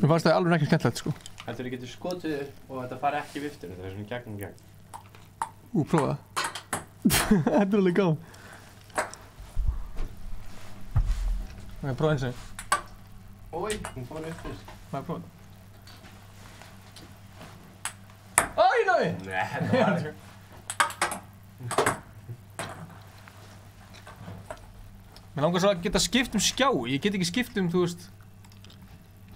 Mér fannst það alveg ekki skemmtilegt, sko. Heldur þú getur skotið og þetta fari ekki í viftinu, þetta er svona gegn. Prófa það. Þetta er alveg gaman. Ok, prófa eins og. Ói, hún fór upp fyrst. Má ég prófa það? Æ, náði! Nei, þetta var ekki. Mér langar svo að geta skipt skjá. Ég get ekki skipt þú veist.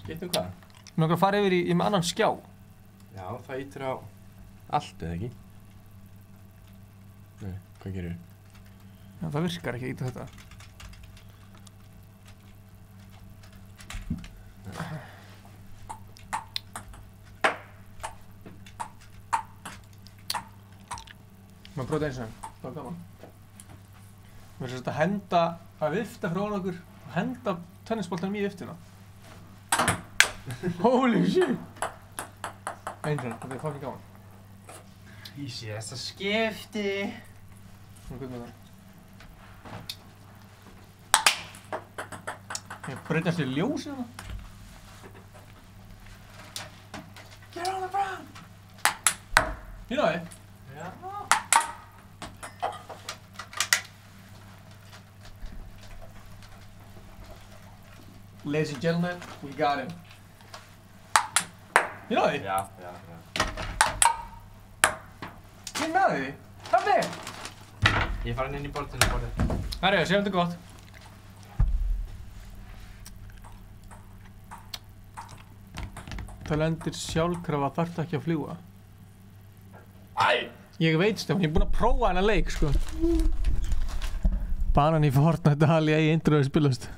Skipt hvað? Mér langar að fara yfir í með annan skjá. Já, það ítir á allt eða ekki? Nei, hvað gerir þú? Já, það virkar ekki að íta þetta. Má prófa þetta eins og það var gaman. Við erum sérst að henda, að vifta frá okkur og henda tennisboltanum í viftuna. Holy shit! Eins og það, þetta er fucking gaman. Ég sé þessa skipti. Svona guð með það. Ég breytast í ljós hérna. Get on the ground! You know it? Já. Ladies and gentlemen, we got him. You know it? Já. Ég með því? Hvað er? Ég er farin inn í borðið. Herru, séum þetta gott. Það lendir sjálfkrafa þarft ekki að fljúga. Æ! Ég veit Stefán, ég er búinn að prófa hennar leik, sko. Banan í Fortnite hali ég indröðu spilast.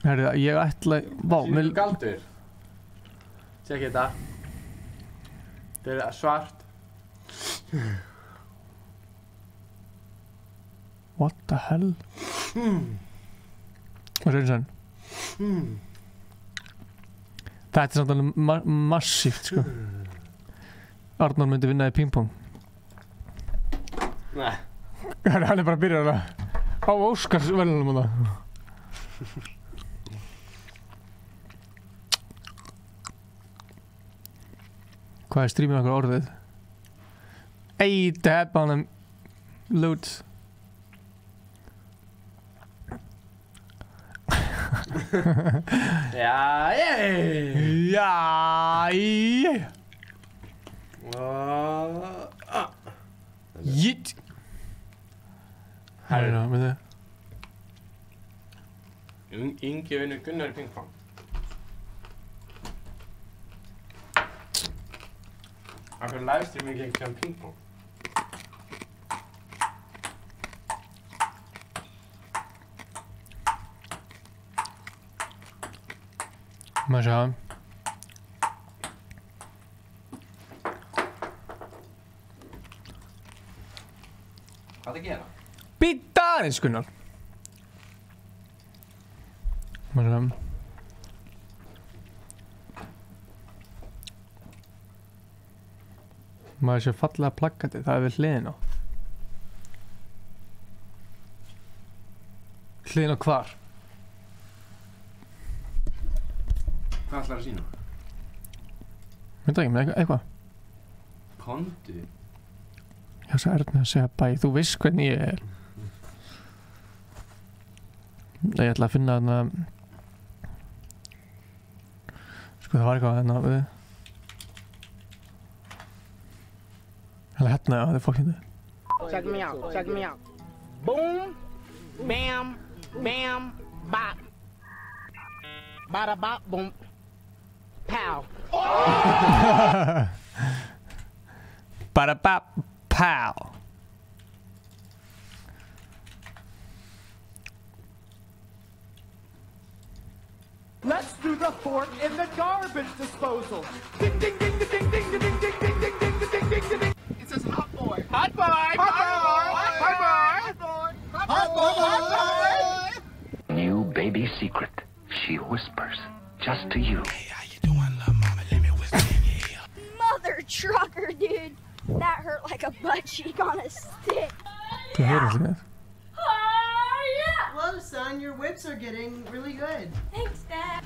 Herru, ég ætla... Vá, Sýnir galdur. Tjekk þetta. Þetta er svart. What the hell? Hvað er það? Þetta er samt alveg massíft, sko. Arnór myndi vinna í pingpong. Nei. Hann er bara að byrja á Óskarsverðlaunum og það. Hvað er streamið okkur orðið? Eitt hefðbánum loot. Já, Jitt. Herru, með þið. Ingi vinnur Gunnar í pingpong. Af hverju livestream ekki um pingpong? Má sjá. Hvað það gera? Býta aðeins, Gunnar. Má sjá. Maður sé fallega plakkandi, það er við hliðin á. Hliðin á hvar? Hvað ætlar að sína? Veit ekki, með eitthvað. Kondu? Já, svo Erna að segja bæ, þú veist hvernig ég er. Ég ætla að finna þarna... Sko, það var eitthvað þarna við... Eller hérna, já, það fucking þið. Check me out, check me out. Boom, bam, bam, bop. Bada bop, boom, pow. Bada bop, pow. Let's do the fork in the garbage disposal. Ding ding ding ding ding ding ding ding ding ding ding ding ding ding. It says hot boy. Hot boy. Hot boy. Hot boy. Hot boy. Hot boy. New baby secret. She whispers just to you. Mother trucker, dude. That hurt like a butt cheek on a stick. Du hörst det. Whoa, son, your whips are getting really good. Thanks, Dad.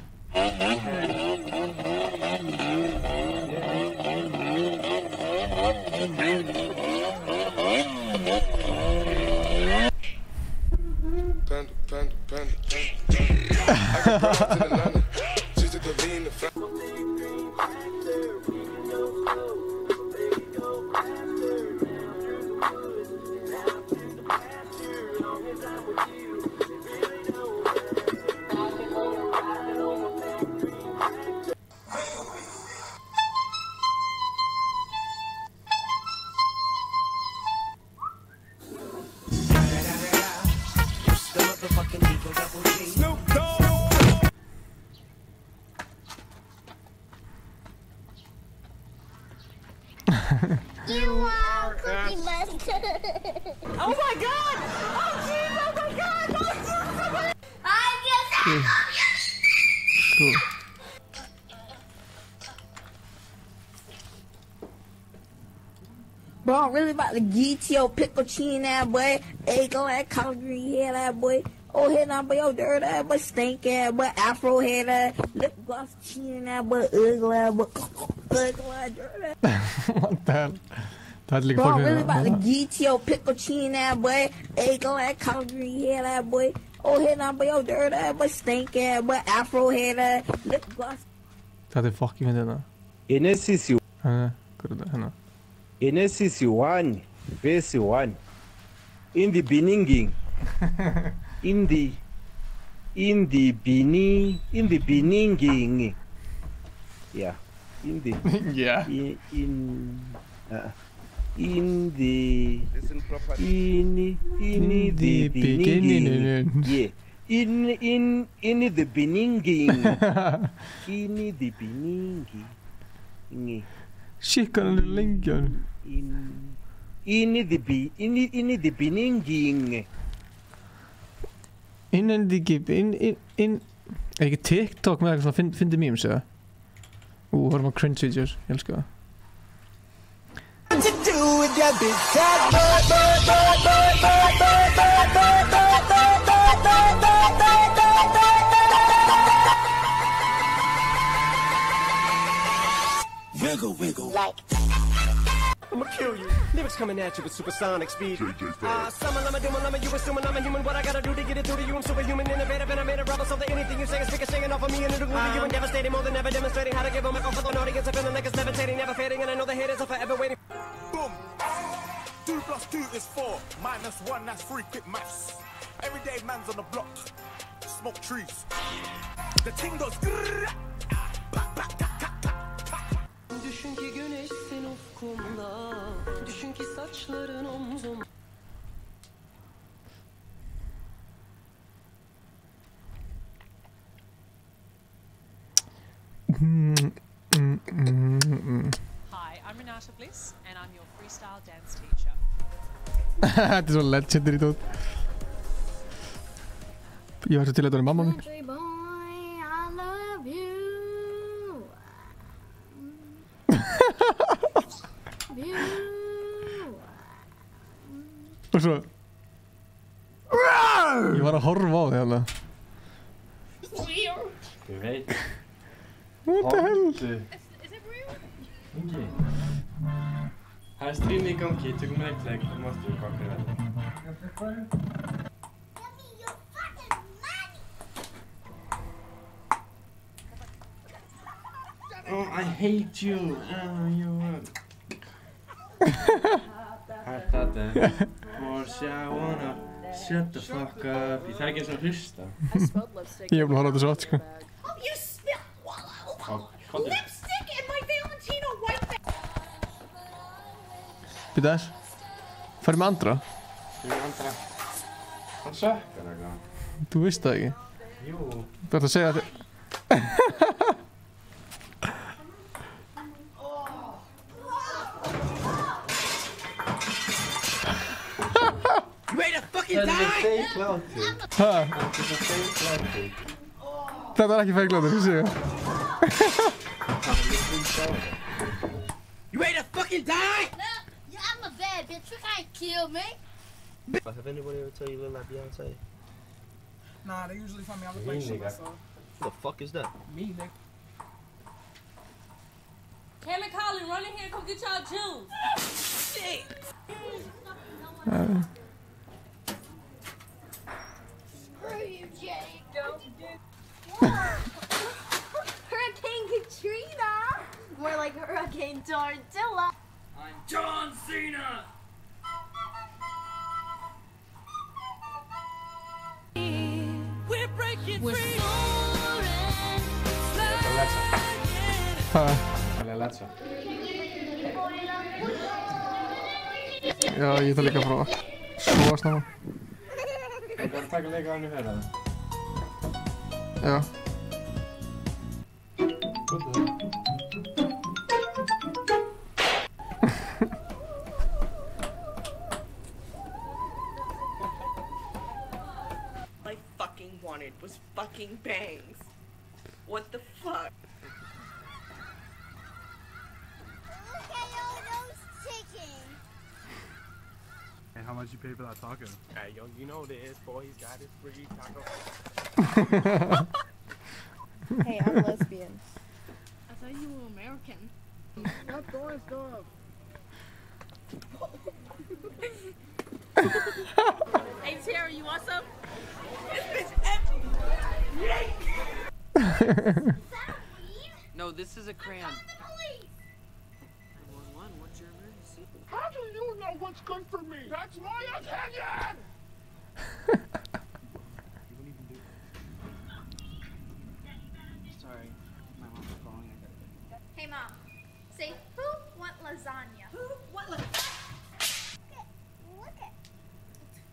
Panda, panda, panda, panda. I got brought to Atlanta. She's at the lean, the front. You are Cookie Monster. Oh my god! Oh jeez! Oh my god! Oh jeez! I just Cool. Bro, I'm really about to get your pickle chin that boy. Egg on that collard green head that boy. Oh head that boy, oh dirt that boy, stink that boy, afro head that, lip gloss chin that boy, ugly that boy, ugly dirt that. What the hell? Það er líka Bro, I'm fólk really about to hérna. get your pickle chin that boy. Egg on that collard green head that boy. Oh head that boy, oh dirt that boy, stink that boy, afro head that, lip gloss. Það er fucking fyndið hérna. NSC Hvað er þetta hérna? NSC 1 verse 1 in the beginning in the beginning yeah in the yeah in the beginning yeah in the beginning in the beginning Shit, hvað hann er lengi á hann. In the beginning Er ekki TikTok með eitthvað svona fyndi memes eða? Horfum á cringe videos, ég elska það. To do with that big fat bird, bird, bird, bird, bird, bird, bird, bird, bird, bird, bird, bird, bird, bird, bird, bird. Wiggle, wiggle. Like. I'ma kill you. Lyrics coming at you with supersonic speed. Summer, you assuming I'm a human. What I gotta do to get it through to you? I'm superhuman, innovative, and I made a rubber. So that anything you say is singing off of me, and it'll glue you and devastating. More than ever demonstrating how to give a microphone for an audience. I'm feeling like it's levitating, never fading, and I know the haters are forever waiting. Boom. 2 plus 2 is 4. Minus 1, that's 3. Quick maths. Everyday man's on the block. Smoke trees. The ting goes. Düşün ki güneşsin ufkumda. Düşün ki saçların omzum. Hi, I'm Renata Bliss, and I'm your freestyle dance teacher. Þetta er svo legendary dót. Ég var svo til að þetta var mamma mín. Country boy, I love you. Og svo ég var að horfa á þig hérna. Ég veit. What the hell? Ingi. Það er stream í gangi, tökum við eitt leg og mástu hvað fyrir þetta. Oh, I hate you. Oh, you. Porsche, I wanna shut the fuck up. Ég þarf ekki eins og að hlusta. Ég hef búin að horfa á þetta svo oft, sko. You spilled lipstick in my Valentino white bag. Býta þess. Farið með Andra? Farið með Andra. Hann sökkar eitthvað. Þú veist það ekki? Jú. Þú ætti að segja þetta. You ready to fucking die? Hæ? Þetta er ekki feikláttur, ég sé það. You ready to fucking die? Yeah, I'm a bad bitch. You can't kill me. Have anybody ever tell you you look like Beyonce? Nah, they usually tell me I look like shit myself. Who the fuck is that? Me, nigga. Cam and Colin, run in here and come get y'all juice. Shit. Screw you, Jay. Hurricane Katrina. More like Hurricane Tortilla. I'm John Cena. We're breaking free. Hæ? Eller Alexa. Já, ég ætla líka að prófa. Svo snáma. Það er að taka leika á henni fyrir það. Já. I fucking wanted was fucking bangs. What the fuck? Look at all those chickens. Hey, how much you pay for that taco? Hey, yo, you know this, boy. He's got his free taco. Hey, I'm lesbian. I thought you were American. Stop throwing stuff. Hey, Terry, you want some? This bitch empty. No, this is a crayon. 911, what's your emergency? How do you know what's good for me? That's my opinion! Sorry, my mom's calling. Hey, Mom. Say, who want lasagna? Who want lasagna? Look at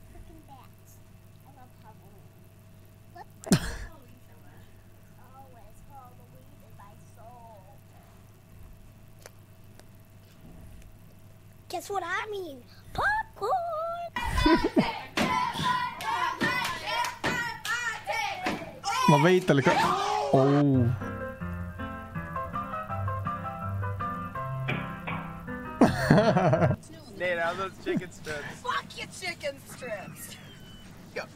freaking bats. I love Halloween. Look. Always Halloween in my soul. Guess what I mean? Popcorn! Man veit alveg hvað. Ó. Nate, how those chicken strips? Fuck your chicken strips!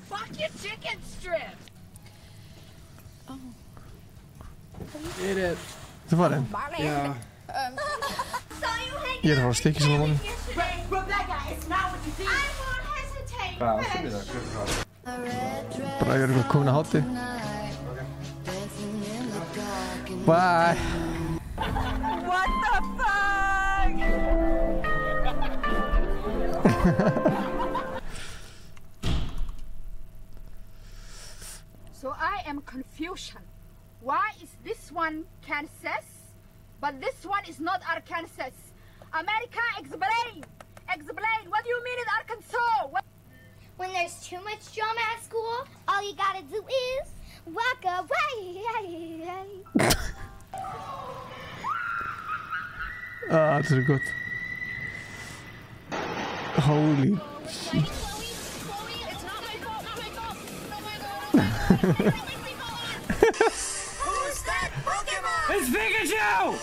Fuck your chicken strips! Get it. Þú farið? Já. Ég er að fara að stikki svona manni. Rebecca, it's not what you think. I won't hesitate. Bara ég er eitthvað komin að hátti. Bye. What the fuck? So I am confusion. Why is this one Kansas, but this one is not Arkansas? America, explain! Explain! What do you mean in Arkansas? What? When there's too much drama at school, all you gotta do is walk away. Ah, þetta er gott. Holy shit. Who's that Pokemon? It's Pikachu!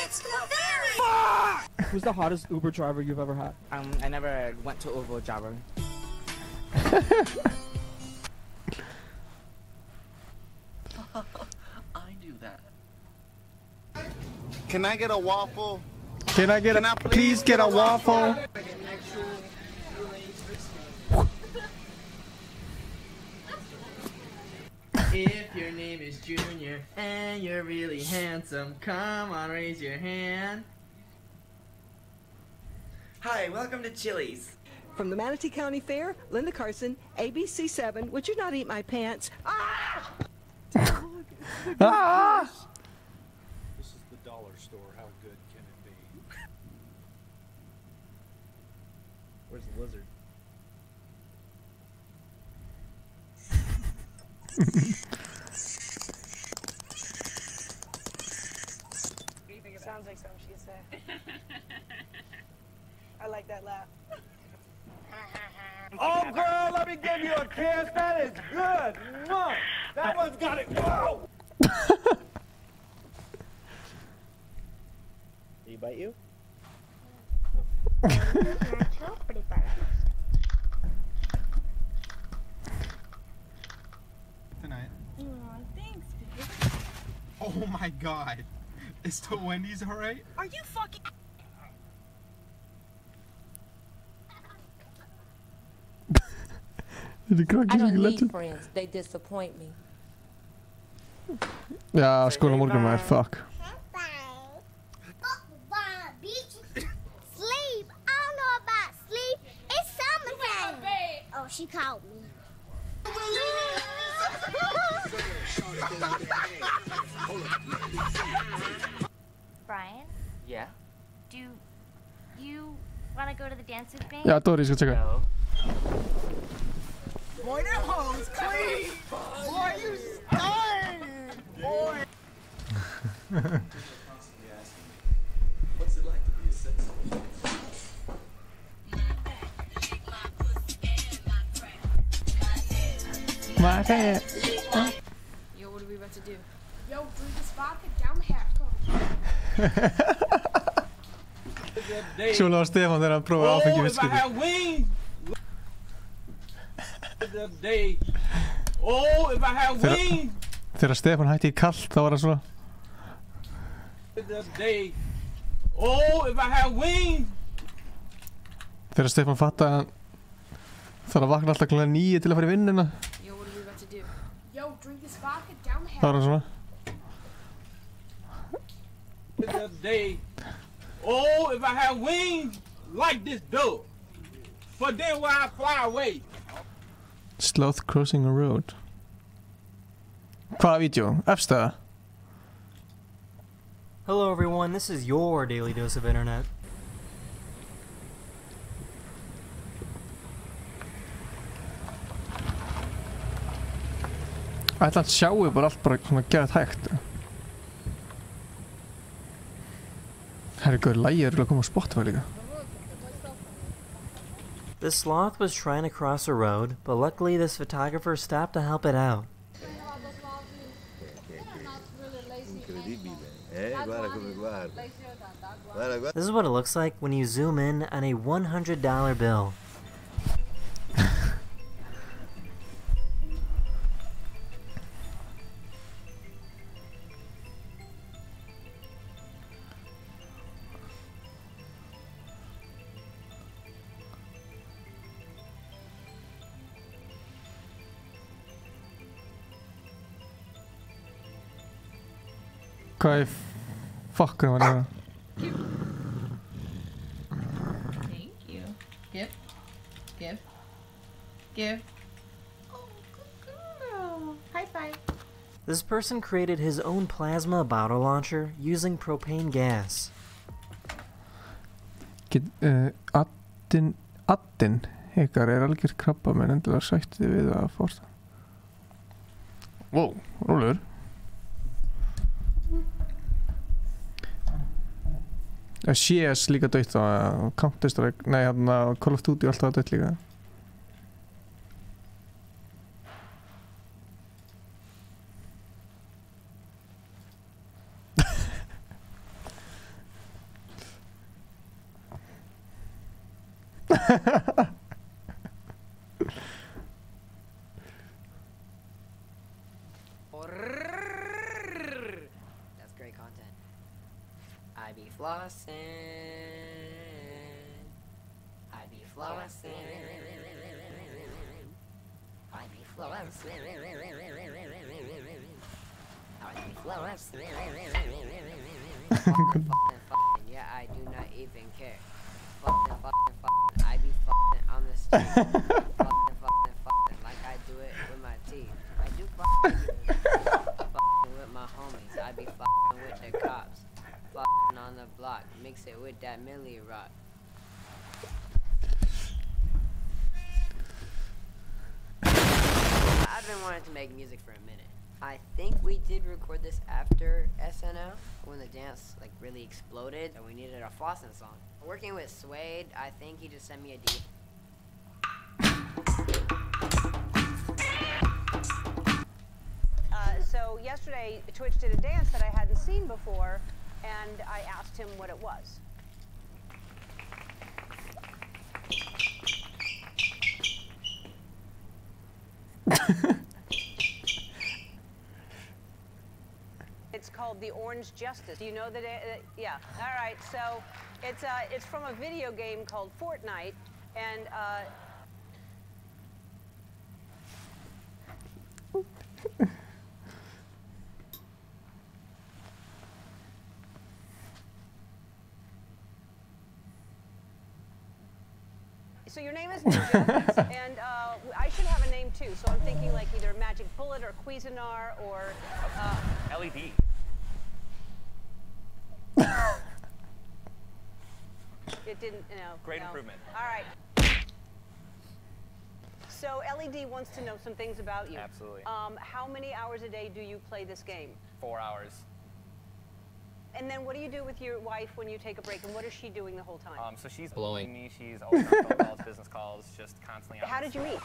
It's Clefairy! Fuck! Who's the hottest Uber driver you've ever had? I never went to Uber driver. I do that. Can I get a waffle? Can I get a, please get a waffle? If your name is Junior and you're really handsome, come on, raise your hand. Hi, welcome to Chili's. From the Manatee County Fair, Linda Carson, ABC7. Would you not eat my pants? Ah! Ah! This is the dollar store. How good can it be? Where's the lizard? Sounds like something she'd say. I like that laugh. Oh, girl, let me give you a kiss. That is good. Mwah. That one's got it. Whoa! Did he bite you? Tonight. Aw, thanks, babe. Oh my god. Is the Wendy's alright? Are you fucking... I don't need friends. They disappoint me. Já, skóla morgun maður, fuck. Sleep. I don't know about sleep. It's summertime. Oh, she called me. Brian, Yeah? do you want to go to the dance with me? Já, Dóri, ég skal tjekka. Boy, that hoe's clean. Boy, you started. Boy. What's it like to be a sex My head. Yo, what are we about to do? Yo, drink this vodka down the hatch. Svona var Stefán þegar hann prófaði áfengi If I viskiti. had wings. The day. Oh, if I had wings. Þegar Stefán hætti í kallt, þá var það svona. The day. Oh, if I had wings. Þegar Stefán fattaði að hann þarf að vakna alltaf klukkan 9 til að fara í vinnuna, Yo, what are we about to do? Yo, drink this vodka down the hatch. þá var hann svona. The day. Oh, if I had wings like this dove. For then when I fly away. Sloth crossing a road. Hvaða vídeo? Efstæða? Hello everyone, this is your daily dose of internet. Ætla hann sjáu bara allt bara svona gerðt hægt. Herri, góður, lægi að koma á Spotify líka. This sloth was trying to cross a road, but luckily this photographer stopped to help it out. This is what it looks like when you zoom in on a $100 bill. Hvað í fokkur var það? Thank you. Give. Give. Give. Oh, good girl. High five. This person created his own plasma bottle launcher using propane gas. Addin hekar algjör krabba menn endilega sætti við að forsta. Wow, rólegur. CS líka dött á Counter-Strike, nei hérna Call of Duty alltaf dött líka. That's great content. I be flossing. I be flossing. I be flossing. I be flossing. Yeah, I do not even care. I be fucking on the street. fucking like I do it with my teeth. I do fucking with my homies. I be fucking with the cops. Fucking on the block. Mix it with that Millie rock. I've been wanting to make music for a minute. I think we did record this after SNL when the dance like really exploded and we needed a Flossin song. Working with Suede, I think he just sent me a D. So yesterday, Twitch did a dance that I hadn't seen before, and I asked him what it was. It's called the Orange Justice. Do you know that? Yeah. All right. So it's from a video game called Fortnite, and so your name is Ninja, and I should have a name too. So I'm thinking like either Magic Bullet or Cuisinart or LED. It didn't, you know. Great no. improvement. All right. So LED wants to know some things about you. Absolutely. How many hours a day do you play this game? 4 hours. And then what do you do with your wife when you take a break, and what is she doing the whole time? So she's blowing me. She's always on phone calls, business calls, just constantly on. How did you meet?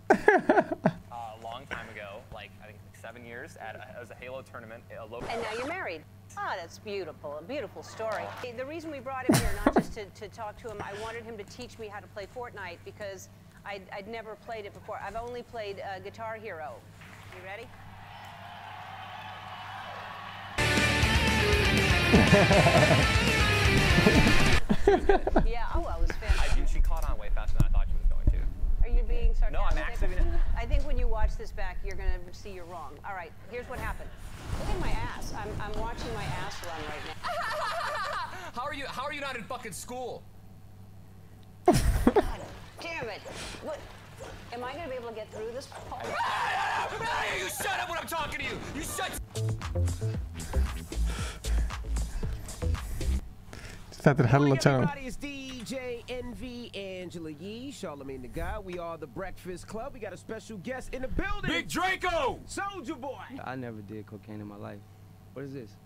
A long time ago, like I think 7 years at it was a Halo tournament. A local. And now you're married. Ah, that's beautiful. A beautiful story. The reason we brought him here, not just to talk to him, I wanted him to teach me how to play Fortnite because I'd never played it before. I've only played Guitar Hero. You ready? Yeah, oh, well, it was fantastic. She caught on way faster than I thought she was going to. Are you being sarcastic? No, I'm actually. I think when you watch this back, you're going to see you're wrong. All right, here's what happened. Look at my ass. I'm watching my ass run right now. How are you not in fucking school? Damn it. What? Am I going to be able to get through this? You shut up when I'm talking to you. You shut. Þetta hella channel. Everybody, it's DJ Envy, Angela Yee, Charlamagne the God. We are the Breakfast Club. We got a special guest in the building. Big Draco! Soulja Boy. I never did cocaine in my life. What is this?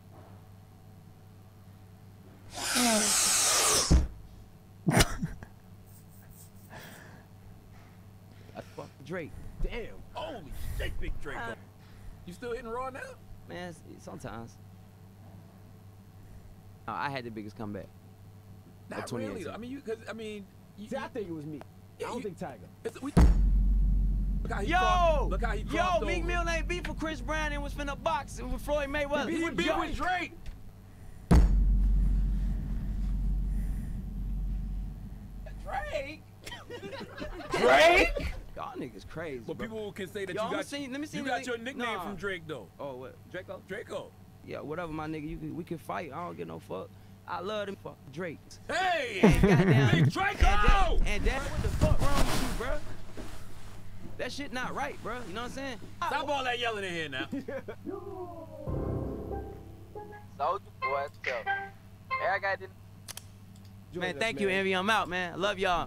I fucked Drake. Damn. Holy shit, Big Draco. You still hitting raw now? Man, sometimes. No, I had the biggest comeback. Not really. I mean, See, I think it was me. I don't think Tiger. Look how he crossed. Look how he crossed. Meek Mill ain't beat for Chris Brown and was finna box with Floyd Mayweather. He beat with Drake. Drake? Drake? Y'all niggas crazy. But bro. people can say that Yo, you got your nickname from Drake though. Oh, what? Draco? Draco. Yeah, whatever, my nigga. We can fight. I don't give no fuck. I love them fuck Drake. Hey! Big Draco! And that, what the fuck wrong with you, bro? That shit not right, bro. You know what I'm saying? Stop all that yelling in here now. Soulja Boy, let's go. Hey, I got this. Man, thank you, Envy. I'm out, man. I love y'all.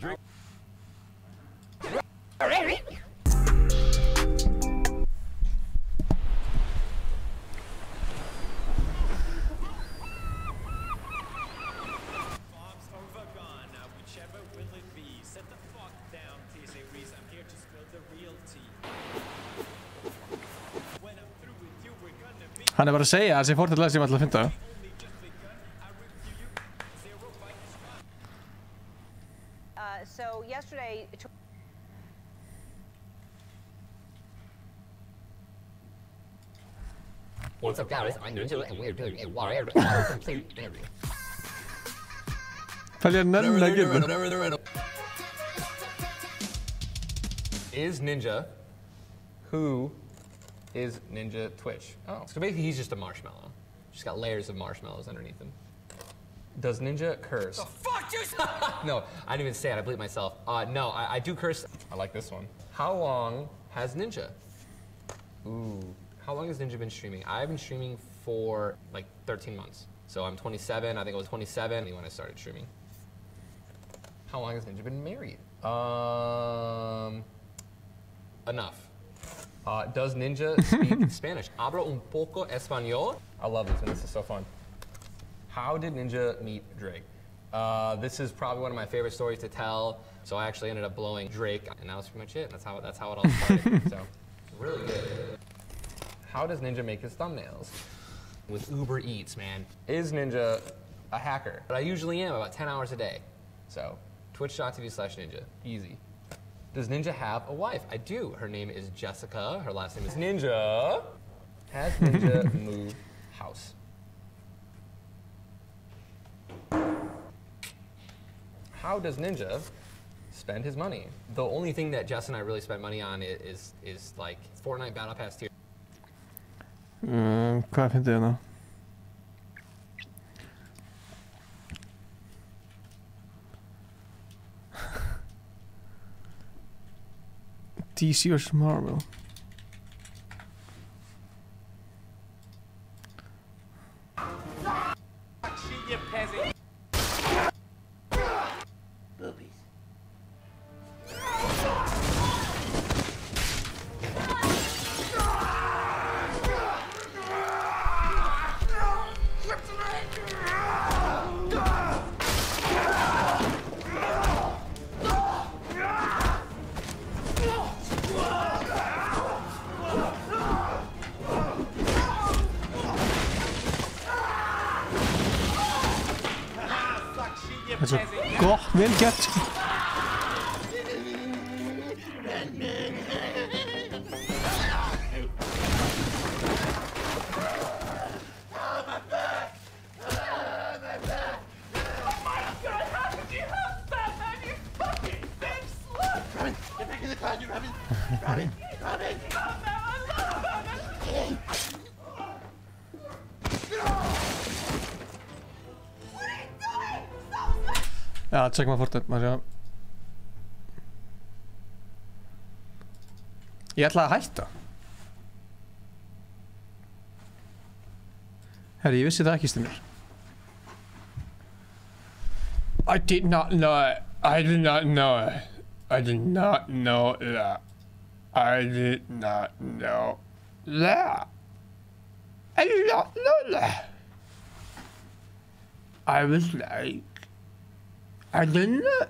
Hann bara að segja að þessi Fortnite sem alltaf að finna. So yesterday. What's up, guys? I'm Ninja, and we're doing a warrior complete area. Is Ninja who is Ninja Twitch? Oh, so basically he's just a marshmallow. Just got layers of marshmallows underneath him. Does Ninja curse? The fuck you say? No, I didn't even say it. I bleeped myself. No, I do curse. I like this one. How long has Ninja? Ooh. How long has Ninja been streaming? I've been streaming for like 13 months. So I'm 27. I think I was 27 when I started streaming. How long has Ninja been married? Enough. Does Ninja speak Spanish? Hablo un poco español. I love this one. This is so fun. How did Ninja meet Drake? This is probably one of my favorite stories to tell. So I actually ended up blowing Drake, and that was pretty much it. That's how it all started. So really good. How does Ninja make his thumbnails? With Uber Eats, man. Is Ninja a hacker? But I usually am, about 10 hours a day. So twitch.tv/Ninja, easy. Does Ninja have a wife? I do. Her name is Jessica. Her last name is Ninja. Has Ninja moved house? How does Ninja spend his money? The only thing that Jess and I really spend money on is like Fortnite Battle Pass tier. Hvað finnst þið hérna? DC vs Marvel. You peasant. Boobies. Það er svo gott, vel gert sko. Ja, check maar Fortnite, maar ja. Ég ætla að hætta. Herri, ég vissi það ekki Stymir. I did not know it. I did not know it. I did not know that. I did not know that. I did not know that. I was like, I did not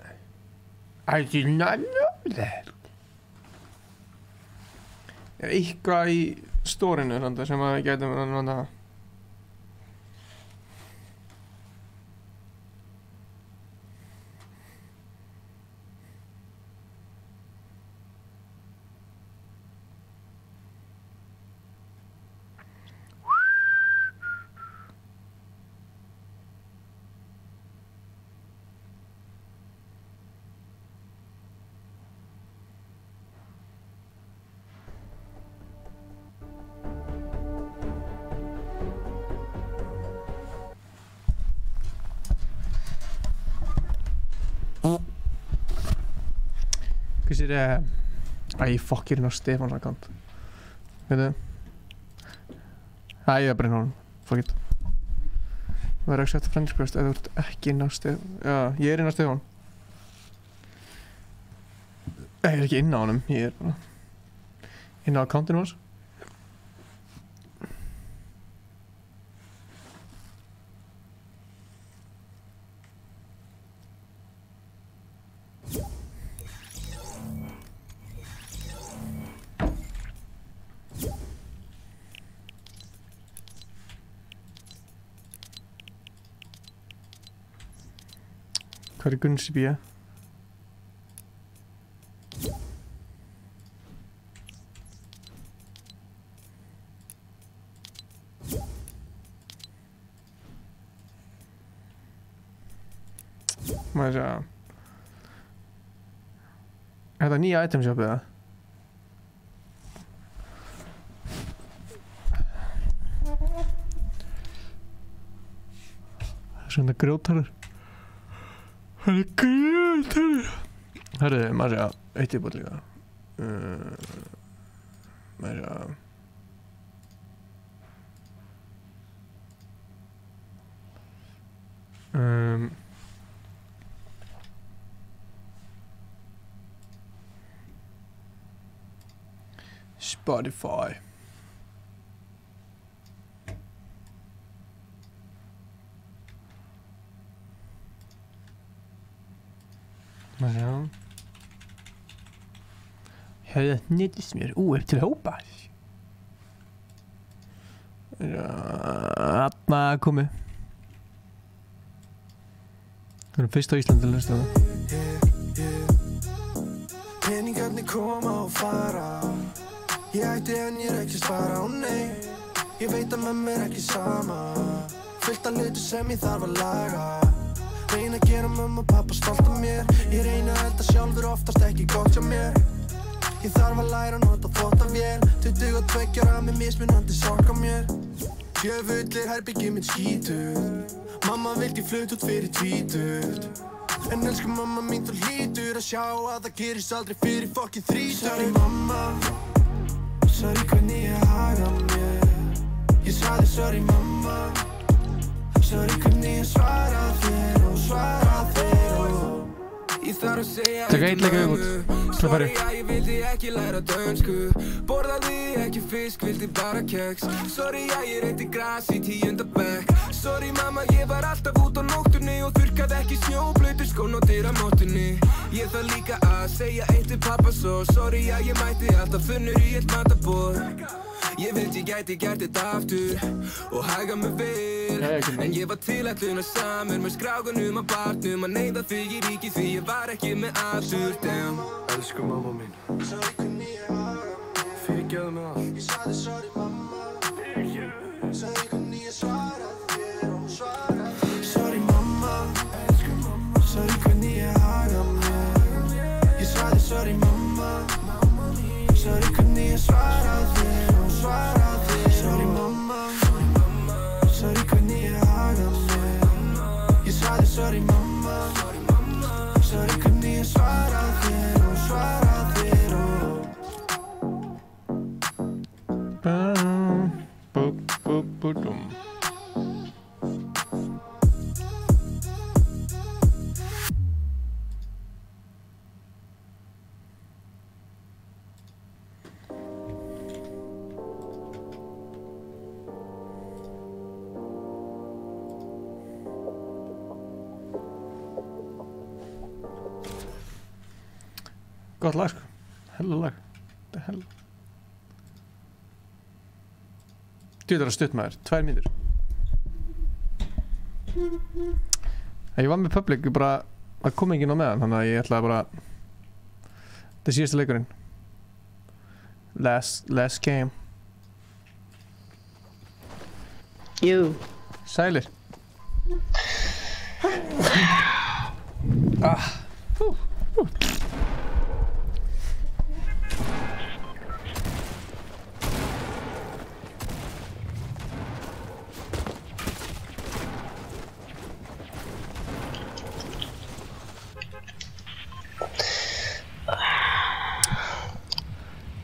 know that. Er eitthvað í stórinu sem að við gætum að nota? Because it I fucking lost Stefan account. Veitu? Ég bara inn á hann. Fuck it. Það er accept friend request ef þú ert ekki inn á Stefan. Já, ég er inn á Stefan. Ég er ekki inn á honum, ég er bara inn á accountinu hans. Hvað er Gunsi B? Maður sjá. Er þetta nýja item shop eða? Svona grjótarur. Hann grjótarur. Herðu, maður sé að eitt íbútt líka. Maður sé að Spotify. Ja. Hefði nýttist mér upp til hópa. Þarna komið. Við erum fyrst á Íslandi til að hlusta það. Peningarnir koma og fara. Ég ætti en ég ekki svara á nei. Ég veit að með mér ekki sama. Fullt af hlutu sem ég þarf að laga. Reyna að gera mamma og pappa stolt af mér. Ég reyna að elda sjálfur oftast ekki gott hjá mér. Ég þarf að læra að nota þvottavél. 22 ára með mismunandi sorg á mér. Djöfull herbergið mitt skítugt. Mamma vildi flutt út fyrir tvítugt. En elsku mamma mín, þú hlýtur að sjá að það gerist aldrei fyrir fucking þrítugt. Sorry mamma, sorry hvernig ég haga mér. Ég sagði sorry mamma, sorry hvernig ég svara þér og svara þér og ég þarf að segja Taka einn leik viðbót. Sorry að ég vildi ekki læra dönsku. Borðaði ekki fisk, vildi bara keks. Sorry að ég reyndi gras í 10. bekk. Sorry mamma, ég var alltaf út á nóttunni og þurrkaði ekki snjó, blautur skónóttir á móttunni. Ég þarf líka að segja eitt til pappa svo. Sorry að ég mætti alltaf funnur í eitt matarborð. Ég vildi ég gæti gert þetta aftur og haga mig vel. En ég var tilætlun að samur með skrákunum að barnum að neyða þig í ríki því ég var ekki með aftur. Damn. Elsku mamma mín, fyrirgefðu mig allt. Ég sagði sorry mamma, sagði hvernig ég svara þér og svara þér. Sorry mamma, sorry hvernig ég haga mér. Ég sagði sorry mamma, sorry hvernig ég svara þér og svara þér. Sorry mamma, sorry hvernig ég haga mér. Ég sagði sorry mamma, sorry hvernig ég svara þér og svara þér og Gott lag, sko. Hella lag. Þetta er hella. Djúðar að stutt maður. 2 mínútur. Ég var með public, ég bara, það kom enginn á meðan, þannig að ég ætlaði bara, þetta er síðasta leikurinn. Last game. Jú. Sælir.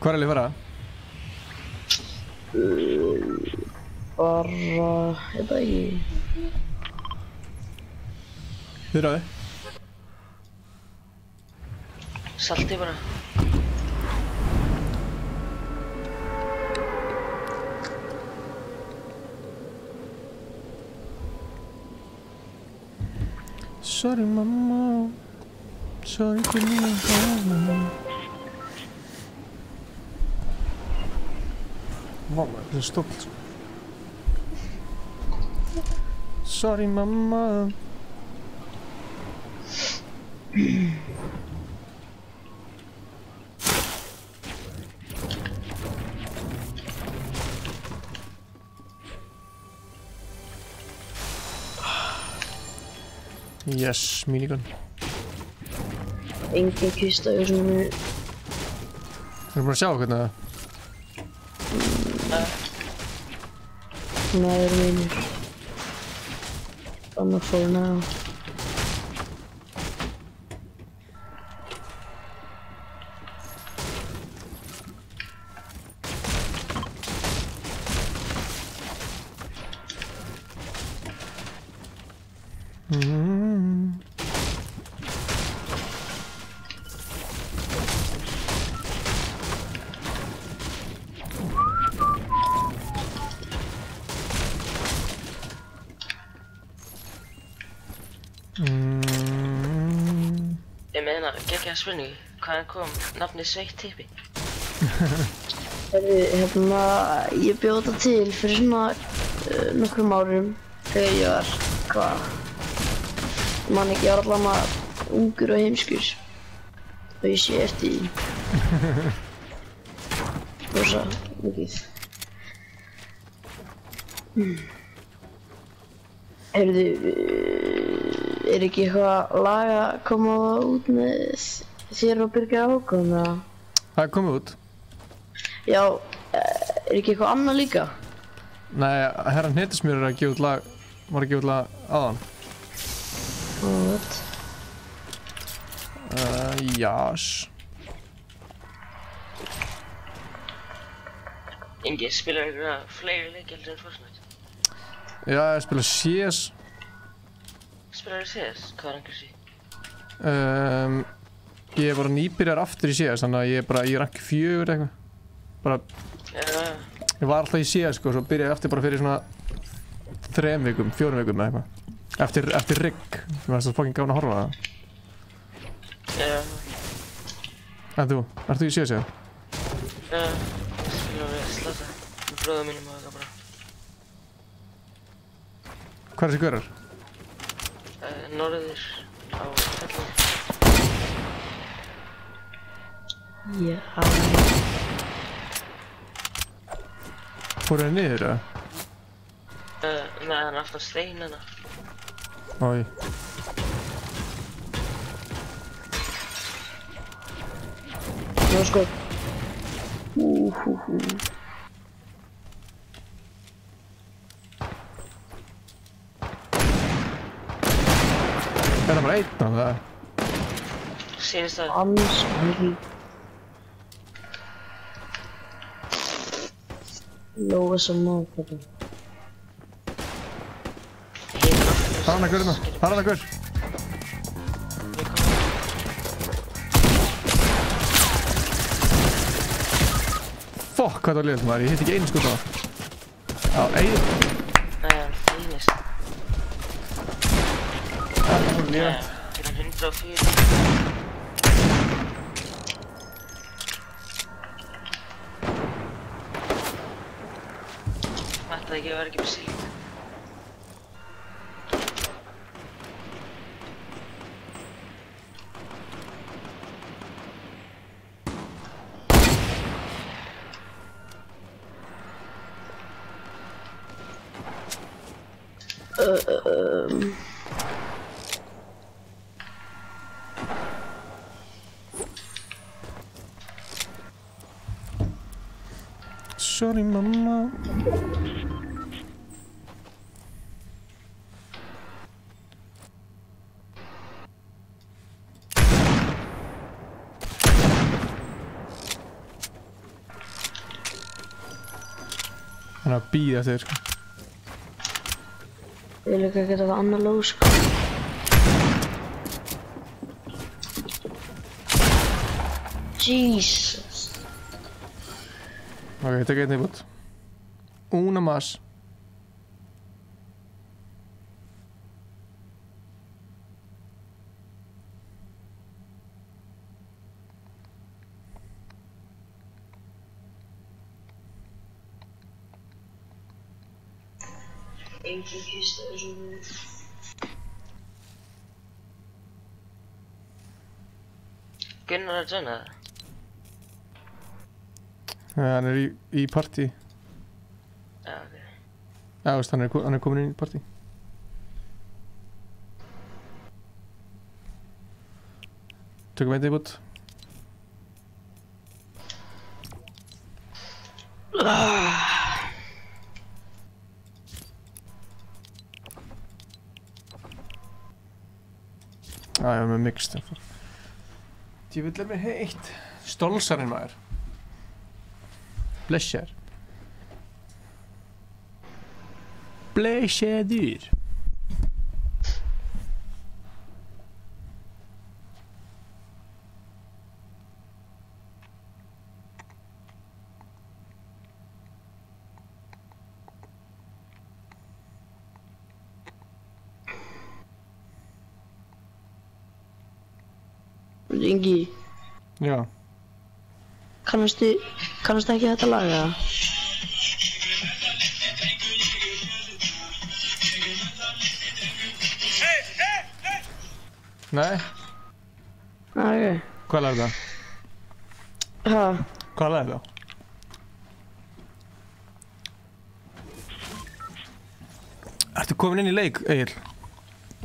Hvað er að fara? Bara, ég veit ekki. Þið ráði? Salti bara. Sorry mamma, sorry hvernig ég haga mér. Vá maður, þetta er stóll sko. Sorry mamma. Yes, minigun. Engin kista í þessum muni. Þú erum bara að sjá hvernig það? Nei, það eru mínir. on for now. Ég meina, geggjaða spurning, hvaðan kom nafnið Sveitt Tippi? Ég bjó þetta til fyrir svona nokkrum árum þegar ég var, hvað? Ég man ekki, ég var allavega ungur og heimskur og ég sé eftir því. Rosa mikið. Er ekki eitthvað lag að koma út með þér og Birgir Hákon, eða? Það er komið út. Já, er ekki eitthvað annað líka? Nei, herra Hnetusmjör er að gefa út lag, var að gefa út lag áðan. What? Jás. Ingi, spilar eitthvað fleiri leiki heldur en Fortnite? Já, ég spila CS. Spilar þú CS? Hvað er einhver sí? Ég er bara nýbyrjar aftur í CS, þannig að ég er bara í rank 4 eitthvað. Bara... Ég var alltaf í CS sko, svo byrjaði ég aftur bara fyrir svona 3 vikum, 4 vikum eða eitthvað. Eftir rigg, sem var þess að fucking gáðan að horfa á það. En þú, ert þú í CS eða? Ég spila við Slasa, með bróðum mínum og eitthvað bara. Hvað er þessi görur? Norður á Fellum. Já. Fóru þér niður eða? Nei, hann er aftan steinina. Oj. Nó sko. Er það bara einn á það? Sýnist það? Ansvögi. Lóa sem náttúrulega. Það er hann að gaurina, það er hann að gaur. Fokk, hvað það var liðt maður, ég hitt ekki einu skot á það. Já, einu. Nei, hann fínist. Það er lífænt. Fyrir 104. Þetta ekki var ekki með síld. Sorry mamma. Hann er að bíða eftir þér sko. Ég vil ekki geta eitthvað annað lóð sko. Jesus. Ok, tek einn íbútt. Una más. Engin kista eins og við. Gunnar að joina það? Hann er í partí. Já, ok. Já, veist, hann er komin inn í partí. Tökum einn íbútt. Já, ég var með mixed. Ég vil mér heitt. Stolsarinn maður. Blessaður. Blessaður. Ingi. Já. Kannastu ekki þetta lag eða? Nei. Ok. Hvað lag er það? Ha? Hvað lag er það? Ertu komin inn í leik, Egil?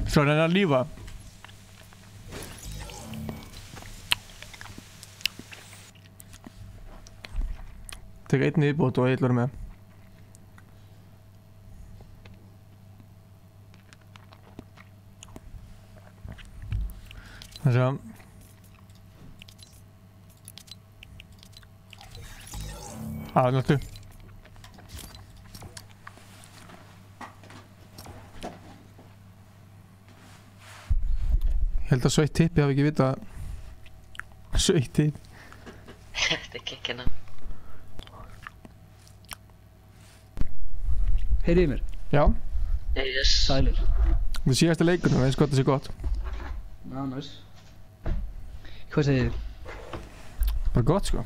Svo er hann að lífa. Tek einn viðbót og Egil verður með. Það sé að náttu. Ég held að Sveitt Tippi hafi ekki vitað. Sveitt Tippi. Þetta er kikkina. Heyrið mér? Já. Yes. Sælir. Það síðasta leikunum, veist gott að sé gott. Já, næs. Hvað segir þið? Bara gott sko.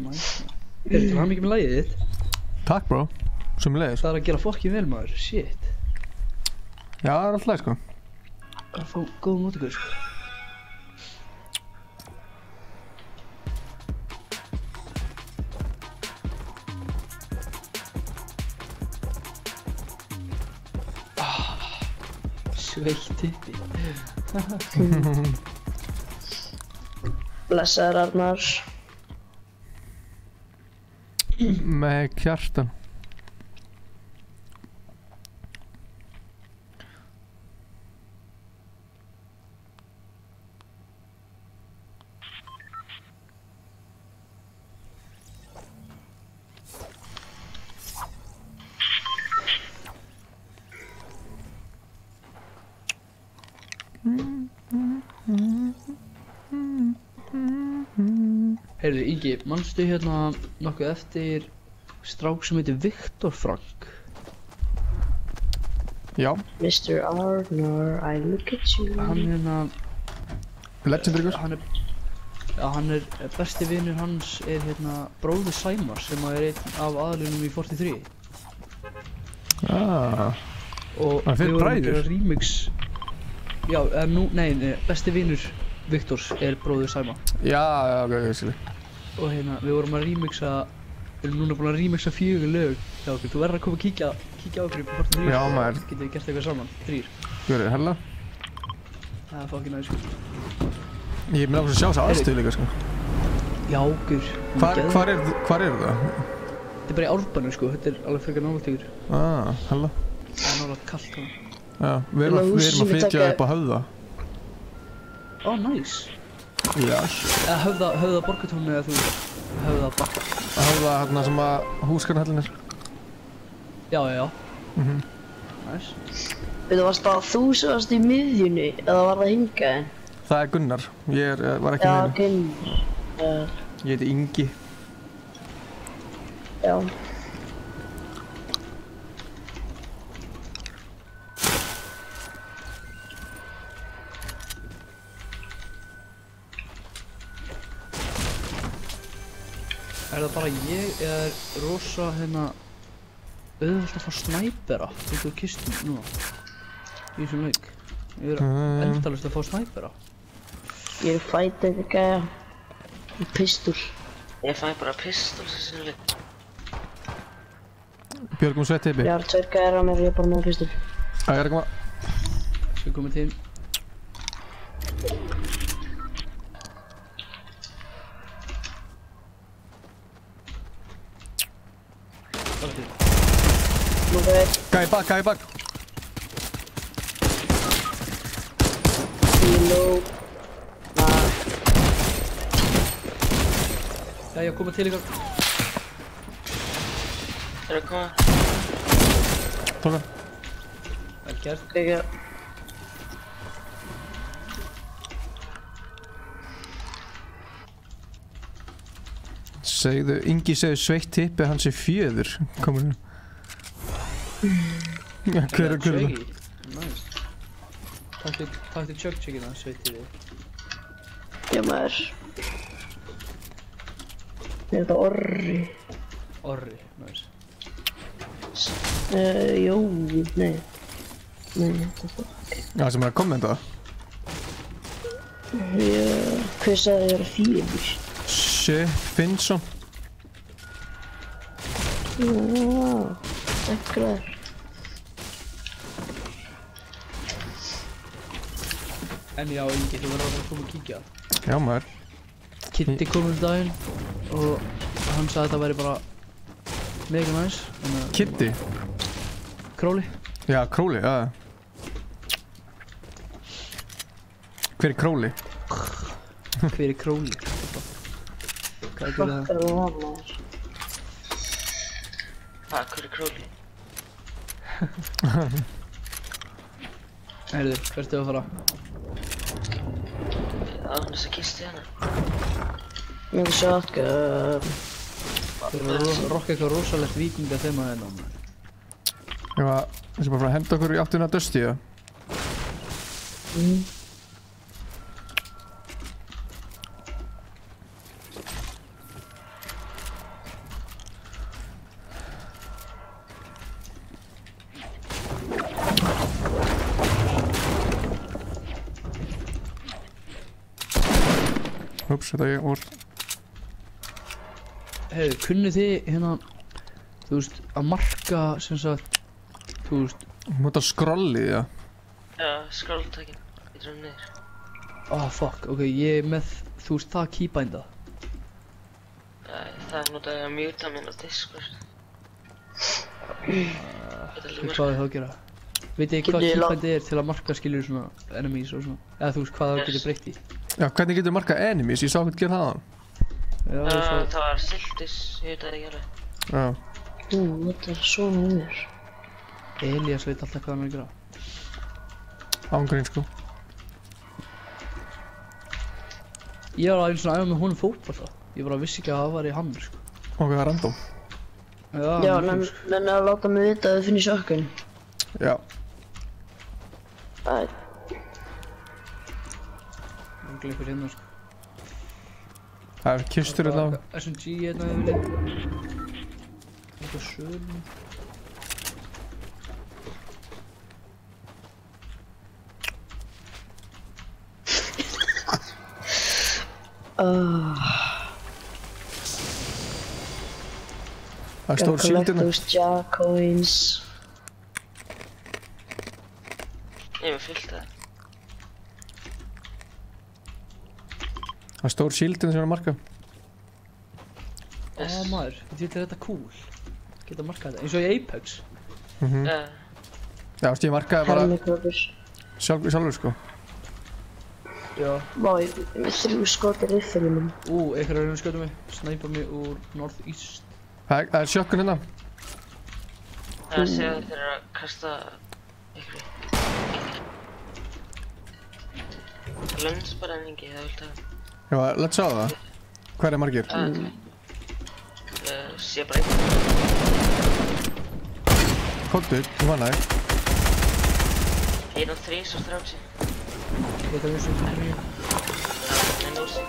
Næs. Til hamingju með lagið þitt. Takk bro, sömuleiðis. Það er að gera fokkið vel maður, shit. Já, það er alltaf leið sko. Það er að fá góða móttökur sko. Sveitt Tippi. Blessaður Arnar. Með Kjartan. Heyrðu, Ingi, manstu hérna nokkuð eftir strák sem heitir Viktor Frank? Já. Mr. Arnar, I look at you. Hann hérna... Legendary ykkur? Hann er besti vinur hans er hérna bróðir Sæmar sem er einn af aðalunum í 43. Og það fyrir við vorum að bræður? gera remix. Já, nei, besti vinur Viktors er bróðir Sæma. Já, ok, skilji. Og hérna, við vorum að remixa, við erum núna búin að remixa 4 lög hjá okkur. Þú verður að koma að kíkja á okkur í Porta 3. Já, maður. Getum við gert eitthvað saman, 3. Gjörðu, hella? Það er fucking næs, sko. Ég er með að sjá þess aðstöðu líka, sko. Já, gur. Hvar er það? Þetta er bara í Árbænum, sko. Þetta er alveg frekar nálægt ykkur. Hella. Það er nálægt kallt, sko. Já, við erum að flytja upp á Höfða. Ó, næs. Já. Höfða Borgartóni eða þú Höfða Bakka. Höfða hérna sem að húsgarnahöllin er. Já. Næs. Veitu, varst það þú sem varst í miðjunni eða var það hingað? Það er Gunnar. Ég var ekki með henni. Já, Gunnar. Ég heiti Ingi. Já. Er það bara ég eða er rosa hérna auðvitað að fá snæpera út úr kistum núna í þessum leik? Ég er endalaust að fá snæpera. Ég er fætt eitthvað gæja. Pistol. Ég fæ bara pistol þessu leik. Björgum Sveitt Tippi. Ég har 2 gæjar á mér og ég er bara með pistol. Það er að koma. Skal koma til. Gæi bak. Reload. Jæja, koma til ykkur. Að koma? Tóka. Vel gert. Ekki. Segðu, Ingi segðu sveitt tippi hans er fjöður. Komur hérna. Ja, hver er það? Nice. Takk til Chuck-Chickina, sveitt tippið. Já maður. Er þetta Orri? Orri, nice. Jó, nei. Nei, þetta. Já, sem er að kommenta. Já, hver sagði þér að fjöður? Finnsson. Já, ekkert. En já, Ingi, þú verður að koma og kíkja. Já maður. Kitty kom daginn og hann sagði að þetta væri bara mega næs. Kitty? Crowley. Já, Crowley, já. Hver er Crowley? Hver er Crowley? Hvað er það? Hvað er það maður? Hver er Crowley? Heyrðu, hvert er að fara? Það var þess að kisti hana. Ég vil sjá eitthvað. Þú erum að rocka eitthvað rosalegt vikinga þema hérna. Ég var bara að henda okkur í áttina að Dusty, já. Úps, þetta er orð. Heiðu, kunnið þið hérna, þú veist, að marka sem sagt, þú veist... Þú mútt að skrollið, já. Já, skrolltækin, ég dröfum niður. Fuck, ok, ég er með, þú veist, það keybinda. Það er notaði að mjúta minn á Discord. Hvað er það að gera? Veit ég hvað keybindi er til að marka skiljur svona enemies og svona? Eða þú veist hvað það getur breytt í? Já, hvernig getur markað enemies? Ég sá hvernig gera það á hann. Það var Siltis, ég veit það ekki alveg. Já. Þetta er svona mér. Elias veit alltaf hvað hann er að gera. Ángrín, sko. Ég var aðeins svona að æfa með honum fótbolta. Ég bara vissi ekki að það var í hann, sko. Ok, það er random. Já, nenni að láta mig vita að þið finnir sjokkun. Já. Það gleypir hérna, sko. Það er kistur hérna á. SMG hérna yfirleitt. Eitthvað sölum. Það er stór síldina. Those Jack coins. Ég er með fullt það. Það er stór síldina sem er að marka. Maður, þetta er þetta cool. Geta markað þetta, eins og í Apex. Já, veist ég markaði bara sjálfur, sko. Já. Vá, ég með 3 skot í rifflinum. Einhver er að skjóta mig. Snæpa mig úr northeast. Það er sjokkun hérna. Það séu þeir að kasta ykkur. Það löns bara en ekki, það vilt að... Já, let's sjá það. Hver er margir? Sé bara einn. Kóttu, þú vann það. 1 og 3 svo stráksi. Þetta er mjög mjög. En úrsi.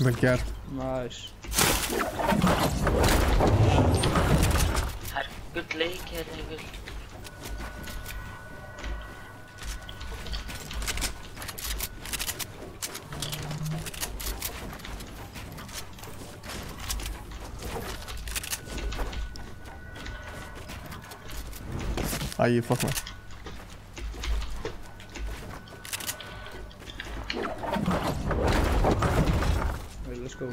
Vel gert. Nice. Það er gull leiki hérna í gull. Æ, fuck maður. Let's go.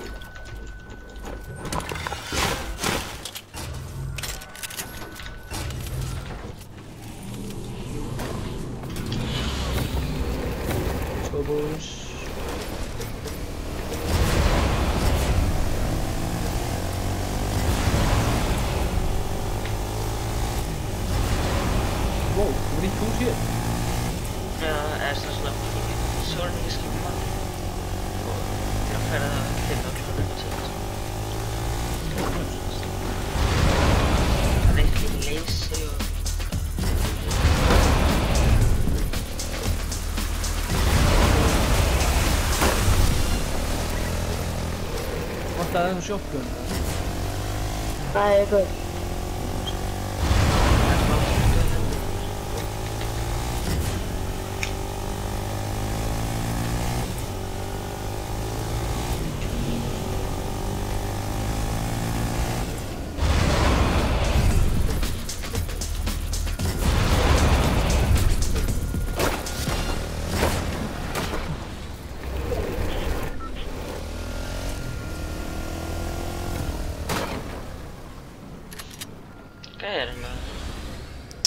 ennþá shotgun? Nei, ég er góð.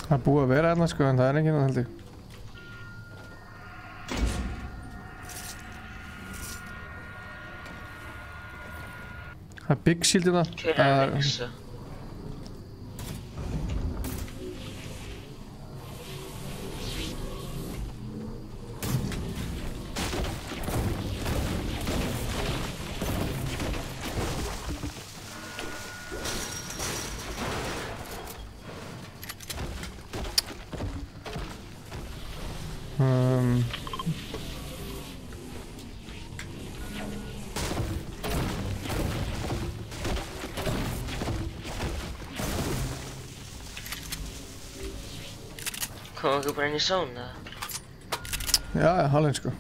Það er búið að vera hérna sko, en það er enginn held ég. Það er Big Shield hérna. Komum við bara inn í zone, eða? Já, halvinn sko.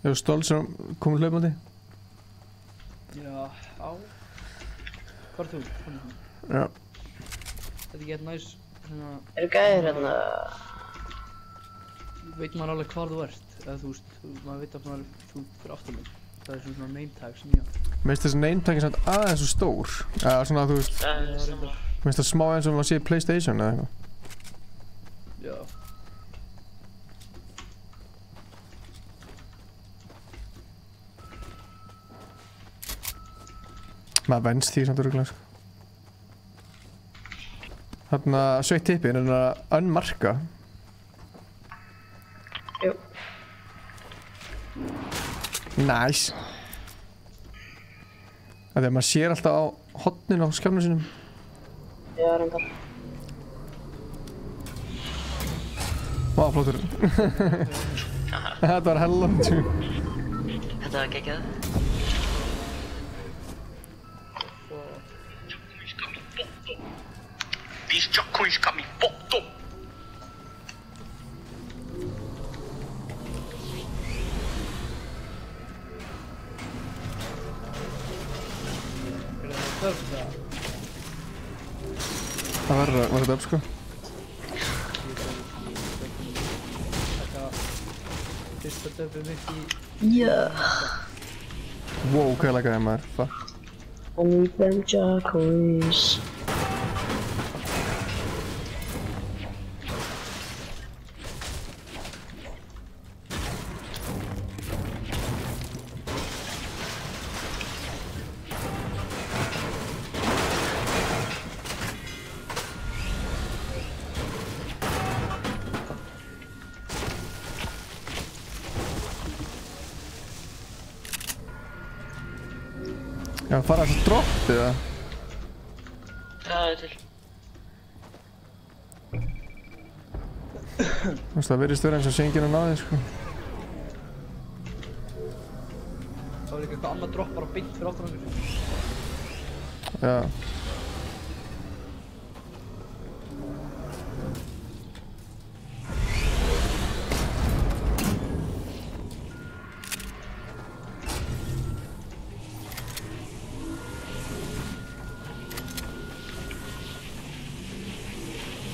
Ég stóð sem komið hlaupandi. Já, á. Hvar er þú? Já. Þetta er ekki næs, svona... Eru gæðir hérna? Veit maður alveg hvar þú ert, eða þú veist, maður veit að þú fyrir aftur mig. Það er svona name tags, nýja. Mér finnst þessi name tag er svona aðeins svo stór. Eða svona þú veist... Mér finnst það smá eins og maður sé PlayStation eða eitthvað. Já. Maður venst því samt örugglega sko. Þarna sveitt tippin er að unmarka. Jú. Nice. Það er að maður sér alltaf á hornin á skjánum sínum. Já, reyndar. Vá, flottur. Þetta var helland. Þetta var geggjað. These Jacoins got me fucked up. Það var þetta upp sko. Fyrsta döfum mitt í... Yeah. Wow, hvað lagaði maður? Fuck. I need them Jacoins. Já, fara þessu droppið eða? Það er til. Þú veist, það virðist vera eins og sé enginn að ná þig sko. Það var líka eitthvað annað dropp bara beint fyrir aftan okkur. Já.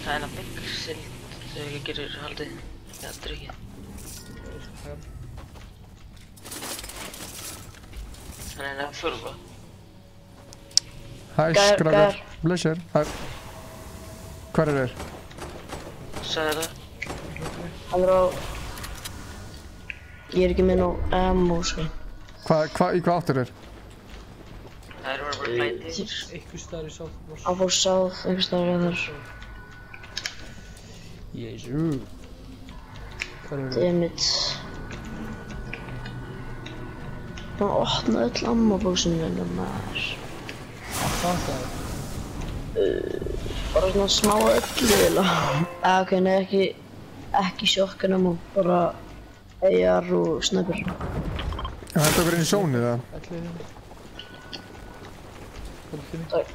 Það er að Big Shield þegar ekki gerir haldið. Eða drykið. Það er að fölva. Hæ, skráður. Blessur. Hæ. Hvar er þér? Sagði það. Hann er á... Ég er ekki með ná ammo, sko. Í hvað áttur þér? Það eru bara blætið. Eitthvað staðar í sátt. Hann fór sáð, eitthvað staðar í þar. Jésu. Hvað er það? Dammit. Hann opnaði öll ammabóksinu hennar maður. Hvað það er? Bara svona smá öllu eiginlega. Ok, nei, ekki shotgun ammo, bara AR og sniper. Já, þetta okkur inn í sónið eða? Takk.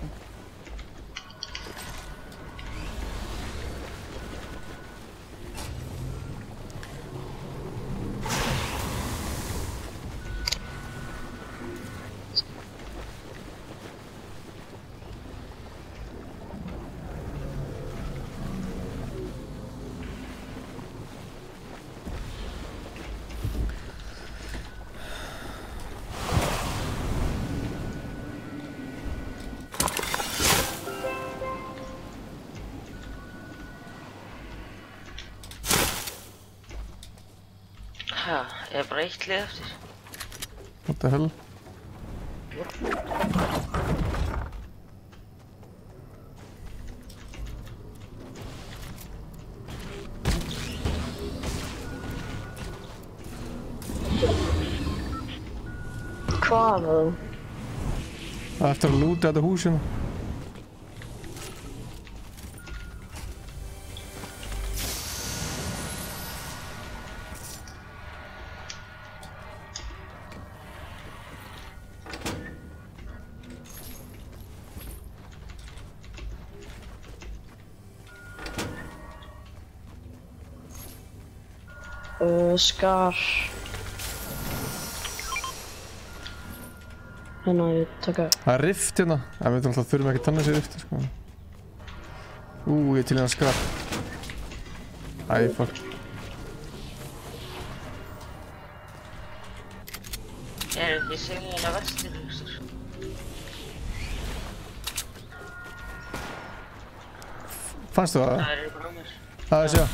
Ha, bara eitt lið eftir. What the hell? Hvað þá? Það er eftir að lúta þetta hús hérna. Skar. Hérna ég taka. Það er rift hérna. En við þurfum ekki að tanna þessi rifti sko. Ég er til hérna skar. Æ, fuck. Ég sé hérna vestir, hugsaður. Fannstu það? Það er bara á mér. Það er sjá.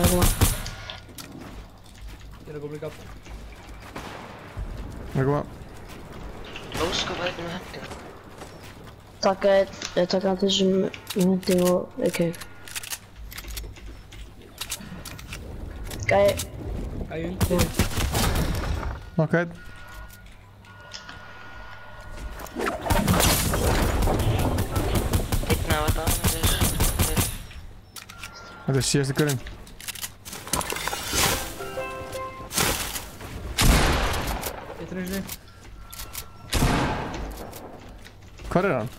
Koma. Ég er að koma líka. Það er koma. Óskap að með hendi. Taka hann þessum hendi og ok. Gæi. undir. Ok. Þetta er síðasti gaurinn. Eitt reynsli. Hvar er hann?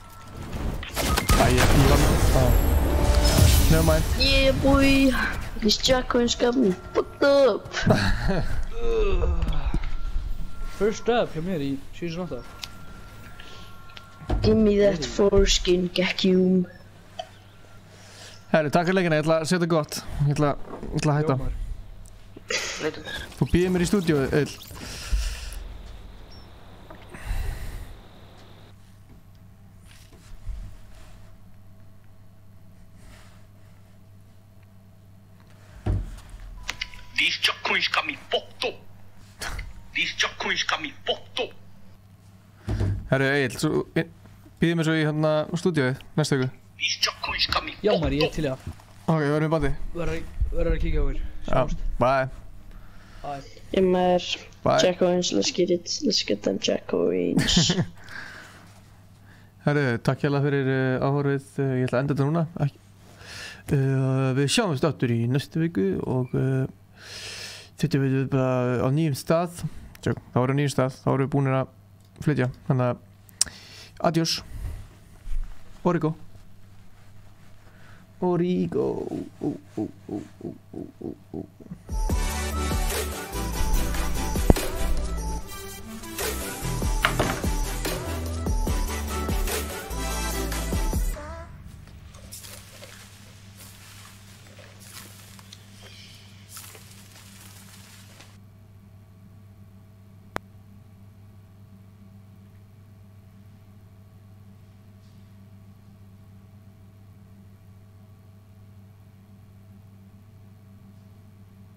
Ég var með. Never mind. Yeah boy. This Jacko's got me fucked up. First up hjá mér í season 8. Give me that foreskin, Gakkjum. Herri, takk fyrir leikina, ég ætla að setja gott. Ég ætla að hætta. Þú býðir mér í stúdíu, Eil. These Jacko's got me fucked up. These Jacko's got me fucked up. Herri, Eil, býðir mér svo í hérna stúdíu næstu viku. Já maður, ég er til í það. Ok, við verðum í bandi. Verður að kíkja okkur. Já, bye. Bye. Ég maður, Jacko's, let's get it. Let's get them Jacko's. Herri, takk hérlega fyrir áhorfið. Ég ætla að enda þetta núna. Við sjáumst aftur í næstu viku og þetta við bara á nýjum stað. Þá erum við á nýjum stað, þá erum við búin að flytja. Þannig að adiós. Origo. Origo.